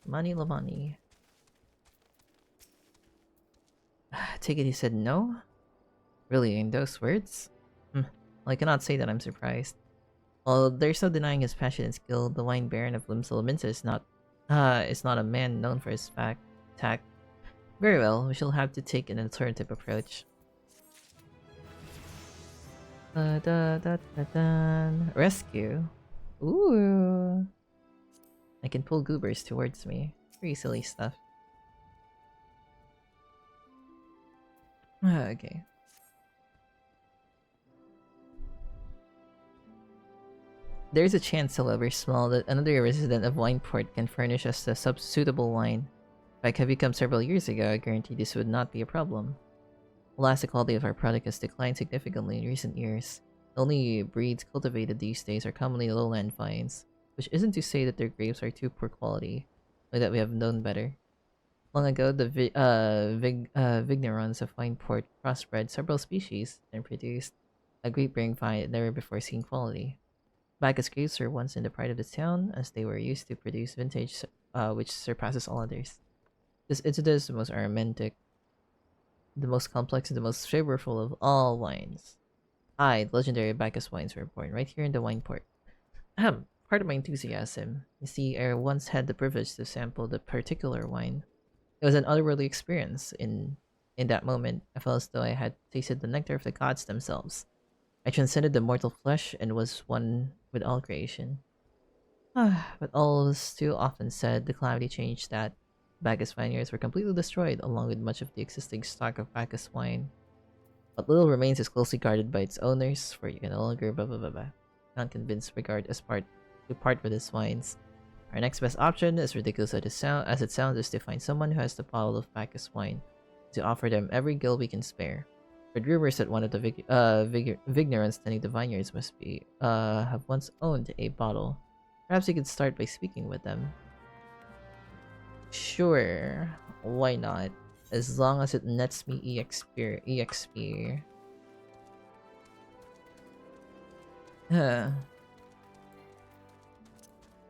Money la money. Take it he said no? Really, in those words? Well, I cannot say that I'm surprised. While there's no denying his passion and skill, the wine baron of Limsalaminsa is not a man known for his tact. Very well, we shall have to take an alternative approach. Rescue? Ooh. I can pull goobers towards me. Pretty silly stuff. Okay. There's a chance, however small, that another resident of Wineport can furnish us a suitable wine. If I had become several years ago, I guarantee this would not be a problem. Alas, the quality of our product has declined significantly in recent years. The only breeds cultivated these days are commonly lowland vines, which isn't to say that their grapes are too poor quality, or that we have known better. Long ago, the vignerons of Wineport crossbred several species and produced A great bearing find never before seen quality. Bacchus grapes were once in the pride of the town, as they were used to produce vintage which surpasses all others. This introduced the most aromatic, the most complex, and the most flavorful of all wines. The legendary Bacchus wines were born right here in the wine port. Part of my enthusiasm. You see, I once had the privilege to sample the particular wine. It was an otherworldly experience. In that moment, I felt as though I had tasted the nectar of the gods themselves. I transcended the mortal flesh and was one with all creation. But all is too often said, the calamity changed that. Bacchus vineyards were completely destroyed, along with much of the existing stock of Bacchus wine. What little remains is closely guarded by its owners, for you can no longer Can't convince regard as part to part with his wines. Our next best option, as ridiculous as it sounds, is to find someone who has the bottle of Bacchus wine, to offer them every gill we can spare. But rumors that one of the vignerons tending the vineyards must be have once owned a bottle. Perhaps you could start by speaking with them. Sure, why not? As long as it nets me EXP. Huh.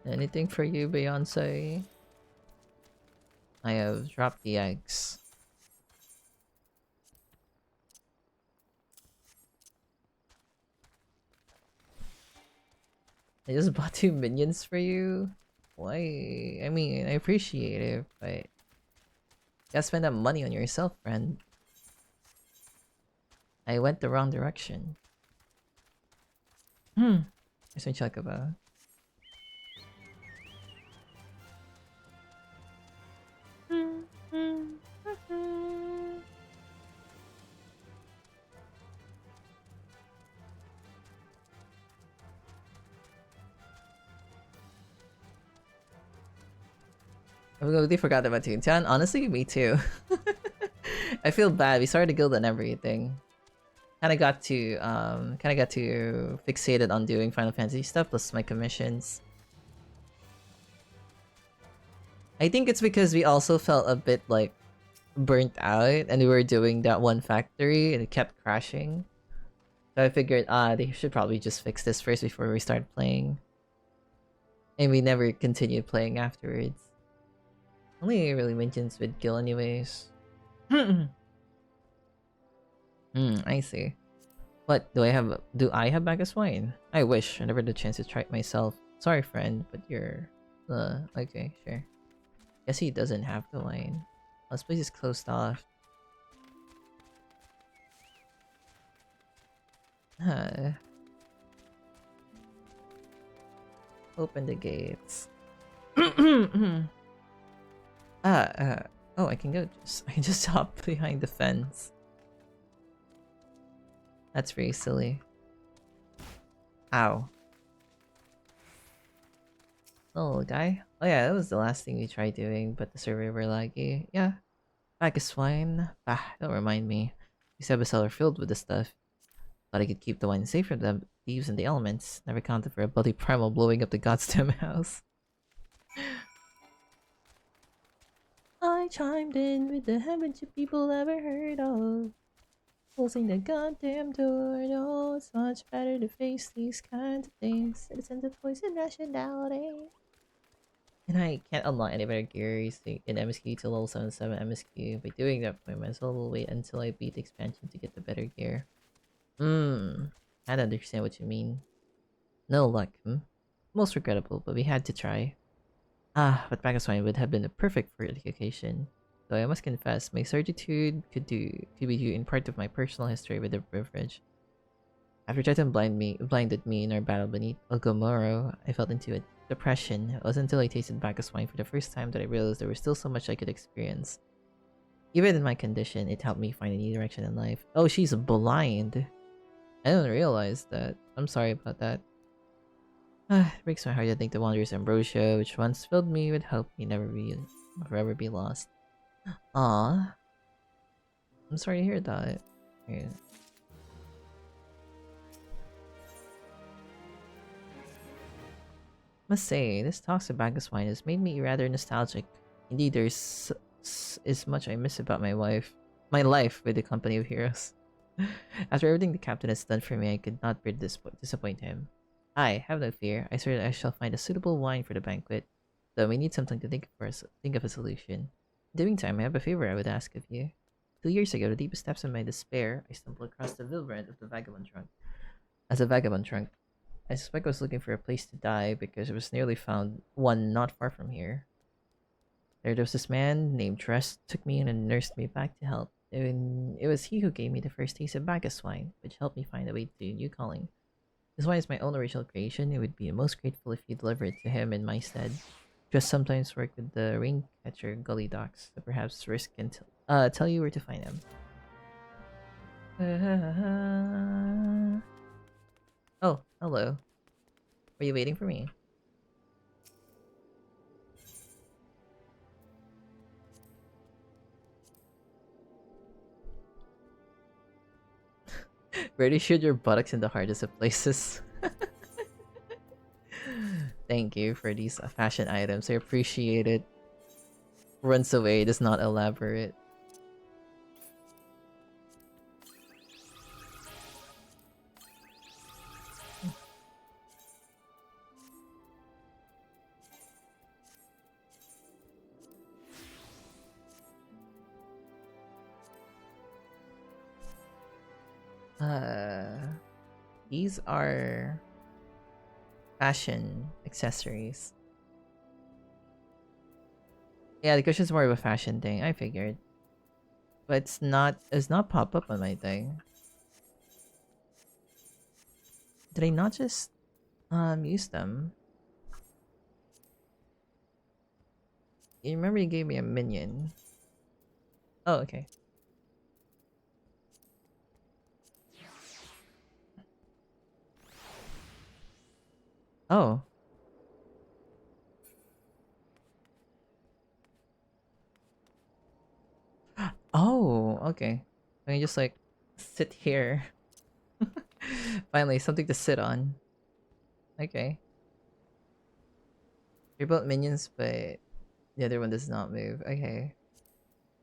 Anything for you, Beyonce? I have dropped the eggs. I just bought 2 minions for you? Why? I mean, I appreciate it, but you gotta spend that money on yourself, friend. I went the wrong direction. There's some Chocobo. I completely forgot about Toontown. Honestly, me too. I feel bad. We started a guild and everything. Kinda got too fixated on doing Final Fantasy stuff plus my commissions. I think it's because we also felt a bit like burnt out and we were doing that one factory and it kept crashing. So I figured, they should probably just fix this first before we start playing. And we never continued playing afterwards. Only really mentions with Gil anyways. I see. What, do I have Bacchus wine? I wish. I never had the chance to try it myself. Sorry friend, but you're... okay, sure. Guess he doesn't have the wine. Oh, this place is closed off. Open the gates. Oh, I can just hop behind the fence. That's very silly. Ow. Little guy. Oh yeah, that was the last thing we tried doing, but the server were laggy. Yeah. Bacchus wine. Don't remind me. We have a cellar filled with the stuff. Thought I could keep the wine safe from the thieves and the elements. Never counted for a bloody primal blowing up the goddamn house. I chimed in with the haven't you people ever heard of? Closing the goddamn door. No, it's much better to face these kinds of things. Citizens of poison rationality. And I can't unlock any better gear in MSQ to level 77 MSQ. By doing that, I might as well wait until I beat the expansion to get the better gear. I don't understand what you mean. No luck, Most regrettable, but we had to try. But Bacchus wine would have been perfect for the occasion. Though I must confess, my certitude could be due in part of my personal history with the beverage. After Titan blinded me in our battle beneath Ogomoro, I fell into a depression. It wasn't until I tasted Bacchus wine for the first time that I realized there was still so much I could experience. Even in my condition, it helped me find a new direction in life. Oh, she's blind. I didn't realize that. I'm sorry about that. It breaks my heart to think the Wanderer's Ambrosia, which once filled me with hope, may forever be lost. Aww. I'm sorry to hear that. Yeah. Must say, this toxic Bacchus wine has made me rather nostalgic. Indeed, there's much I miss about my life with the company of heroes. After everything the captain has done for me, I could not disappoint him. I have no fear. I swear that I shall find a suitable wine for the banquet, though we need something to think of a solution. In the meantime, I have a favor I would ask of you. 2 years ago, the deepest depths of my despair, I stumbled across the Vilbrand of the Vagabond Trunk. As a vagabond trunk, I suspect I was looking for a place to die because it was nearly found one not far from here. There was this man named Tress, took me in and nursed me back to health. And it was he who gave me the first taste of Bacchus wine, which helped me find a way to a new calling. This wine is my own original creation. It would be most grateful if you deliver it to him in my stead. Just sometimes work with the Raincatcher gully docks, so perhaps Risk can tell you where to find him. Oh, hello. Were you waiting for me? Ready to shoot your buttocks in the hardest of places. Thank you for these fashion items. I appreciate it. Runs away, does not elaborate. These are fashion accessories. Yeah, the cushion's more of a fashion thing, I figured. But it's not pop up on my thing. Did I not just use them? You remember you gave me a minion. Oh, okay. Oh. Oh, okay. Let me just like sit here. Finally, something to sit on. Okay. You're both minions, but the other one does not move. Okay.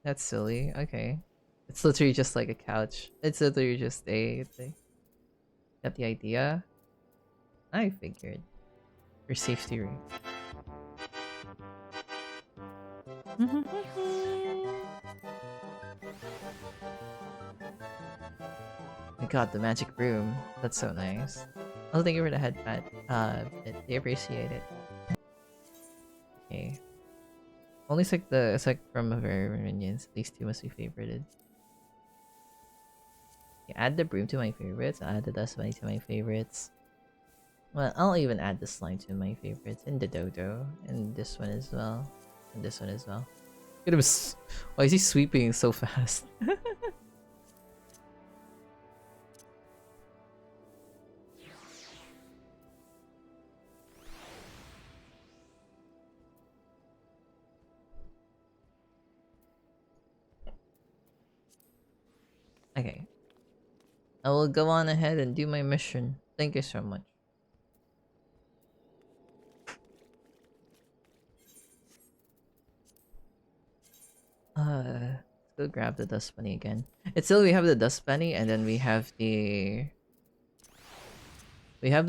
That's silly. Okay. It's literally just like a couch. It's literally just a thing. Got the idea? I figured. For safety room. I got the magic broom. That's so nice. Oh, thank you for the headband. They appreciate it. Okay. Only it's like from a very minions. These two must be favorited. Okay, add the broom to my favorites. Add the dust bunny to my favorites. Well, I'll even add the slime to my favorites. And the dodo. And this one as well. And this one as well. Look at him. Why is he sweeping so fast? Okay. I will go on ahead and do my mission. Thank you so much. Let's go grab the dust bunny again. It's still we have the dust bunny and then we have the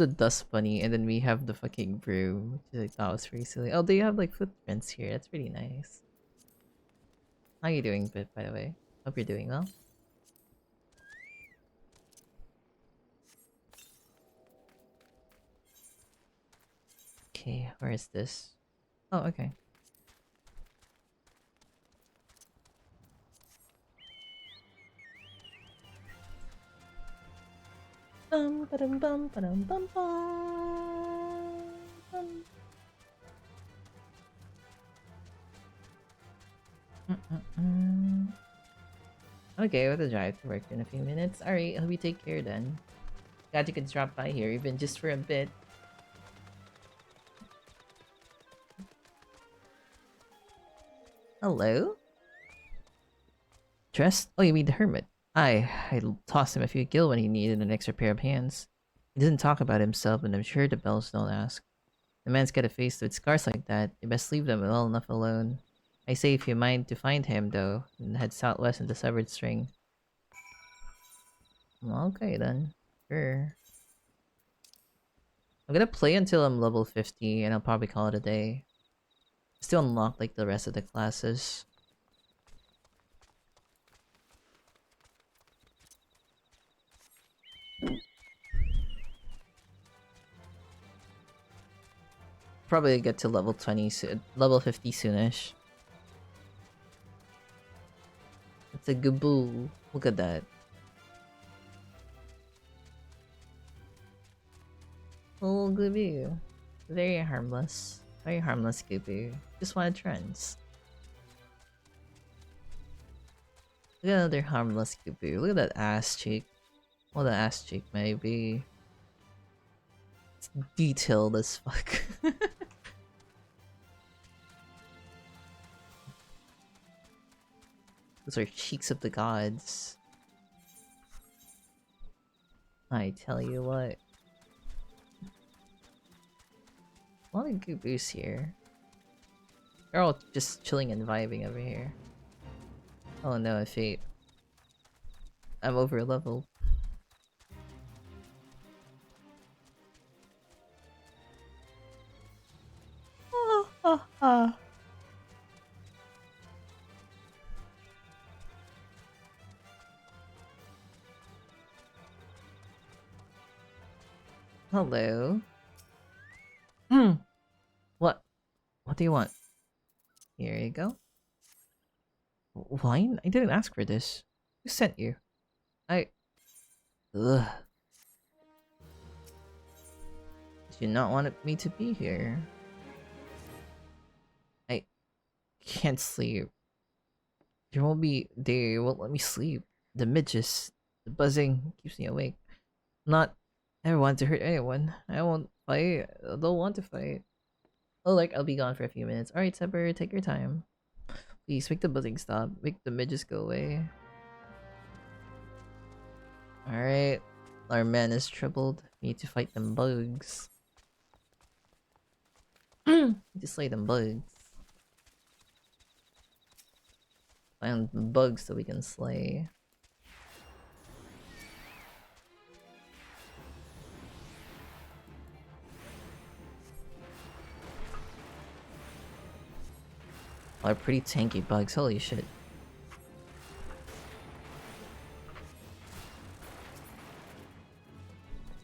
dust bunny and then we have the fucking broom, which I thought was pretty silly. Oh, they have like footprints here. That's pretty nice. How you doing, Bit, by the way? Hope you're doing well. Okay, where is this? Oh, okay. Bum ba-dum bum ba-dum bum bum. Okay, with the drive to work in a few minutes. Alright, hope you take care then. Glad you could drop by here, even just for a bit. Hello? Dressed? Oh, you mean the hermit? I tossed him a few gil when he needed an extra pair of hands. He doesn't talk about himself, and I'm sure the bells don't ask. The man's got a face with scars like that. You best leave them well enough alone. I say if you mind to find him, though, and head southwest in the severed string. Okay then. Sure. I'm gonna play until I'm level 50 and I'll probably call it a day. Still unlock like the rest of the classes. Probably get to level 20 soon, level 50 soonish. It's a gaboo. Look at that. Oh, gaboo. Very harmless. Very harmless gaboo. Just wanted trends. Look at another harmless gaboo. Look at that ass cheek. Well, the ass cheek maybe. It's detailed as fuck. Those are cheeks of the gods. I tell you what. A lot of gooboos here. They're all just chilling and vibing over here. Oh no, I fate. I'm over leveled. Hello. What? What do you want? Here you go. Wine? I didn't ask for this. Who sent you? Ugh. Did you not want me to be here? I can't sleep. There won't be. They won't let me sleep. The midges, the buzzing keeps me awake. Not. I never want to hurt anyone. I won't fight. I don't want to fight. Oh, like I'll be gone for a few minutes. All right, Sepper, take your time. Please make the buzzing stop. Make the midges go away. All right, our man is troubled. We need to fight them bugs. Need to slay them bugs. Find the bugs that we can slay. Oh, they're pretty tanky bugs, holy shit.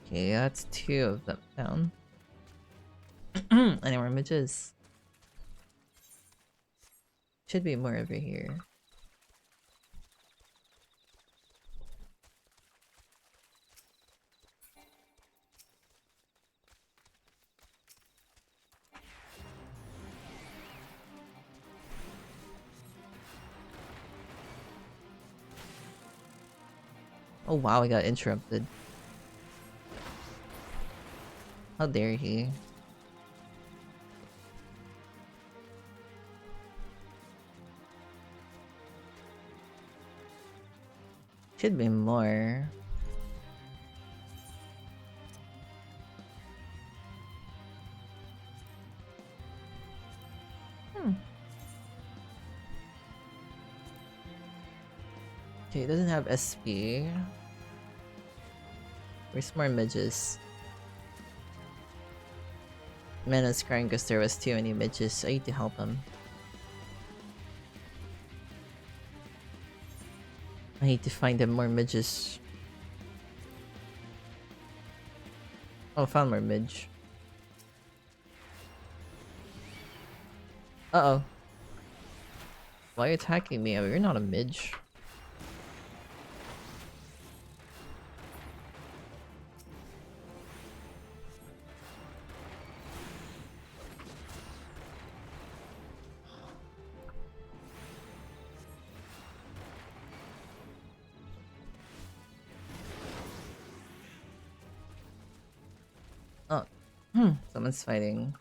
Okay, that's 2 of them down. Any more midges? Should be more over here. Oh wow, I got interrupted. How dare he? Should be more. Okay, it doesn't have SP. Where's more midges? Man is crying because there was too many midges. I need to help him. I need to find him more midges. Oh, found more midge. Uh-oh. Why are you attacking me? Oh, you're not a midge. Oh. Someone's fighting.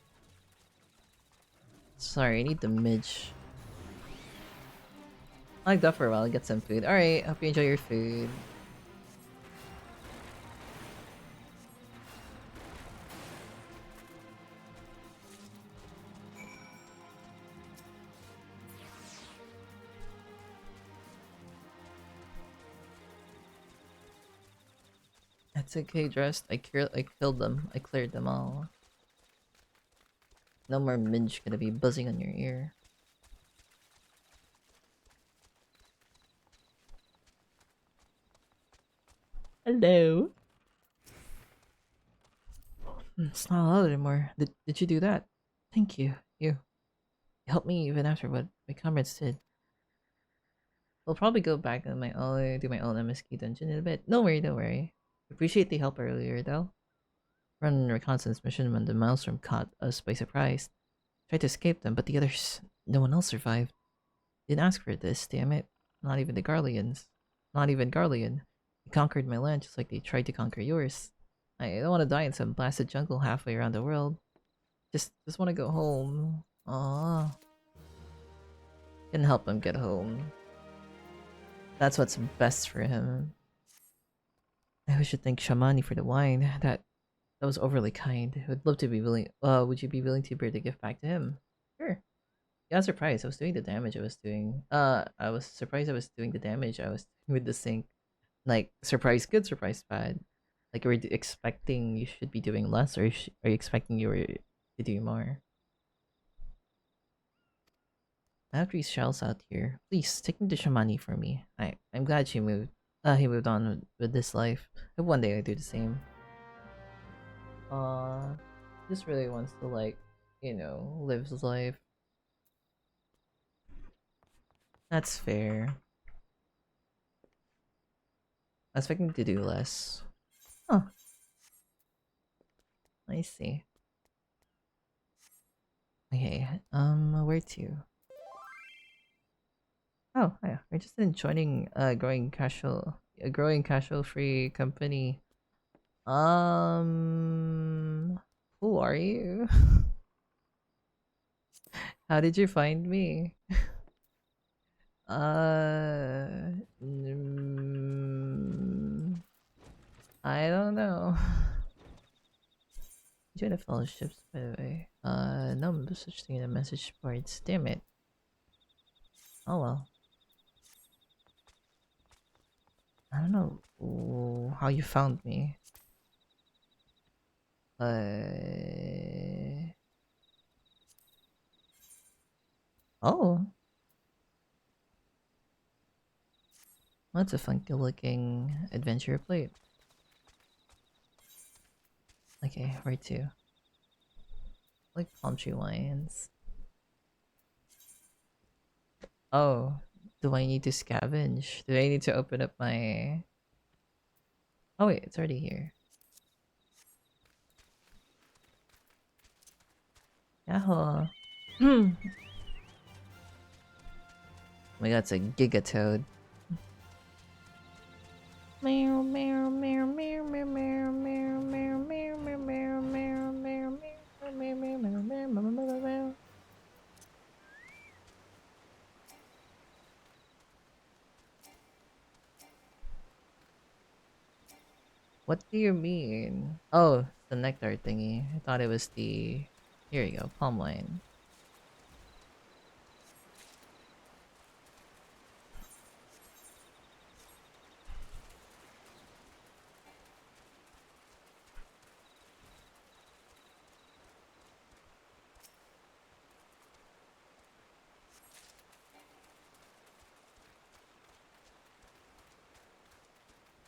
Sorry, I need the midge. I like that for a while, get some food. Alright, hope you enjoy your food. It's okay, Dressed. I killed them. I cleared them all. No more Minge gonna be buzzing on your ear. Hello. It's not allowed anymore. Did you do that? Thank you. You helped me even after what my comrades did. We'll probably go back on my own, do my own MSK dungeon in a bit. Don't worry, don't worry. Appreciate the help earlier, though. Run a reconnaissance mission when the Maelstrom caught us by surprise. Tried to escape them, but the others, no one else survived. Didn't ask for this, damn it. Not even the Garleans. Not even Garlean. They conquered my land just like they tried to conquer yours. I don't want to die in some blasted jungle halfway around the world. Just want to go home. Aww. Can help him get home. That's what's best for him. I wish to thank Shamani for the wine. That was overly kind. I would love to be willing. Would you be willing to bring the gift back to him? Sure. Yeah, I was surprised. I was doing the damage I was doing. I was surprised I was doing the damage I was doing with the sink. Like, surprise good, surprise bad. Like, were you expecting you should be doing less, or are you expecting you were to do more? I have 3 shells out here. Please, take me to Shamani for me. I'm glad he moved on with this life. I hope one day I do the same. Just really wants to, like, you know, live his life. That's fair. I was expecting to do less. Huh. I see. Okay, where to? Oh, yeah, we're just in joining a growing casual free company. Who are you? How did you find me? I don't know. Join the fellowships, by the way. No such thing in the message boards. Damn it. Oh well. I don't know how you found me. Oh. That's a funky looking adventure plate. Okay, where to? Like palm tree wines. Oh, do I need to scavenge? Do I need to open up my... Oh wait, it's already here. Yahoo! Oh my god, it's a gigatoad. Meow meow meow meow meow meow meow meow meow meow meow meow meow meow meow meow meow. What do you mean? Oh, the nectar thingy. I thought it was the... Here you go, palm wine.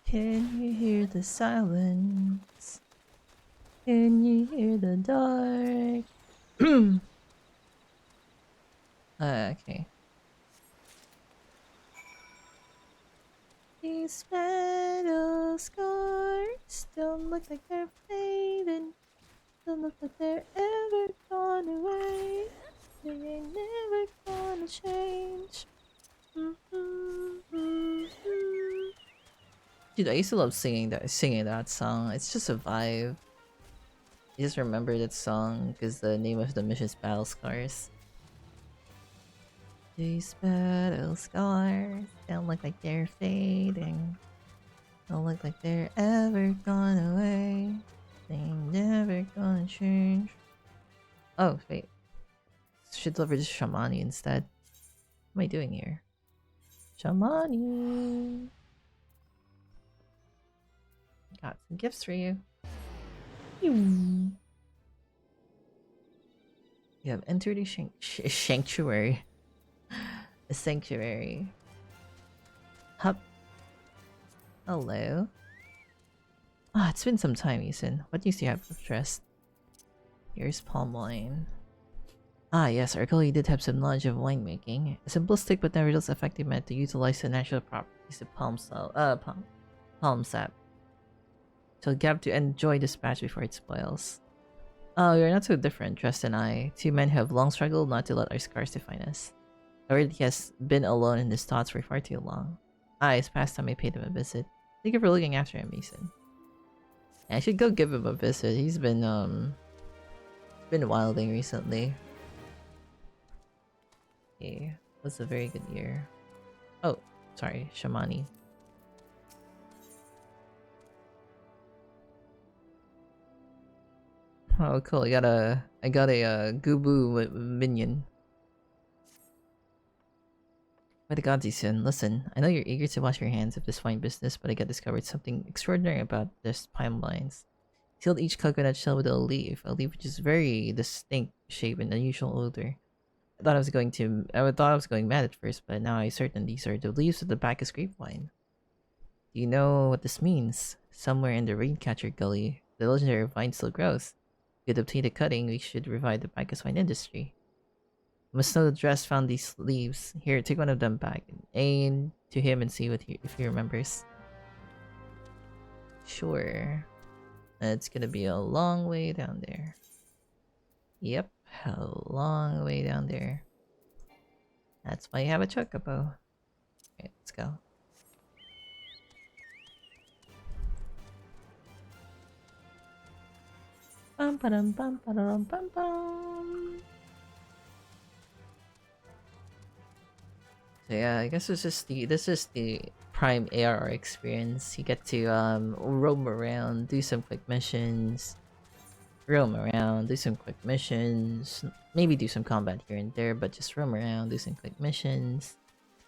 Can you hear the silence? Can you hear the dark? Okay. These metal scars don't look like they're fading. Don't look like they're ever gone away. They ain't never gonna change. Dude, I used to love singing that song. It's just a vibe. I just remember that song because the name of the mission is Battle Scars. These battle scars don't look like they're fading. Don't look like they're ever gone away. They ain't never gonna change. Oh, wait. Should deliver to Shamani instead. What am I doing here? Shamani! Got some gifts for you. You have entered a sanctuary. A sanctuary. Hup. Hello. Ah, it's been some time, Ethan. What news do you have of interest? Here's palm wine. Ah, yes, our colleague did have some knowledge of winemaking. A simplistic but nevertheless effective method to utilize the natural properties of palm sap. So Gab to enjoy this batch before it spoils. Oh, you're not so different, Trust and I. Two men who have long struggled not to let our scars define us. However, he has been alone in his thoughts for far too long. It's past time I paid him a visit. Thank you for looking after him, Mason. I should go give him a visit. He's been wilding recently. Okay, was a very good year. Oh, sorry, Shamani. Oh, cool. I got a Gubu minion. By the gods, Ethan, listen. I know you're eager to wash your hands of this wine business, but I got discovered something extraordinary about this pipelines. Sealed each coconut shell with a leaf which is very distinct shape and unusual odor. I thought I was going mad at first, but now I'm certain these are the leaves of the Bacchus grapevine. Do you know what this means? Somewhere in the Raincatcher Gully, the legendary vine still grows. If you could obtain a cutting, we should revive the Bacchus wine industry. You must know the dress found these leaves. Here, take one of them back and aim to him and see if he remembers. Sure. It's gonna be a long way down there. Yep, a long way down there. That's why you have a chocobo. Okay, let's go. Bum ba dum bum ba dum bum bum. So yeah, I guess this is the prime ARR experience. You get to roam around, do some quick missions, maybe do some combat here and there, but just roam around, do some quick missions,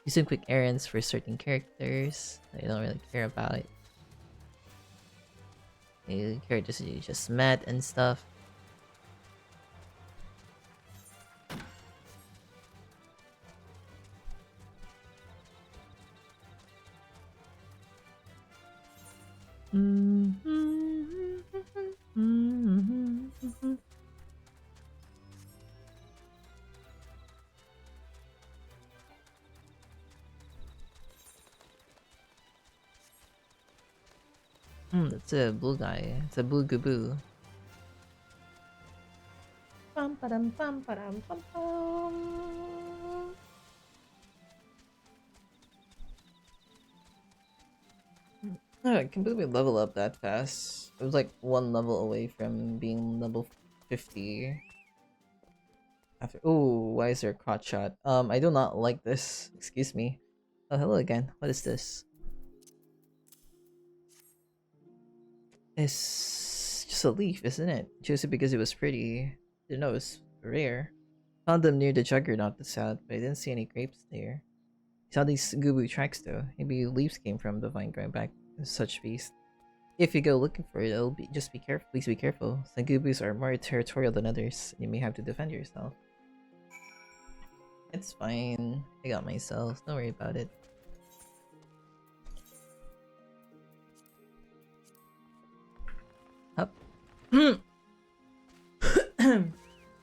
do some quick errands for certain characters that you don't really care about. Characters you just met and stuff. That's a blue guy. It's a blue gaboo. Bum ba dum bum ba dum bum bum. I completely level up that fast. It was like one level away from being level 50. After why is there a crotch shot? I do not like this. Excuse me. Oh, hello again. What is this? It's just a leaf, isn't it? Chose it because it was pretty. Didn't know it was rare. Found them near the Juggernaut that's out, but I didn't see any grapes there. Saw these Gubu tracks though. Maybe leaves came from the vine growing back in such beast. If you go looking for it, just be careful. Please be careful. Some Gubus are more territorial than others, and you may have to defend yourself. It's fine. I got myself. Don't worry about it. Up. Wait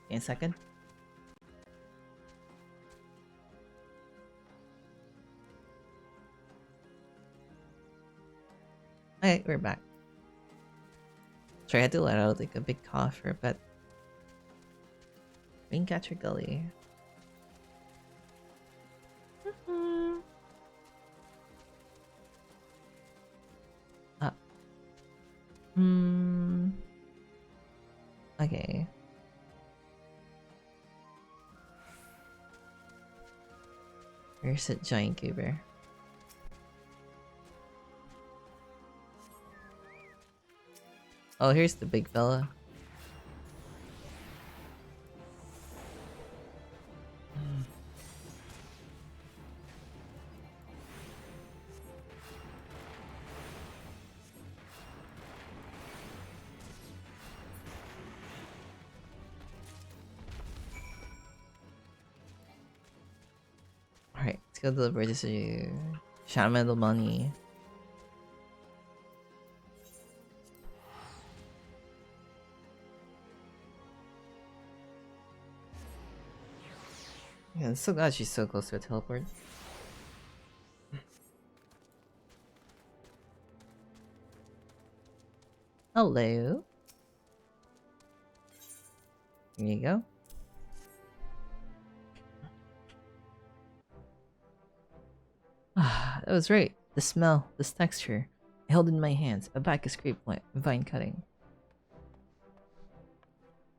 a second. Alright, we're back. Sorry, I had to let out like a big cough for a bit. Raincatcher Gully. Up. Okay. Where's that giant goober? Oh, here's the big fella. go deliver this shaman the money. Yeah, I'm so glad she's so close to a teleport. Hello. Here you go. Ah, that was right. The smell, this texture. I held in my hands, a bacchus grape vine cutting.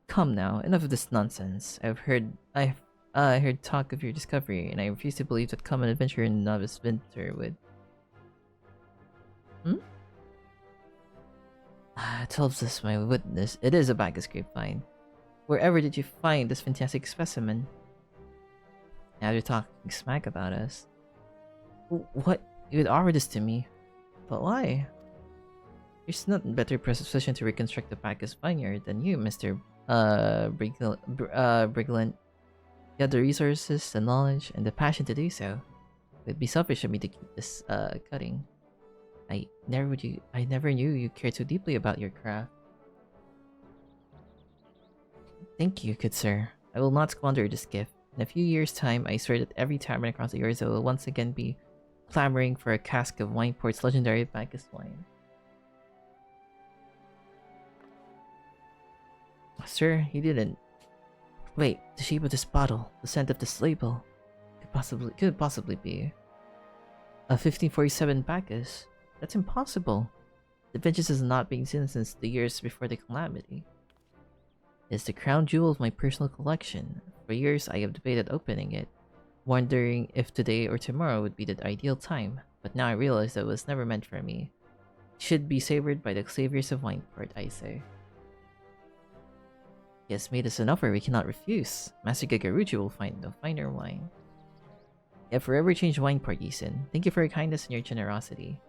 Come now, enough of this nonsense. I heard talk of your discovery, and I refuse to believe that common adventurer and novice winter would. Tells us my witness, it is a bacchus grapevine. Wherever did you find this fantastic specimen? Now you're talking smack about us. What? You would offer this to me? But why? There's not better position to reconstruct the bacchus vineyard than you, Mr. Brigland. You have the resources, the knowledge, and the passion to do so. It would be selfish of me to keep this cutting. I never knew you cared so deeply about your craft. Thank you, good sir. I will not squander this gift. In a few years' time, I swear that every tavern across the Yorza will once again be clamoring for a cask of Wineport's legendary Bacchus wine. Sir, he didn't. Wait, the shape of this bottle, the scent of this label, could possibly be a 1547 Bacchus. That's impossible. The vintage has not been seen since the years before the calamity. It's the crown jewel of my personal collection. For years, I have debated opening it, wondering if today or tomorrow would be the ideal time. But now I realize that it was never meant for me. It should be savored by the saviors of Wineport, I say. He has made us an offer we cannot refuse. Master Gagaruchi will find no finer wine. You have forever changed Wineport, Yisin. Thank you for your kindness and your generosity.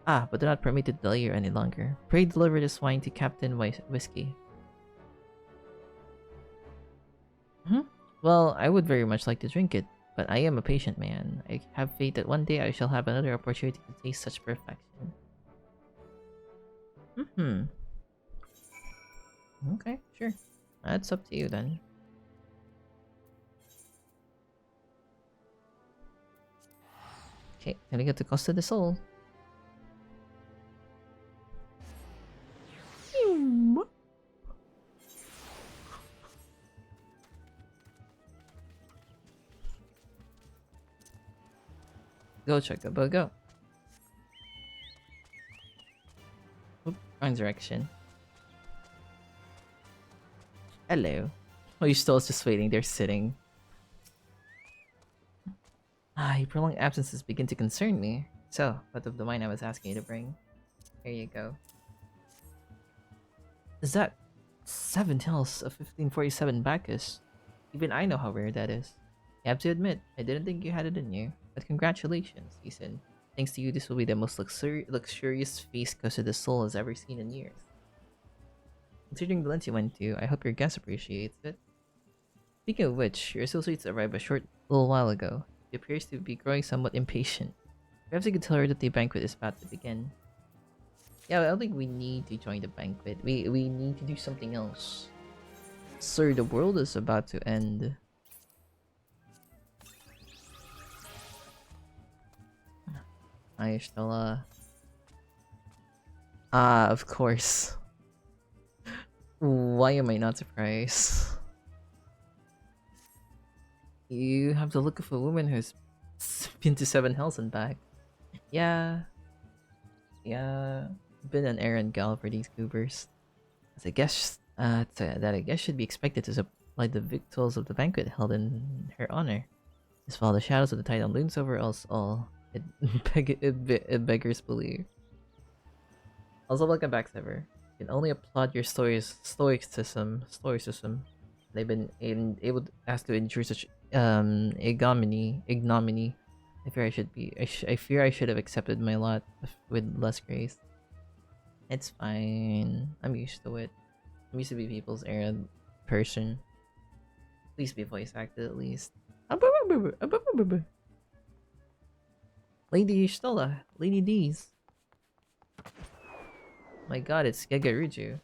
Ah, but do not permit me to delay you any longer. Pray deliver this wine to Captain Whiskey. Well, I would very much like to drink it, but I am a patient man. I have faith that one day I shall have another opportunity to taste such perfection. Okay, sure. That's up to you then. Okay, gonna get the Costa del Sol. Go, Chocobo, go. Oop, wrong direction. Hello. Oh, you still just waiting there sitting. Your prolonged absences begin to concern me. So, what of the wine I was asking you to bring? Here you go. Is that 7 taels of 1547 Bacchus? Even I know how rare that is. You have to admit, I didn't think you had it in you. But congratulations, he said. Thanks to you, this will be the most luxurious feast Costa del Sol has ever seen in years. Considering the length you went to, I hope your guest appreciates it. Speaking of which, your associates arrived a short little while ago. He appears to be growing somewhat impatient. Perhaps you could tell her that the banquet is about to begin. Yeah, I don't think we need to join the banquet. We need to do something else. Sir, the world is about to end. Ayeshtala. Ah, of course. Why am I not surprised? You have the look of a woman who's been to 7 hells and back. Yeah. Been an errand gal for these goobers. As a guest, that I guess should be expected to supply the victuals of the banquet held in her honor. As while the shadows of the titan looms over us all, it beggars belief. Also, welcome back, Sever. Can only applaud your stoicism. They've been able asked to endure such ignominy. I fear I should have accepted my lot with less grace. It's fine. I'm used to it. I'm used to be people's errand person. Please be voice acted at least. Lady Stola, Lady D's. My god, it's Gagaruju.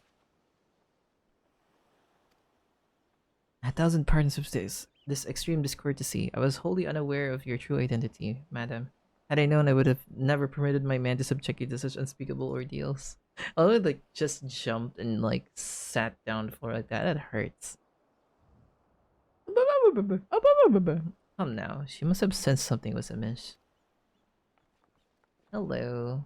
1,000 pardons of this extreme discourtesy. I was wholly unaware of your true identity, madam. Had I known, I would have never permitted my man to subject you to such unspeakable ordeals. I would like just jumped and like sat down the floor like that. That hurts. Come now, she must have sensed something was amiss. Hello.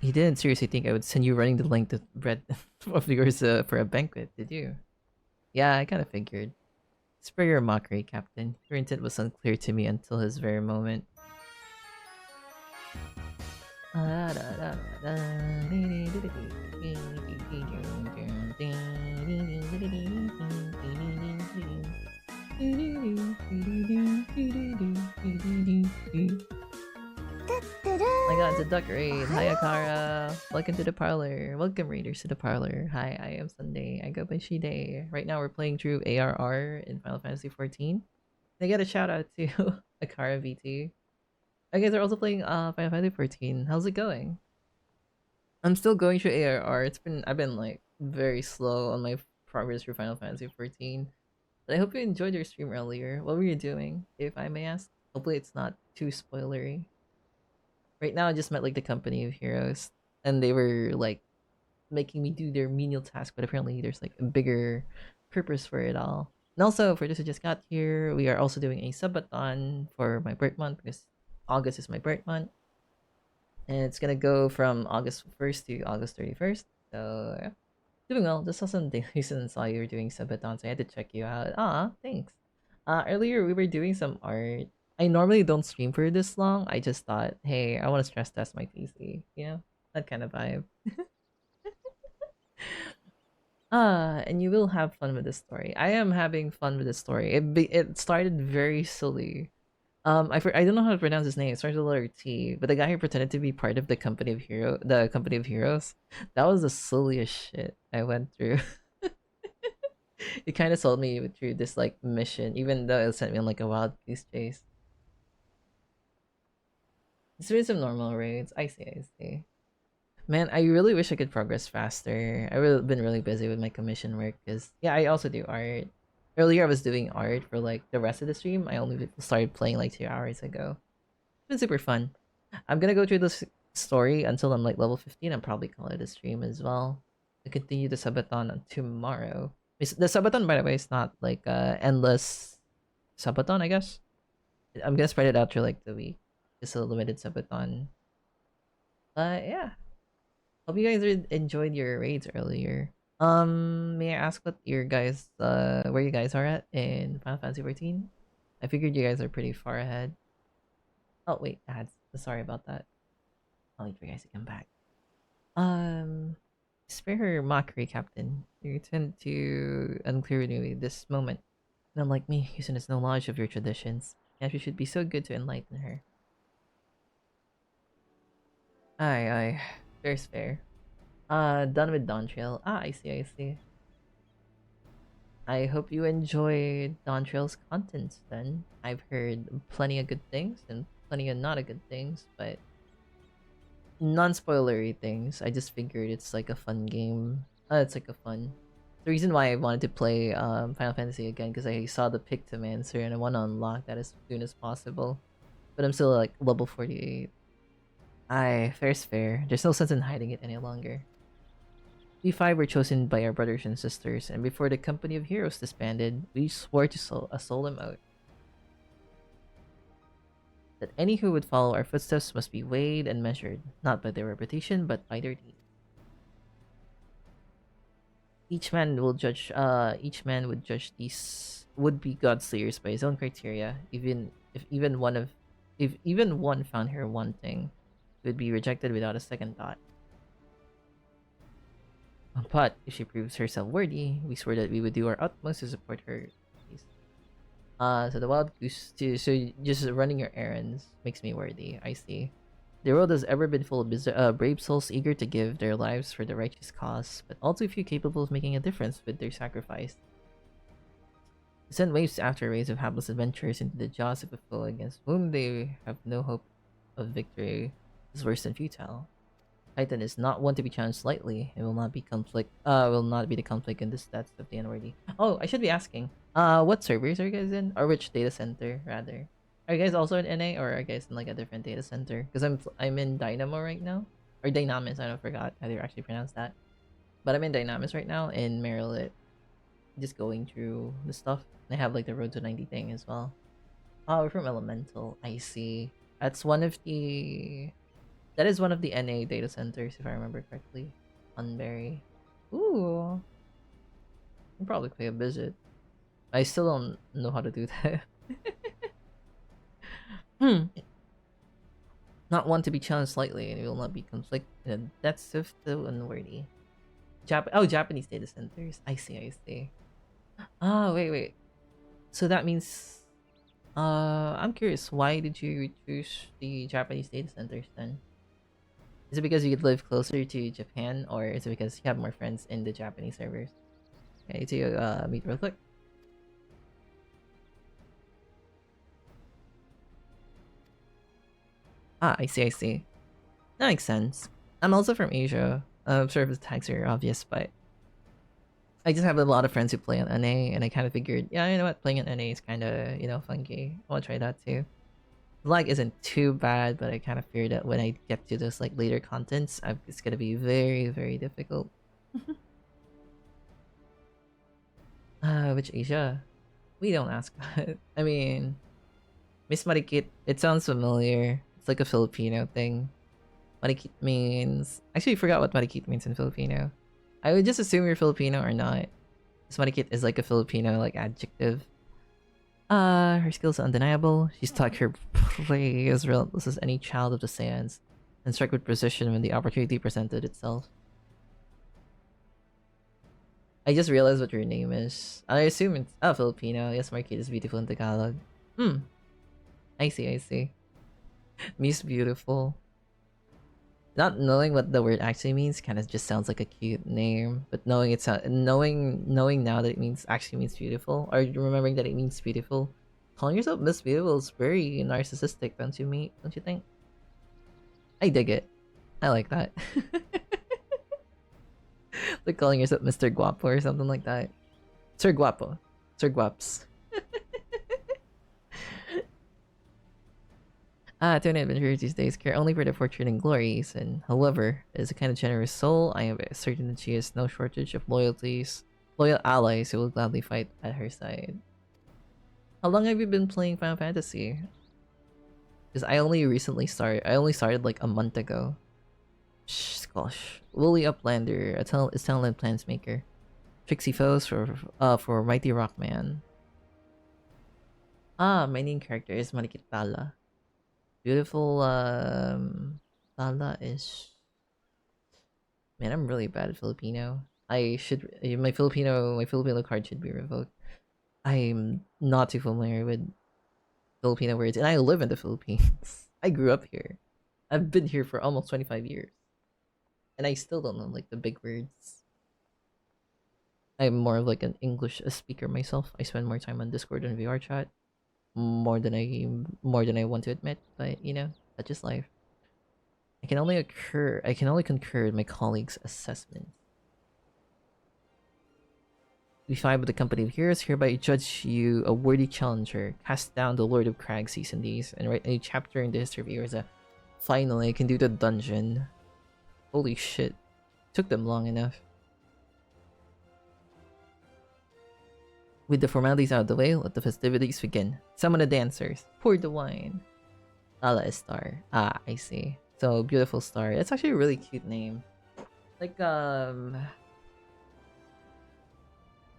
You didn't seriously think I would send you running the length of bread of yours for a banquet, did you? Yeah, I kind of figured. Spare your mockery, Captain. Your intent was unclear to me until this very moment. Oh my god, it's a duck raid. Hi Akara. Welcome to the parlor. Welcome raiders to the parlor. Hi, I am Sunday. I go by Shide. Right now we're playing through ARR in Final Fantasy XIV. I get a shout out to Akara VT. I guys are also playing Final Fantasy XIV. How's it going? I'm still going through ARR. I've been like very slow on my progress through Final Fantasy XIV. But I hope you enjoyed your stream earlier. What were you doing, if I may ask? Hopefully it's not too spoilery. Right now I just met like the company of heroes and they were like making me do their menial task, but apparently there's like a bigger purpose for it all. And also for those who just got here, we are also doing a subathon for my birth month because August is my birth month. And it's gonna go from August 1st to August 31st. So yeah. Doing well. Just saw some dailies and saw you were doing subathons. So I had to check you out. Ah, thanks. Earlier we were doing some art. I normally don't stream for this long. I just thought, hey, I want to stress test my PC. You know? That kind of vibe. And you will have fun with this story. I am having fun with this story. It started very silly. I don't know how to pronounce his name. It starts with the letter T, but the guy who pretended to be part of the company of heroes. That was the silliest shit I went through. It kind of sold me through this like mission, even though it sent me on like a wild goose chase. It's been some normal raids. I see. Man, I really wish I could progress faster. I've been really busy with my commission work because yeah, I also do art. Earlier I was doing art for like the rest of the stream. I only started playing like 2 hours ago. It's been super fun. I'm gonna go through this story until I'm like level 15 and probably call it a stream as well. I continue the subathon on tomorrow. The subathon, by the way, is not like endless subathon, I guess. I'm gonna spread it out through like the week. Just a limited subathon. Yeah. Hope you guys enjoyed your raids earlier. May I ask what your guys, where you guys are at in Final Fantasy XIV? I figured you guys are pretty far ahead. Oh wait, ads. Sorry about that. I'll wait for you guys to come back. Spare her mockery, Captain. You tend to unclear me this moment. And unlike me, Houston has no knowledge of your traditions. And you should be so good to enlighten her. Aye. Fair's fair. Done with Dawn Trail. Ah, I see. I hope you enjoyed Dawn Trail's contents then. I've heard plenty of good things and plenty of not good things, but non-spoilery things. I just figured it's like a fun game. It's like a fun. The reason why I wanted to play Final Fantasy again because I saw the Pictomancer and I want to unlock that as soon as possible. But I'm still like level 48. Aye, fair's fair. There's no sense in hiding it any longer. We 5 were chosen by our brothers and sisters, and before the company of heroes disbanded, we swore to a solemn oath that any who would follow our footsteps must be weighed and measured, not by their reputation, but by their deeds. Each man would judge these would-be godslayers by his own criteria, if even one found her wanting, would be rejected without a second thought. But if she proves herself worthy, we swear that we would do our utmost to support her. So the wild goose too. So just running your errands makes me worthy. I see. The world has ever been full of brave souls eager to give their lives for the righteous cause, but all too few capable of making a difference with their sacrifice. Send waves after waves of hapless adventurers into the jaws of a foe against whom they have no hope of victory is worse than futile. Titan is not one to be challenged lightly. It will not be the conflict in the stats of the unworthy. Oh, I should be asking. What servers are you guys in? Or which data center rather? Are you guys also in NA or are you guys in like a different data center? Because I'm in Dynamo right now. Or Dynamis, I don't forgot how they actually pronounce that. But I'm in Dynamis right now in Maryland. Just going through the stuff. They have like the Road to 90 thing as well. Oh, we're from Elemental. I see. That is one of the NA data centers, if I remember correctly. Unbury. Ooh. I'll probably pay a visit. I still don't know how to do that. Not one to be challenged slightly, and it will not be conflict in the depths of the unworthy. Japanese data centers. I see. Ah, wait. So that means... I'm curious, why did you choose the Japanese data centers then? Is it because you live closer to Japan, or is it because you have more friends in the Japanese servers? Okay, to meet real quick. Ah, I see. That makes sense. I'm also from Asia. Sort of the tags are obvious, but I just have a lot of friends who play on NA, and I kind of figured, yeah, you know what, playing on NA is kind of, funky. I want to try that too. The lag isn't too bad, but I kind of fear that when I get to those like later contents, it's gonna be very, very difficult. Which Asia? We don't ask that. I mean, Miss Marikit, it sounds familiar. It's like a Filipino thing. Marikit means... Actually, I forgot what Marikit means in Filipino. I would just assume you're Filipino or not. Miss Marikit is like a Filipino like adjective. Her skills are undeniable. She's taught her play as relentless as any child of the sands, and struck with precision when the opportunity presented itself. I just realized what your name is. I assume it's Filipino. Yes, Marikit is beautiful in Tagalog. I see. Miss Beautiful. Not knowing what the word actually means kind of just sounds like a cute name, but knowing now that it actually means beautiful, or remembering that it means beautiful, calling yourself Miss Beautiful is very narcissistic, don't you think? I dig it. I like that. Like calling yourself Mr. Guapo or something like that. Sir Guapo. Sir Guaps. To an adventurer these days care only for the fortune and glories, and however, as a kind of generous soul, I am certain that she has no shortage of loyal allies who will gladly fight at her side. How long have you been playing Final Fantasy? Because I only started like a month ago. Gosh. Woolly Uplander, a Talonland Planesmaker. Trixie Foes for Mighty Rockman. My main character is Marikit Pala. Beautiful, Lala is... Man, I'm really bad at Filipino. My Filipino card should be revoked. I'm not too familiar with Filipino words, and I live in the Philippines. I grew up here. I've been here for almost 25 years. And I still don't know, like, the big words. I'm more of, like, an English speaker myself. I spend more time on Discord and VR chat. More than I want to admit, but that's just life. I can only concur with my colleague's assessment. We find with the company of heroes hereby judge you a worthy challenger. Cast down the Lord of Crag Season D's and write a chapter in the history of Erza. Finally, I can do the dungeon. Holy shit. Took them long enough. With the formalities out of the way, let the festivities begin. Summon the dancers. Pour the wine. Lala is Star. Ah, I see. So, Beautiful Star. It's actually a really cute name. Like,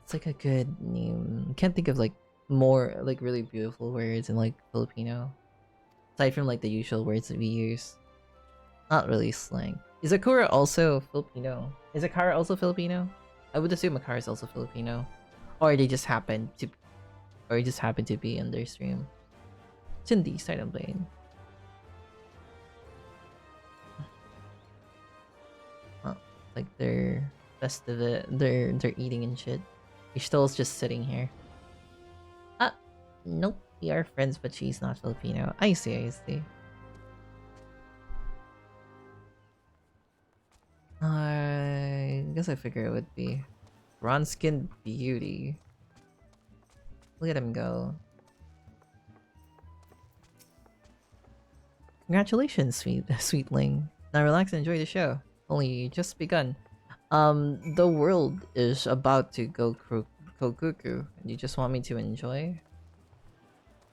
it's like a good name. Can't think of like more like really beautiful words in like Filipino. Aside from like the usual words that we use. Not really slang. Is Akura also Filipino? Is Akara also Filipino? I would assume Akara is also Filipino. Or they just happen to be in their stream. Cindy, start on playing. Oh, like they're best of it. They're eating and shit. Ishto's just sitting here. Nope, we are friends, but she's not Filipino. I see, I see. I guess I figure it would be bronze-skinned beauty. Look at him go. Congratulations, sweetling. Now relax and enjoy the show. Only just begun. The world is about to go cuckoo. You just want me to enjoy?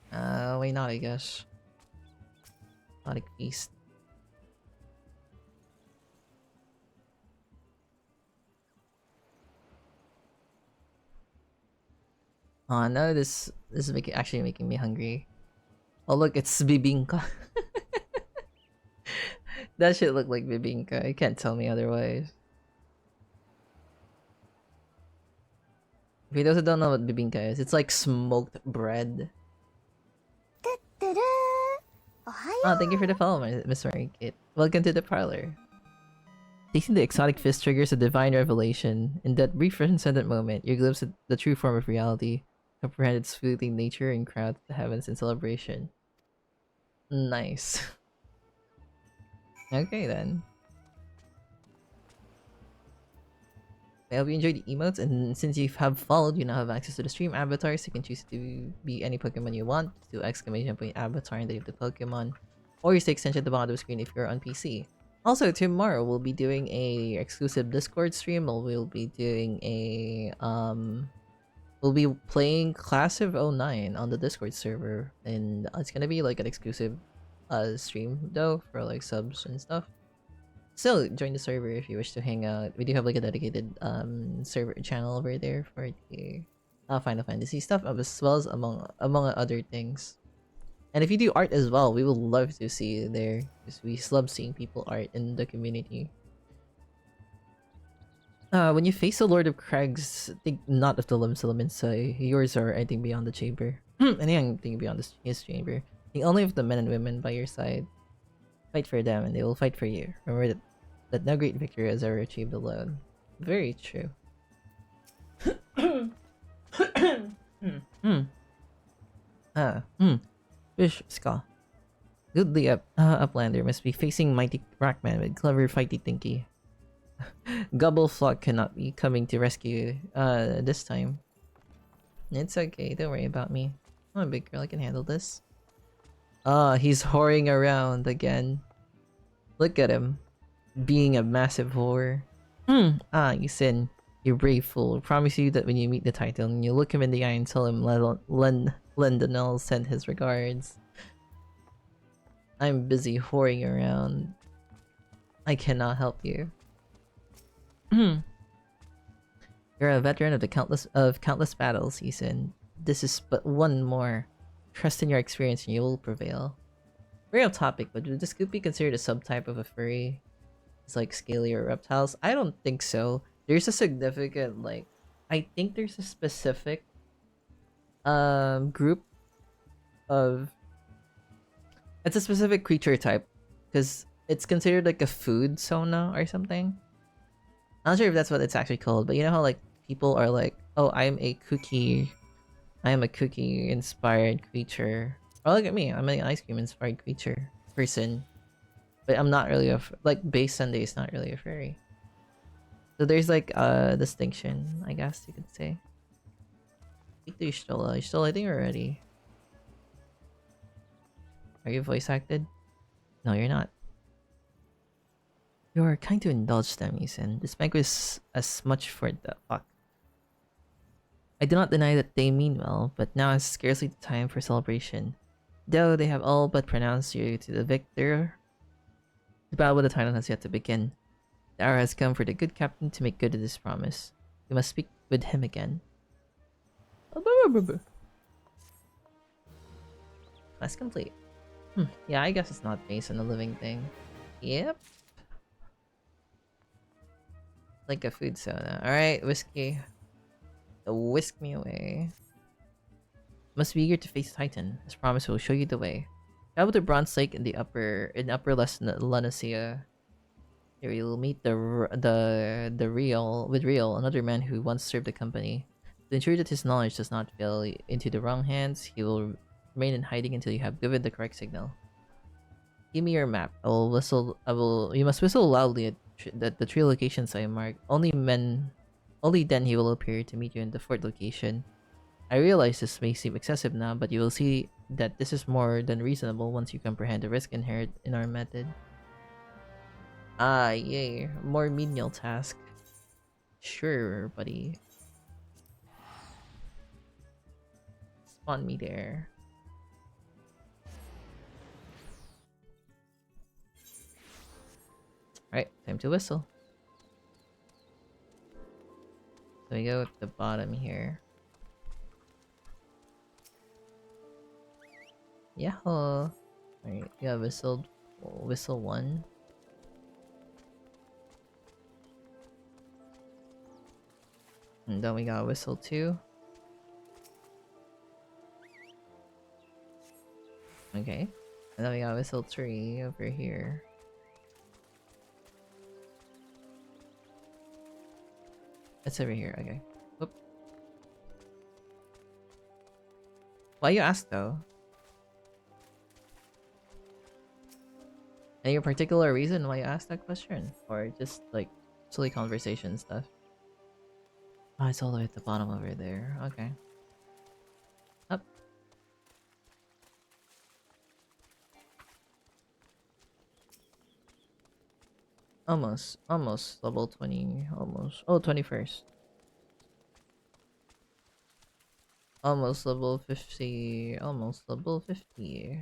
Why not, I guess. Exotic feast. Oh no, this is actually making me hungry. Oh look, it's bibingka. That shit look like bibingka. You can't tell me otherwise. If you those who don't know what bibingka is, it's like smoked bread. Oh, thank you for the follow, Miss Marikit. Welcome to the parlor. Tasting the exotic fish triggers a divine revelation. In that brief transcendent moment, you glimpse at the true form of reality, comprehend its fleeting nature, and crowd the heavens in celebration. Nice. Okay then. I hope you enjoyed the emotes, and since you have followed, you now have access to the stream avatars. You can choose to be any Pokemon you want. Do exclamation point avatar and leave the Pokemon, or use the extension at the bottom of the screen if you're on PC. Also, tomorrow we'll be doing a exclusive Discord stream. We'll be doing a we'll be playing Class of 09 on the Discord server, and it's gonna be like an exclusive stream though for like subs and stuff. Still, join the server if you wish to hang out. We do have like a dedicated server channel over there for the Final Fantasy stuff, as well as among other things. And if you do art as well, we would love to see you there, because we love seeing people art in the community. When you face the Lord of Crags, think not of the elements. Yours are anything beyond the chamber. Anything beyond his chamber. Think only of the men and women by your side. Fight for them, and they will fight for you. Remember that no great victory is ever achieved alone. Very true. Fish Ska. Goodly Uplander must be facing mighty Rockman with clever fighty thinky. Gobbleflock cannot be coming to rescue this time. It's okay, don't worry about me. I'm a big girl, I can handle this. He's whoring around again. Look at him. Being a massive whore. You sin. You brave fool. I promise you that when you meet the Titan, you look him in the eye and tell him Lendonel sent his regards. I'm busy whoring around. I cannot help you. You're a veteran of countless battles, Ethan. This is but one more. Trust in your experience and you will prevail. Very off topic, but would this group be considered a subtype of a furry? It's like scaly or reptiles? I don't think so. There's a significant, like, I think there's a specific group of, it's a specific creature type, because it's considered like a food sona or something. I'm not sure if that's what it's actually called, but you know how like people are like, oh, I am a cookie inspired creature. Oh, look at me, I'm an ice cream inspired creature person. But I'm not really like Base Sunday is not really a furry. So there's like a distinction, I guess you could say. You stole, I think we're ready. Are you voice acted? No, you're not. You're kind to indulge them, Ethan. This banquet is as much for the fuck. I do not deny that they mean well, but now is scarcely the time for celebration. Though they have all but pronounced you to the victor, the battle with the Titan has yet to begin. The hour has come for the good captain to make good of this promise. We must speak with him again. That's complete. Yeah, I guess it's not based on a living thing. Yep. Like a food soda. Alright, whiskey. Whisk me away. Must be eager to face Titan. As promised, will show you the way. Travel to Bronze Lake in upper Lunacia. Here you will meet Real, another man who once served the company. To ensure that his knowledge does not fall into the wrong hands, he will remain in hiding until you have given the correct signal. Give me your map. I will whistle. You must whistle loudly at the three locations I marked. Only then he will appear to meet you in the fourth location. I realize this may seem excessive now, but you will see that this is more than reasonable once you comprehend the risk inherent in our method. Ah, yay. More menial task. Sure, buddy. Spawn me there. Alright, time to whistle. So we go at the bottom here. Yahoo! Alright, yeah, whistle 1. And then we got whistle 2. Okay. And then we got whistle 3 over here. It's over here, okay. Whoop. Why you ask though? Any particular reason why you asked that question? Or just like silly conversation stuff? Oh, it's all the way at the bottom over there. Okay. Up. Almost level 20, almost. Oh, 21st. Almost level 50, almost level 50.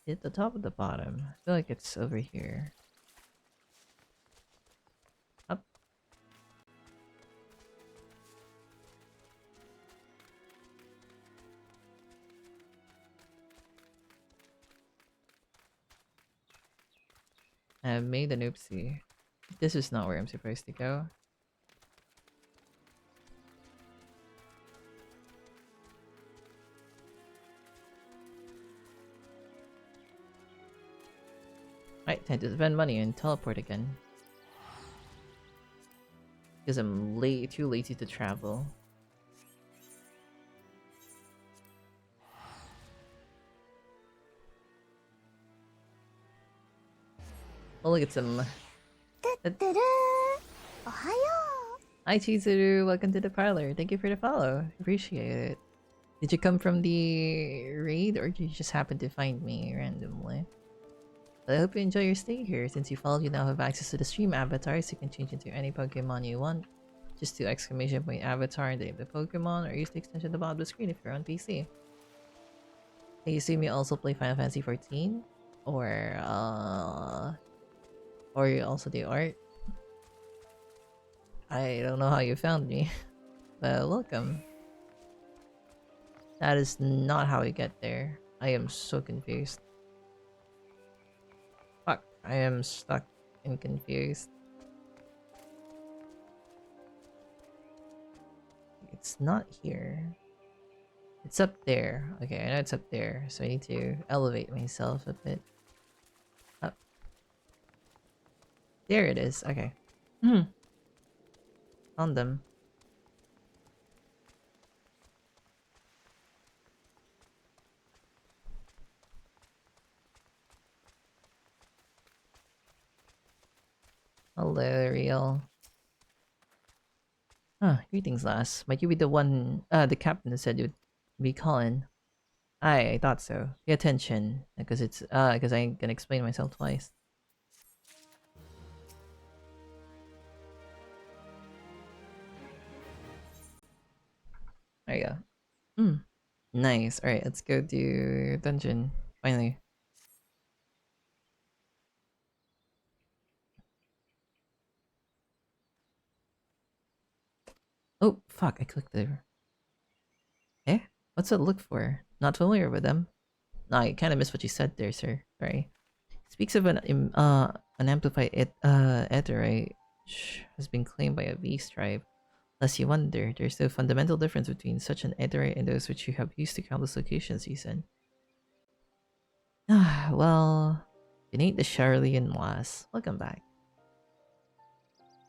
Hit the top of the bottom. I feel like it's over here. Up. I made an oopsie. This is not where I'm supposed to go. Right, time to spend money and teleport again. Because I'm too lazy to travel. Oh, look at some. Hi Chizuru, welcome to the parlor. Thank you for the follow. Appreciate it. Did you come from the raid or did you just happen to find me randomly? I hope you enjoy your stay here. Since you followed, you now have access to the stream avatars. You can change into any Pokemon you want. Just do exclamation point avatar and name the Pokemon, or use the extension at the bottom of the screen if you're on PC. Hey, you see me also play Final Fantasy 14? Or you also do art? I don't know how you found me, but welcome. That is not how we get there. I am so confused. Fuck, I am stuck and confused. It's not here. It's up there. Okay, I know it's up there, so I need to elevate myself a bit. Up. There it is. Okay. Found them. Hello, real. Greetings, lass. Might you be the one, the captain who said you'd be calling? I thought so. Pay attention, because because I ain't gonna explain myself twice. There you go. Nice. Alright, let's go do dungeon. Finally. Oh, fuck, I clicked there. Eh? What's that look for? Not familiar with them. Nah, I kinda missed what you said there, sir. Sorry. Speaks of an amplified etherite which has been claimed by a beast tribe. Lest you wonder, there's no fundamental difference between such an etherite and those which you have used to countless locations, he said. Well, it ain't the Charlene lass. Welcome back.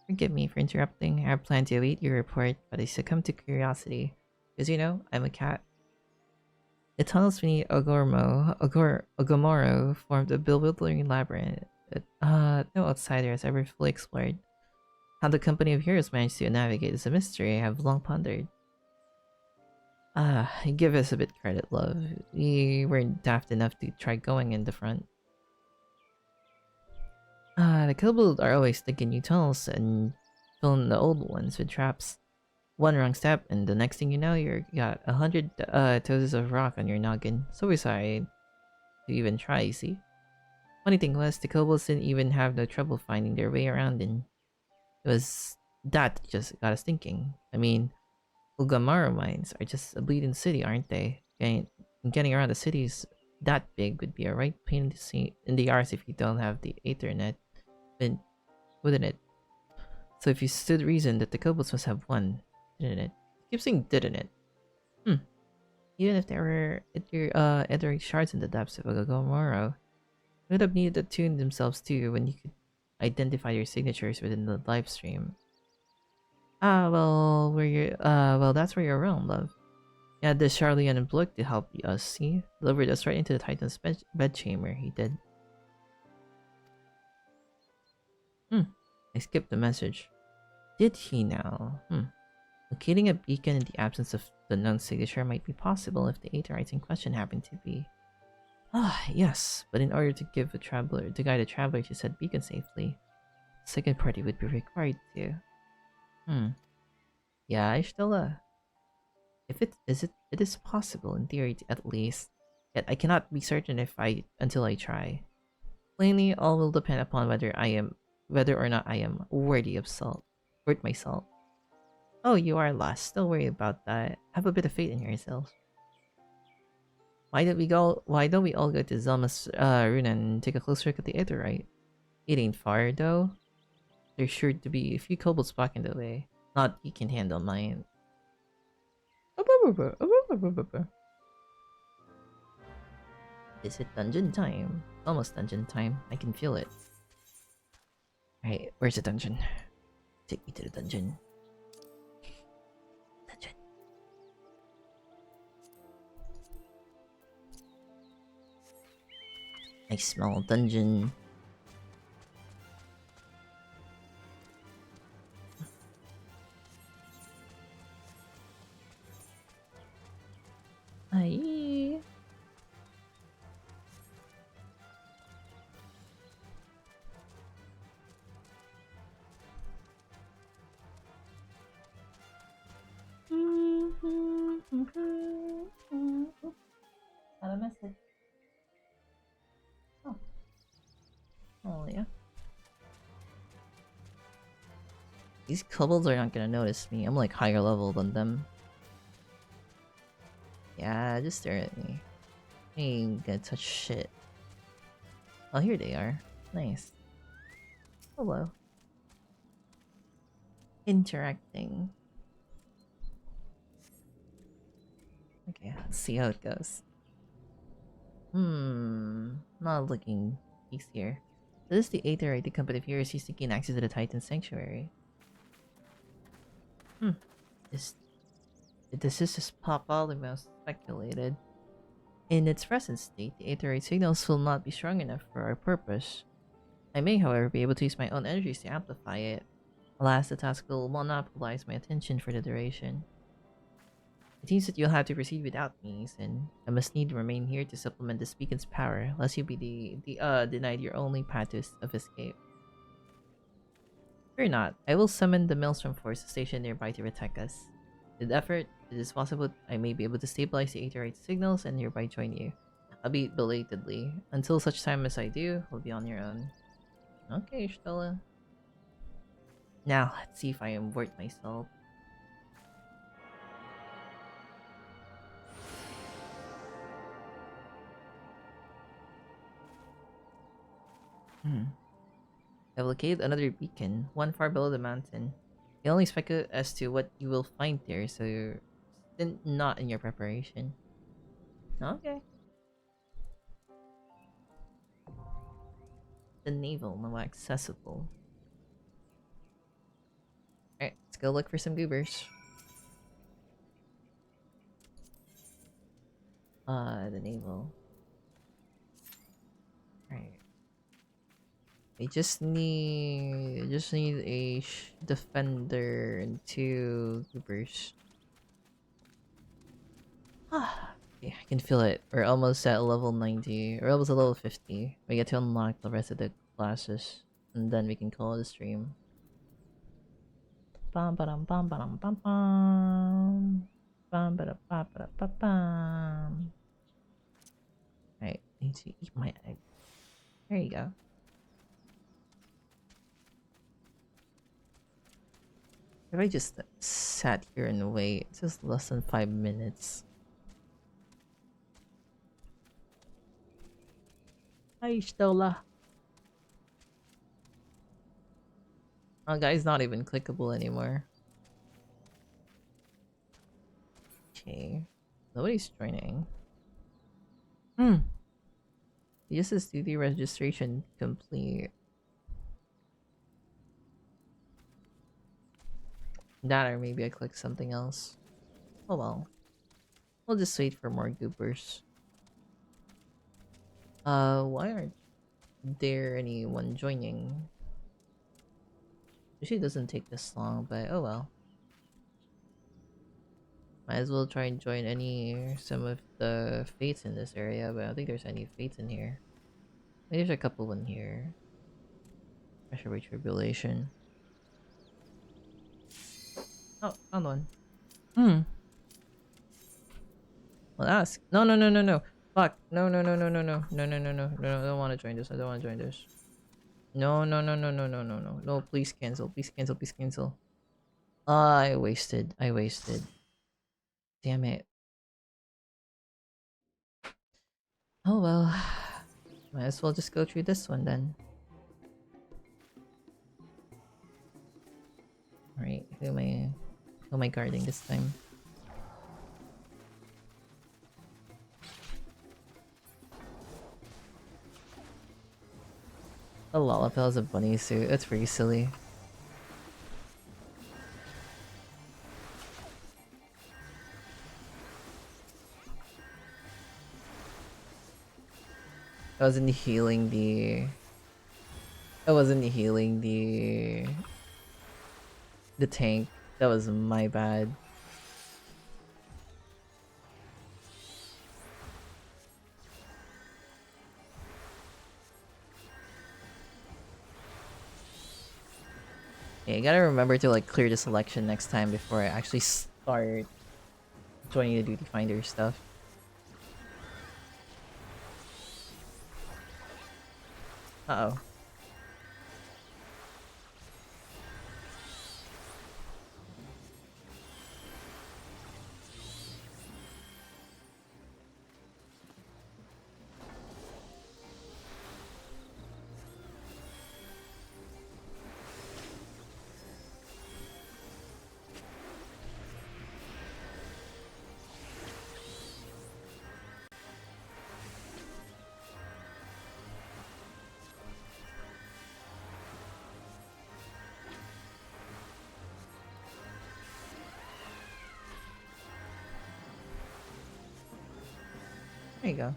Forgive me for interrupting. I have planned to await your report, but I succumbed to curiosity. Because you know, I'm a cat. The tunnels beneath Ogomoro formed a bewildering labyrinth that no outsider has ever fully explored. How the company of heroes managed to navigate is a mystery I have long pondered. Give us a bit credit, love. We weren't daft enough to try going in the front. The kobolds are always thinking new tunnels and filling the old ones with traps. One wrong step, and the next thing you know, you got 100 toes of rock on your noggin. So we decided to even try, you see? Funny thing was, the kobolds didn't even have no trouble finding their way around, and it was that just got us thinking. I mean, Ugamaru mines are just a bleeding city, aren't they? Getting around the cities that big would be a right pain in the arse if you don't have the Ethernet, wouldn't it? So if you stood reason that the kobolds must have won, didn't it? Keep saying didn't it? Even if there were entering shards in the depths of Ugamaru, they would have needed to tune themselves too when you could identify your signatures within the live stream. Well, that's where you're wrong, love. Yeah, the Charlian and Blook to help us, see? Delivered us right into the Titan's bedchamber, he did. I skipped the message. Did he now? Locating a beacon in the absence of the known signature might be possible if the Aetherites in question happen to be. Yes, but in order to guide a traveler to said beacon safely, a second party would be required to. Yeah, Ishtala. It is possible in theory at least, yet I cannot be certain until I try. Plainly, all will depend upon whether or not I am worth my salt. Oh, you are lost. Don't worry about that. Have a bit of faith in yourself. Why don't we all go to Zelma's rune and take a close look at the Aetherite? It ain't far though. There's sure to be a few kobolds blocking the way. Not you can handle mine. Is it dungeon time? Almost dungeon time. I can feel it. Alright, where's the dungeon? Take me to the dungeon. I smell dungeon. Aye. Got a message. Oh yeah. These kobolds are not gonna notice me. I'm like higher level than them. Yeah, just stare at me. I ain't gonna touch shit. Oh, here they are. Nice. Hello. Interacting. Okay, let's see how it goes. Not looking easier. This is the Aetherite, the company of heroes who's seeking access to the Titan Sanctuary. This is just Papalimos speculated. In its present state, the Aetherite signals will not be strong enough for our purpose. I may, however, be able to use my own energies to amplify it. Alas, the task will monopolize my attention for the duration. It seems that you'll have to proceed without me, and I must need to remain here to supplement this beacon's power, lest you be denied your only path of escape. Fear not, I will summon the Maelstrom force stationed nearby to protect us. With effort, it is possible I may be able to stabilize the Aetherite signals and nearby join you, albeit belatedly. Until such time as I do, we'll be on your own. Okay, Stella. Now, let's see if I am worth my salt. I've located another beacon, one far below the mountain. I only speculate as to what you will find there, so you're not in your preparation. Okay. The navel, now accessible. Alright, let's go look for some goobers. The naval. Alright. We just need a defender and 2 goobers. Yeah, I can feel it. We're almost at level 90. We're almost at level 50. We get to unlock the rest of the classes. And then we can call it a stream. Bum ba-dum bum ba-dum bum bum. Bum ba-da ba ba ba bum. Alright, need to eat my egg. There you go. If I just sat here and wait, it's just less than 5 minutes. Hi, Stola. Oh, guy's not even clickable anymore. Okay. Nobody's joining. This is the registration complete. That or maybe I click something else. Oh well. We'll just wait for more goopers. Why aren't there anyone joining? Usually doesn't take this long, but oh well. Might as well try and join some of the fates in this area, but I don't think there's any fates in here. Maybe there's a couple in here. Pressure tribulation. Oh, found one. Well, ask. No. Fuck. No. No. I don't want to join this. I don't want to join this. No. No, please cancel. Please cancel. I wasted. Damn it. Oh well. Might as well just go through this one then. Alright, who am I guarding this time? A Lollapel is a bunny suit. That's pretty silly. I wasn't healing the tank. That was my bad. Yeah, I gotta remember to like clear the selection next time before I actually start joining the duty finder stuff. Uh-oh. There you go.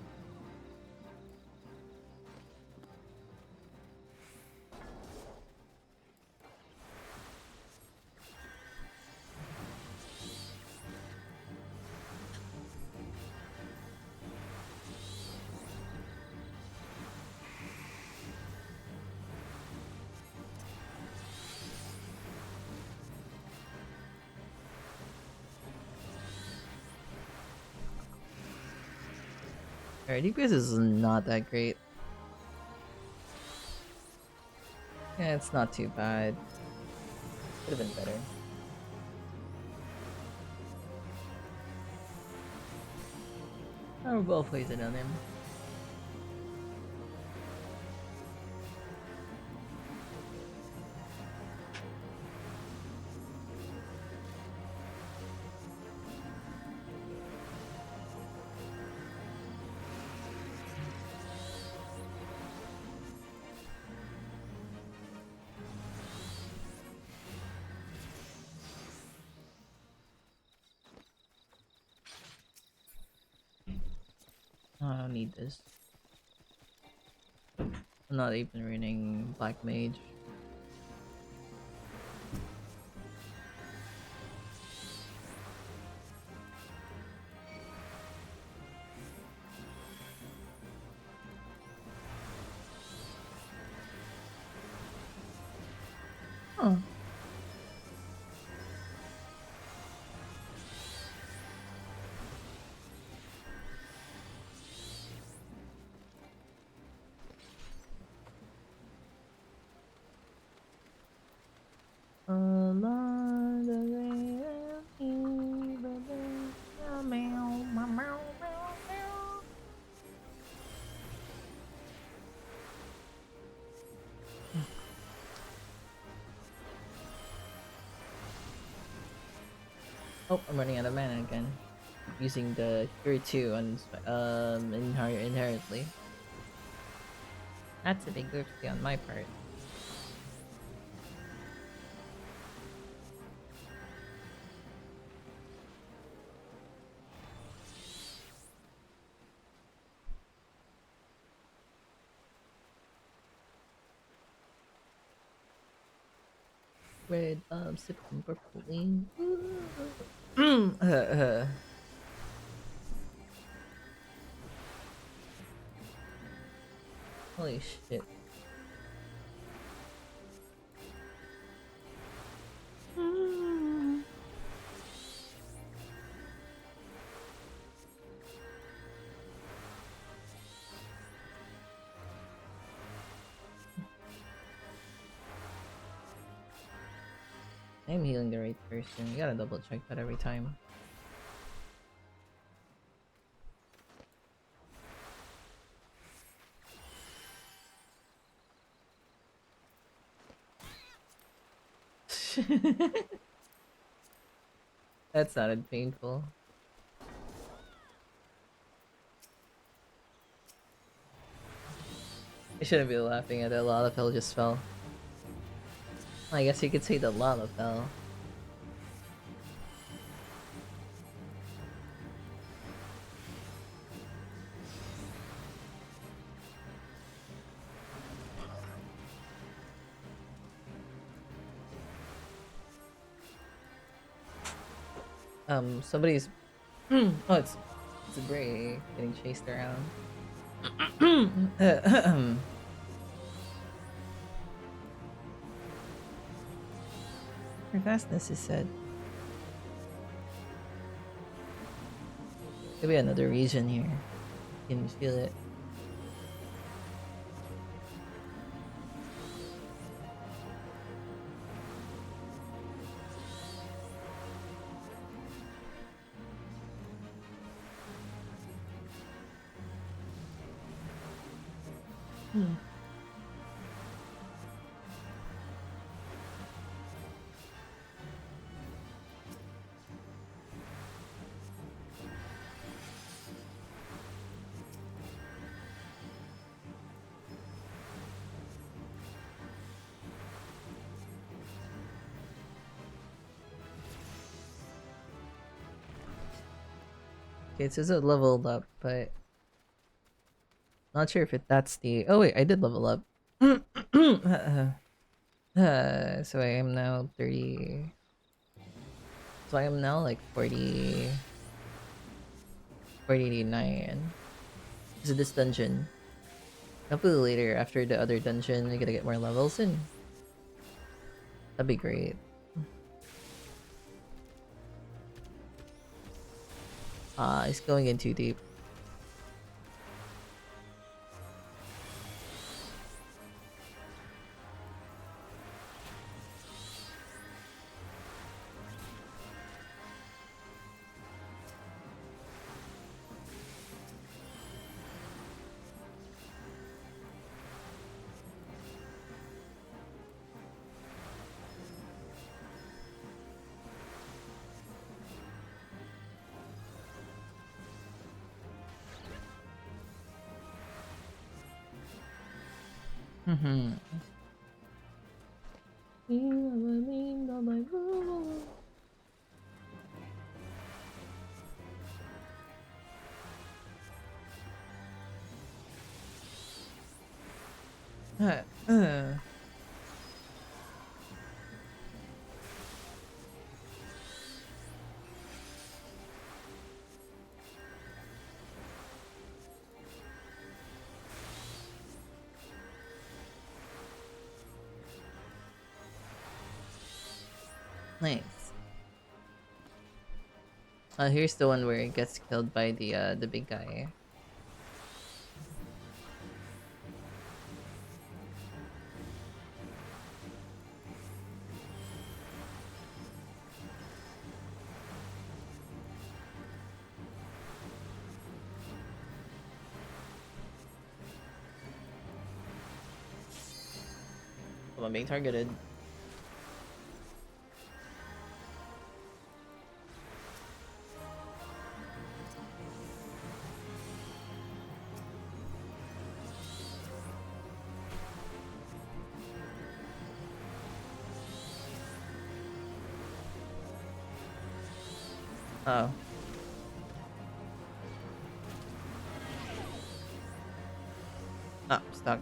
Alright, DPS is not that great. Yeah, it's not too bad. Could have been better. Oh, well poison on him. I don't need this. I'm not even running Black Mage. Huh. Oh, I'm running out of mana again. Using the Cure 2 on inherently. That's a big oopsie on my part. Red sipping purple lean. Holy shit. I'm healing the right person. You gotta double check that every time. That sounded painful. I shouldn't be laughing at it. Lalafell just fell. I guess you could say the Lalafell. Somebody's oh, it's a Bray getting chased around. Her fastness is said. Could be another region here. You can feel it. Okay, it says it leveled up, but not sure if that's the. Oh wait, I did level up. So I am now 30. So I am now like 49. So this dungeon. Hopefully later, after the other dungeon, we gotta get more levels in. That'd be great. It's going in too deep. Mm-hmm. Nice. Here's the one where he gets killed by the big guy. Well, I'm being targeted. Oh. Ah, stuck.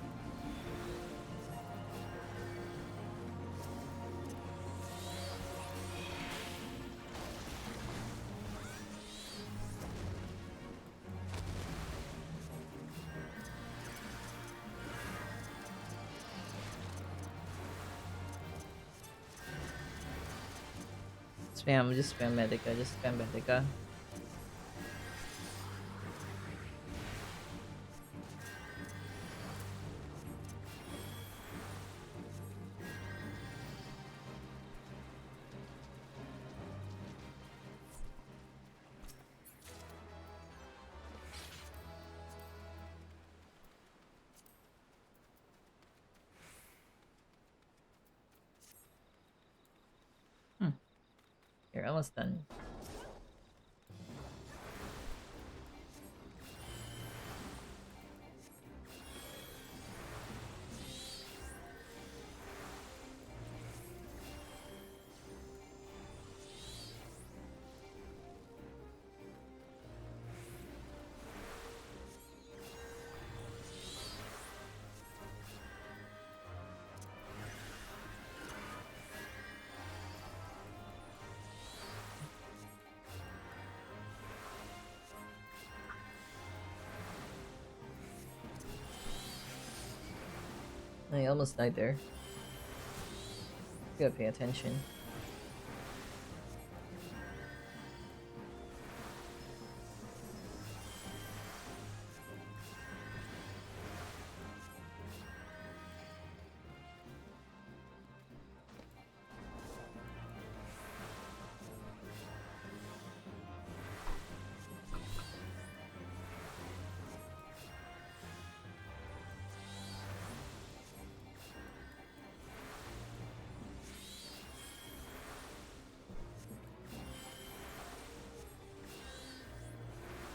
Spam, just spam Medica, just spam Medica. You're almost done. I almost died there. You gotta pay attention.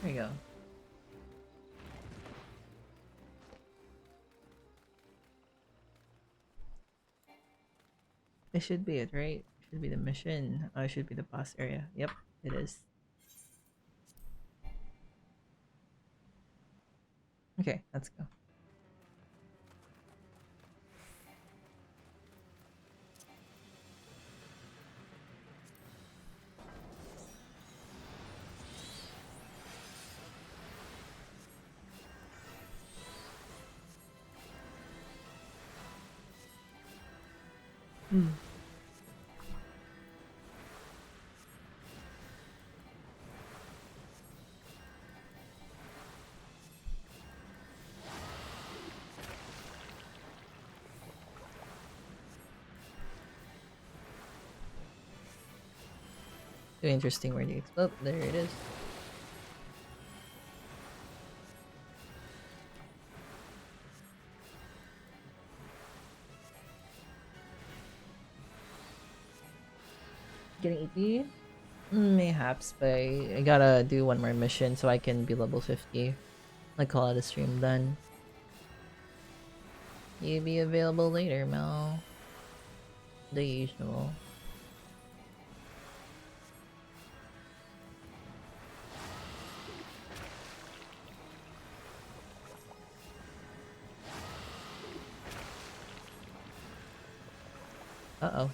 There you go. This should be it, right? Should be the mission. Oh, it should be the boss area. Yep, it is. Okay, let's go. Too interesting where the explode. There it is. Getting EP? Mayhaps, but I gotta do one more mission so I can be level 50. I call it a stream done. You be available later, Mel. The usual. Uh-oh.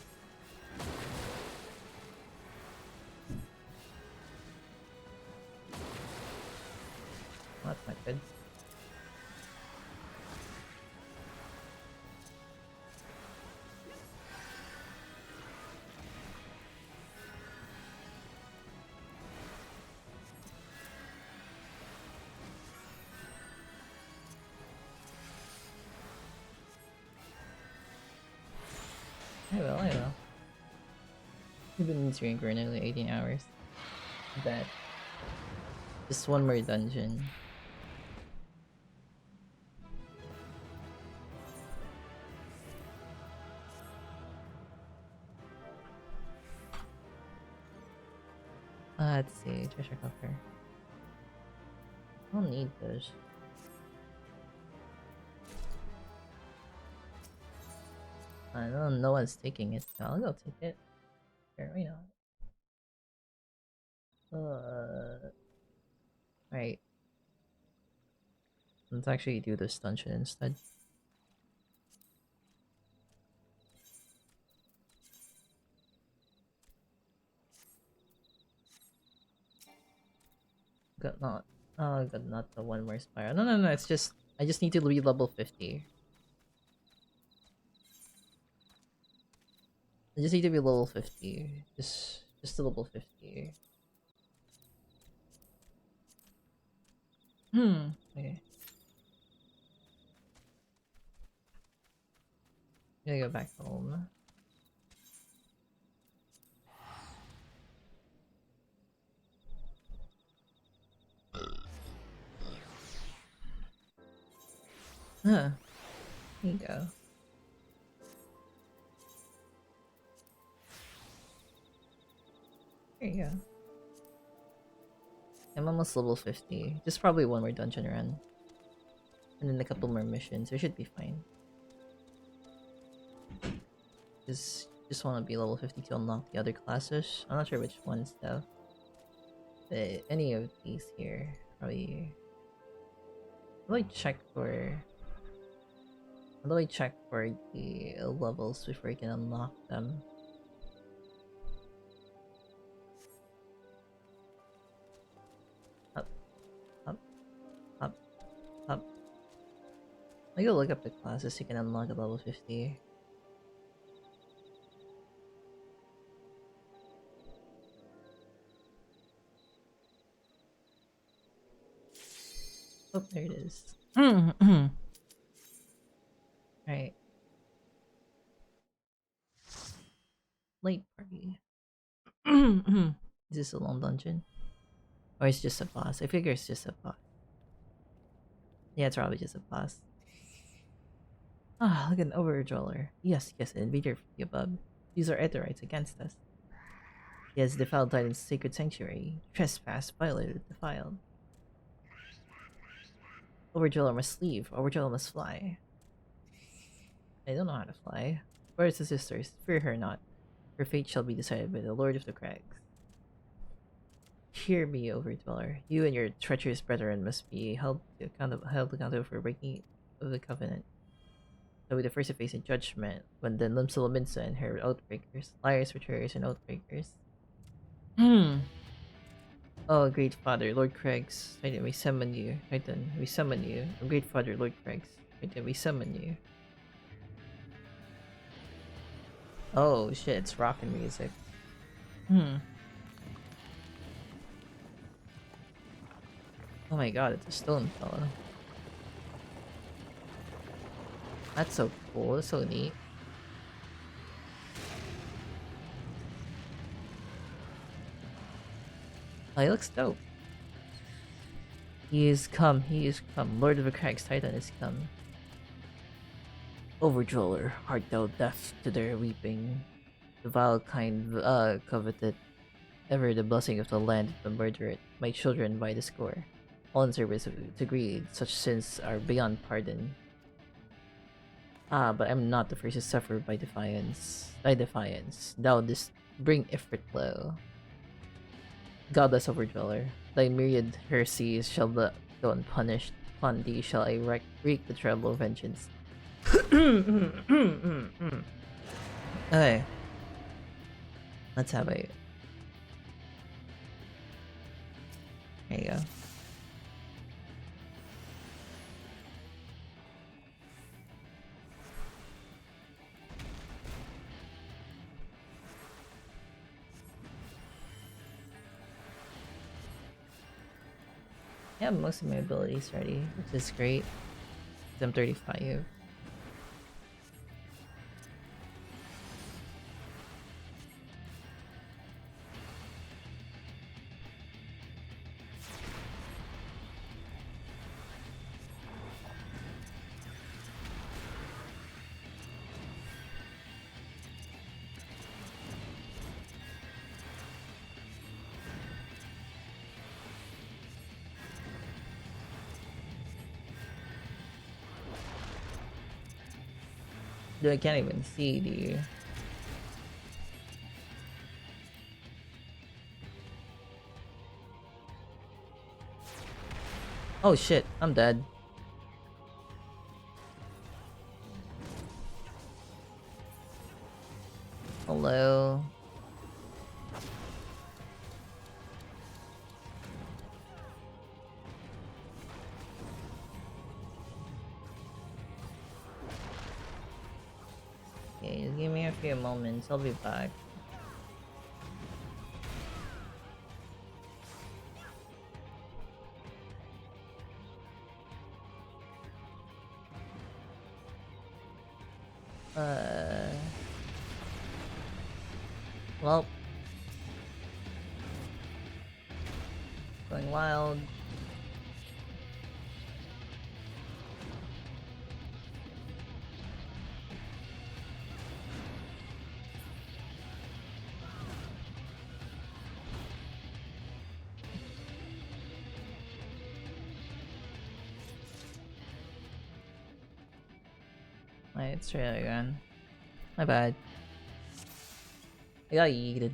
That's not good. I will. We've been streaming for nearly 18 hours. Bet. Just one more dungeon. Let's see, treasure coffer. I don't need those. I know no one's taking it, so I'll go take it. Sure, why not? Right. Let's actually do this dungeon instead. Got not. Oh, got not the one more spiral. No. It's just I just need to be level 50. I just need to be level 50. Just to level 50. Okay. Gotta go back home. Huh. There you go. There you go. I'm almost level 50. Just probably one more dungeon run. And then a couple more missions. We should be fine. Just want to be level 50 to unlock the other classes. I'm not sure which ones though. But any of these here. Probably... How do I check for the levels before I can unlock them? Up. I go look up the classes so you can unlock at level 50. Oh, there it is. Right. Late party. Is this a long dungeon? Or it's just a boss? I figure it's just a boss. Yeah, it's probably just a boss. Ah, look at an overdweller. Yes, an invader from the above. These are Aetherites against us. He has defiled Titan's sacred sanctuary. Trespass, violated, defiled. Overdweller must leave. Overdweller must fly. I don't know how to fly. Brothers and sisters, fear her not. Her fate shall be decided by the Lord of the Crags. Hear me, Overdweller. You and your treacherous brethren must be held accountable for breaking of the covenant. So be the first to face a judgment when the Limsa and her outbreakers, liars, betrayers, and outbreakers. Oh, great father, Lord Crags, Titan, we summon you. Titan, we summon you. Oh, great father, Lord Crags, Titan, we summon you. Oh shit, it's rockin' music. Oh my god, it's a stone fella. That's so cool, that's so neat. Oh, he looks dope. He is come, Lord of the Crags, Titan is come. Overdweller, art thou deaf to their weeping? The vile kind coveted ever the blessing of the land of the murdered, my children by the score. All in service to greed, such sins are beyond pardon. Ah, but I'm not the first to suffer by defiance. Thou didst bring Ifrit low. Godless Overdweller, thy myriad heresies shall not go unpunished. Upon thee shall I wreak the treble vengeance. Okay. Let's have a... There you go. I have most of my abilities ready, which is great. 'Cause I'm 35. Dude, I can't even see, dude. Oh shit, I'm dead. Hello. Okay, just give me a few moments, I'll be back. Well. Going wild. Wait, let's try that again. My bad. I got yeeted.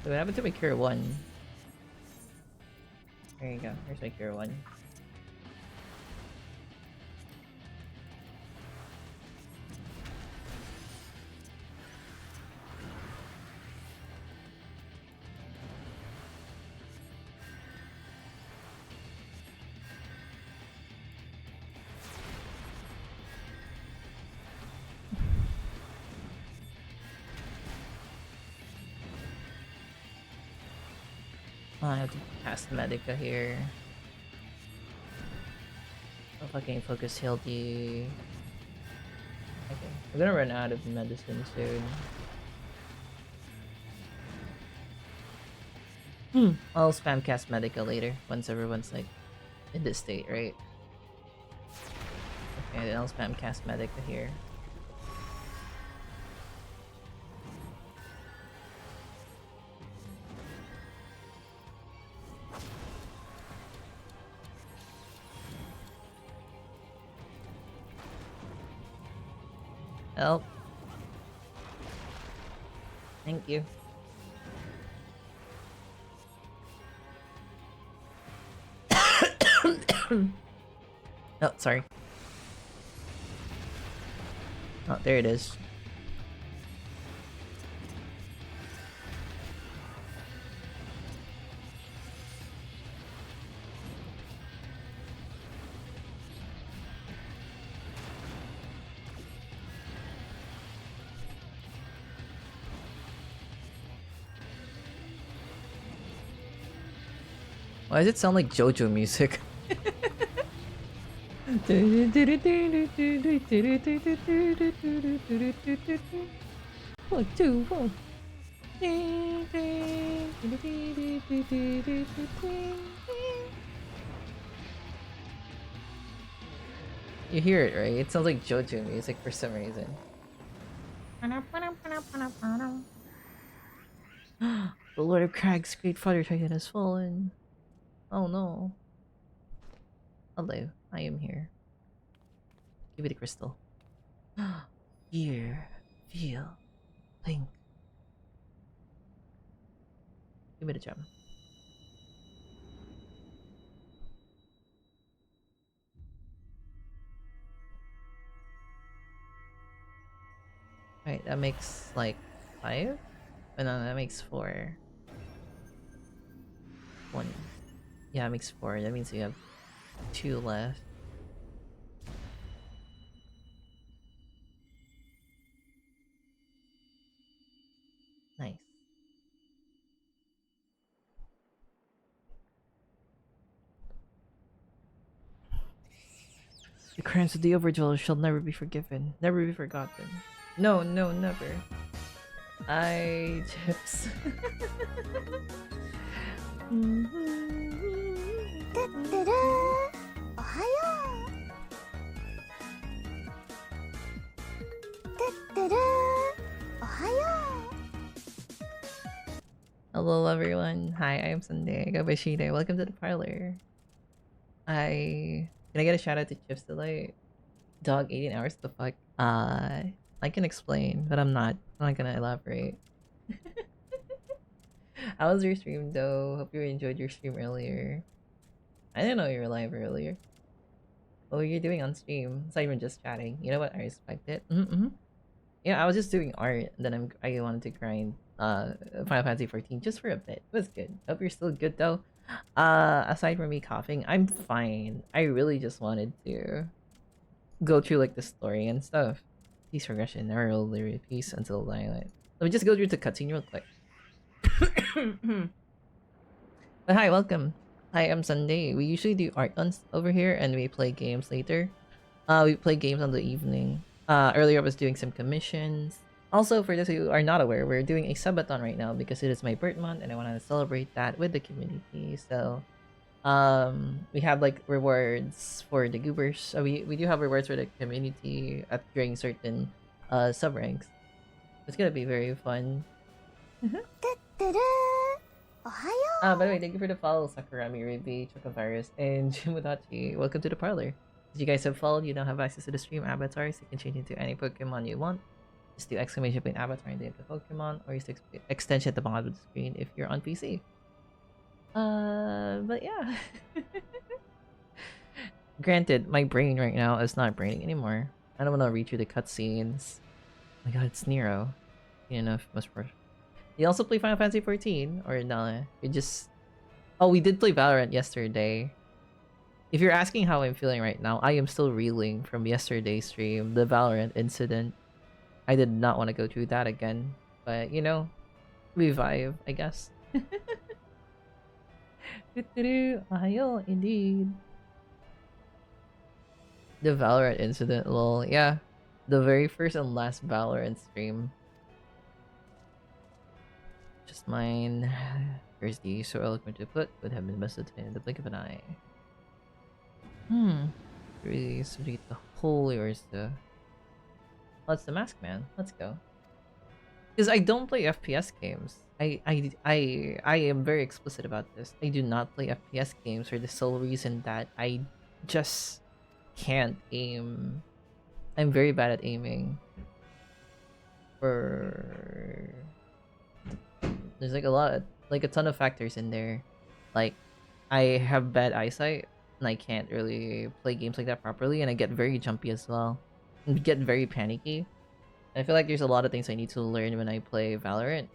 What happened to my cure 1? There you go, here's my cure 1. Oh, I have to cast Medica here. I'll fucking focus heal the... Okay, I'm gonna run out of medicine soon. I'll spam cast Medica later, once everyone's like in this state, right? Okay, then I'll spam cast Medica here. Help. Thank you. Oh, sorry. Oh, there it is. Why does it sound like JoJo music? 1, 2, 1. You hear it, right? It sounds like JoJo music for some reason. The Lord of Crag's great father dragon has fallen. Oh no. Hello, I am here. Give me the crystal. Hear, feel, think. Give me the gem. That makes like 5? Oh, no, that makes 4. 1. Yeah, it makes 4. That means we have 2 left. Nice. The crimes of the Overjewel shall never be forgiven, never be forgotten. No, no, never. I chips. Hello everyone. Hi, I'm Sunday. Gabashide. Welcome to the parlor. Can I get a shout out to Chips Delight? Dog 18 hours, the fuck? I can explain, but I'm not gonna elaborate. How was your stream though? Hope you enjoyed your stream earlier. I didn't know you were live earlier. What were you doing on stream? It's not even just chatting. You know what? I respect it. Yeah, I was just doing art, and then I wanted to grind Final Fantasy 14 just for a bit. It was good. Hope you're still good though. Aside from me coughing, I'm fine. I really just wanted to go through like the story and stuff. Peace progression, never really repeats until violent. Let me just go through the cutscene real quick. But hi, welcome. Hi, I'm Sunday. We usually do art over here and we play games later. We play games on the evening. Earlier I was doing some commissions. Also, for those who are not aware, we're doing a subathon right now because it is my birth month and I want to celebrate that with the community. So, we have like rewards for the goobers. So we do have rewards for the community during certain sub ranks. It's gonna be very fun. By the way, thank you for the follow, Sakurami, Ruby, Chocovirus, and Jimudachi. Welcome to the parlor. If you guys have followed, you now have access to the stream avatars. You can change into any Pokemon you want. Just do exclamation point avatar and name the Pokemon, or use the extension at the bottom of the screen if you're on PC. But yeah. Granted, my brain right now is not braining anymore. I don't want to read through the cutscenes. Oh my god, it's Nero. You know, must rush. You also play Final Fantasy 14? Or no? You just... Oh, we did play Valorant yesterday. If you're asking how I'm feeling right now, I am still reeling from yesterday's stream, the Valorant incident. I did not want to go through that again. But, you know, we vibe, I guess. Ayo, indeed. The Valorant incident, lol. Yeah. The very first and last Valorant stream. Just mine. Here's the so eloquent to put, would have been bested in the blink of an eye. Really subject the holy where's the... Oh, it's the Mask Man. Let's go. Because I don't play FPS games. I am very explicit about this. I do not play FPS games for the sole reason that I just can't aim. I'm very bad at aiming. There's like a ton of factors in there. Like, I have bad eyesight and I can't really play games like that properly, and I get very jumpy as well. And get very panicky. And I feel like there's a lot of things I need to learn when I play Valorant.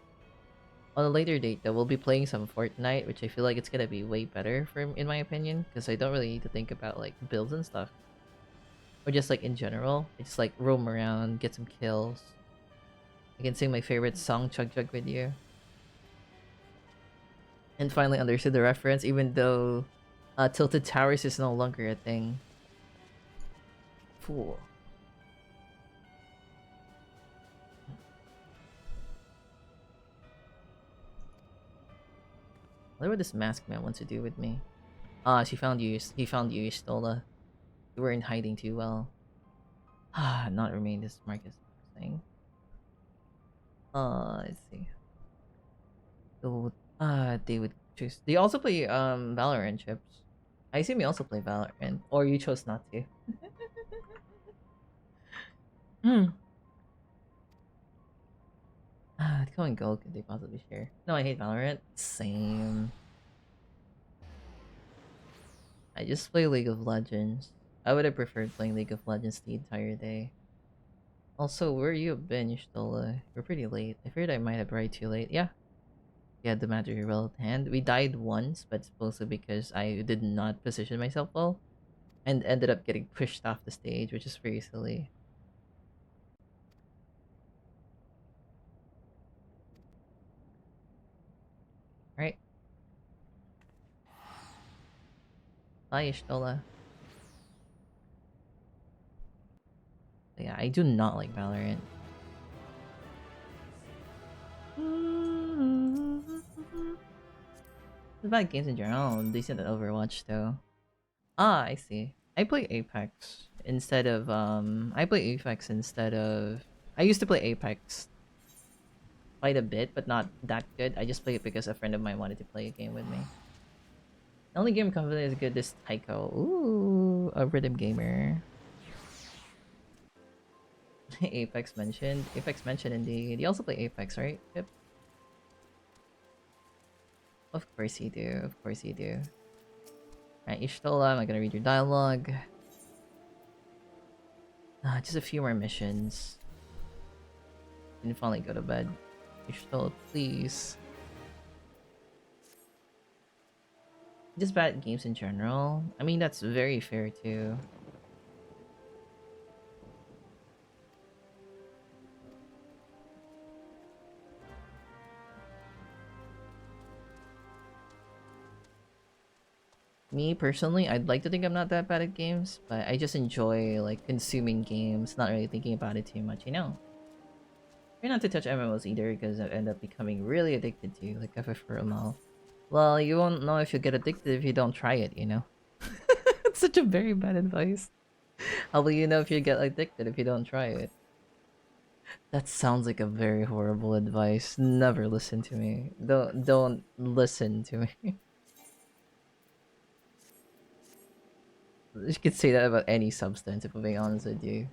On a later date though, we'll be playing some Fortnite, which I feel like it's gonna be way better in my opinion, because I don't really need to think about like builds and stuff. Or just like in general, I just like roam around, get some kills. I can sing my favorite song, Chug Chug, with you. And finally understood the reference, even though Tilted Towers is no longer a thing. Fool. I wonder what this Mask Man wants to do with me. She found you. He found you, Stola. You were in hiding too well. Not remain this Marcus thing. Let's see. So, they would choose. They also play Valorant, Chips. I assume you also play Valorant, or you chose not to. Going gold could they possibly share? No, I hate Valorant. Same. I just play League of Legends. I would have preferred playing League of Legends the entire day. Also, where you been? You're still, you're pretty late. I feared I might have arrived too late. Yeah. You had the magic well at hand. We died once, but it's mostly because I did not position myself well. And ended up getting pushed off the stage, which is pretty silly. Right. Bye, Ishtola. Yeah, I do not like Valorant. It's about games in general. Decent at Overwatch though. Ah, I see. I play Apex instead of I play Apex instead of I used to play Apex quite a bit, but not that good. I just play it because a friend of mine wanted to play a game with me. The only game company is good is Taiko. Ooh, a rhythm gamer. Apex mentioned. Apex mentioned indeed. You also play Apex, right? Yep. Of course you do. Of course you do. Alright, Ishtola, I'm gonna read your dialogue. Just a few more missions. And finally go to bed. Ishtola, please. Just bad at games in general. I mean, that's very fair too. Me personally, I'd like to think I'm not that bad at games, but I just enjoy like consuming games, not really thinking about it too much, you know? Try not to touch MMOs either because I end up becoming really addicted to like FFRML. Well, you won't know if you get addicted if you don't try it, you know? It's such a very bad advice. How will you know if you get addicted if you don't try it? That sounds like a very horrible advice. Never listen to me. Don't listen to me. You could say that about any substance if I'm being honest with you.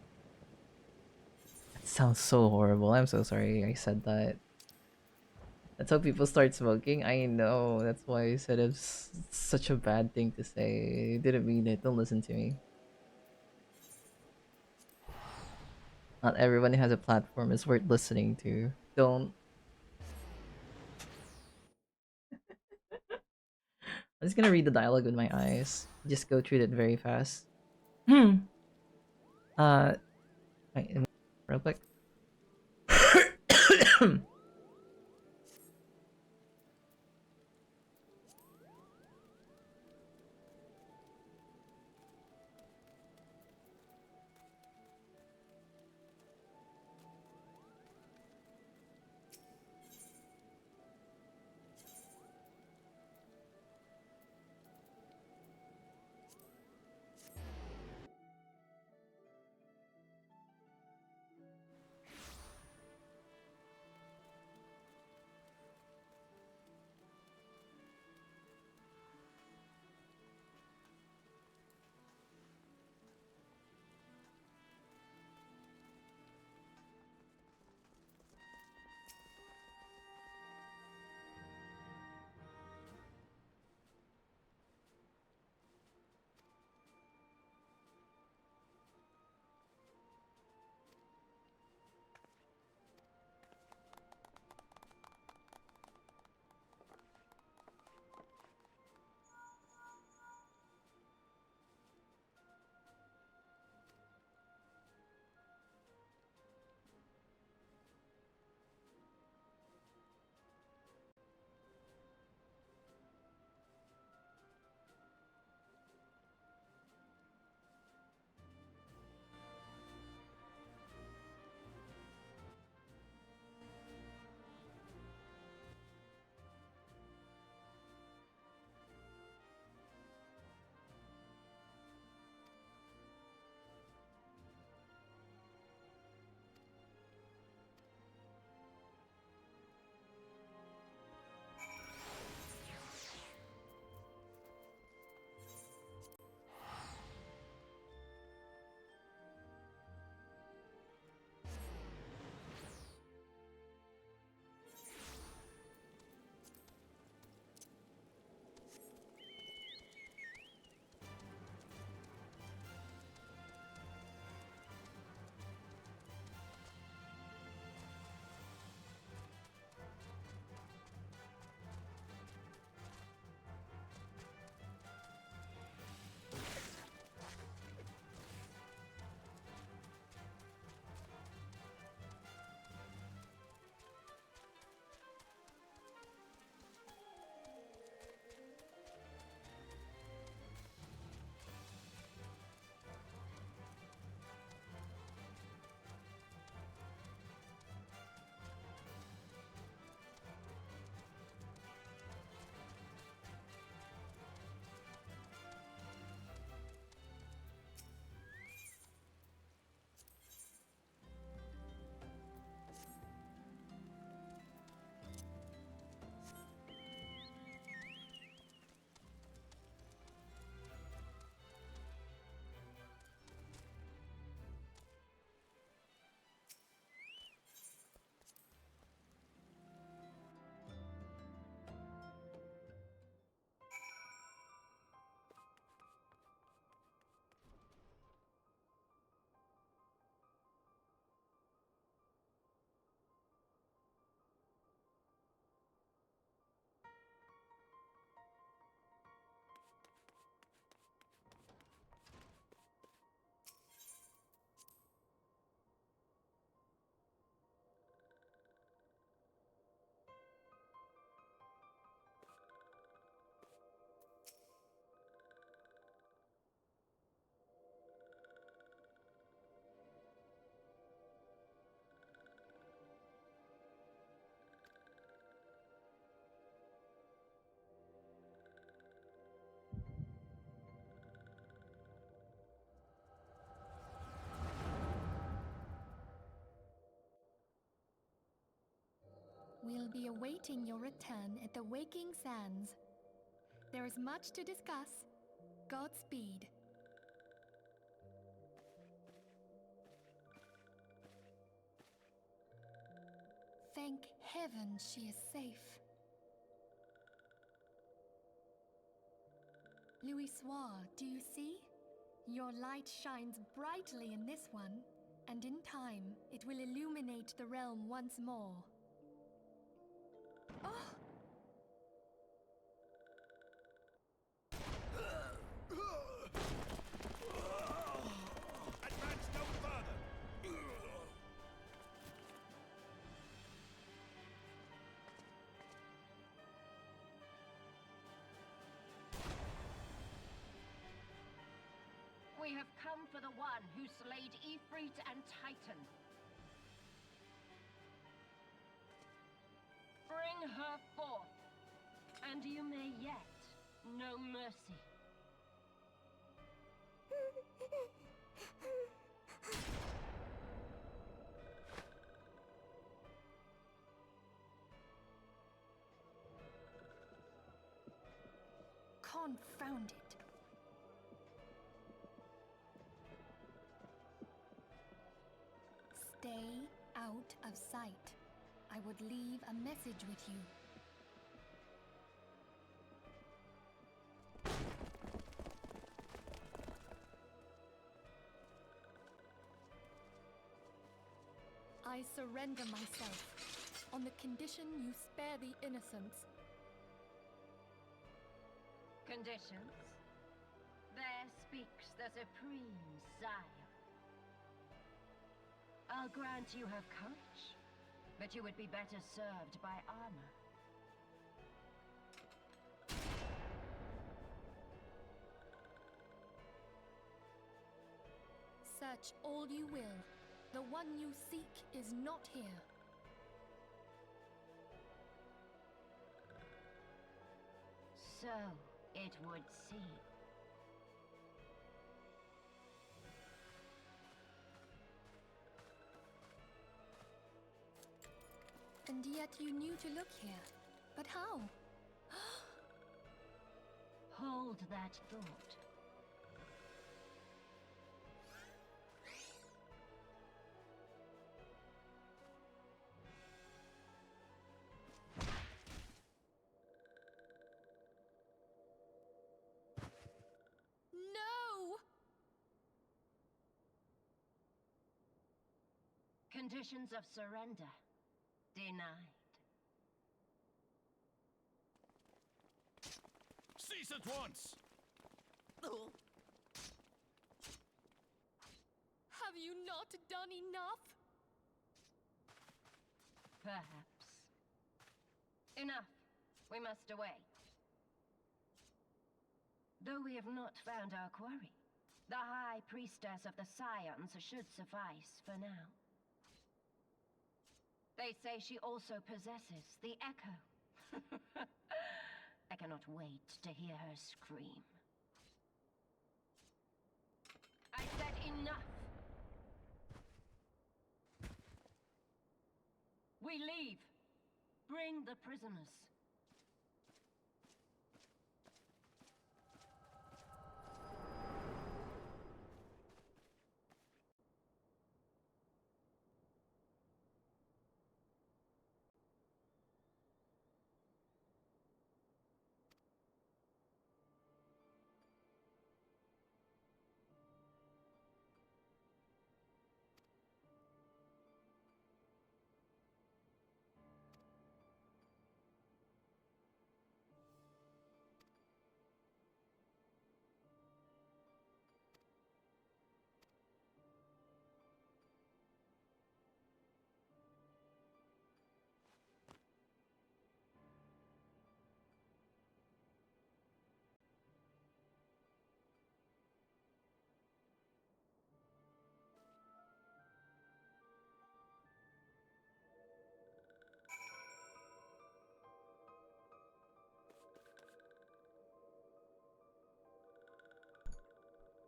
That sounds so horrible. I'm so sorry I said that. That's how people start smoking. I know. That's why I said it's such a bad thing to say. I didn't mean it. Don't listen to me. Not everyone who has a platform is worth listening to. Don't. I'm just gonna read the dialogue with my eyes. Just go through it very fast. Wait, real quick. We'll be awaiting your return at the Waking Sands. There is much to discuss. Godspeed. Thank heaven she is safe. Louis Soir, do you see? Your light shines brightly in this one, and in time, it will illuminate the realm once more. Oh! Advance no further! We have come for the one who slayed Ifrit and Titan. Bring her forth, and you may yet know mercy. Confound it. Stay out of sight. I would leave a message with you. I surrender myself, on the condition you spare the innocents. Conditions? There speaks the Supreme Sire. I'll grant you have courage, but you would be better served by armor. Search all you will. The one you seek is not here. So it would seem. And yet you knew to look here. But how? Hold that thought. No! Conditions of surrender denied. Cease at once! Have you not done enough? Perhaps. Enough. We must away. Though we have not found our quarry, the High Priestess of the Scions should suffice for now. They say she also possesses the Echo. I cannot wait to hear her scream. I said enough! We leave. Bring the prisoners.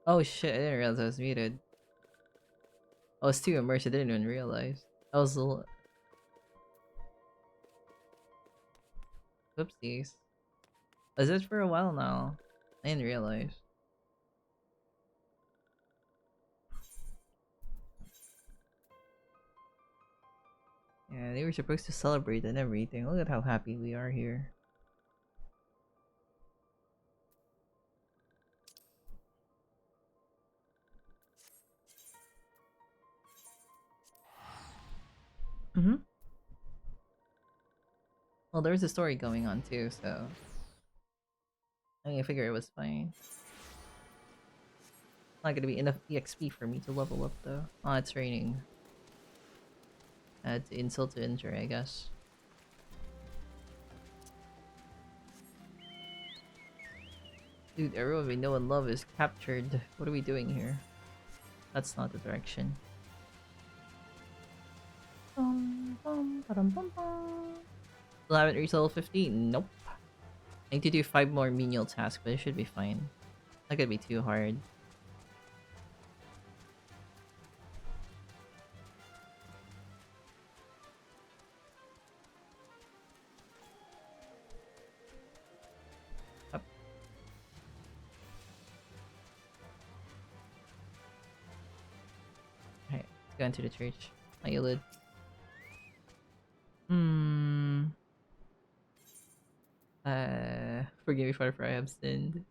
Oh shit, I didn't realize I was muted. I was too immersed, I didn't even realize. I was Whoopsies. Was it for a while now? I didn't realize. Yeah, they were supposed to celebrate and everything. Look at how happy we are here. Mm-hmm. Well, there was a story going on too, so I mean, I figure it was fine. Not gonna be enough EXP for me to level up though. Oh, it's raining. It's insult to injury, I guess. Dude, everyone we know and love is captured. What are we doing here? That's not the direction. Still haven't reached level 15? Nope. I need to do 5 more menial tasks, but it should be fine. Not gonna be too hard. Up. Alright, let's go into the church. My eyelid. Forgive me for I have sinned.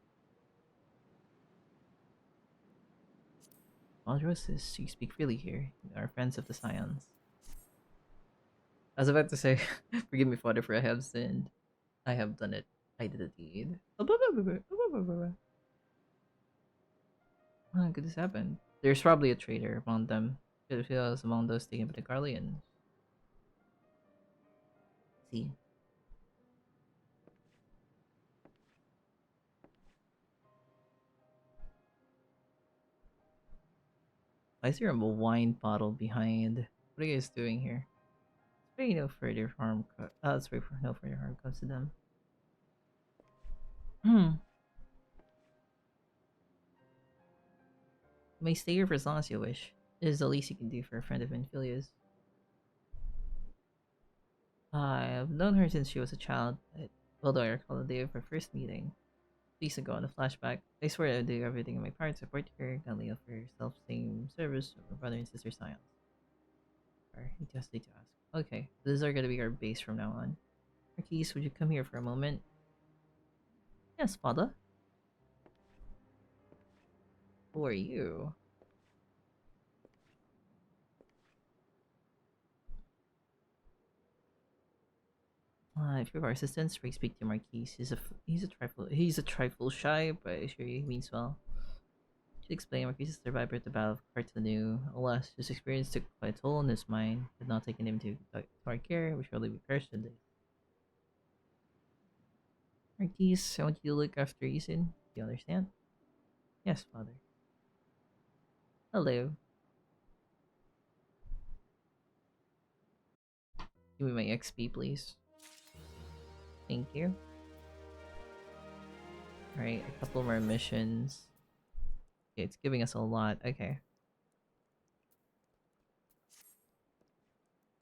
Roses, you speak freely here. We are friends of the Scions. I was about to say, forgive me, Father, for I have sinned. I have done it. I did a deed. How could this happen? There's probably a traitor among them. Could it was among those taken by the Garleans? See. Why is there a wine bottle behind? What are you guys doing here? Pray no further harm. Let's pray for no further harm comes to them. You may stay here for as long as you wish. It is the least you can do for a friend of Infilia's. I have known her since she was a child, although I recall the day of our first meeting. Please don't go on a flashback. I swear I will do everything in my power to support her, gladly offer herself same service of her brother and sister Scions. You just need to ask. Okay, these are gonna be our base from now on. Marquise, would you come here for a moment? Yes, father. Who are you? If you have our assistance, please speak to Marquise. He's a trifle shy, but I assure you he means well. Should explain Marquise is survivor at the Battle of Cartanu. Alas, his experience took quite a toll on his mind, had not taken him to our care, which surely be perished today. Marquise, I want you to look after Isin. Do you understand? Yes, father. Hello. Give me my XP, please. Thank you. Alright, a couple more missions. Okay, it's giving us a lot. Okay.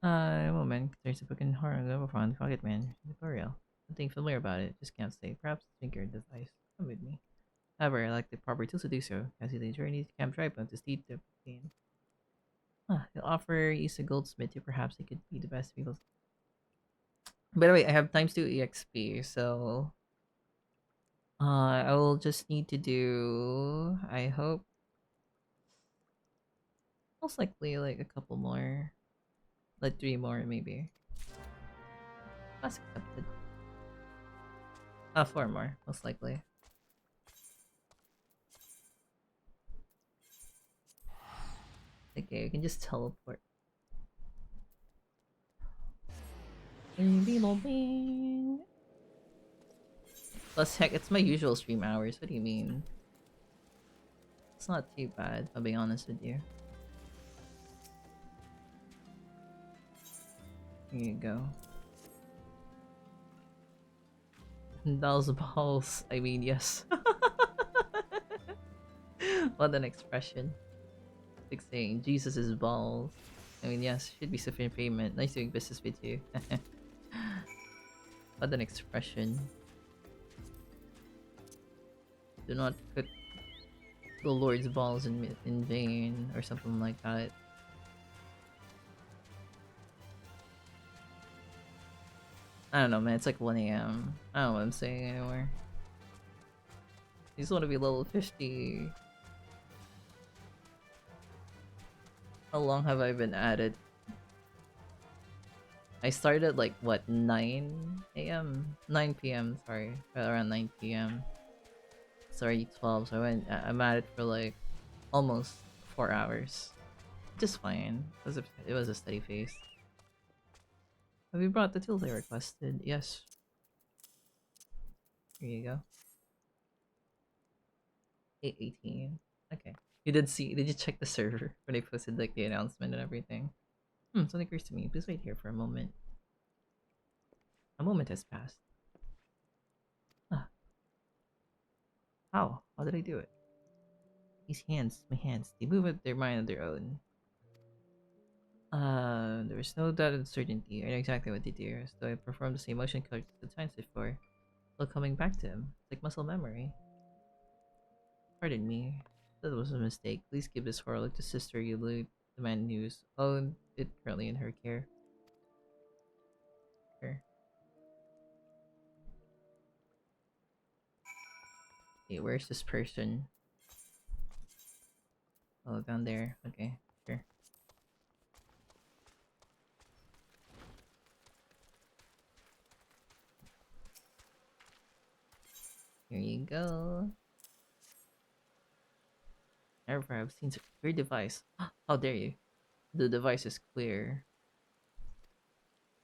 Moment. There's a book in horror level front. Pocket Man. Tutorial. Something familiar about it. Just can't say. Perhaps think your device. Come with me. However, I like the proper tools to do so. As the journey to Camp Tripod to steep the game. He'll offer use a goldsmith to perhaps they could be the best people. By the way, I have times 2 EXP, so I will just need to do, I hope, most likely like a couple more, like 3 more maybe. That's accepted. 4 more, most likely. Okay, you can just teleport. Plus, heck, it's my usual stream hours. What do you mean? It's not too bad, I'll be honest with you. Here you go. Those balls. I mean, yes. What an expression. Like saying Jesus is balls. I mean, yes, should be sufficient payment. Nice doing business with you. What an expression. Do not put the Lord's balls in vain, or something like that. I don't know, man. It's like 1 AM. I don't know what I'm saying anymore. I just want to be level 50. How long have I been at it? I started like, what, 9 AM? 9 PM, sorry. Around 9 PM. It's already 12, so I'm at it for like almost 4 hours. Just fine. It was a steady pace. Have you brought the tools I requested? Yes. Here you go. 8:18. Okay. Did you check the server when they posted like the announcement and everything? Something occurs to me. Please wait here for a moment. A moment has passed. Ah. How did I do it? These hands, my hands, they move at their mind on their own. There is no doubt and certainty. I know exactly what they do, so I performed the same motion colors the times before. While coming back to him. It's like muscle memory. Pardon me. That was a mistake. Please give this horror look to Sister Yulu, the man who's owned it currently in her care. Sure. Okay, where's this person? Oh, down there. Okay, sure. Here you go. However, I've seen your device. How dare you? The device is clear.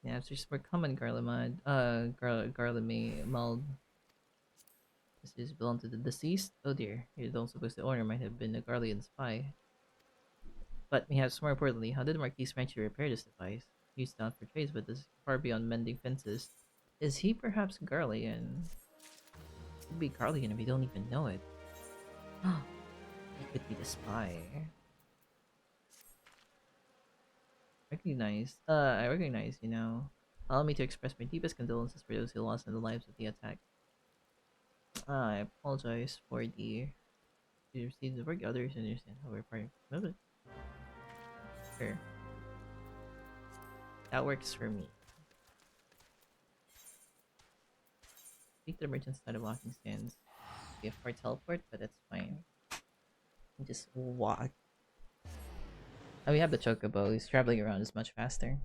Yeah, it's just more common Garlemald. Garlemald. Does this belong to the deceased? Oh dear, you don't suppose the owner might have been a Garlean spy. But perhaps more importantly, how did Marquis Frenchy repair this device? Used not for trades, but this is far beyond mending fences. Is he perhaps Garlean? Could be Garlean if we don't even know it. He could be the spy. I recognize, you know. Allow me to express my deepest condolences for those who lost in the lives of the attack. I apologize for the you received the work others understand how we're part of it. Sure. That works for me. Speak to the merchant side of walking stands. We have our teleport, but that's fine. Just walk. And we have the chocobo, he's traveling around is much faster.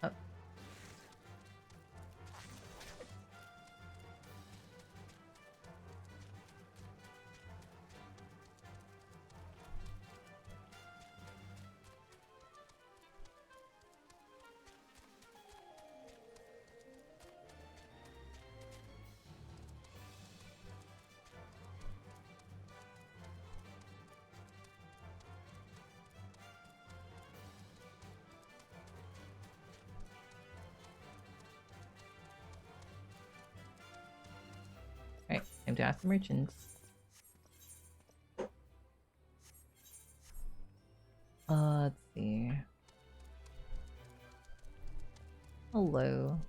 Oh. Alright, time to ask the merchants. Let's see. Hello.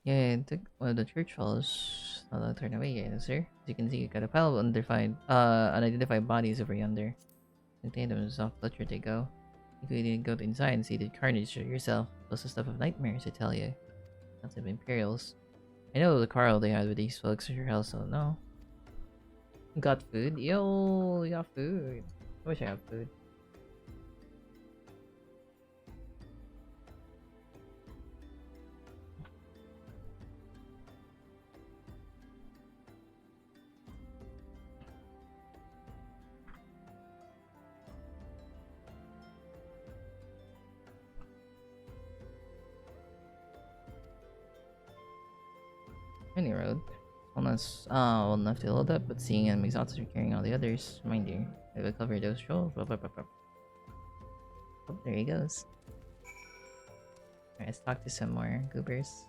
Yeah, one of the church halls. I'll turn away, yeah, sir. As you can see, you got a pile of unidentified bodies over yonder. Contain them in a soft clutcher they go. You could even go inside and see the carnage yourself. Plus the stuff of nightmares, I tell you. Lots of Imperials. I know the quarrel they had with these folks at your house, so no. Got food? Yo, we got food. I wish I had food. Any road. Well enough to load up, but seeing enemies outside are carrying all the others, mind you, I will cover those trolls. Oh, there he goes. Alright, let's talk to some more goobers.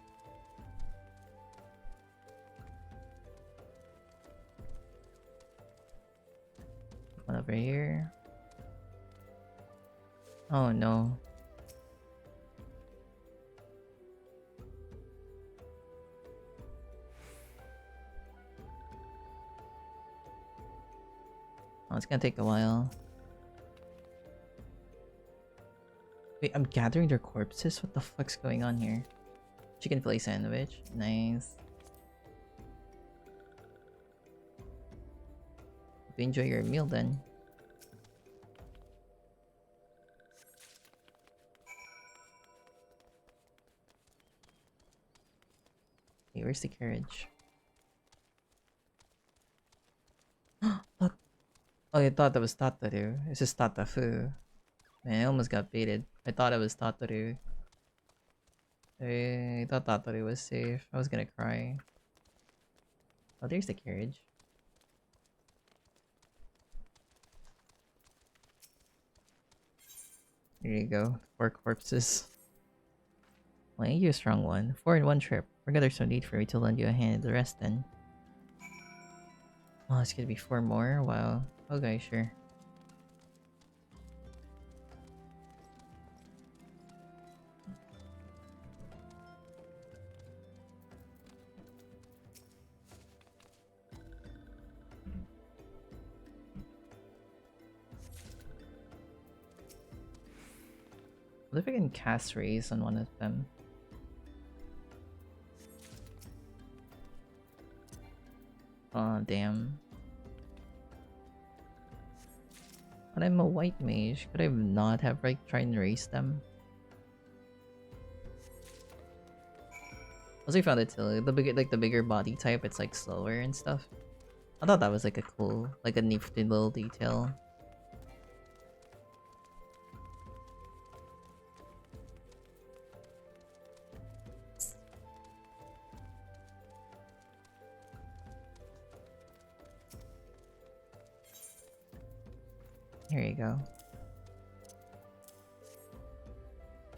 One over here. Oh no. Oh, it's gonna take a while. Wait, I'm gathering their corpses? What the fuck's going on here? Chicken fillet sandwich. Nice. Hope you enjoy your meal then. Hey, where's the carriage? Thought- Oh, I thought that was Tataru. It's just Tatafu. Man, I almost got baited. I thought it was Tataru. I thought Tataru was safe. I was gonna cry. Oh, there's the carriage. There you go. 4 corpses. Well, you a strong one. 4 in one trip. Forget there's no need for me to lend you a hand at the rest then. Oh, it's gonna be 4 more? Wow. Okay, sure. What if I can cast raise on one of them? Oh, damn. But I'm a white mage. Could I not have like tried and raise them? Also, I found it silly. The bigger body type, it's like slower and stuff. I thought that was like a cool, like a nifty little detail. Here you go.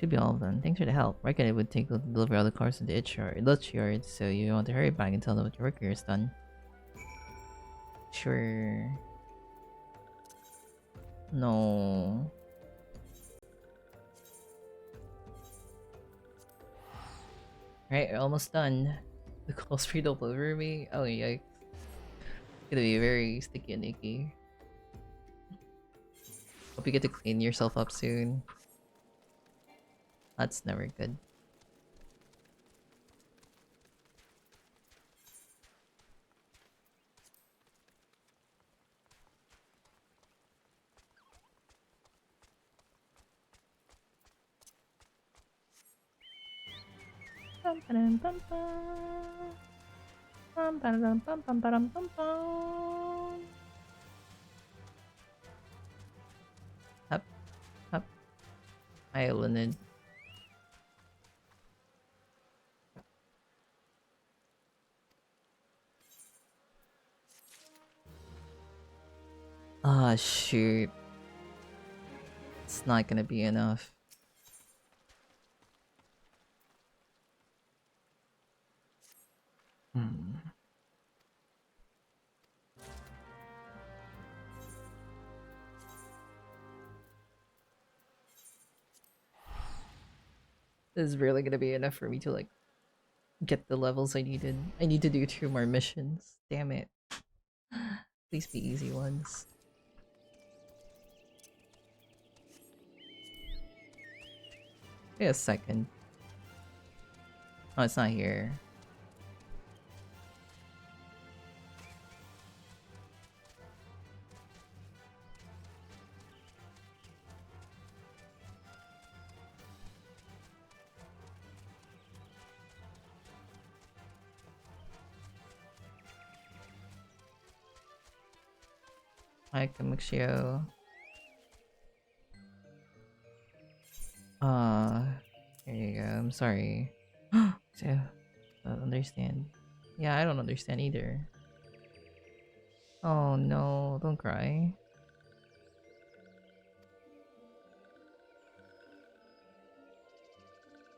Should be all of them. Thanks for the help. Reckon it would take to deliver all the cars to the Dutch yard, so you want to hurry back and tell them what your work here is done. Sure. No. Right, we're almost done. The call speed all over me. Oh yikes. It's gonna be very sticky and icky. Hope you get to clean yourself up soon. That's never good. Up, up. Islanded. Ah, shoot. It's not gonna be enough. This is really gonna be enough for me to like get the levels I needed. I need to do 2 more missions. Damn it. Please be easy ones. Wait a second. Oh, it's not here. Hi, Kamixio. Here you go. I'm sorry. So, I don't understand. Yeah, I don't understand either. Oh no, don't cry.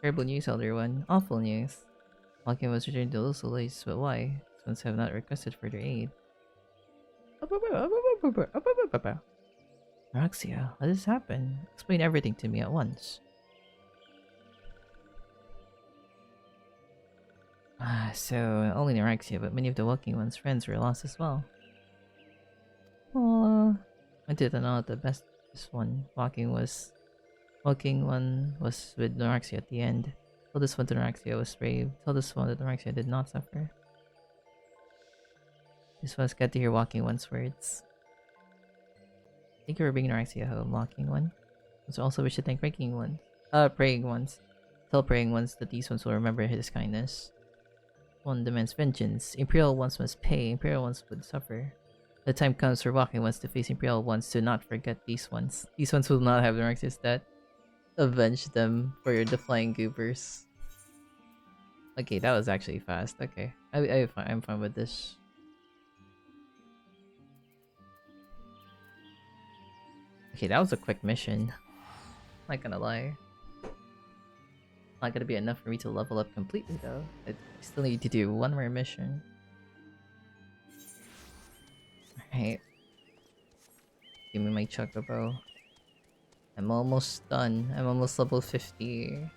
Terrible news, Elder One. Awful news. Walking was returned to Los Solis, but why? These ones have not requested further aid. Roxia, what has happened? Explain everything to me at once. So not only Norexia, but many of the Walking One's friends were lost as well. I didn't know the best this one. Walking One was with Norexia at the end. Tell this one that Norexia was brave. Tell this one that Norexia did not suffer. This one's glad to hear Walking One's words. Thank you for bringing Norexia home, Walking One. I also wish to thank Praying Ones. Tell Praying Ones that these ones will remember his kindness. One demands vengeance. Imperial ones must pay. Imperial ones would suffer. The time comes for Walking Ones to face Imperial ones. Do not forget these ones. These ones will not have Norexia's death. Avenge them for the flying goobers. Okay, that was actually fast. Okay, I'm fine with this. Okay, that was a quick mission. Not gonna lie. Not gonna be enough for me to level up completely though. I still need to do one more mission. Alright. Give me my chocobo. I'm almost done. I'm almost level 50.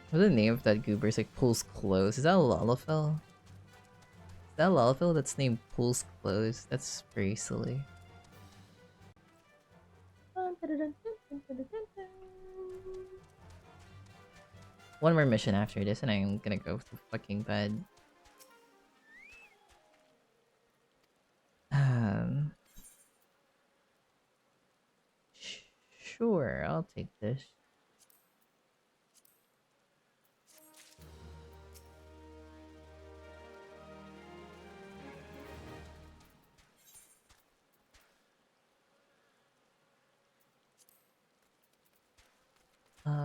What's the name of that goober? It's like Pulls Clothes. Is that a Lalafell? Is that a Lalafell that's named Pulls Clothes? That's very silly. One more mission after this and I'm gonna go to fucking bed. Sure, I'll take this.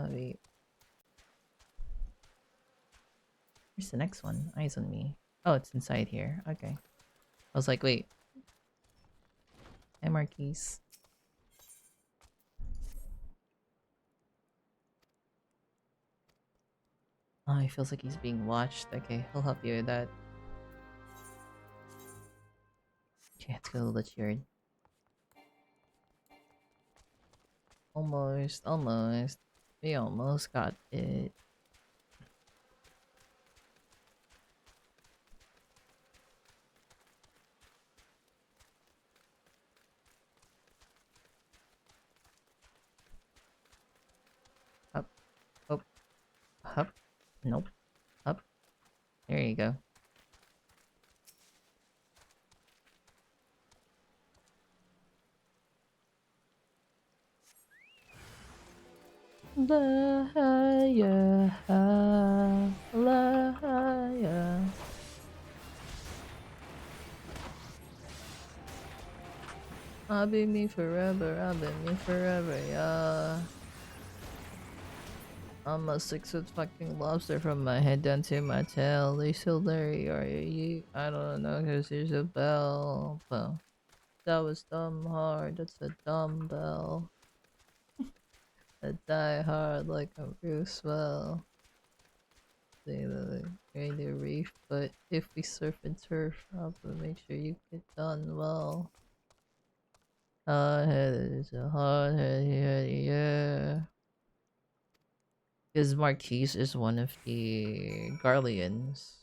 Wait. Where's the next one? Eyes on me. Oh, it's inside here. Okay. I was like, wait. Hi, Marquise. Oh, he feels like he's being watched. Okay, he'll help you with that. Okay, let's go to the yard. Almost. We almost got it. Up. Up. Nope. Up. There you go. I'll be me forever, yeah. I'm a 6-foot fucking lobster from my head down to my tail. They still there, are you? I don't know, cause there's a bell. Well, that was dumb hard, that's a dumbbell. I die hard like a Bruce well. They going to reef, but if we surf and turf, I'll make sure you get done well. Hard headed is a hard headed, yeah. Because Marquise is one of the Garleans.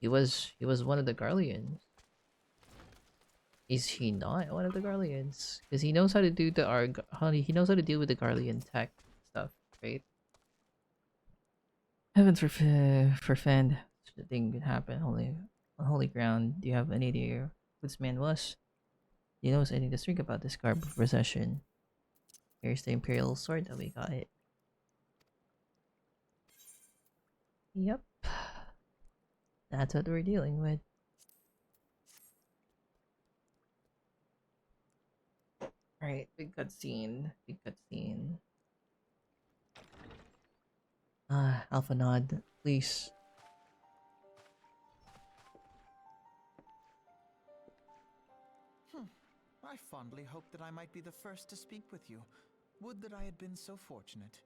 He was one of the Garleans. Is he not one of the Garleans? Because he knows how to do the he knows how to deal with the Garlean tech stuff, right? Heavens for Fend. Such a thing could happen. On holy ground. Do you have any idea who this man was? Do you know anything to speak about this garb of procession? Here's the Imperial sword that we got it. Yep. That's what we're dealing with. Alright, big cutscene. Alpha Nod, please. I fondly hoped that I might be the first to speak with you. Would that I had been so fortunate.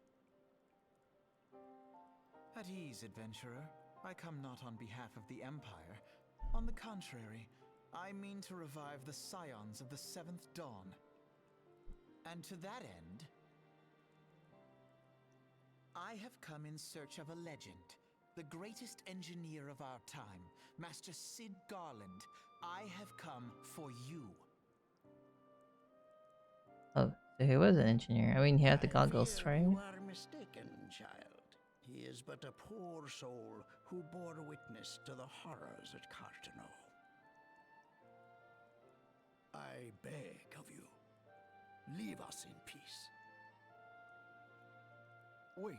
At ease, adventurer. I come not on behalf of the Empire. On the contrary, I mean to revive the scions of the Seventh Dawn. And to that end, I have come in search of a legend. The greatest engineer of our time, Master Sid Garland. I have come for you. Oh, so he was an engineer. I mean, he had the goggles, right? You are mistaken, child. He is but a poor soul who bore witness to the horrors at Cartano. I beg of you, leave us in peace. Wait,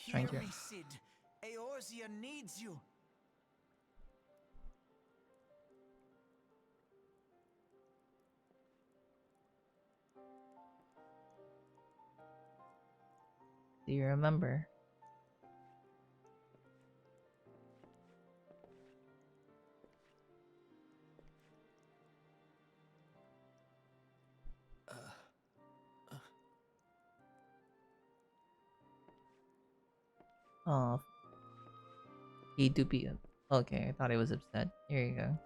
Trying Hear to- me, Sid. Eorzea needs you. Do you remember? Oh, he do be. Okay, I thought he was upset. Here you go.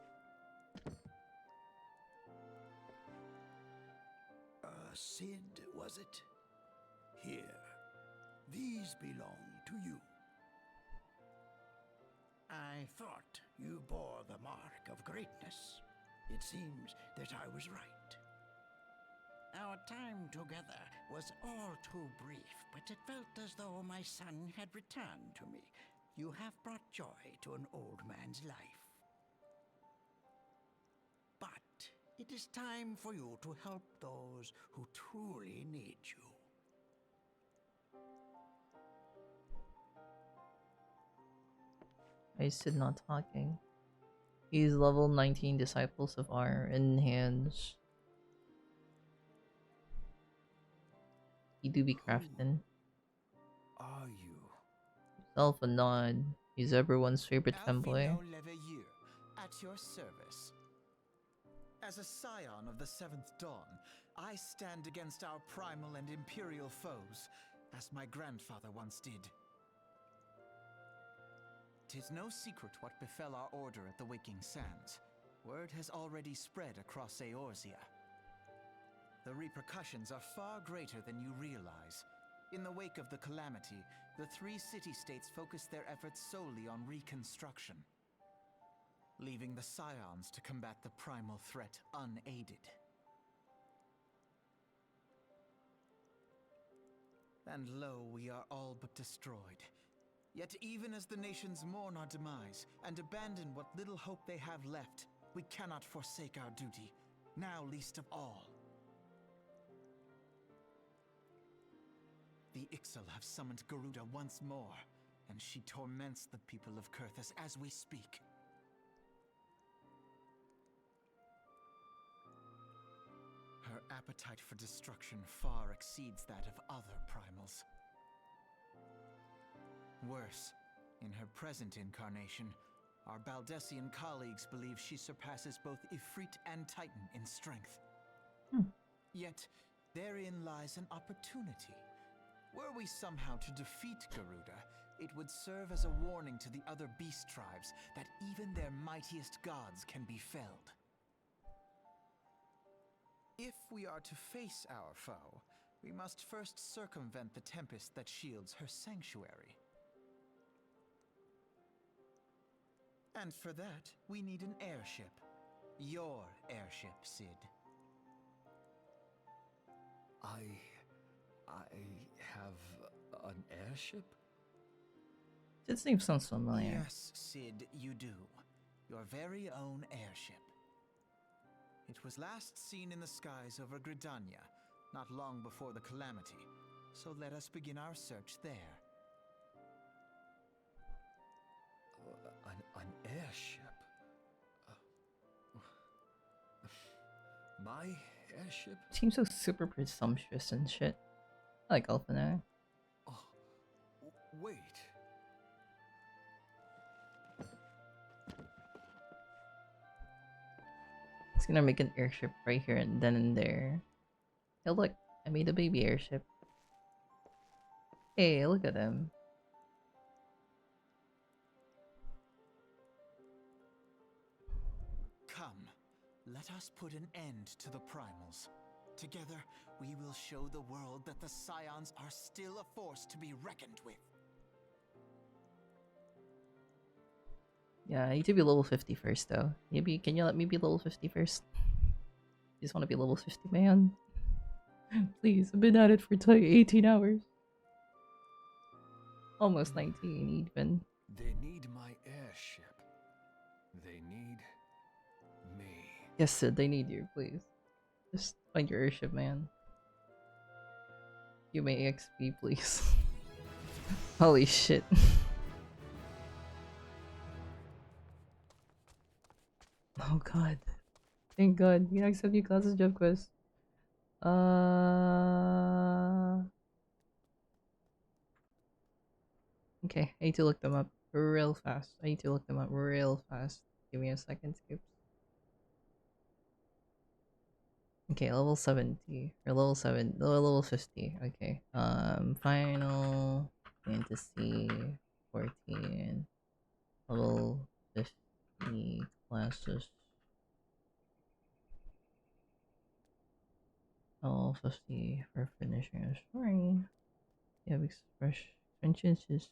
Sid, was it? Here, these belong to you. I thought you bore the mark of greatness. It seems that I was right. Our time together was all too brief, but it felt as though my son had returned to me. You have brought joy to an old man's life. But it is time for you to help those who truly need you. I still not talking. He's level 19 Disciples of R in hands. He do be crafting. are you? Self a nod. He's everyone's favorite fanboy. Alfino Leveilleur, at your service. As a scion of the Seventh Dawn, I stand against our primal and imperial foes, as my grandfather once did. 'Tis no secret what befell our order at the Waking Sands. Word has already spread across Eorzea. The repercussions are far greater than you realize. In the wake of the calamity, the three city-states focused their efforts solely on reconstruction, leaving the scions to combat the primal threat unaided. And lo, we are all but destroyed. Yet even as the nations mourn our demise and abandon what little hope they have left, we cannot forsake our duty, now least of all. The Ixal have summoned Garuda once more, and she torments the people of Kurthus as we speak. Her appetite for destruction far exceeds that of other primals. Worse, in her present incarnation, our Baldessian colleagues believe she surpasses both Ifrit and Titan in strength. Yet, therein lies an opportunity. Were we somehow to defeat Garuda, it would serve as a warning to the other beast tribes that even their mightiest gods can be felled. If we are to face our foe, we must first circumvent the tempest that shields her sanctuary. And for that, we need an airship. Your airship, Sid. I have an airship? This name sounds familiar. Yes, Sid, you do. Your very own airship. It was last seen in the skies over Gridania, not long before the calamity. So let us begin our search there. An airship? My airship? Seems so super presumptuous and shit. I like Alphinae. Wait. It's gonna make an airship right here and then and there. Hey, look, I made a baby airship. Hey, look at him. Come, let us put an end to the primals. Together, we will show the world that the Scions are still a force to be reckoned with. Yeah, I need to be level 50 first, though. Maybe, can you let me be level 50 first? I just want to be level 50, man. Please, I've been at it for 18 hours. Almost 19, even. They need my airship. They need me. Yes, Sid, they need you, please. Just find your airship, man. You may XP, please. Holy shit. Oh god. Thank god. You can accept new classes job quest. Okay, I need to look them up real fast. Give me a second, Skips. Okay, level 70. Or level 50. Okay. Final Fantasy 14. Level 50 classes. Level 50 for finishing a story. You have expressions.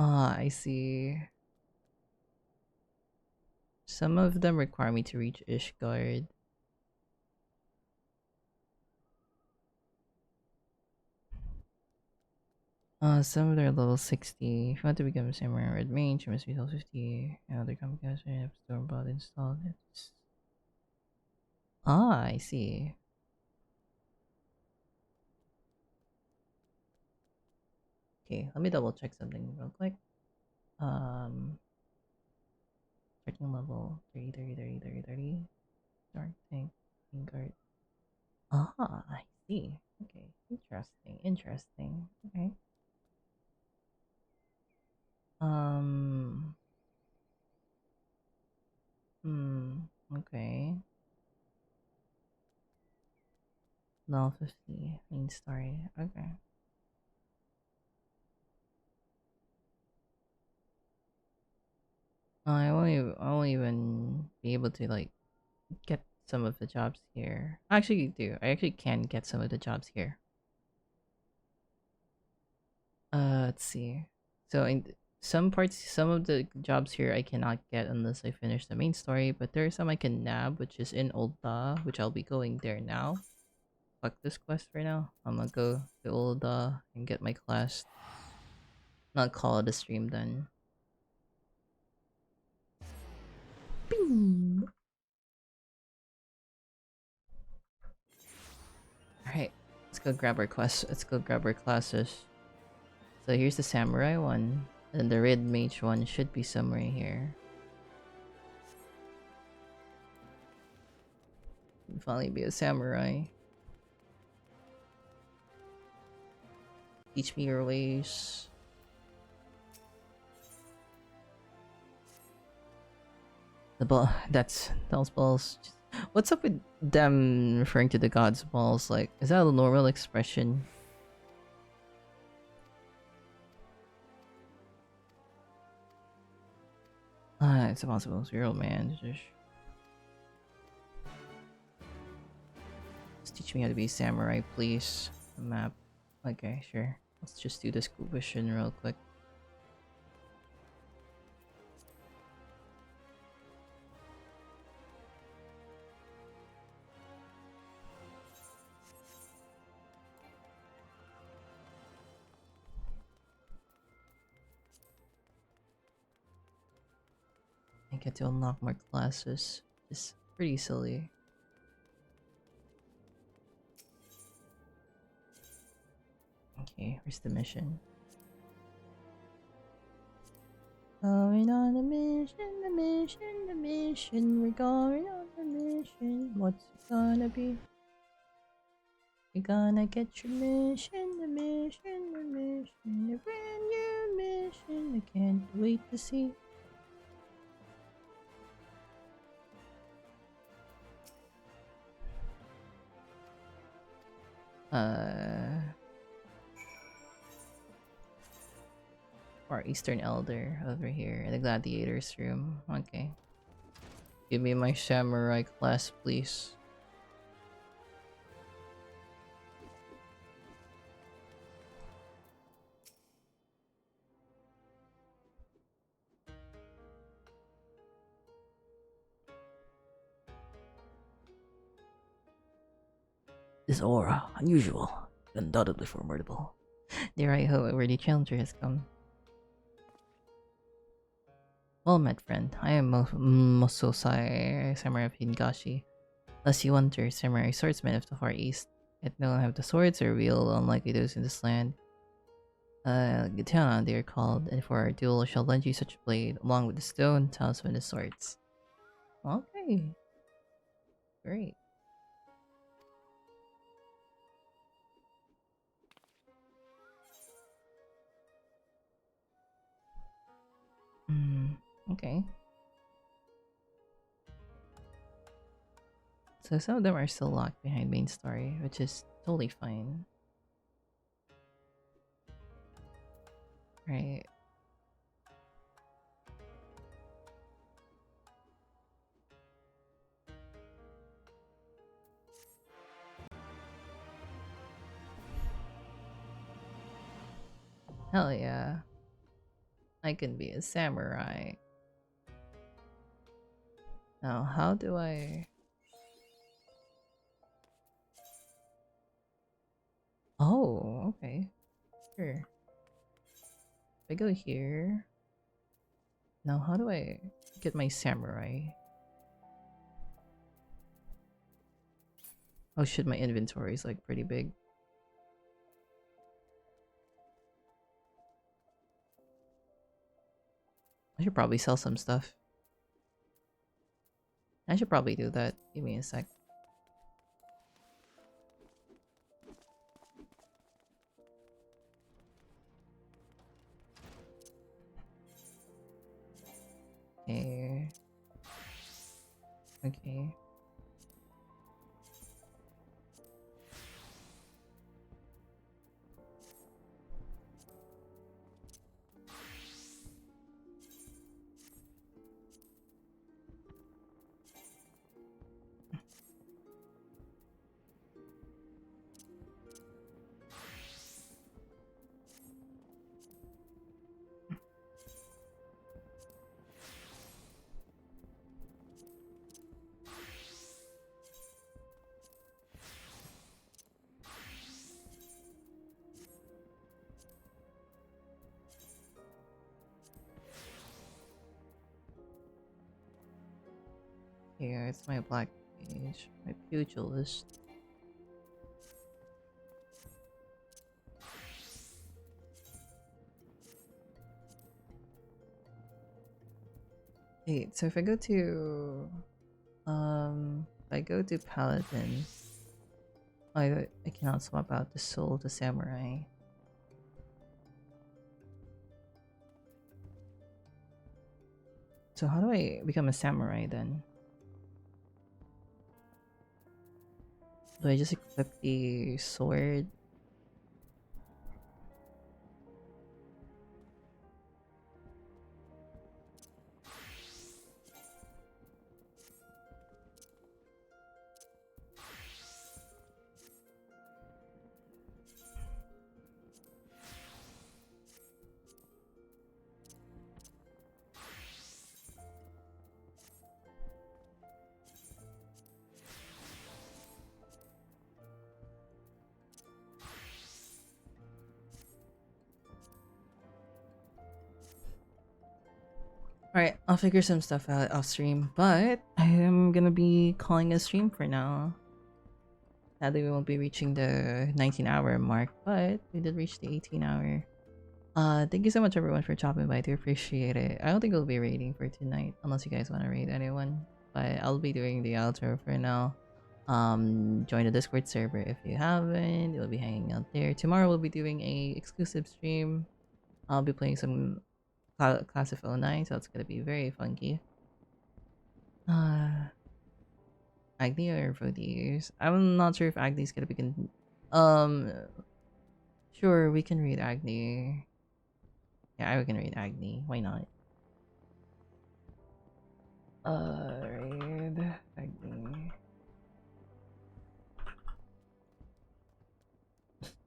Ah, I see. Some of them require me to reach Ishgard. Some of them are level 60. If you want to become a samurai red mage, you must be level 50. And other complications you have store-bought installed. Ah, I see. Okay, let me double check something real quick. Checking level 30. Dark tank, guard. Ah, I see. Okay, interesting. Okay. Okay. Level 50, main story. Okay. I won't even be able to like get some of the jobs here. Actually, I actually can get some of the jobs here. Let's see. So in some of the jobs here I cannot get unless I finish the main story, but there are some I can nab, which is in Ul'dah, which I'll be going there now. Fuck this quest right now. I'm gonna go to Ul'dah and get my class. Not call it a stream then. Bing. Alright, let's go grab our quest. Let's go grab our classes. So here's the samurai one, and the red mage one should be somewhere here. Finally be a samurai. Teach me your ways. The ball. That's those balls. What's up with them referring to the gods' balls? Like, is that a normal expression? It's impossible. Zero man. Just teach me how to be a samurai, please. The map. Okay, sure. Let's just do this mission real quick. I get to unlock more classes. It's pretty silly. Okay, where's the mission? Going on a mission, we're going on a mission. What's it gonna be? You're gonna get your mission, the mission, the mission, the brand new mission. I can't wait to see. Or Eastern Elder over here in the Gladiator's room. Okay. Give me my samurai class, please. This aura, unusual, undoubtedly formidable. Dare I hope a worthy challenger has come. Well met, friend. I am Mososai, Samurai of Hingashi. Lest you wonder, Samurai swordsman of the Far East. Yet no one have the swords or wield unlikely those in this land. Katana they are called, and for our duel shall lend you such a blade, along with the stone, talisman, and the swords. Okay. Great. Okay. So some of them are still locked behind main story, which is totally fine. Right. Hell yeah. I can be a samurai. Now, how do I... Oh, okay. Sure. If I go here... Now, how do I get my samurai? Oh shit, my inventory is like pretty big. I should probably sell some stuff. I should probably do that. Give me a sec. Okay. Okay. Here, it's my black page, my pugilist. Wait, so if I go to Paladin, I cannot swap out the soul to Samurai. So how do I become a samurai then? Do I just equip the sword? Alright, I'll figure some stuff out off stream, but I am gonna be calling a stream for now. Sadly, we won't be reaching the 19-hour mark, but we did reach the 18-hour. Thank you so much everyone for chopping by, I do appreciate it. I don't think we'll be raiding for tonight, unless you guys want to raid anyone. But I'll be doing the outro for now. Join the Discord server if you haven't. You'll be hanging out there. Tomorrow we'll be doing a exclusive stream. I'll be playing some Class of 09, so it's gonna be very funky. Agni or Vodiers? I'm not sure if Agni's gonna be sure, we can read Agni. Yeah, I can read Agni. Why not? Read Agni.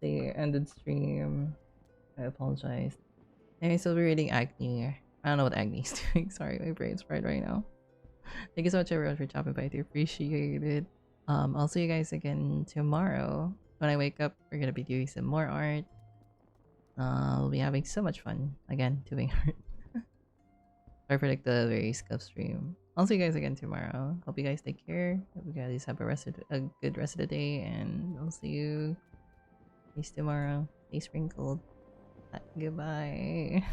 The ended stream. I apologize. Anyway, so we're reading Agni. I don't know what Agni's doing. Sorry, my brain's fried right now. Thank you so much everyone for dropping by. I do appreciate it. I'll see you guys again tomorrow. When I wake up, we're gonna be doing some more art. We'll be having so much fun again doing art. Sorry for like the very scuff stream. I'll see you guys again tomorrow. Hope you guys take care. Hope you guys have a good rest of the day, and I'll see you guys tomorrow. Stay sprinkled. Goodbye.